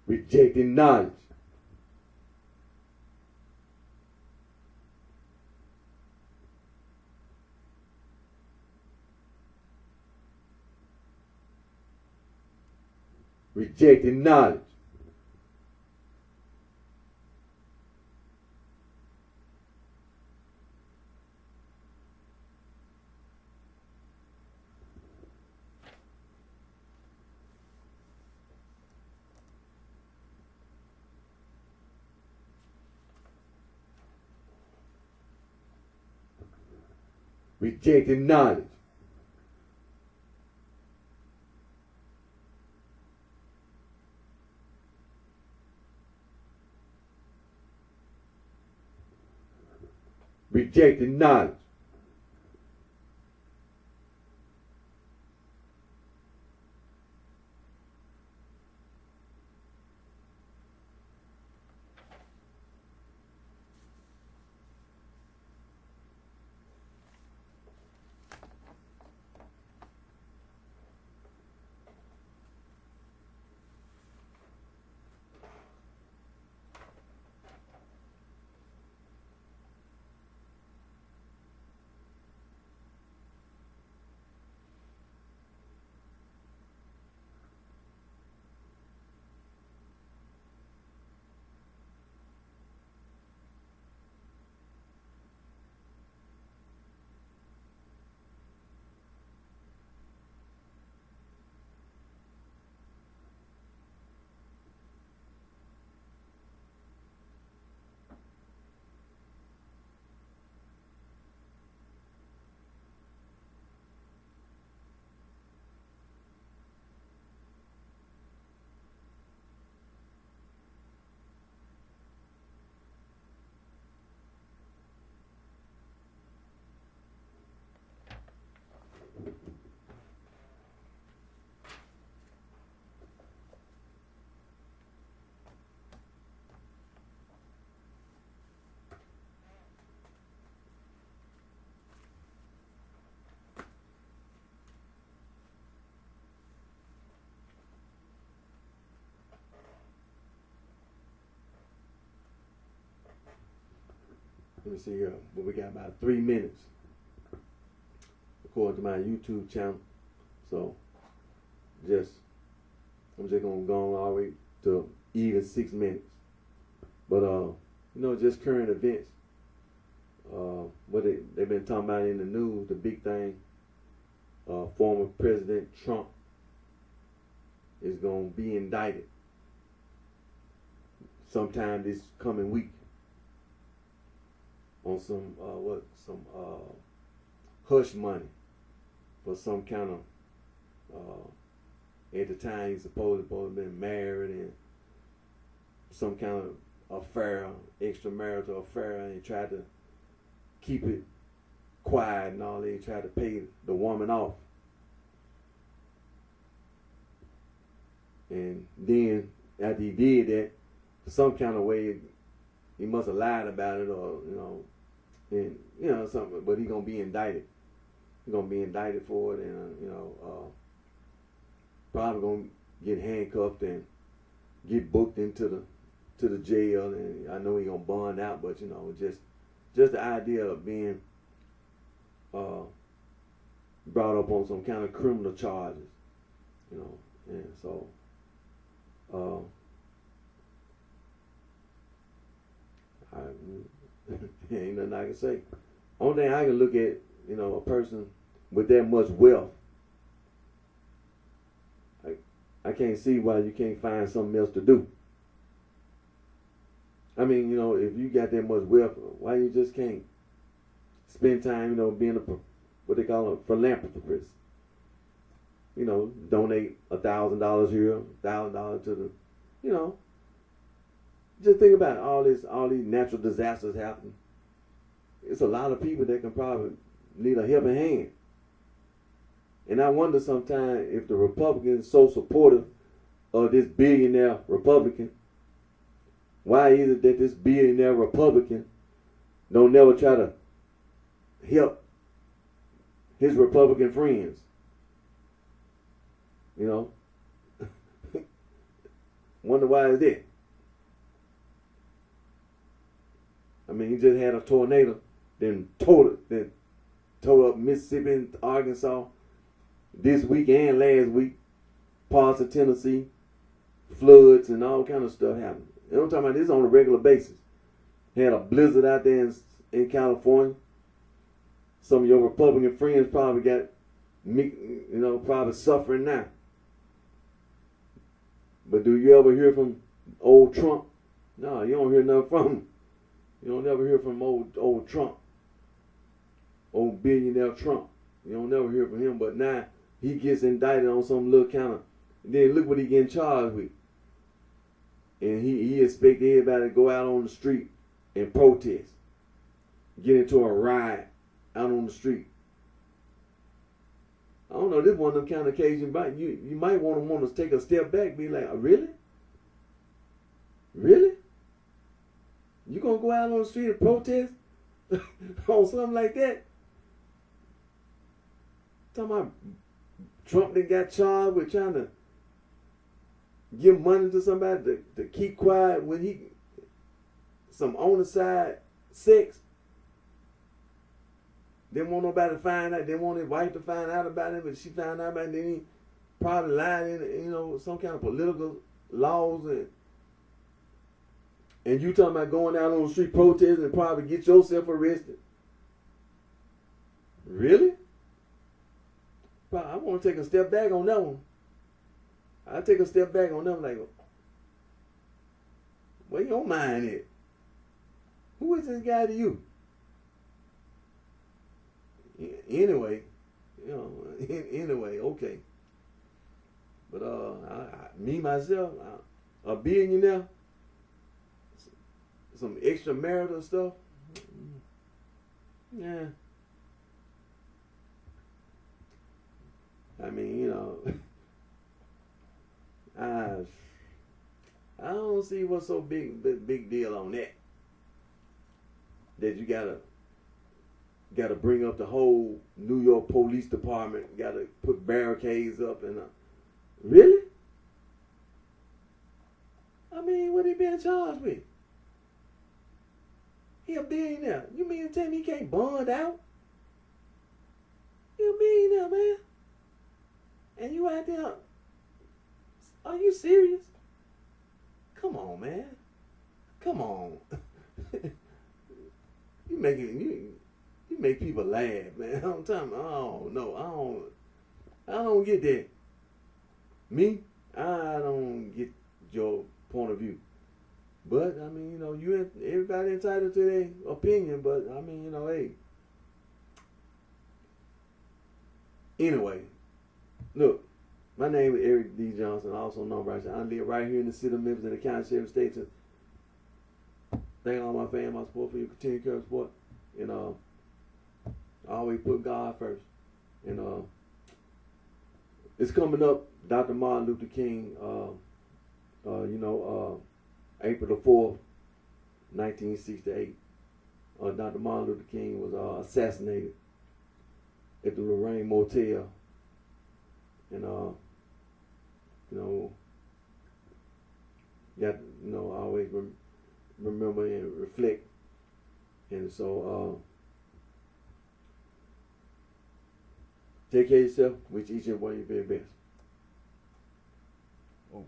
Rejecting knowledge. Rejecting knowledge. Rejecting knowledge. Rejecting knowledge. Let me see here. But we got about 3 minutes according to my YouTube channel. So I'm just gonna go on all the way to even 6 minutes. But just current events. What they've been talking about in the news, the big thing. Former President Trump is gonna be indicted sometime this coming week on some hush money for some kind of at the time he's supposed to have been married and some kind of affair, extramarital affair, and he tried to keep it quiet and all that. He tried to pay the woman off. And then after he did that, some kind of way he must have lied about it, or something. But he's gonna be indicted. He's gonna be indicted for it, and probably gonna get handcuffed and get booked into the jail. And I know he's gonna bond out, but just the idea of being brought up on some kind of criminal charges, and so. Ain't nothing I can say. Only thing I can look at, a person with that much wealth, I can't see why you can't find something else to do. I mean, if you got that much wealth, why you just can't spend time, being what they call a philanthropist? Donate $1,000 here, $1,000 to the, just think about it. All these natural disasters happen. It's a lot of people that can probably need a helping hand. And I wonder sometimes if the Republicans so supportive of this billionaire Republican, why is it that this billionaire Republican don't never try to help his Republican friends? Wonder why is that? I mean, he just had a tornado, then tore up Mississippi and Arkansas this week and last week. Parts of Tennessee, floods and all kind of stuff happened. You know what I'm talking about? This on a regular basis. Had a blizzard out there in California. Some of your Republican friends probably got, probably suffering now. But do you ever hear from old Trump? No, you don't hear nothing from him. You don't never hear from old Trump. Old billionaire Trump. You don't never hear from him. But now he gets indicted on some little kind of, then look what he getting charged with. And he expected everybody to go out on the street and protest. Get into a riot out on the street. I don't know, this one of them kind of occasions, but you might want to take a step back, be like, really? Really? You gonna go out on the street and protest on something like that? Talking about Trump that got charged with trying to give money to somebody to keep quiet when some on the side sex. Didn't want nobody to find out. Didn't want his wife to find out about it, but she found out about it. Then he probably lied in, some kind of political laws and you talking about going out on the street protesting and probably get yourself arrested. Really? I want to take a step back on that one. I take a step back on that one like, where your mind at? Who is this guy to you? Anyway, anyway, okay. But me myself, a billionaire, some extramarital stuff. Yeah. I mean, I don't see what's so big deal on that. That you gotta bring up the whole New York Police Department. Gotta put barricades up and really? I mean, what he been charged with? He a billionaire. You mean to tell me he can't bond out? He a billionaire, man. And you out there? Are you serious? Come on, man. Come on. You make people laugh, man. I'm telling you, oh no, I don't get that. Me, I don't get your point of view. But I mean, everybody entitled to their opinion. But I mean, hey. Anyway, look, my name is Eric D. Johnson, also known as BrightShine. I live right here in the city of Memphis in the county sheriff state. Thank all my family, my support for your continued care support. And I always put God first. And it's coming up, Dr. Martin Luther King, April the 4th, 1968. Dr. Martin Luther King was assassinated at the Lorraine Motel. And I always remember and reflect. And so take care of yourself, wish each and one of you very best. Oh,